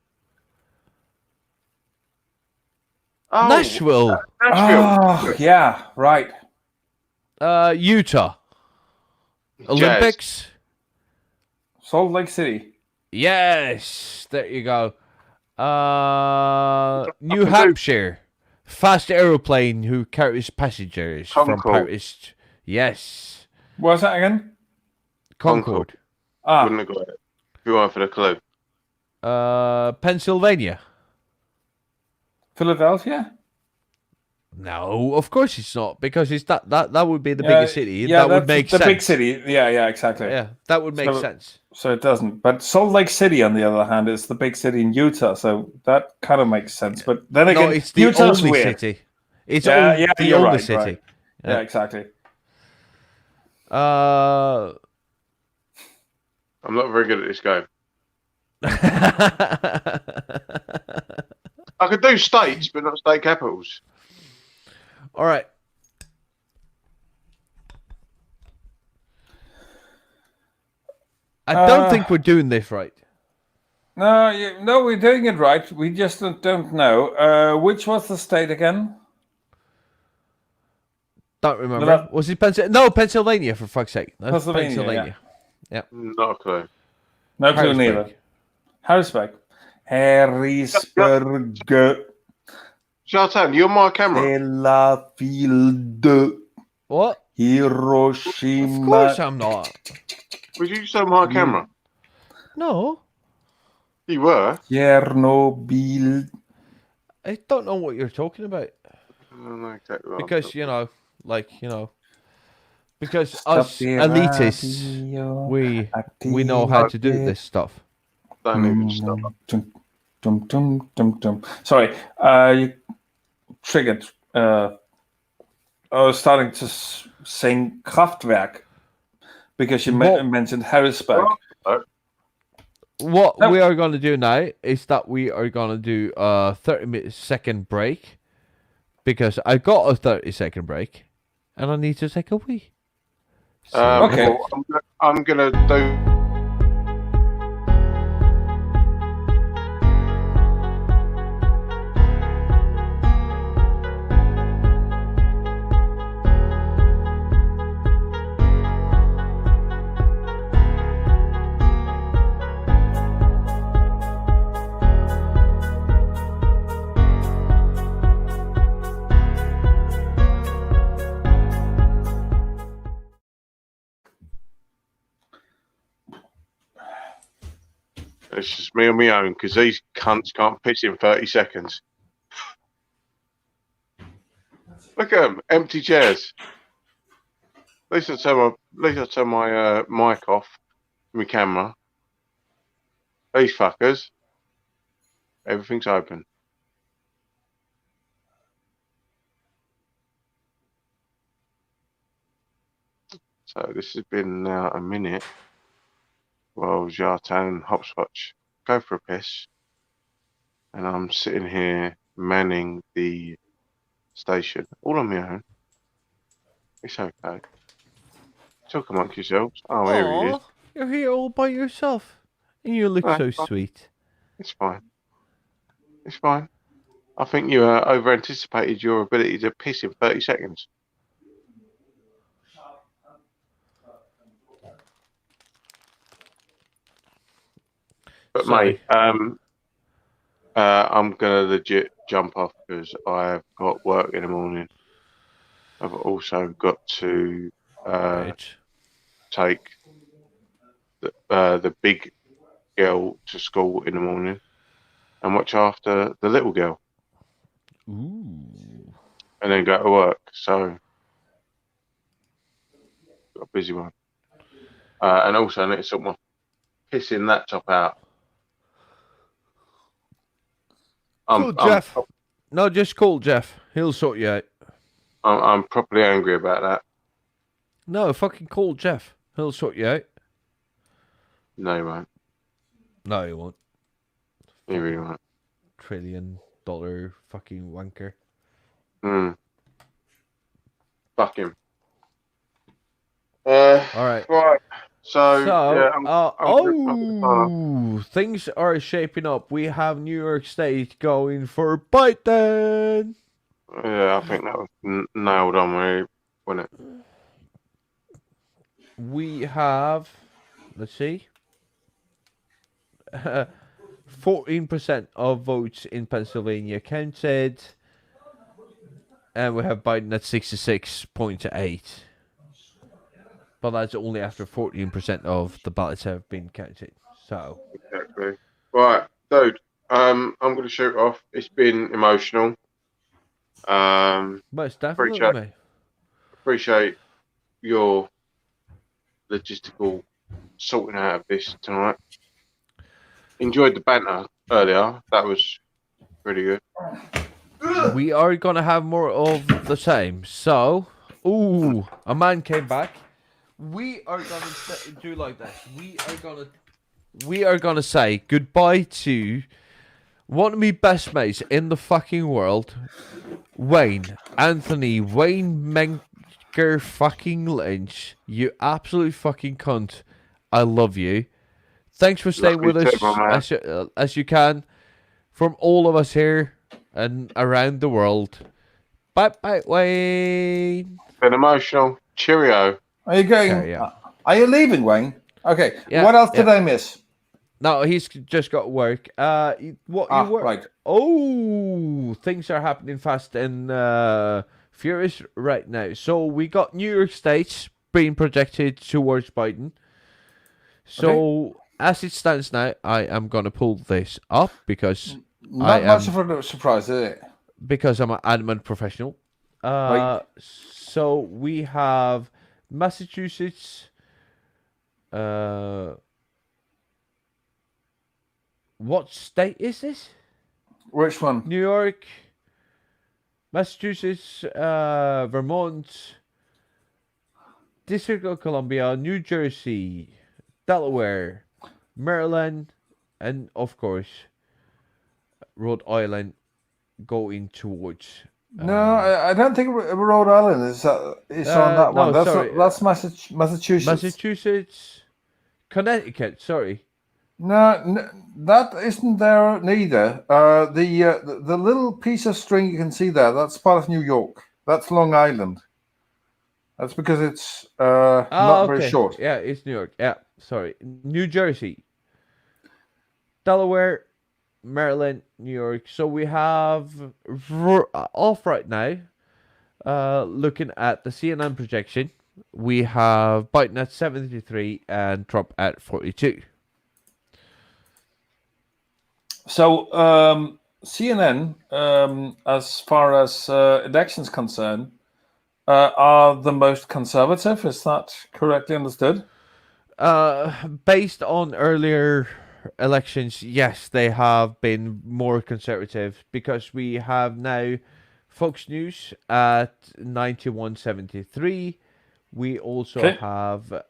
Oh, Nashville. Oh, yeah, right. Utah. Olympics. Salt Lake City. Yes. There you go. New Hampshire. Fast aeroplane who carries passengers from Concord. Paris. Yes. What's that again? Concord. Ah, Wouldn't have got it. Who went for the clue? Pennsylvania. Philadelphia? No, of course it's not, because it's that would be the biggest city. Yeah, that would that's make the sense. big city. Yeah, exactly. Yeah, that would make So- sense. So it doesn't. But Salt Lake City, on the other hand, is the big city in Utah. So that kind of makes sense. But then again, No, it's the Utah's only weird. city. It's Yeah, only yeah, the you're only right, city. right. Yeah, exactly. Uh, I'm not very good at this game. I could do states, but not state capitals. all right. I don't think we're doing this right. No, we're doing it right. We just don't know. Which was the state again? Don't remember. No. Was it Pennsylvania? No, Pennsylvania, for fuck's sake. That's Pennsylvania, Not a clue. No clue Harrisburg. neither. Harrisburg. Harrisburg. Charlatan, you're my camera. Sellafield. What? Of Hiroshima. course I'm not. Was you still my camera? No, You were. Chernobyl. I don't know what you're talking about. I don't know exactly what I'm Because, talking you know, because Stop us the elitists, radio. we know how to do this stuff. about. Don't even stop. Sorry, you triggered. I was starting to sing Kraftwerk because you What? mentioned Harrisburg. What No. we are going to do now is that we are going to do a 30-second break, because I got a 30-second break and I need to take a wee. Okay. Well, I'm gonna do. It's just me on my own because these cunts can't piss in 30 seconds. Look at them, empty chairs. At least I turn my mic off, my camera. These fuckers. Everything's open. So this has been now a minute. Well, Jartan and Hopscotch go for a piss, and I'm sitting here manning the station all on my own. It's okay. Talk amongst yourselves. Oh, here he is. Aw, you're here all by yourself. And you look so sweet. It's fine. It's fine. I think you over anticipated your ability to piss in 30 seconds. But Sorry. mate, I'm gonna legit jump off because I've got work in the morning. I've also got to Bitch. take the big girl to school in the morning and watch after the little girl. Ooh. And then go to work. So got a busy one. And also I need to sort my pissing laptop out. Call Jeff. No, just call Jeff. He'll sort you out. I'm properly angry about that. No, fucking call Jeff. He'll sort you out. No, he won't. No, he won't. He really won't. $1 trillion fucking wanker. Fuck him. All right. Right. So yeah, things are shaping up. We have New York State going for Biden. Yeah, I think that was nailed on, really, wasn't it? We have, let's see, 14% of votes in Pennsylvania counted, and we have Biden at 66.8. But that's only after 14% of the ballots have been counted. So Exactly. Right, dude. I'm going to shoot off. It's been emotional. most definitely, mate. Appreciate your logistical sorting out of this tonight. Enjoyed the banter earlier. That was pretty good. We are gonna have more of the same. So, a man came back. We are gonna do like this. We are gonna say goodbye to one of my best mates in the fucking world, Wayne Menker fucking Lynch. You absolute fucking cunt. I love you. Thanks for staying with us as you can. From all of us here and around the world. Bye bye, Wayne. Been emotional. Cheerio. Are you going? Yeah. Are you leaving, Wayne? Okay. Yeah, What else did I miss? No, he's just got work. You work? Right. Oh, things are happening fast and furious right now. So we got New York State being projected towards Biden. So as it stands now, I am gonna pull this up because Not much of a surprise, is it? because I'm an admin professional. Right. So we have Massachusetts. What state is this? Which one? New York, Massachusetts, Vermont, District of Columbia, New Jersey, Delaware, Maryland, and of course, Rhode Island going towards. No, I don't think Rhode Island is on that one. no, sorry. That's Massachusetts. Massachusetts, Connecticut. Sorry. No, that isn't there neither. The little piece of string you can see there, that's part of New York. That's Long Island. That's because it's not very short. Yeah, it's New York. Yeah, sorry. New Jersey, Delaware, Maryland, New York. So we have off right now. Looking at the CNN projection, we have Biden at 73 and Trump at 42. So CNN, as far as elections concerned, are the most conservative. Is that correctly understood? Based on earlier elections, yes, they have been more conservative because we have now Fox News at 91.73. We also Okay. have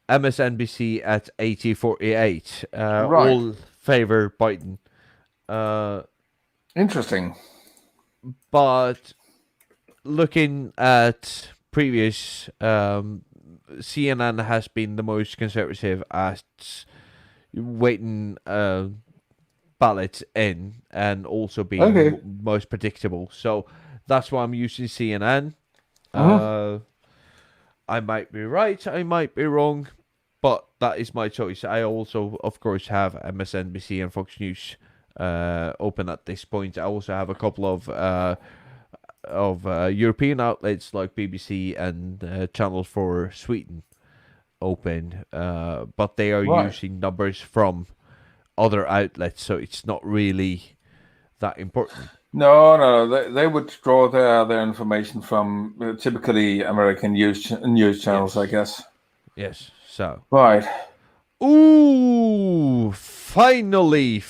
MSNBC at 80.48. Right. All favor Biden. Interesting. But looking at previous, CNN has been the most conservative at waiting ballots in and also being Okay. most predictable. So that's why I'm using CNN. Uh-huh. I might be right, I might be wrong, but that is my choice. I also, of course, have MSNBC and Fox News open at this point. I also have a couple of European outlets like BBC and Channel 4 Sweden open, but they are Right. using numbers from other outlets, so it's not really that important. No. They would draw their information from typically American news channels, I guess. Yes, so. Right. Ooh, finally.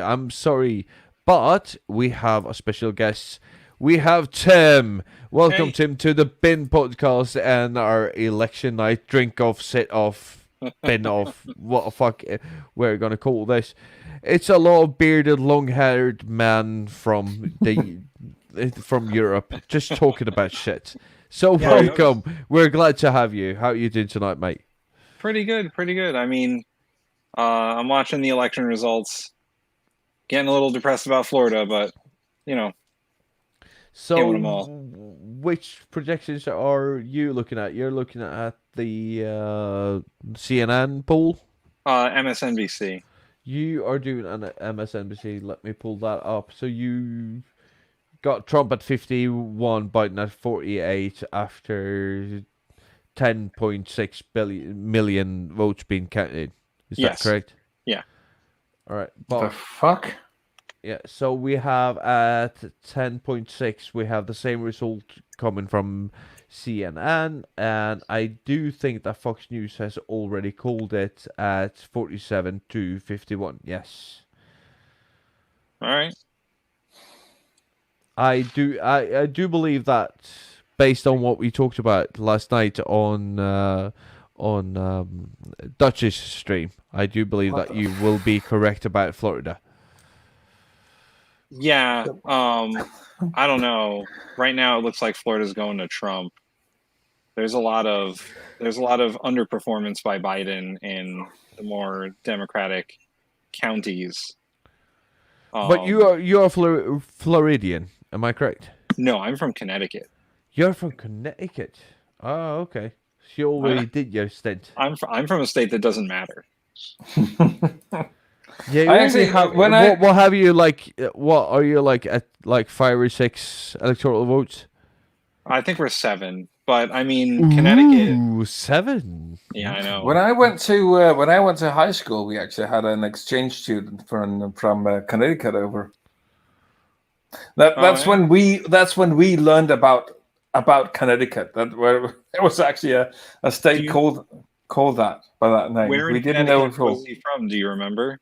I'm sorry, but we have a special guest. We have Tim. Welcome, Hey. Tim, to the Bin Podcast and our election night drink off, sit off, bin off. What the fuck we're gonna call this? It's a lot of bearded, long-haired man from Europe just talking about shit. So Yeah, I welcome. We're glad to have you. How are you doing tonight, mate? Pretty good. I mean, I'm watching the election results, getting a little depressed about Florida, but you know, So, can't win 'em all. which projections are you looking at? You're looking at the CNN poll. MSNBC. You are doing an MSNBC. Let me pull that up. So you got Trump at 51, Biden at 48 after 10.6 million votes being counted. Is Yes. that correct? Yeah. All right. The But fuck? yeah, so we have at 10.6, we have the same result coming from CNN, and I do think that Fox News has already called it at 47-51. Yes. All right. I do believe that based on what we talked about last night on Dutch's stream, I do believe that you will be correct about Florida. Yeah. I don't know. Right now, it looks like Florida's going to Trump. There's a lot of underperformance by Biden in the more Democratic counties. But you're Floridian, am I correct? No, I'm from Connecticut. You're from Connecticut. Oh, okay. So you already did your stint. I'm from a state that doesn't matter. Yeah, I actually have what have you like? What are you like at like 5 or 6 electoral votes? I think we're 7, but I mean Connecticut. Ooh, 7. Yeah, I know. When I went to high school, we actually had an exchange student from Connecticut over. That's when we learned about Connecticut. That where there was actually a state called that by that name. Where in we didn't know it Connecticut was he from? Do you remember?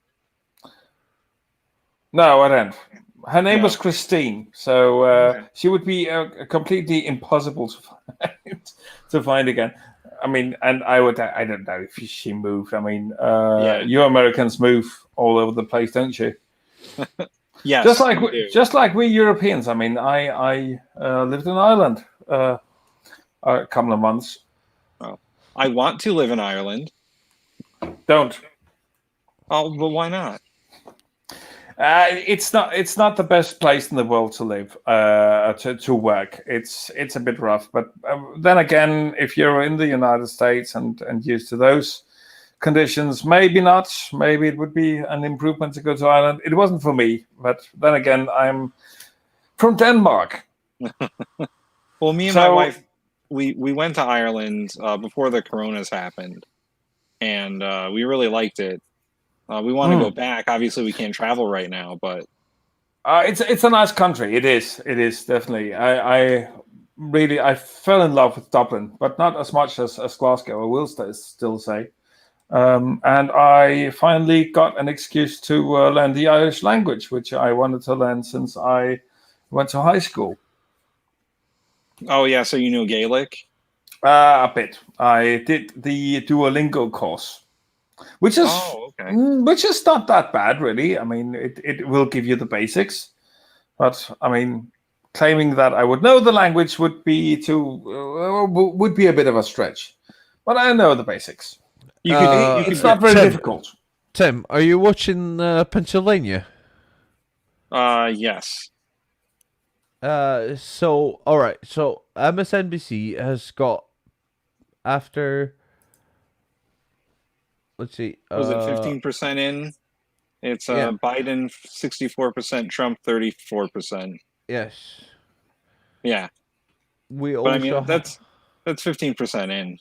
No, I don't. Her name No. was Christine, so she would be completely impossible to find again. I mean, and I don't know if she moved. I mean, you Americans move all over the place, don't you? Yes, just like we Europeans. I mean, I lived in Ireland a couple of months. Oh, I want to live in Ireland. Don't. Oh, but why not? It's not the best place in the world to live to work. It's a bit rough, but then again, if you're in the United States and used to those conditions, maybe not. Maybe it would be an improvement to go to Ireland. It wasn't for me, but then again, I'm from Denmark. Well, me and my wife, we went to Ireland before the Coronas happened, and we really liked it. We want to go back. Obviously, we can't travel right now, but It's a nice country. It is definitely. I fell in love with Dublin, but not as much as Glasgow. I will still say. And I finally got an excuse to learn the Irish language, which I wanted to learn since I went to high school. Oh yeah, so you know Gaelic? A bit. I did the Duolingo course, which is not that bad, really. I mean, it will give you the basics, but I mean, claiming that I would know the language would be a bit of a stretch. But I know the basics. It's not very difficult. Tim, are you watching Pennsylvania? Yes. So all right. So MSNBC has got after. Let's see. Was it 15% in? It's Biden 64%, Trump 34%. Yes. Yeah. But I mean that's 15% in.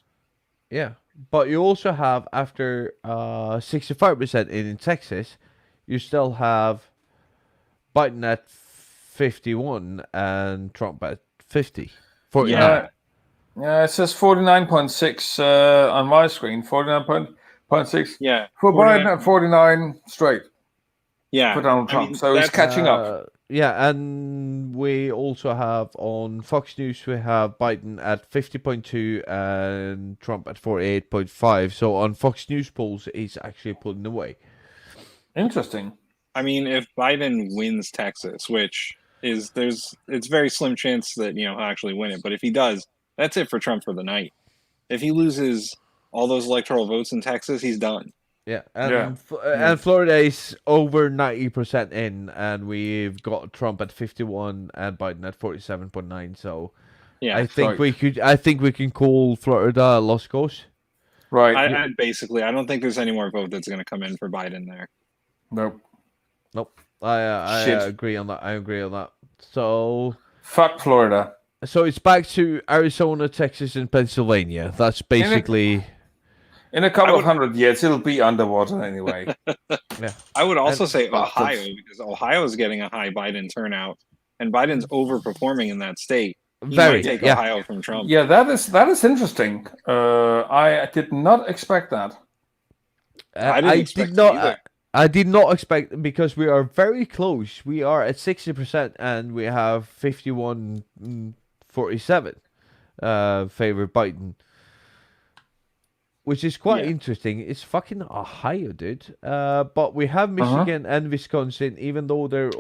Yeah, but you also have after 65% in Texas, you still have Biden at 51 and Trump at 50. 49. Yeah, it says 49.6 on my screen. 49.6. Yeah. For Biden at 49 straight. Yeah. For Donald Trump. So he's catching up. Yeah, and we also have on Fox News, we have Biden at 50.2 and Trump at 48.5. So on Fox News polls, he's actually pulling away. Interesting. I mean, if Biden wins Texas, which is it's very slim chance that he'll actually win it, but if he does, that's it for Trump for the night. If he loses all those electoral votes in Texas, he's done. Yeah, and Florida is over 90% in, and we've got Trump at 51 and Biden at 47.9. So, yeah, I think we can call Florida a lost cause. Right. I don't think there's any more vote that's going to come in for Biden there. Nope. I agree on that. I agree on that. So, fuck Florida. So it's back to Arizona, Texas, and Pennsylvania. That's basically. In a couple of 100 years, it'll be underwater anyway. Yeah. I would also say Ohio, because Ohio is getting a high Biden turnout, and Biden's overperforming in that state. He might take Ohio from Trump. Yeah, that is interesting. I did not expect that. I did not expect, because we are very close. We are at 60% and we have 51-47 favor Biden. Which is quite interesting. It's fucking Ohio, dude. But we have Michigan and Wisconsin, even though they're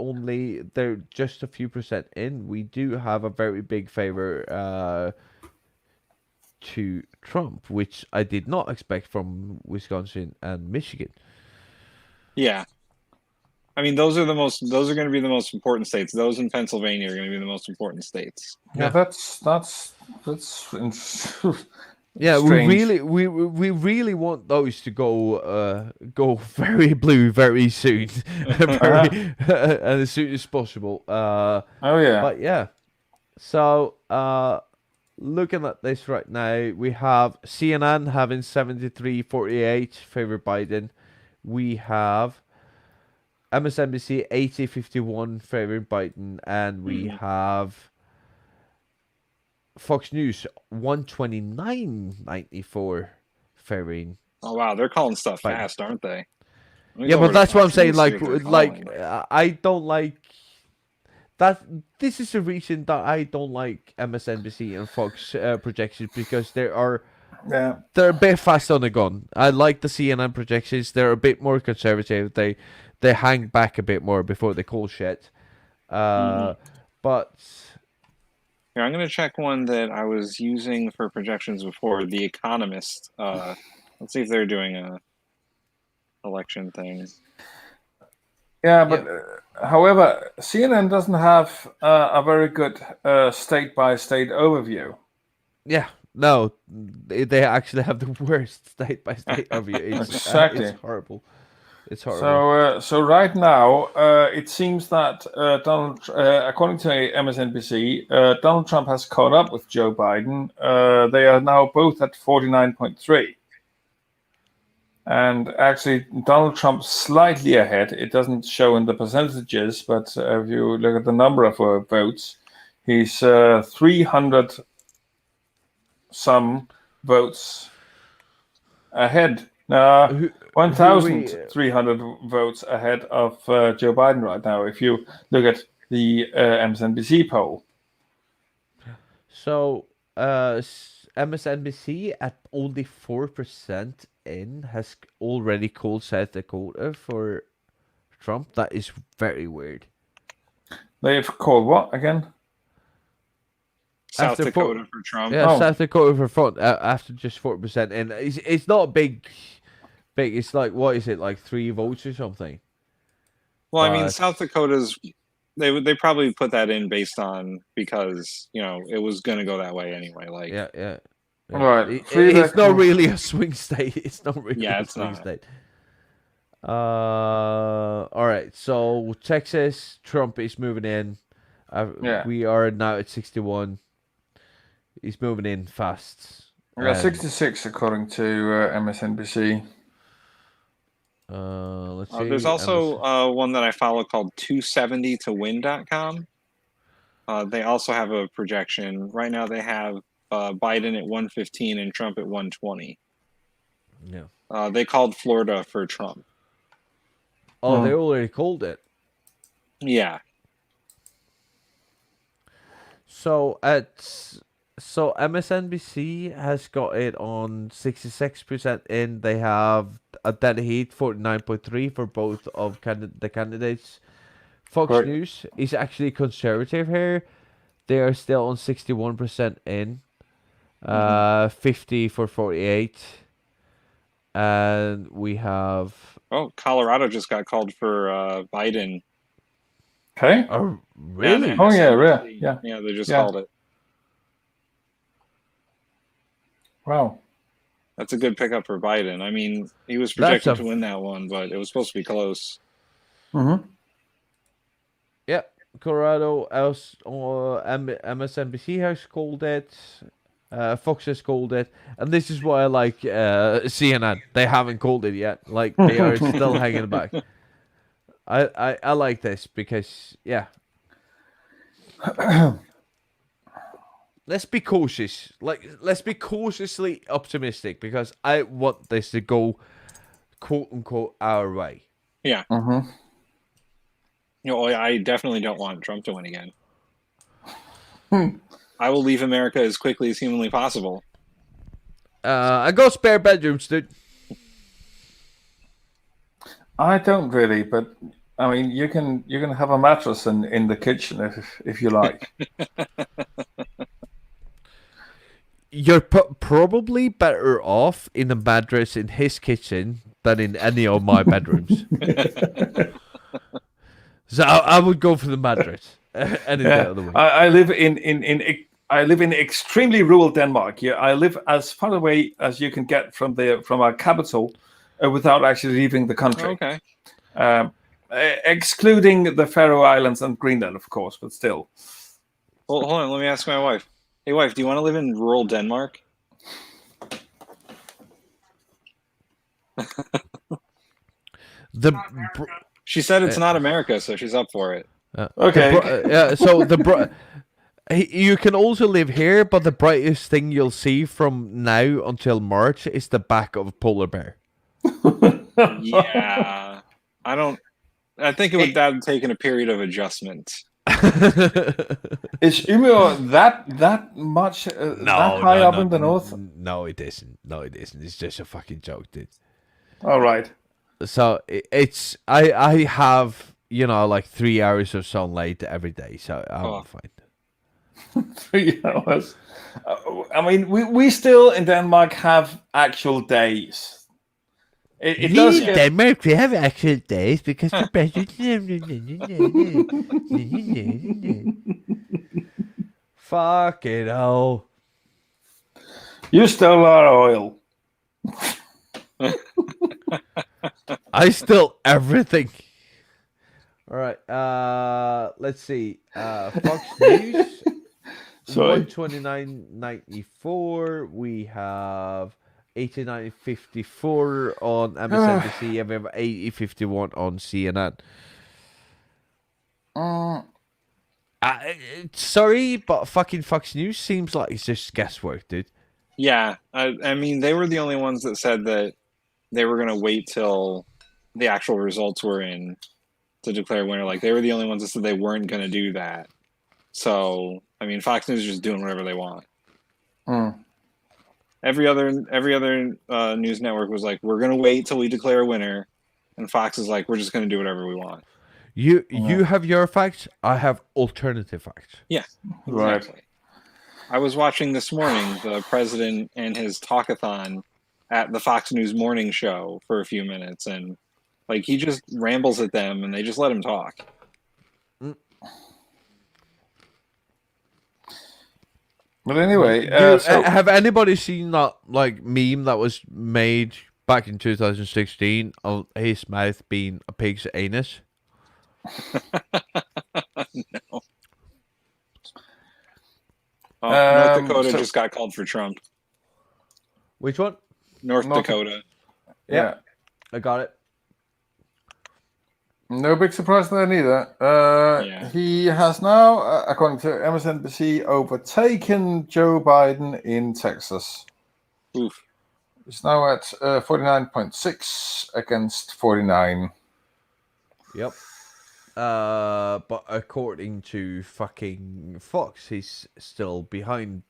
just a few percent in. We do have a very big favor to Trump, which I did not expect from Wisconsin and Michigan. Yeah. I mean, those are going to be the most important states. Those in Pennsylvania are going to be the most important states. Yeah, that's yeah, strange. we really want those to go very blue very soon, and as soon as possible. But yeah, so looking at this right now, we have CNN having 73-48 favor Biden. We have MSNBC 80-51 favoring Biden, and we have Fox News 129-94 favoring. Oh wow, they're calling stuff fast, aren't they? Yeah, but that's what I'm saying. Like I don't like that. This is the reason that I don't like MSNBC and Fox projections, because they're a bit fast on the gun. I like the CNN projections. They're a bit more conservative. They hang back a bit more before they call shit. But here, I'm going to check one that I was using for projections before, The Economist. Let's see if they're doing a election thing. Yeah, but however, CNN doesn't have a very good state-by-state overview. Yeah, no, they actually have the worst state-by-state overview. Exactly. It's horrible. It's horrible. So right now, it seems that according to MSNBC, Donald Trump has caught up with Joe Biden. They are now both at 49.3. And actually, Donald Trump slightly ahead. It doesn't show in the percentages, but if you look at the number of votes, he's 300 some votes ahead. 1,300 votes ahead of Joe Biden right now, if you look at the MSNBC poll. So, MSNBC at only 4% in has already called South Dakota for Trump. That is very weird. They've called what again? South Dakota for Trump. Yeah, South Dakota for front after just 4%. And it's not big. It's like, what is it, like 3 votes or something? Well, I mean, South Dakota's, they probably put that in based on, because, you know, it was going to go that way anyway. Like, yeah. All right. It's not really a swing state. It's not really a it's swing not. state. All right. So Texas, Trump is moving in. We are now at 61. He's moving in fast. We got 66 according to MSNBC. Let's see. There's also one that I follow called 270towin.com. They also have a projection. Right now they have Biden at 115 and Trump at 120. Yeah. They called Florida for Trump. Oh, they already called it. Yeah. So MSNBC has got it on 66% in. They have a dead heat 49.3 for both of the candidates. Fox News is actually conservative here. They are still on 61% in. 50 for 48. And we have... Oh, Colorado just got called for Biden. Okay. Oh, really? Yeah, Oh, yeah, really? Yeah. Yeah, they just called it. Wow. That's a good pickup for Biden. I mean, he was projected to win that one, but it was supposed to be close. Mm-hmm. Yeah, Colorado, MSNBC has called it. Fox has called it, and this is why I like CNN. They haven't called it yet. Like, they are still hanging back. I like this because, yeah. Let's be cautious. Let's be cautiously optimistic, because I want this to go, quote unquote, our way. Yeah. Mm-hmm. You know, I definitely don't want Trump to win again. I will leave America as quickly as humanly possible. I got spare bedrooms, dude. I don't really, but I mean, you can have a mattress in the kitchen if you like. You're probably better off in a mattress in his kitchen than in any of my bedrooms. So I would go for the mattress. Any other way. I live in extremely rural Denmark. Yeah, I live as far away as you can get from our capital without actually leaving the country. Okay. Excluding the Faroe Islands and Greenland, of course, but still. Well, hold on. Let me ask my wife. Hey, wife, do you want to live in rural Denmark? She said it's not America, so she's up for it. Okay. So you can also live here, but the brightest thing you'll see from now until March is the back of a polar bear. Yeah. I think that would take in a period of adjustment. Is Umeå that much that high up in the north? No, it isn't. No, it isn't. It's just a fucking joke, dude. All right. So it's I have, you know, like 3 hours of sunlight every day, so I'm fine. 3 hours. I mean, we still in Denmark have actual days. It does get... Denmark, we have actual days because we're better. Fuck it all. You stole our oil. I stole everything. All right. Let's see. Fox News. 129.94. We have 89.54 on MSNBC, and we have 80.51 on CNN. Sorry, but fucking Fox News seems like it's just guesswork, dude. Yeah, I mean, they were the only ones that said that they were going to wait till the actual results were in to declare winner. Like, they were the only ones that said they weren't going to do that. So, I mean, Fox News is just doing whatever they want. Every other news network was like, we're going to wait till we declare a winner, and Fox is like, we're just going to do whatever we want. You have your facts. I have alternative facts. Yeah, exactly. Right. I was watching this morning the president and his talkathon at the Fox News morning show for a few minutes, and like he just rambles at them, and they just let him talk. But anyway, have anybody seen that like meme that was made back in 2016 of his mouth being a pig's anus? No. North Dakota just got called for Trump. Which one? North Dakota. Yeah, I got it. No big surprise there neither. He has now, according to MSNBC, overtaken Joe Biden in Texas. Oof. He's now at 49.6 against 49. Yep. But according to fucking Fox, he's still behind.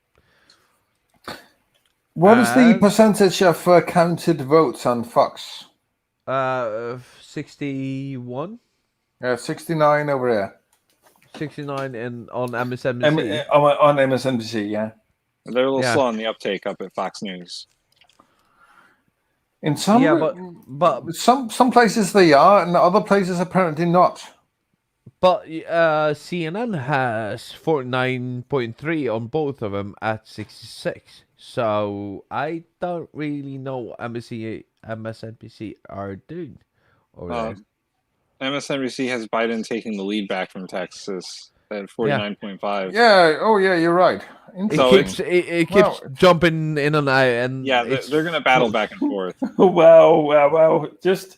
What is the percentage of counted votes on Fox? 61. Yeah, 69 over there. 69 on MSNBC. On MSNBC, yeah. They're a little slow on the uptake up at Fox News. In some, but some places they are, and other places apparently not. But CNN has 49.3 on both of them at 66. So I don't really know what MSNBC are doing over there. MSNBC has Biden taking the lead back from Texas at 49.5. Yeah. Oh, yeah. You're right. It keeps jumping in and out, and they're going to battle back and forth. Wow. Just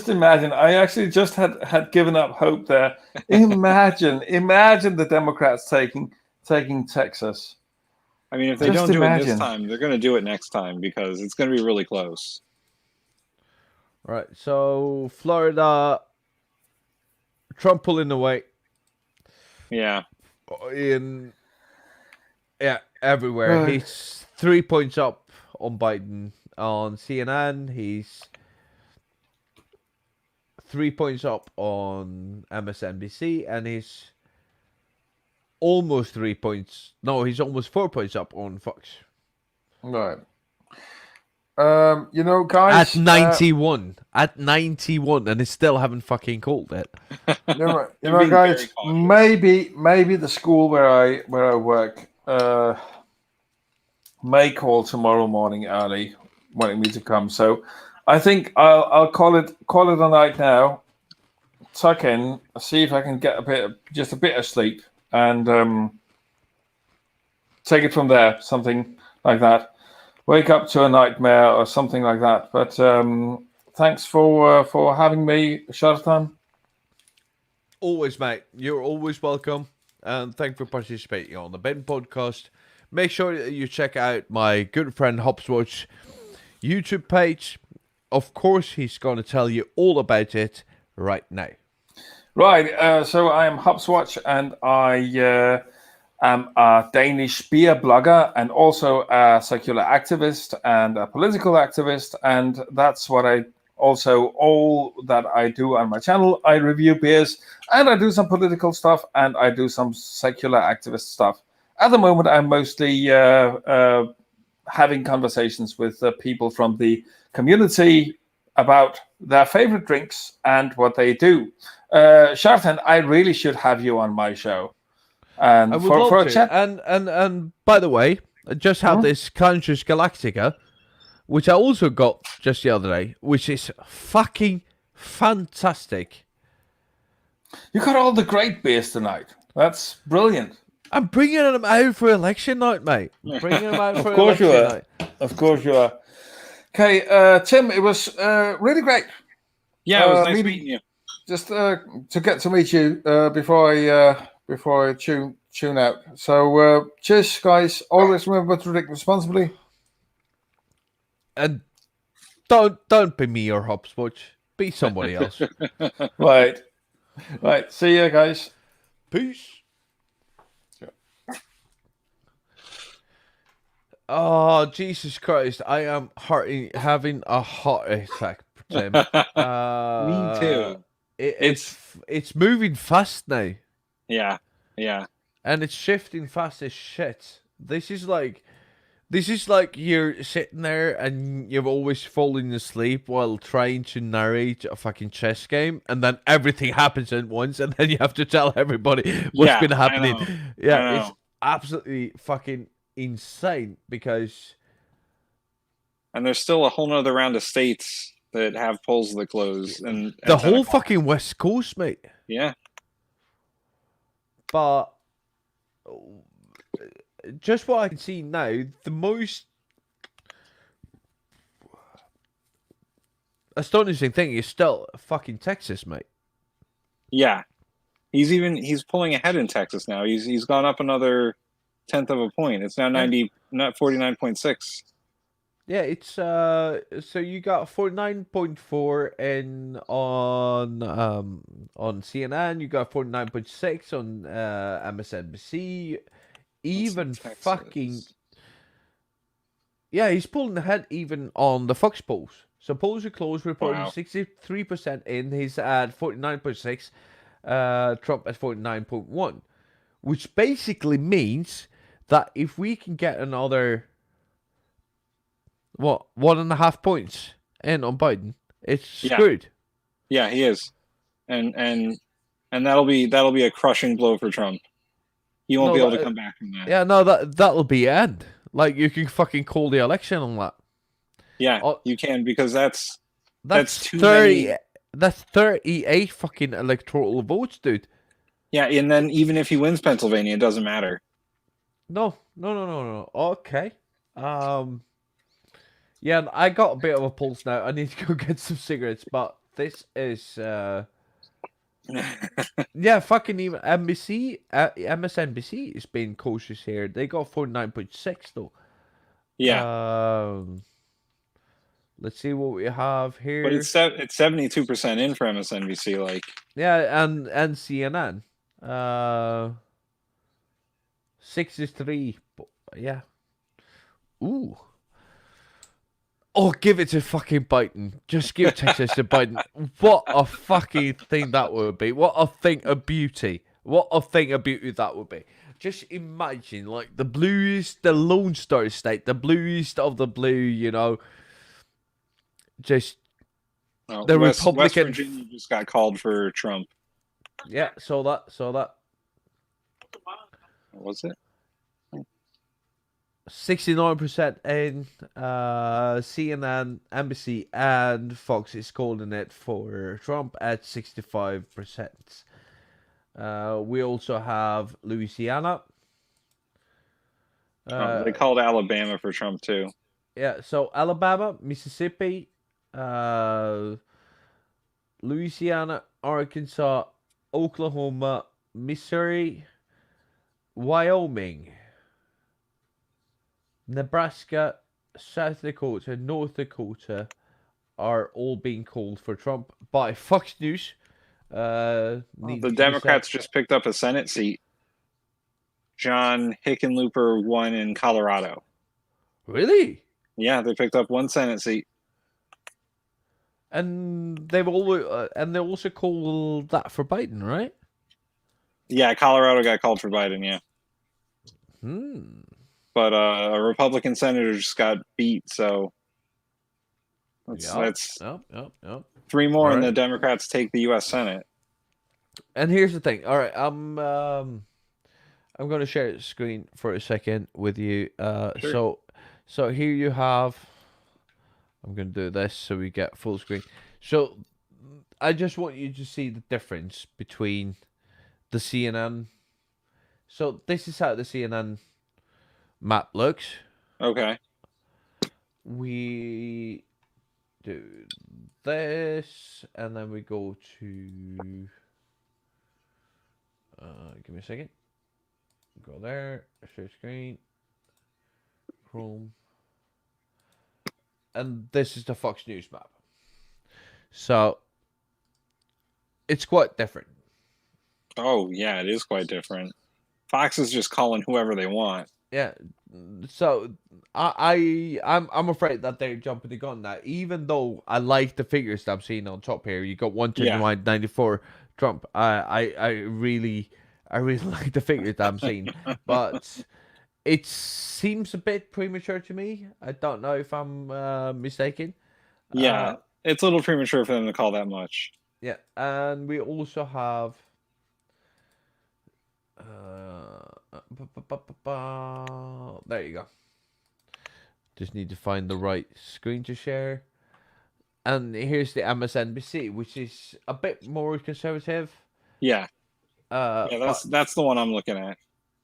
imagine. I actually just had given up hope there. Imagine the Democrats taking Texas. I mean, if they don't do it this time, they're going to do it next time because it's going to be really close. Right. So Florida, Trump pulling away. Yeah. Everywhere. He's 3 points up on Biden. On CNN, he's 3 points up on MSNBC, and he's almost 3 points. No, he's almost 4 points up on Fox. Right. Guys, at 91, and they still haven't fucking called it. Guys, maybe the school where I work may call tomorrow morning early, wanting me to come. So I think I'll call it a night now. Tuck in, see if I can get a bit of sleep, and take it from there. Something like that. Wake up to a nightmare or something like that. But thanks for having me, Shartan. Always, mate. You're always welcome. And thanks for participating on the Ben Podcast. Make sure that you check out my good friend Hopswatch YouTube page. Of course, he's going to tell you all about it right now. Right. So I am Hopswatch, and I am a Danish beer blogger and also a secular activist and a political activist. And that's what all that I do on my channel. I review beers, and I do some political stuff, and I do some secular activist stuff. At the moment, I'm mostly having conversations with people from the community about their favorite drinks and what they do. Shartan, I really should have you on my show. And I would love to. Chat. And by the way, I just had this Conscious Galactica, which I also got just the other day, which is fucking fantastic. You got all the great beers tonight. That's brilliant. I'm bringing them out for election night, mate. I'm bringing them out for election night. Of course you are. Okay, Tim, it was really great. Yeah, it was nice Maybe- meeting you. Just to get to meet you before I tune out. So cheers, guys. Always remember to drink responsibly. And don't be me or hopscotch. Be somebody else. Right. See you, guys. Peace. Oh, Jesus Christ. I am having a heart attack, Tim. Me too. It's moving fast now. Yeah. And it's shifting fast as shit. This is like you're sitting there and you've always fallen asleep while trying to narrate a fucking chess game, and then everything happens at once, and then you have to tell everybody what's been happening. I Yeah, it's know. absolutely fucking insane because And there's still a whole nother round of states that have polls that close, and the at 10 whole o'clock. fucking West Coast, mate. Yeah. But just what I can see now, the most astonishing thing is still fucking Texas, mate. Yeah. He's pulling ahead in Texas now. He's gone up another 1/10 of a point. It's now 49.6. Yeah, it's so you got 49.4 in on CNN, you got 49.6 on MSNBC, even Texas. fucking yeah, he's pulling ahead even on the Fox polls. So polls are closed, reporting Wow. 63% in. He's at 49.6. Trump at 49.1, which basically means that if we can get another 1.5 points in on Biden, it's Yeah. screwed. Yeah, he is. And that'll be a crushing blow for Trump. He won't No, be able that- to come back from that. Yeah, no, that'll be end. Like you can fucking call the election on that. Yeah, Oh, you can, because that's That's too 30. many. That's 38 fucking electoral votes, dude. Yeah, and then even if he wins Pennsylvania, it doesn't matter. No. Okay. Yeah, I got a bit of a pulse now. I need to go get some cigarettes, but this is yeah, fucking even MSNBC is being cautious here. They got 49.6 though. Yeah, Let's see what we have here. but it's 72% in for MSNBC. Like, Yeah, and CNN. 63. Yeah. Ooh. Oh, give it to fucking Biden. Just give Texas to Biden. What a fucking thing that would be. What a thing of beauty. What a thing of beauty that would be. Just imagine, like, the bluest, the Lone Star State, the bluest of the blue, you know. Just, the West Republican. Virginia just got called for Trump. Yeah, saw that. What was it? 69% in CNN, NBC, and Fox is calling it for Trump at 65%. We also have Louisiana. They called Alabama for Trump too. Yeah, so Alabama, Mississippi, Louisiana, Arkansas, Oklahoma, Missouri, Wyoming, Nebraska, South Dakota, North Dakota are all being called for Trump by Fox News. The Democrats just picked up a Senate seat. John Hickenlooper won in Colorado. Really? Yeah, they picked up one Senate seat. And they also called that for Biden, right? Yeah, Colorado got called for Biden. Yeah. But a Republican senator just got beat, so that's Yep. 3 more, and Right. the Democrats take the U.S. Senate. And here's the thing. All right, I'm going to share the screen for a second with you. Sure. So here you have. I'm going to do this so we get full screen. So I just want you to see the difference between the CNN. So this is how the CNN map looks. Okay. we do this, and then we go to. Give me a second. Go there. Share screen. Chrome. And this is the Fox News map. So it's quite different. Oh yeah, it is quite different. Fox is just calling whoever they want. Yeah. So I'm afraid that they're jumping the gun now. Even though I like the figures that I'm seeing on top here, you got 129, 94 Trump. I really like the figures that I'm seeing, but it seems a bit premature to me. I don't know if I'm mistaken. Yeah, it's a little premature for them to call that much. Yeah, and we also have. There you go. Just need to find the right screen to share. And here's the MSNBC, which is a bit more conservative. Yeah. Yeah, that's the one I'm looking at.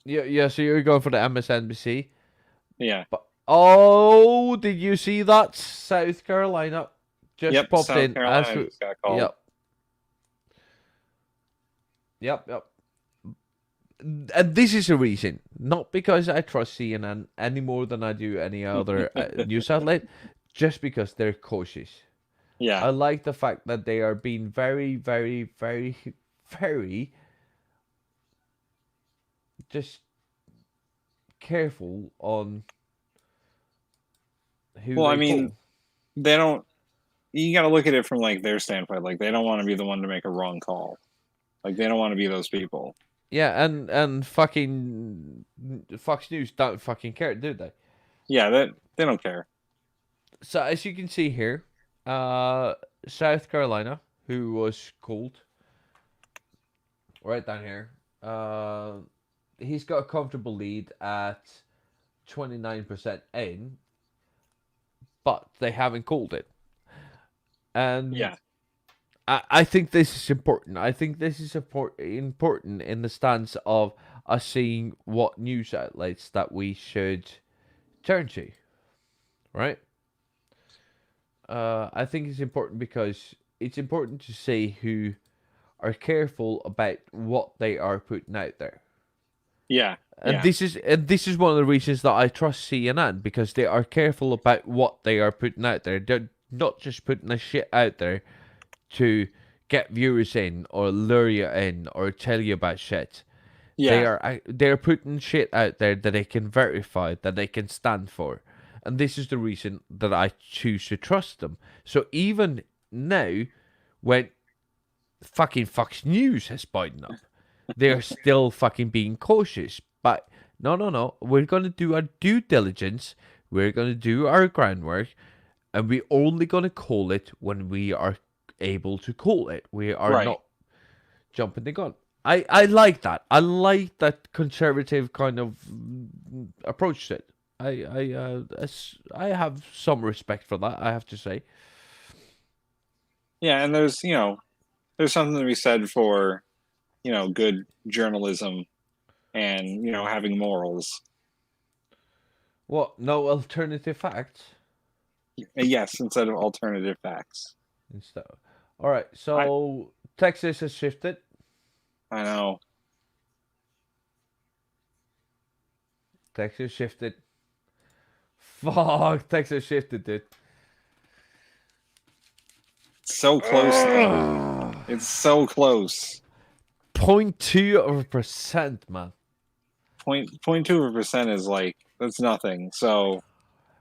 Yeah. So you're going for the MSNBC. Yeah. But oh, did you see that? South Carolina just popped South in. Carolina just got called. Yep. And this is a reason, not because I trust CNN any more than I do any other news outlet, just because they're cautious. Yeah. I like the fact that they are being very, very, very, very just careful on who. Well, I mean, they don't. You got to look at it from like their standpoint. Like they don't want to be the one to make a wrong call. Like they don't want to be those people. Yeah, and fucking Fox News don't fucking care, do they? Yeah, they don't care. So as you can see here, South Carolina, who was called right down here, he's got a comfortable lead at 29% in, but they haven't called it. And yeah, I think this is important. I think this is important in the stance of us seeing what news outlets that we should turn to, right? I think it's important because it's important to see who are careful about what they are putting out there. Yeah. And this is one of the reasons that I trust CNN, because they are careful about what they are putting out there. They're not just putting the shit out there to get viewers in or lure you in or tell you about shit. Yeah. They're putting shit out there that they can verify, that they can stand for. And this is the reason that I choose to trust them. So even now, when fucking Fox News has Biden up, they're still fucking being cautious. But no, we're going to do our due diligence. We're going to do our groundwork. And we're only going to call it when we are able to call it. We are not jumping the gun. I like that. I like that conservative kind of approach to it. I have some respect for that, I have to say. Yeah, and there's something to be said for, good journalism and, having morals. What? No alternative facts? Yes, instead of alternative facts. All right, so Texas has shifted. I know. Texas shifted. Fuck, Texas shifted, dude. So close. It's so close. 0.2%, man. 0.2% is like, that's nothing. So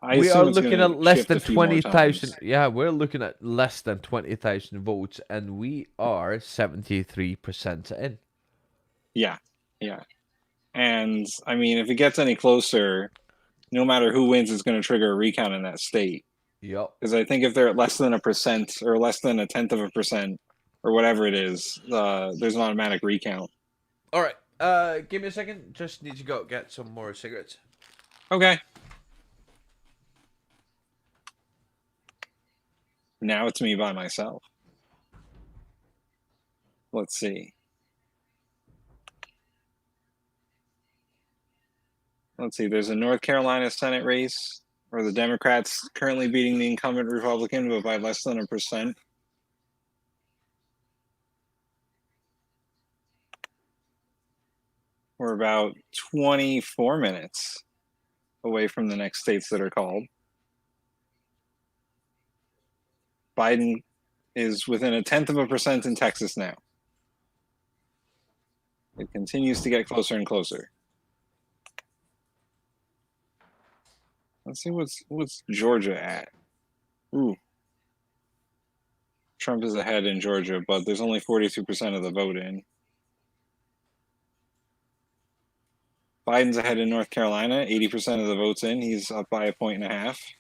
we are looking at less than 20,000. Yeah, we're looking at less than 20,000 votes, and we are 73% in. Yeah. And I mean, if it gets any closer, no matter who wins, it's going to trigger a recount in that state. Yep. Because I think if they're at less than 1% or less than 0.1% or whatever it is, there's an automatic recount. All right. Give me a second. Just need to go get some more cigarettes. Okay. Now it's me by myself. Let's see. There's a North Carolina Senate race or the Democrats currently beating the incumbent Republican, but by less than 1%. We're about 24 minutes away from the next states that are called. Biden is within 0.1% in Texas now. It continues to get closer and closer. Let's see what's Georgia at. Ooh. Trump is ahead in Georgia, but there's only 42% of the vote in. Biden's ahead in North Carolina, 80% of the votes in. He's up by 1.5 points.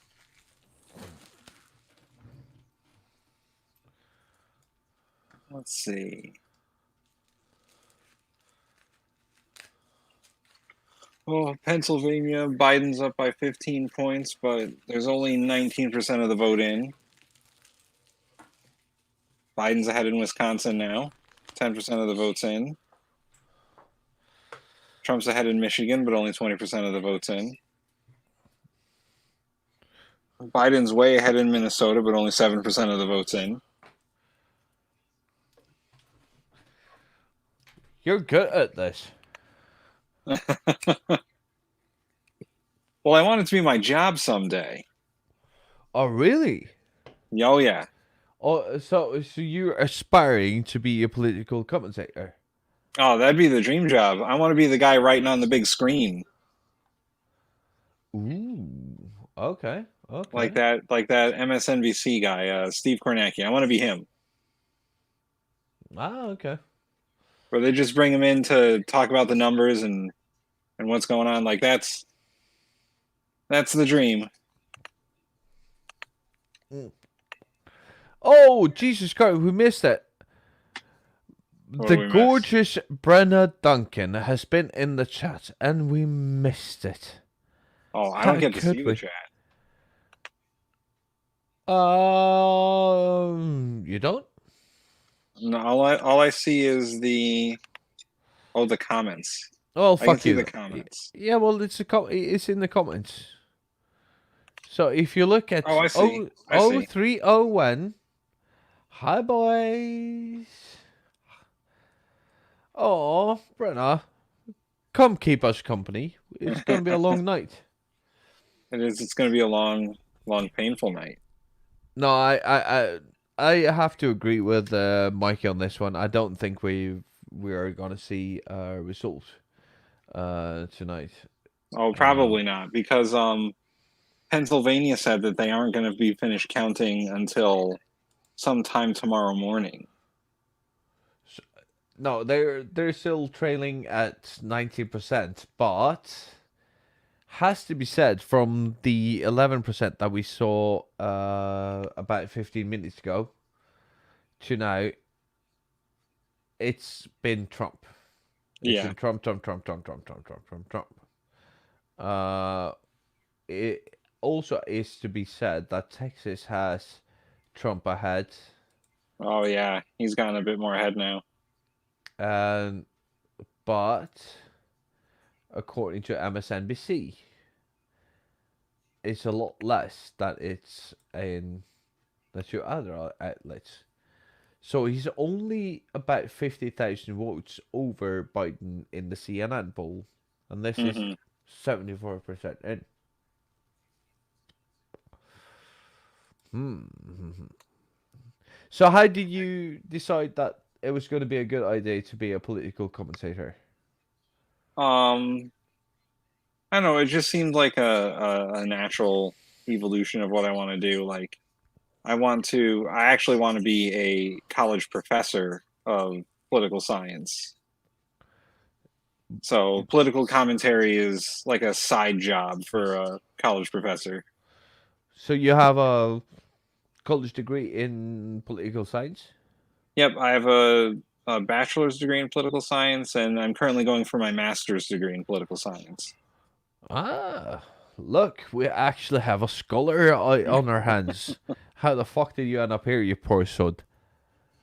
Let's see. Oh, Pennsylvania, Biden's up by 15 points, but there's only 19% of the vote in. Biden's ahead in Wisconsin now, 10% of the votes in. Trump's ahead in Michigan, but only 20% of the votes in. Biden's way ahead in Minnesota, but only 7% of the votes in. You're good at this. Well, I want it to be my job someday. Oh, really? Oh, yeah. Oh, so you're aspiring to be a political commentator? Oh, that'd be the dream job. I want to be the guy writing on the big screen. Ooh, okay. Like that MSNBC guy, Steve Kornacki. I want to be him. Ah, okay. Where they just bring him in to talk about the numbers and what's going on. Like that's the dream. Oh, Jesus Christ, we missed it. What did we The miss? gorgeous Brenna Duncan has been in the chat, and we missed it. Oh, I don't How get to could see we? the chat. You don't? No, all I see is the comments. Oh, I can fuck see you. the comments. Yeah, well, it's in the comments. So if you look at Oh, I see. I see. 0301, hi boys. Oh, Brenna, come keep us company. It's going to be a long night. It is. It's going to be a long, painful night. No, I have to agree with Mikey on this one. I don't think we are going to see a result tonight. Oh, probably not, because Pennsylvania said that they aren't going to be finished counting until sometime tomorrow morning. No, they're still trailing at 90%, but has to be said from the 11% that we saw about 15 minutes ago to now, it's been Trump. It's been Trump. It also is to be said that Texas has Trump ahead. Oh yeah, he's gotten a bit more ahead now. But according to MSNBC, it's a lot less that it's in the two other outlets. So he's only about 50,000 votes over Biden in the CNN poll, and this is 74% in. So how did you decide that it was going to be a good idea to be a political commentator? I don't know. It just seemed like a natural evolution of what I want to do. Like, I actually want to be a college professor of political science. So political commentary is like a side job for a college professor. So you have a college degree in political science? Yep, I have a bachelor's degree in political science, and I'm currently going for my master's degree in political science. Ah, look, we actually have a scholar on our hands. How the fuck did you end up here, you poor sod?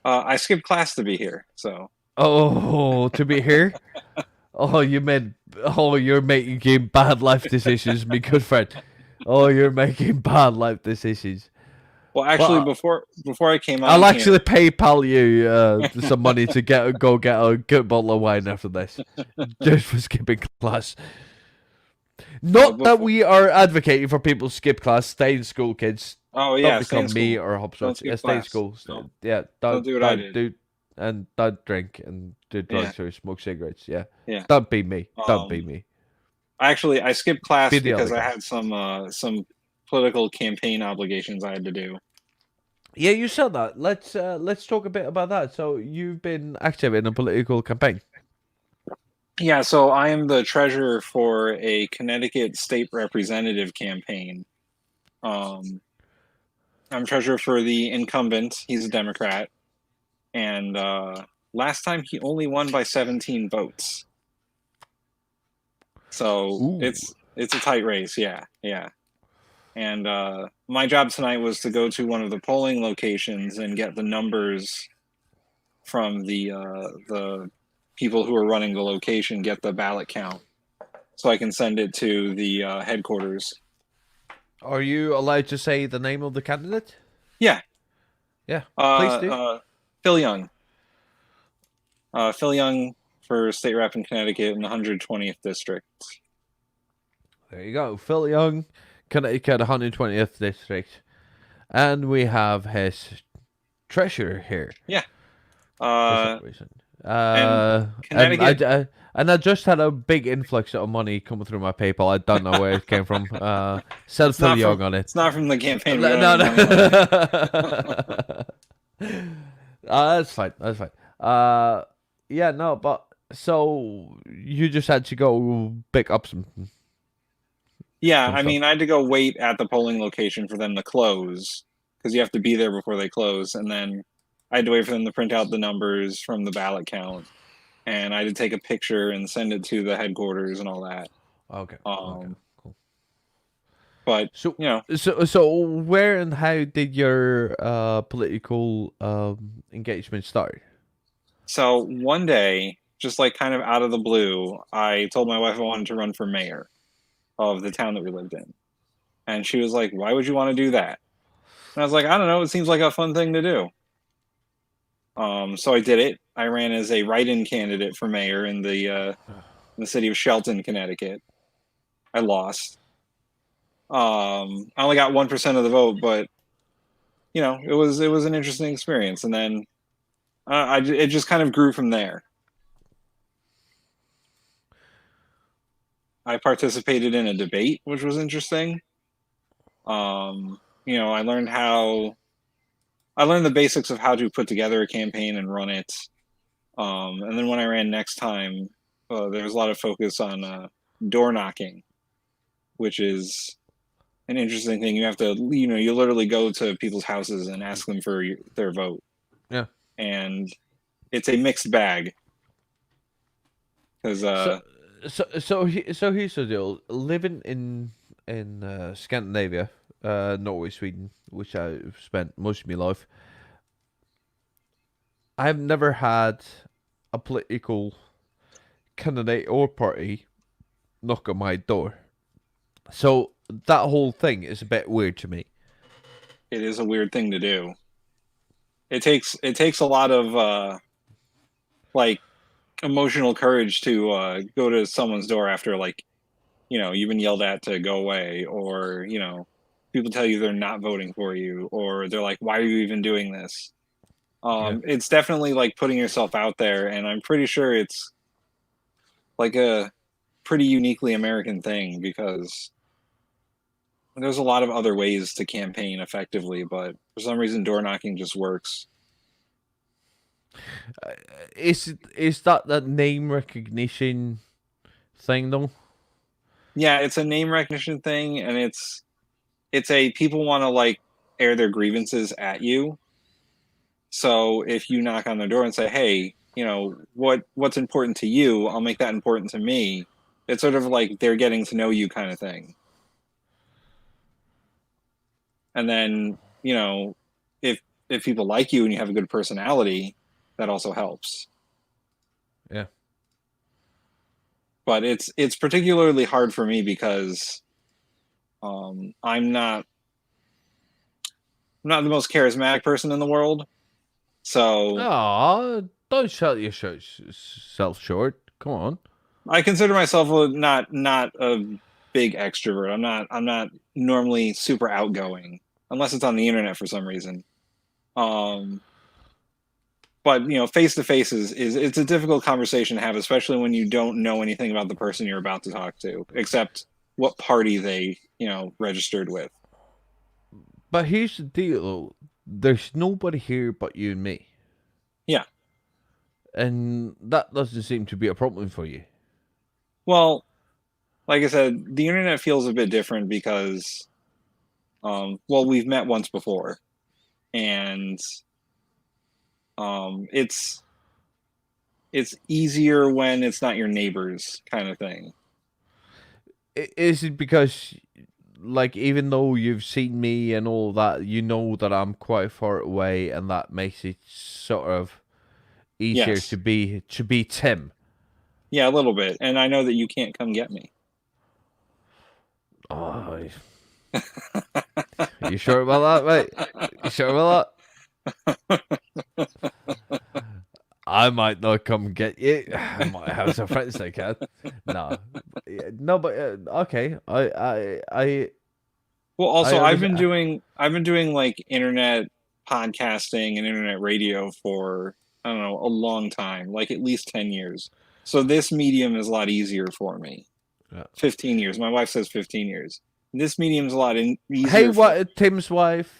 I skipped class to be here, so. Oh, to be here? You're making bad life decisions, my good friend. Oh, you're making bad life decisions. Well, actually, Well, before I came on, I'll here- actually PayPal you some money to go get a good bottle of wine after this, just for skipping class. Not that we are advocating for people to skip class. Stay in school, kids. Oh yeah, Don't stay in become me school. or Don't Hopswitch. skip Stay in class. school. No. Yeah, Don't do what I did. Don't drink and do drugs or smoke cigarettes. Yeah. Yeah. Don't be me. Don't be me. Actually, I skipped class Be the because other I guy. had some political campaign obligations I had to do. Yeah, you said that. Let's talk a bit about that. So you've been active in a political campaign. Yeah, so I am the treasurer for a Connecticut state representative campaign. I'm treasurer for the incumbent. He's a Democrat, and last time he only won by 17 votes. So it's a tight race. Yeah. And my job tonight was to go to one of the polling locations and get the numbers from the people who are running the location, get the ballot count, so I can send it to the headquarters. Are you allowed to say the name of the candidate? Yeah. Yeah. Please do. Phil Young. Phil Young for state rep in Connecticut in the 120th district. There you go. Phil Young, Connecticut 120th district. And we have his treasurer here. Yeah. For some reason. Connecticut. And I just had a big influx of money coming through my PayPal. I don't know where it came from. Said Phil Young on it. It's not from the campaign. No. That's fine. That's fine. Yeah, no, but so you just had to go pick up some. Yeah, some I stuff. mean, I had to go wait at the polling location for them to close because you have to be there before they close, and then I had to wait for them to print out the numbers from the ballot count, and I had to take a picture and send it to the headquarters and all that. Okay. Cool. But So you know, so where and how did your political engagement start? so one day, just like kind of out of the blue, I told my wife I wanted to run for mayor of the town that we lived in, and she was like, "Why would you want to do that?" And I was like, "I don't know. It seems like a fun thing to do." So I did it. I ran as a write-in candidate for mayor in the city of Shelton, Connecticut. I lost. I only got 1% of the vote, but you know, it was an interesting experience. And then it just kind of grew from there. I participated in a debate, which was interesting. You know, I learned the basics of how to put together a campaign and run it. And then when I ran next time, there was a lot of focus on door knocking, which is an interesting thing. You have to, you know, you literally go to people's houses and ask them for their vote. Yeah. And it's a mixed bag. Because So here's the deal. Living in Scandinavia, Norway, Sweden, which I've spent most of my life, I've never had a political candidate or party knock on my door. So that whole thing is a bit weird to me. it is a weird thing to do. It takes a lot of like emotional courage to go to someone's door after, like, you know, you've been yelled at to go away, or, you know, people tell you they're not voting for you, or they're like, why are you even doing this? It's definitely like putting yourself out there, and I'm pretty sure it's like a pretty uniquely American thing, because there's a lot of other ways to campaign effectively, but for some reason door knocking just works. Is that name recognition thing though? Yeah, it's a name recognition thing, and it's a people want to like air their grievances at you. So if you knock on their door and say, hey, you know, what's important to you, I'll make that important to me. It's sort of like they're getting to know you kind of thing. And then, you know, if people like you and you have a good personality, that also helps. Yeah. But it's particularly hard for me because I'm not the most charismatic person in the world, so Oh, don't sell yourself short. Come on. I consider myself not a big extrovert. I'm not normally super outgoing unless it's on the internet for some reason. But face to face is it's a difficult conversation to have, especially when you don't know anything about the person you're about to talk to, except what party they registered with. But here's the deal: there's nobody here but you and me. Yeah, and that doesn't seem to be a problem for you. Well, like I said, the internet feels a bit different because, we've met once before, and it's easier when it's not your neighbors, kind of thing. Is it because, like, even though you've seen me and all that, you know that I'm quite far away, and that makes it sort of easier Yes. to be Tim? Yeah, a little bit, and I know that you can't come get me. Oh, you sure about that, mate? You sure about that? I might not come get you. I might have some friends that can. No, but okay. I. Well, also, I I've been doing like internet podcasting and internet radio for, I don't know, a long time, like at least 10 years. So this medium is a lot easier for me. Yeah. 15 years. My wife says 15 years. This medium's a lot easier. Hey, what, Tim's wife?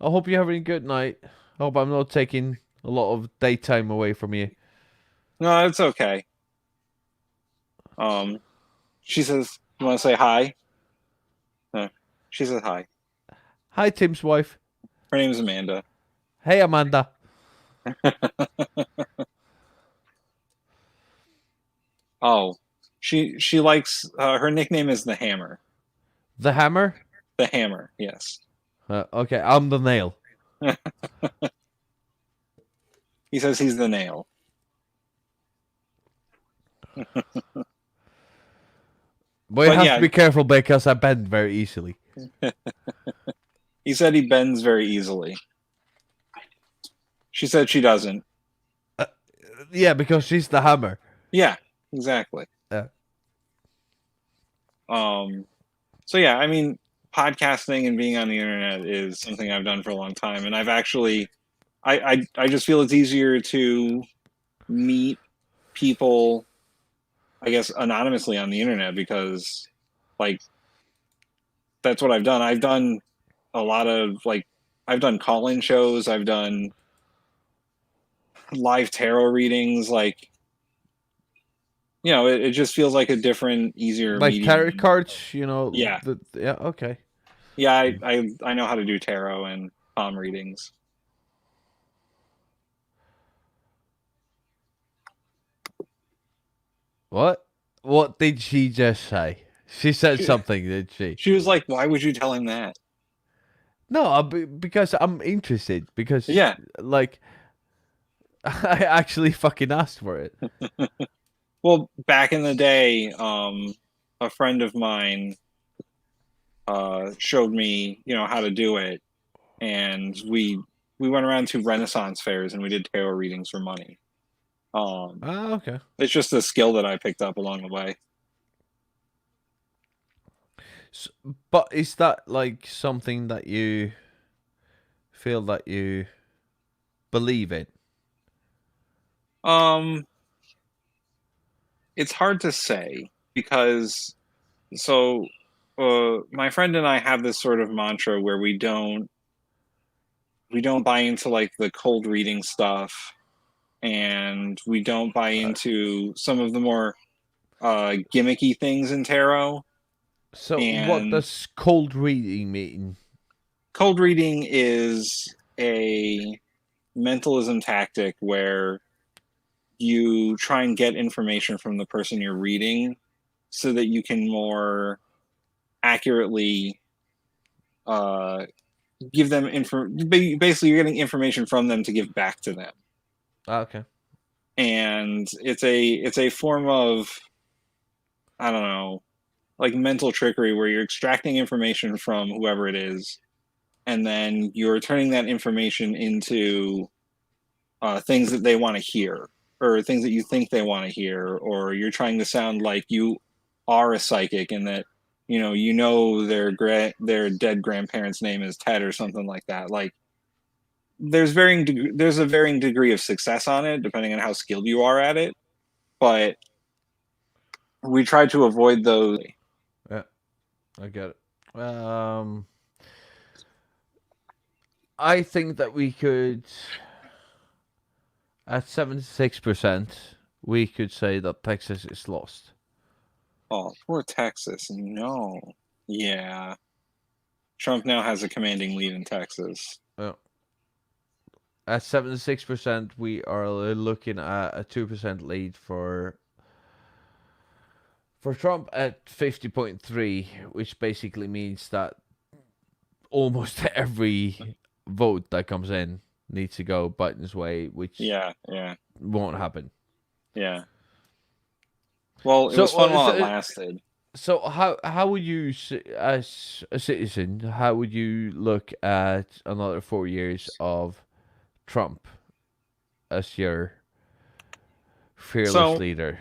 I hope you're having a good night. I hope I'm not taking a lot of daytime away from you. No, it's okay. She says, "You want to say hi?" She says hi. Hi, Tim's wife. Her name's Amanda. Hey, Amanda. Oh, she likes her nickname is the Hammer. The Hammer? The Hammer, yes. Okay, I'm the Nail. He says he's the Nail. But you have to be careful because I bend very easily. He said he bends very easily. She said she doesn't. Yeah, because she's the Hammer. Yeah, exactly. Yeah. So yeah, I mean, podcasting and being on the internet is something I've done for a long time, and I've actually, I just feel it's easier to meet people, I guess, anonymously on the internet because, like, that's what I've done. I've done a lot of, like, I've done call-in shows. I've done live tarot readings. Like, it just feels like a different, easier like medium. tarot cards, Yeah. Yeah, okay. Yeah, I know how to do tarot and palm readings. What? What did she just say? She said something, did she? She was like, "Why would you tell him that?" No, because I'm interested. Because, Yeah. like, I actually fucking asked for it. Well, back in the day, a friend of mine showed me, how to do it, and we went around to Renaissance fairs and we did tarot readings for money. Okay. It's just a skill that I picked up along the way. So, but is that like something that you feel that you believe in? It's hard to say because my friend and I have this sort of mantra where we don't buy into like the cold reading stuff, and we don't buy into some of the more gimmicky things in tarot. So what does cold reading mean? Cold reading is a mentalism tactic where you try and get information from the person you're reading so that you can more accurately give them basically you're getting information from them to give back to them. Okay. And it's a form of, I don't know, like mental trickery where you're extracting information from whoever it is, and then you're turning that information into things that they want to hear, or things that you think they want to hear, or you're trying to sound like you are a psychic and that their dead grandparent's name is Ted or something like that. Like there's a varying degree of success on it depending on how skilled you are at it, but we try to avoid those. Yeah, I get it. I think that we could, at 76%, we could say that Texas is lost. Oh, poor Texas. No. Yeah. Trump now has a commanding lead in Texas. Yeah. At 76%, we are looking at a 2% lead for Trump at 50.3, which basically means that almost every vote that comes in needs to go Biden's way, which won't happen. Yeah. Well, it was fun while it lasted. So how would you, as a citizen, how would you look at another 4 years of Trump as your fearless leader?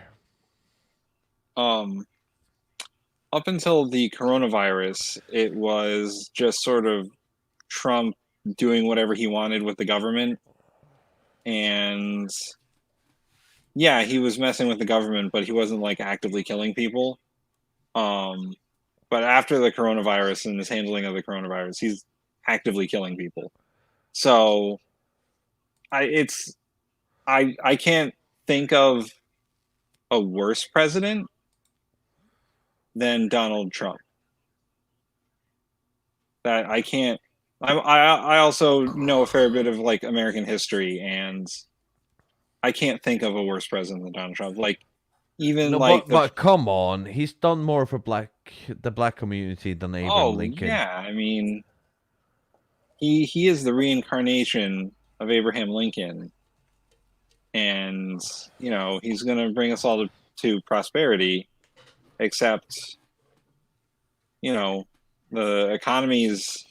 Up until the coronavirus, it was just sort of Trump doing whatever he wanted with the government. And yeah, he was messing with the government, but he wasn't like actively killing people. But after the coronavirus and his handling of the coronavirus, he's actively killing people. So I can't think of a worse president than Donald Trump. That I can't. I also know a fair bit of like American history, and I can't think of a worse president than Donald Trump. Like even but come on, he's done more for the black community than Abraham Lincoln. Yeah, I mean, he is the reincarnation of Abraham Lincoln, and you know he's going to bring us all to prosperity. Except, you know, the economy's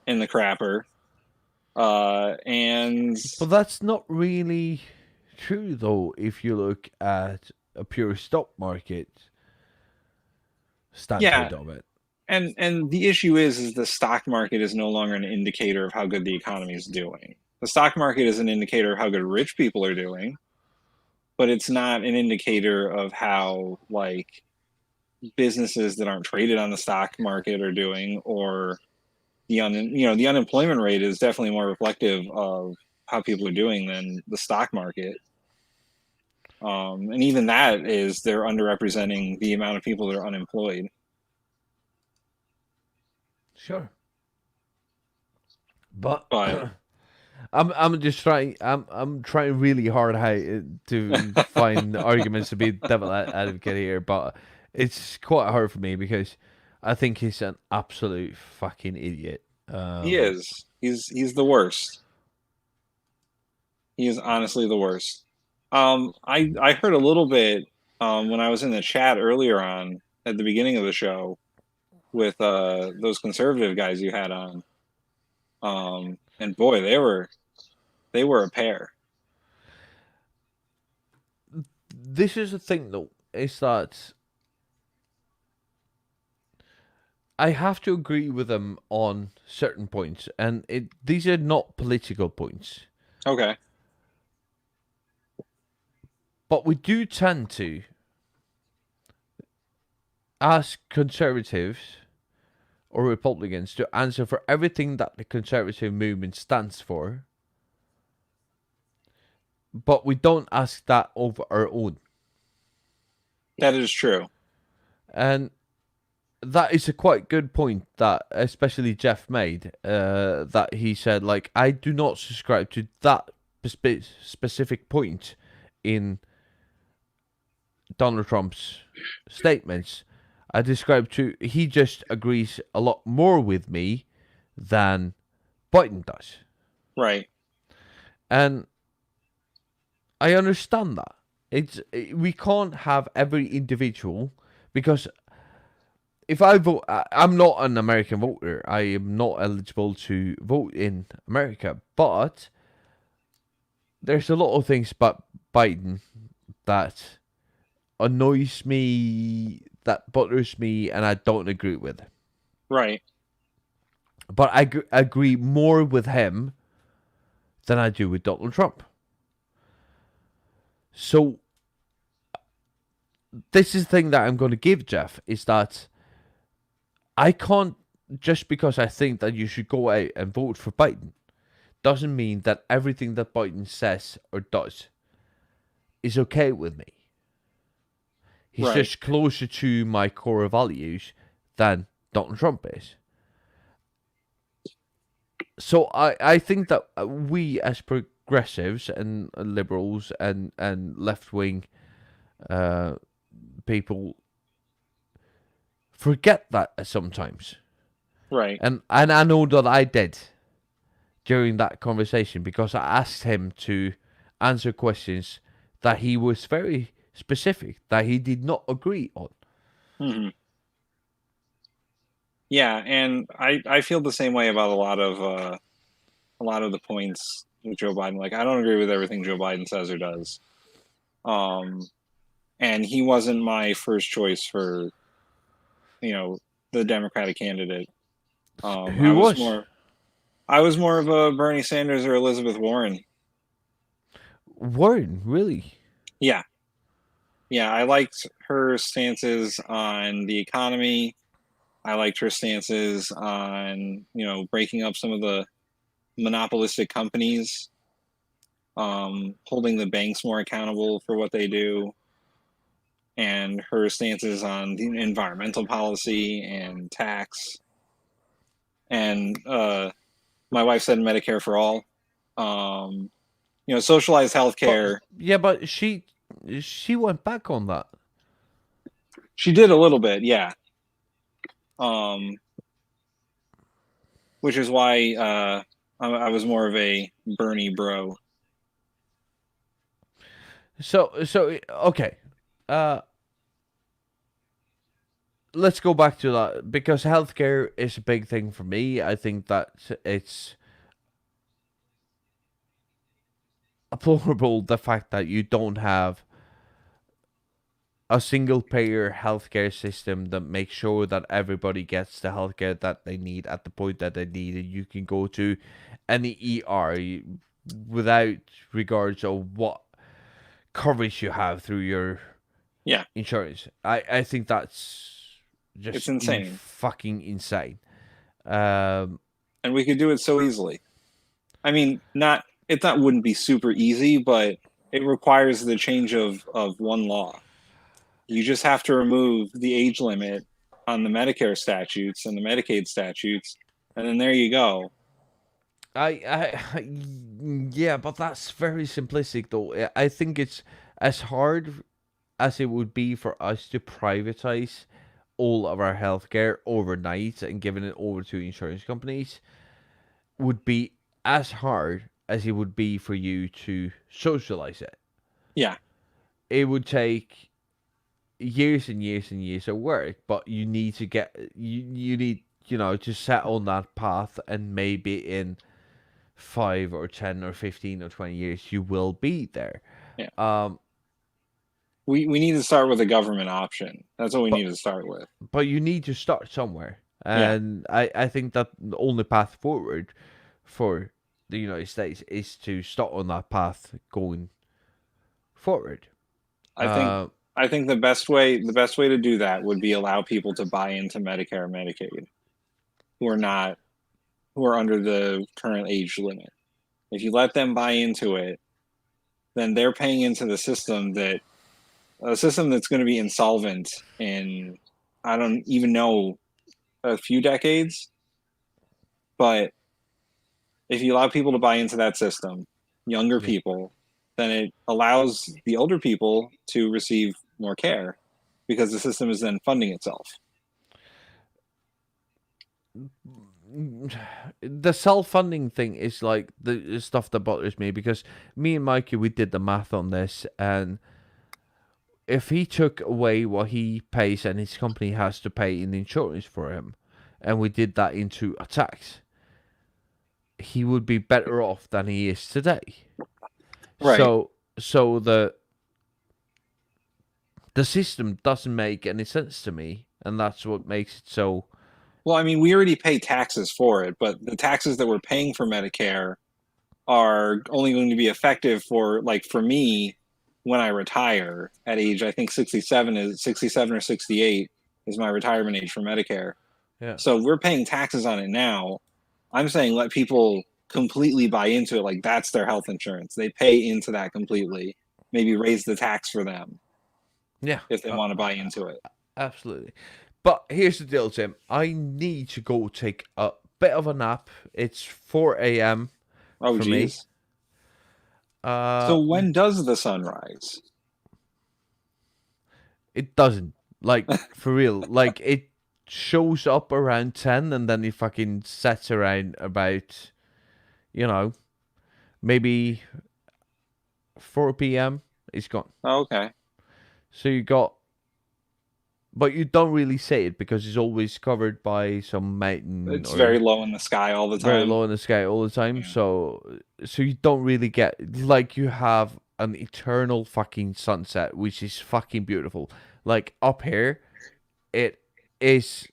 in the crapper, and but that's not really true, though. If you look at a pure stock market standpoint of it, and the issue is the stock market is no longer an indicator of how good the economy is doing. The stock market is an indicator of how good rich people are doing, but it's not an indicator of how like businesses that aren't traded on the stock market are doing, or the unemployment rate is definitely more reflective of how people are doing than the stock market. And even that is they're underrepresenting the amount of people that are unemployed. Sure, but I'm just trying. I'm trying really hard to find arguments to be devil advocate here, but it's quite hard for me because I think he's an absolute fucking idiot. He is. He's the worst. He is honestly the worst. I heard a little bit when I was in the chat earlier on at the beginning of the show with those conservative guys you had on. And boy, they were a pair. This is the thing, though, is that I have to agree with them on certain points, and these are not political points. Okay. But we do tend to ask conservatives or Republicans to answer for everything that the conservative movement stands for, but we don't ask that of our own. That is true. And that is a quite good point that especially Jeff made, that he said, like, I do not subscribe to that specific point in Donald Trump's statements. I describe to, he just agrees a lot more with me than Biden does. Right. And I understand that. We can't have every individual, because if I vote, I'm not an American voter. I am not eligible to vote in America. But there's a lot of things about Biden that annoys me, that bothers me, and I don't agree with. Right. But I agree more with him than I do with Donald Trump. So this is the thing that I'm going to give Jeff, is that I can't, just because I think that you should go out and vote for Biden, doesn't mean that everything that Biden says or does is okay with me. He's Right. just closer to my core values than Donald Trump is. So I think that we as progressives and liberals and left-wing people forget that sometimes. Right. And I know that I did during that conversation, because I asked him to answer questions that he was very specific that he did not agree on. Hmm. Yeah, and I feel the same way about a lot of the points with Joe Biden. Like, I don't agree with everything Joe Biden says or does. And he wasn't my first choice for, the Democratic candidate. Who was? I was more of a Bernie Sanders or Elizabeth Warren. Warren, really? Yeah. Yeah, I liked her stances on the economy. I liked her stances on, breaking up some of the monopolistic companies, holding the banks more accountable for what they do, and her stances on the environmental policy and tax. And my wife said Medicare for all. Socialized healthcare. Yeah, but she went back on that. She did a little bit, yeah. Which is why I was more of a Bernie bro. So okay. Let's go back to that, because healthcare is a big thing for me. I think that it's deplorable the fact that you don't have a single payer healthcare system that makes sure that everybody gets the healthcare that they need at the point that they need it. You can go to any ER without regards of what coverage you have through your insurance. I think that's just it's insane. Fucking insane. And we could do it so easily. I mean, it wouldn't be super easy, but it requires the change of one law. You just have to remove the age limit on the Medicare statutes and the Medicaid statutes, and then there you go. Yeah, but that's very simplistic, though. I think it's as hard as it would be for us to privatize all of our healthcare overnight and giving it over to insurance companies would be as hard as it would be for you to socialize it. Yeah. It would take years and years and years of work, but you need to you need to set on that path, and maybe in 5 or 10 or 15 or 20 years you will be there. Yeah. We need to start with a government option. That's what we need to start with. But you need to start somewhere. And I think that the only path forward for the United States is to start on that path going forward. I think the best way to do that would be allow people to buy into Medicare and Medicaid who are under the current age limit. If you let them buy into it, then they're paying into the system that's going to be insolvent in, I don't even know, a few decades. But if you allow people to buy into that system, younger people, then it allows the older people to receive more care, because the system is then funding itself. The self-funding thing is like the stuff that bothers me, because me and Mikey, we did the math on this, and if he took away what he pays and his company has to pay in insurance for him, and we did that into a tax, he would be better off than he is today. Right. So the system doesn't make any sense to me, and that's what makes it so. Well, I mean, we already pay taxes for it, but the taxes that we're paying for Medicare are only going to be effective for, like, for me, when I retire at age, I think 67 or 68 is my retirement age for Medicare. Yeah. So we're paying taxes on it now. I'm saying let people completely buy into it. Like, that's their health insurance. They pay into that completely. Maybe raise the tax for them. Yeah. If they want to buy into it. Absolutely. But here's the deal, Tim. I need to go take a bit of a nap. It's 4 a.m. Oh, for geez. me. So when does the sun rise? It doesn't. Like, for real. Like, it shows up around 10 and then it fucking sets around about, maybe 4 p.m. It's gone. Oh, okay. So you got... But you don't really see it because it's always covered by some mountain. It's or very low in the sky all the time. Very low in the sky all the time. Yeah. So you don't really get... Like, you have an eternal fucking sunset, which is fucking beautiful. Like, up here, it is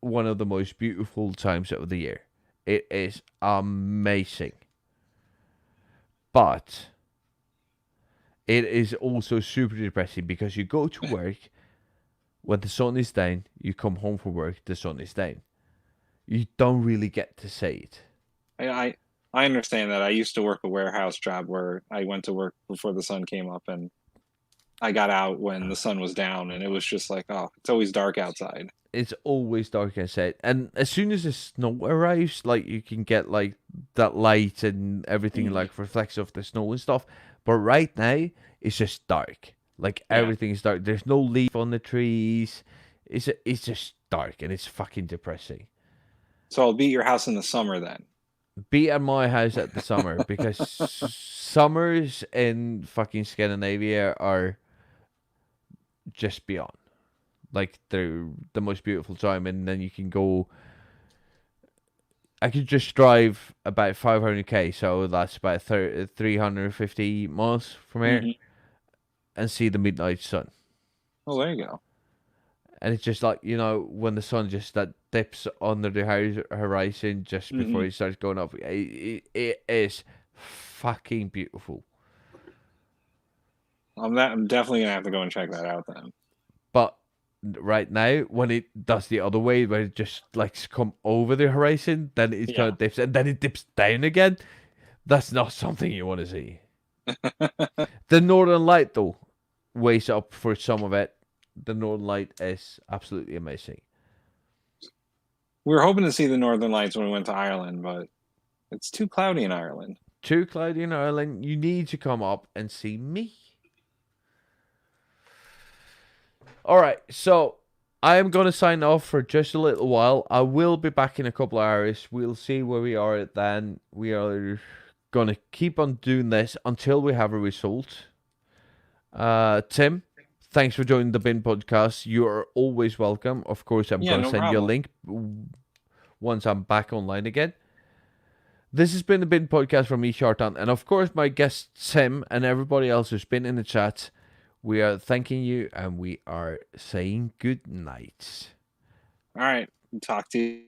one of the most beautiful times of the year. It is amazing. But it is also super depressing because you go to work... When the sun is down, you come home from work, the sun is down. You don't really get to see it. I understand that. I used to work a warehouse job where I went to work before the sun came up, and I got out when the sun was down, and it was just like, oh, it's always dark outside. It's always dark outside. And as soon as the snow arrives, like, you can get, like, that light and everything, like, reflects off the snow and stuff. But right now, it's just dark. Like, everything is dark. There's no leaf on the trees. It's just dark, and it's fucking depressing. So I'll be at your house in the summer then. Be at my house at the summer, because summers in fucking Scandinavia are just beyond. Like, they're the most beautiful time, and then you can go... I could just drive about 500k, so that's about 350 miles from here. Mm-hmm. And see the midnight sun. Oh, there you go. And it's just like, when the sun just dips under the horizon just before it starts going up. It is fucking beautiful. I'm definitely going to have to go and check that out then. But right now, when it does the other way, where it just likes come over the horizon, then it kind of dips, and then it dips down again. That's not something you want to see. The Northern Light, though, weighs up for some of it. The Northern Light is absolutely amazing. We were hoping to see the Northern Lights when we went to Ireland, but it's too cloudy in Ireland. Too cloudy in Ireland. You need to come up and see me. All right, so I am going to sign off for just a little while. I will be back in a couple of hours. We'll see where we are then. We are going to keep on doing this until we have a result. Tim, thanks for joining the Bin Podcast. You are always welcome. Of course, I'm going to send you a link once I'm back online again. This has been the Bin Podcast from me, Shartan, and of course my guest Tim and everybody else who's been in the chat. We are thanking you and we are saying good night. All right. Talk to you.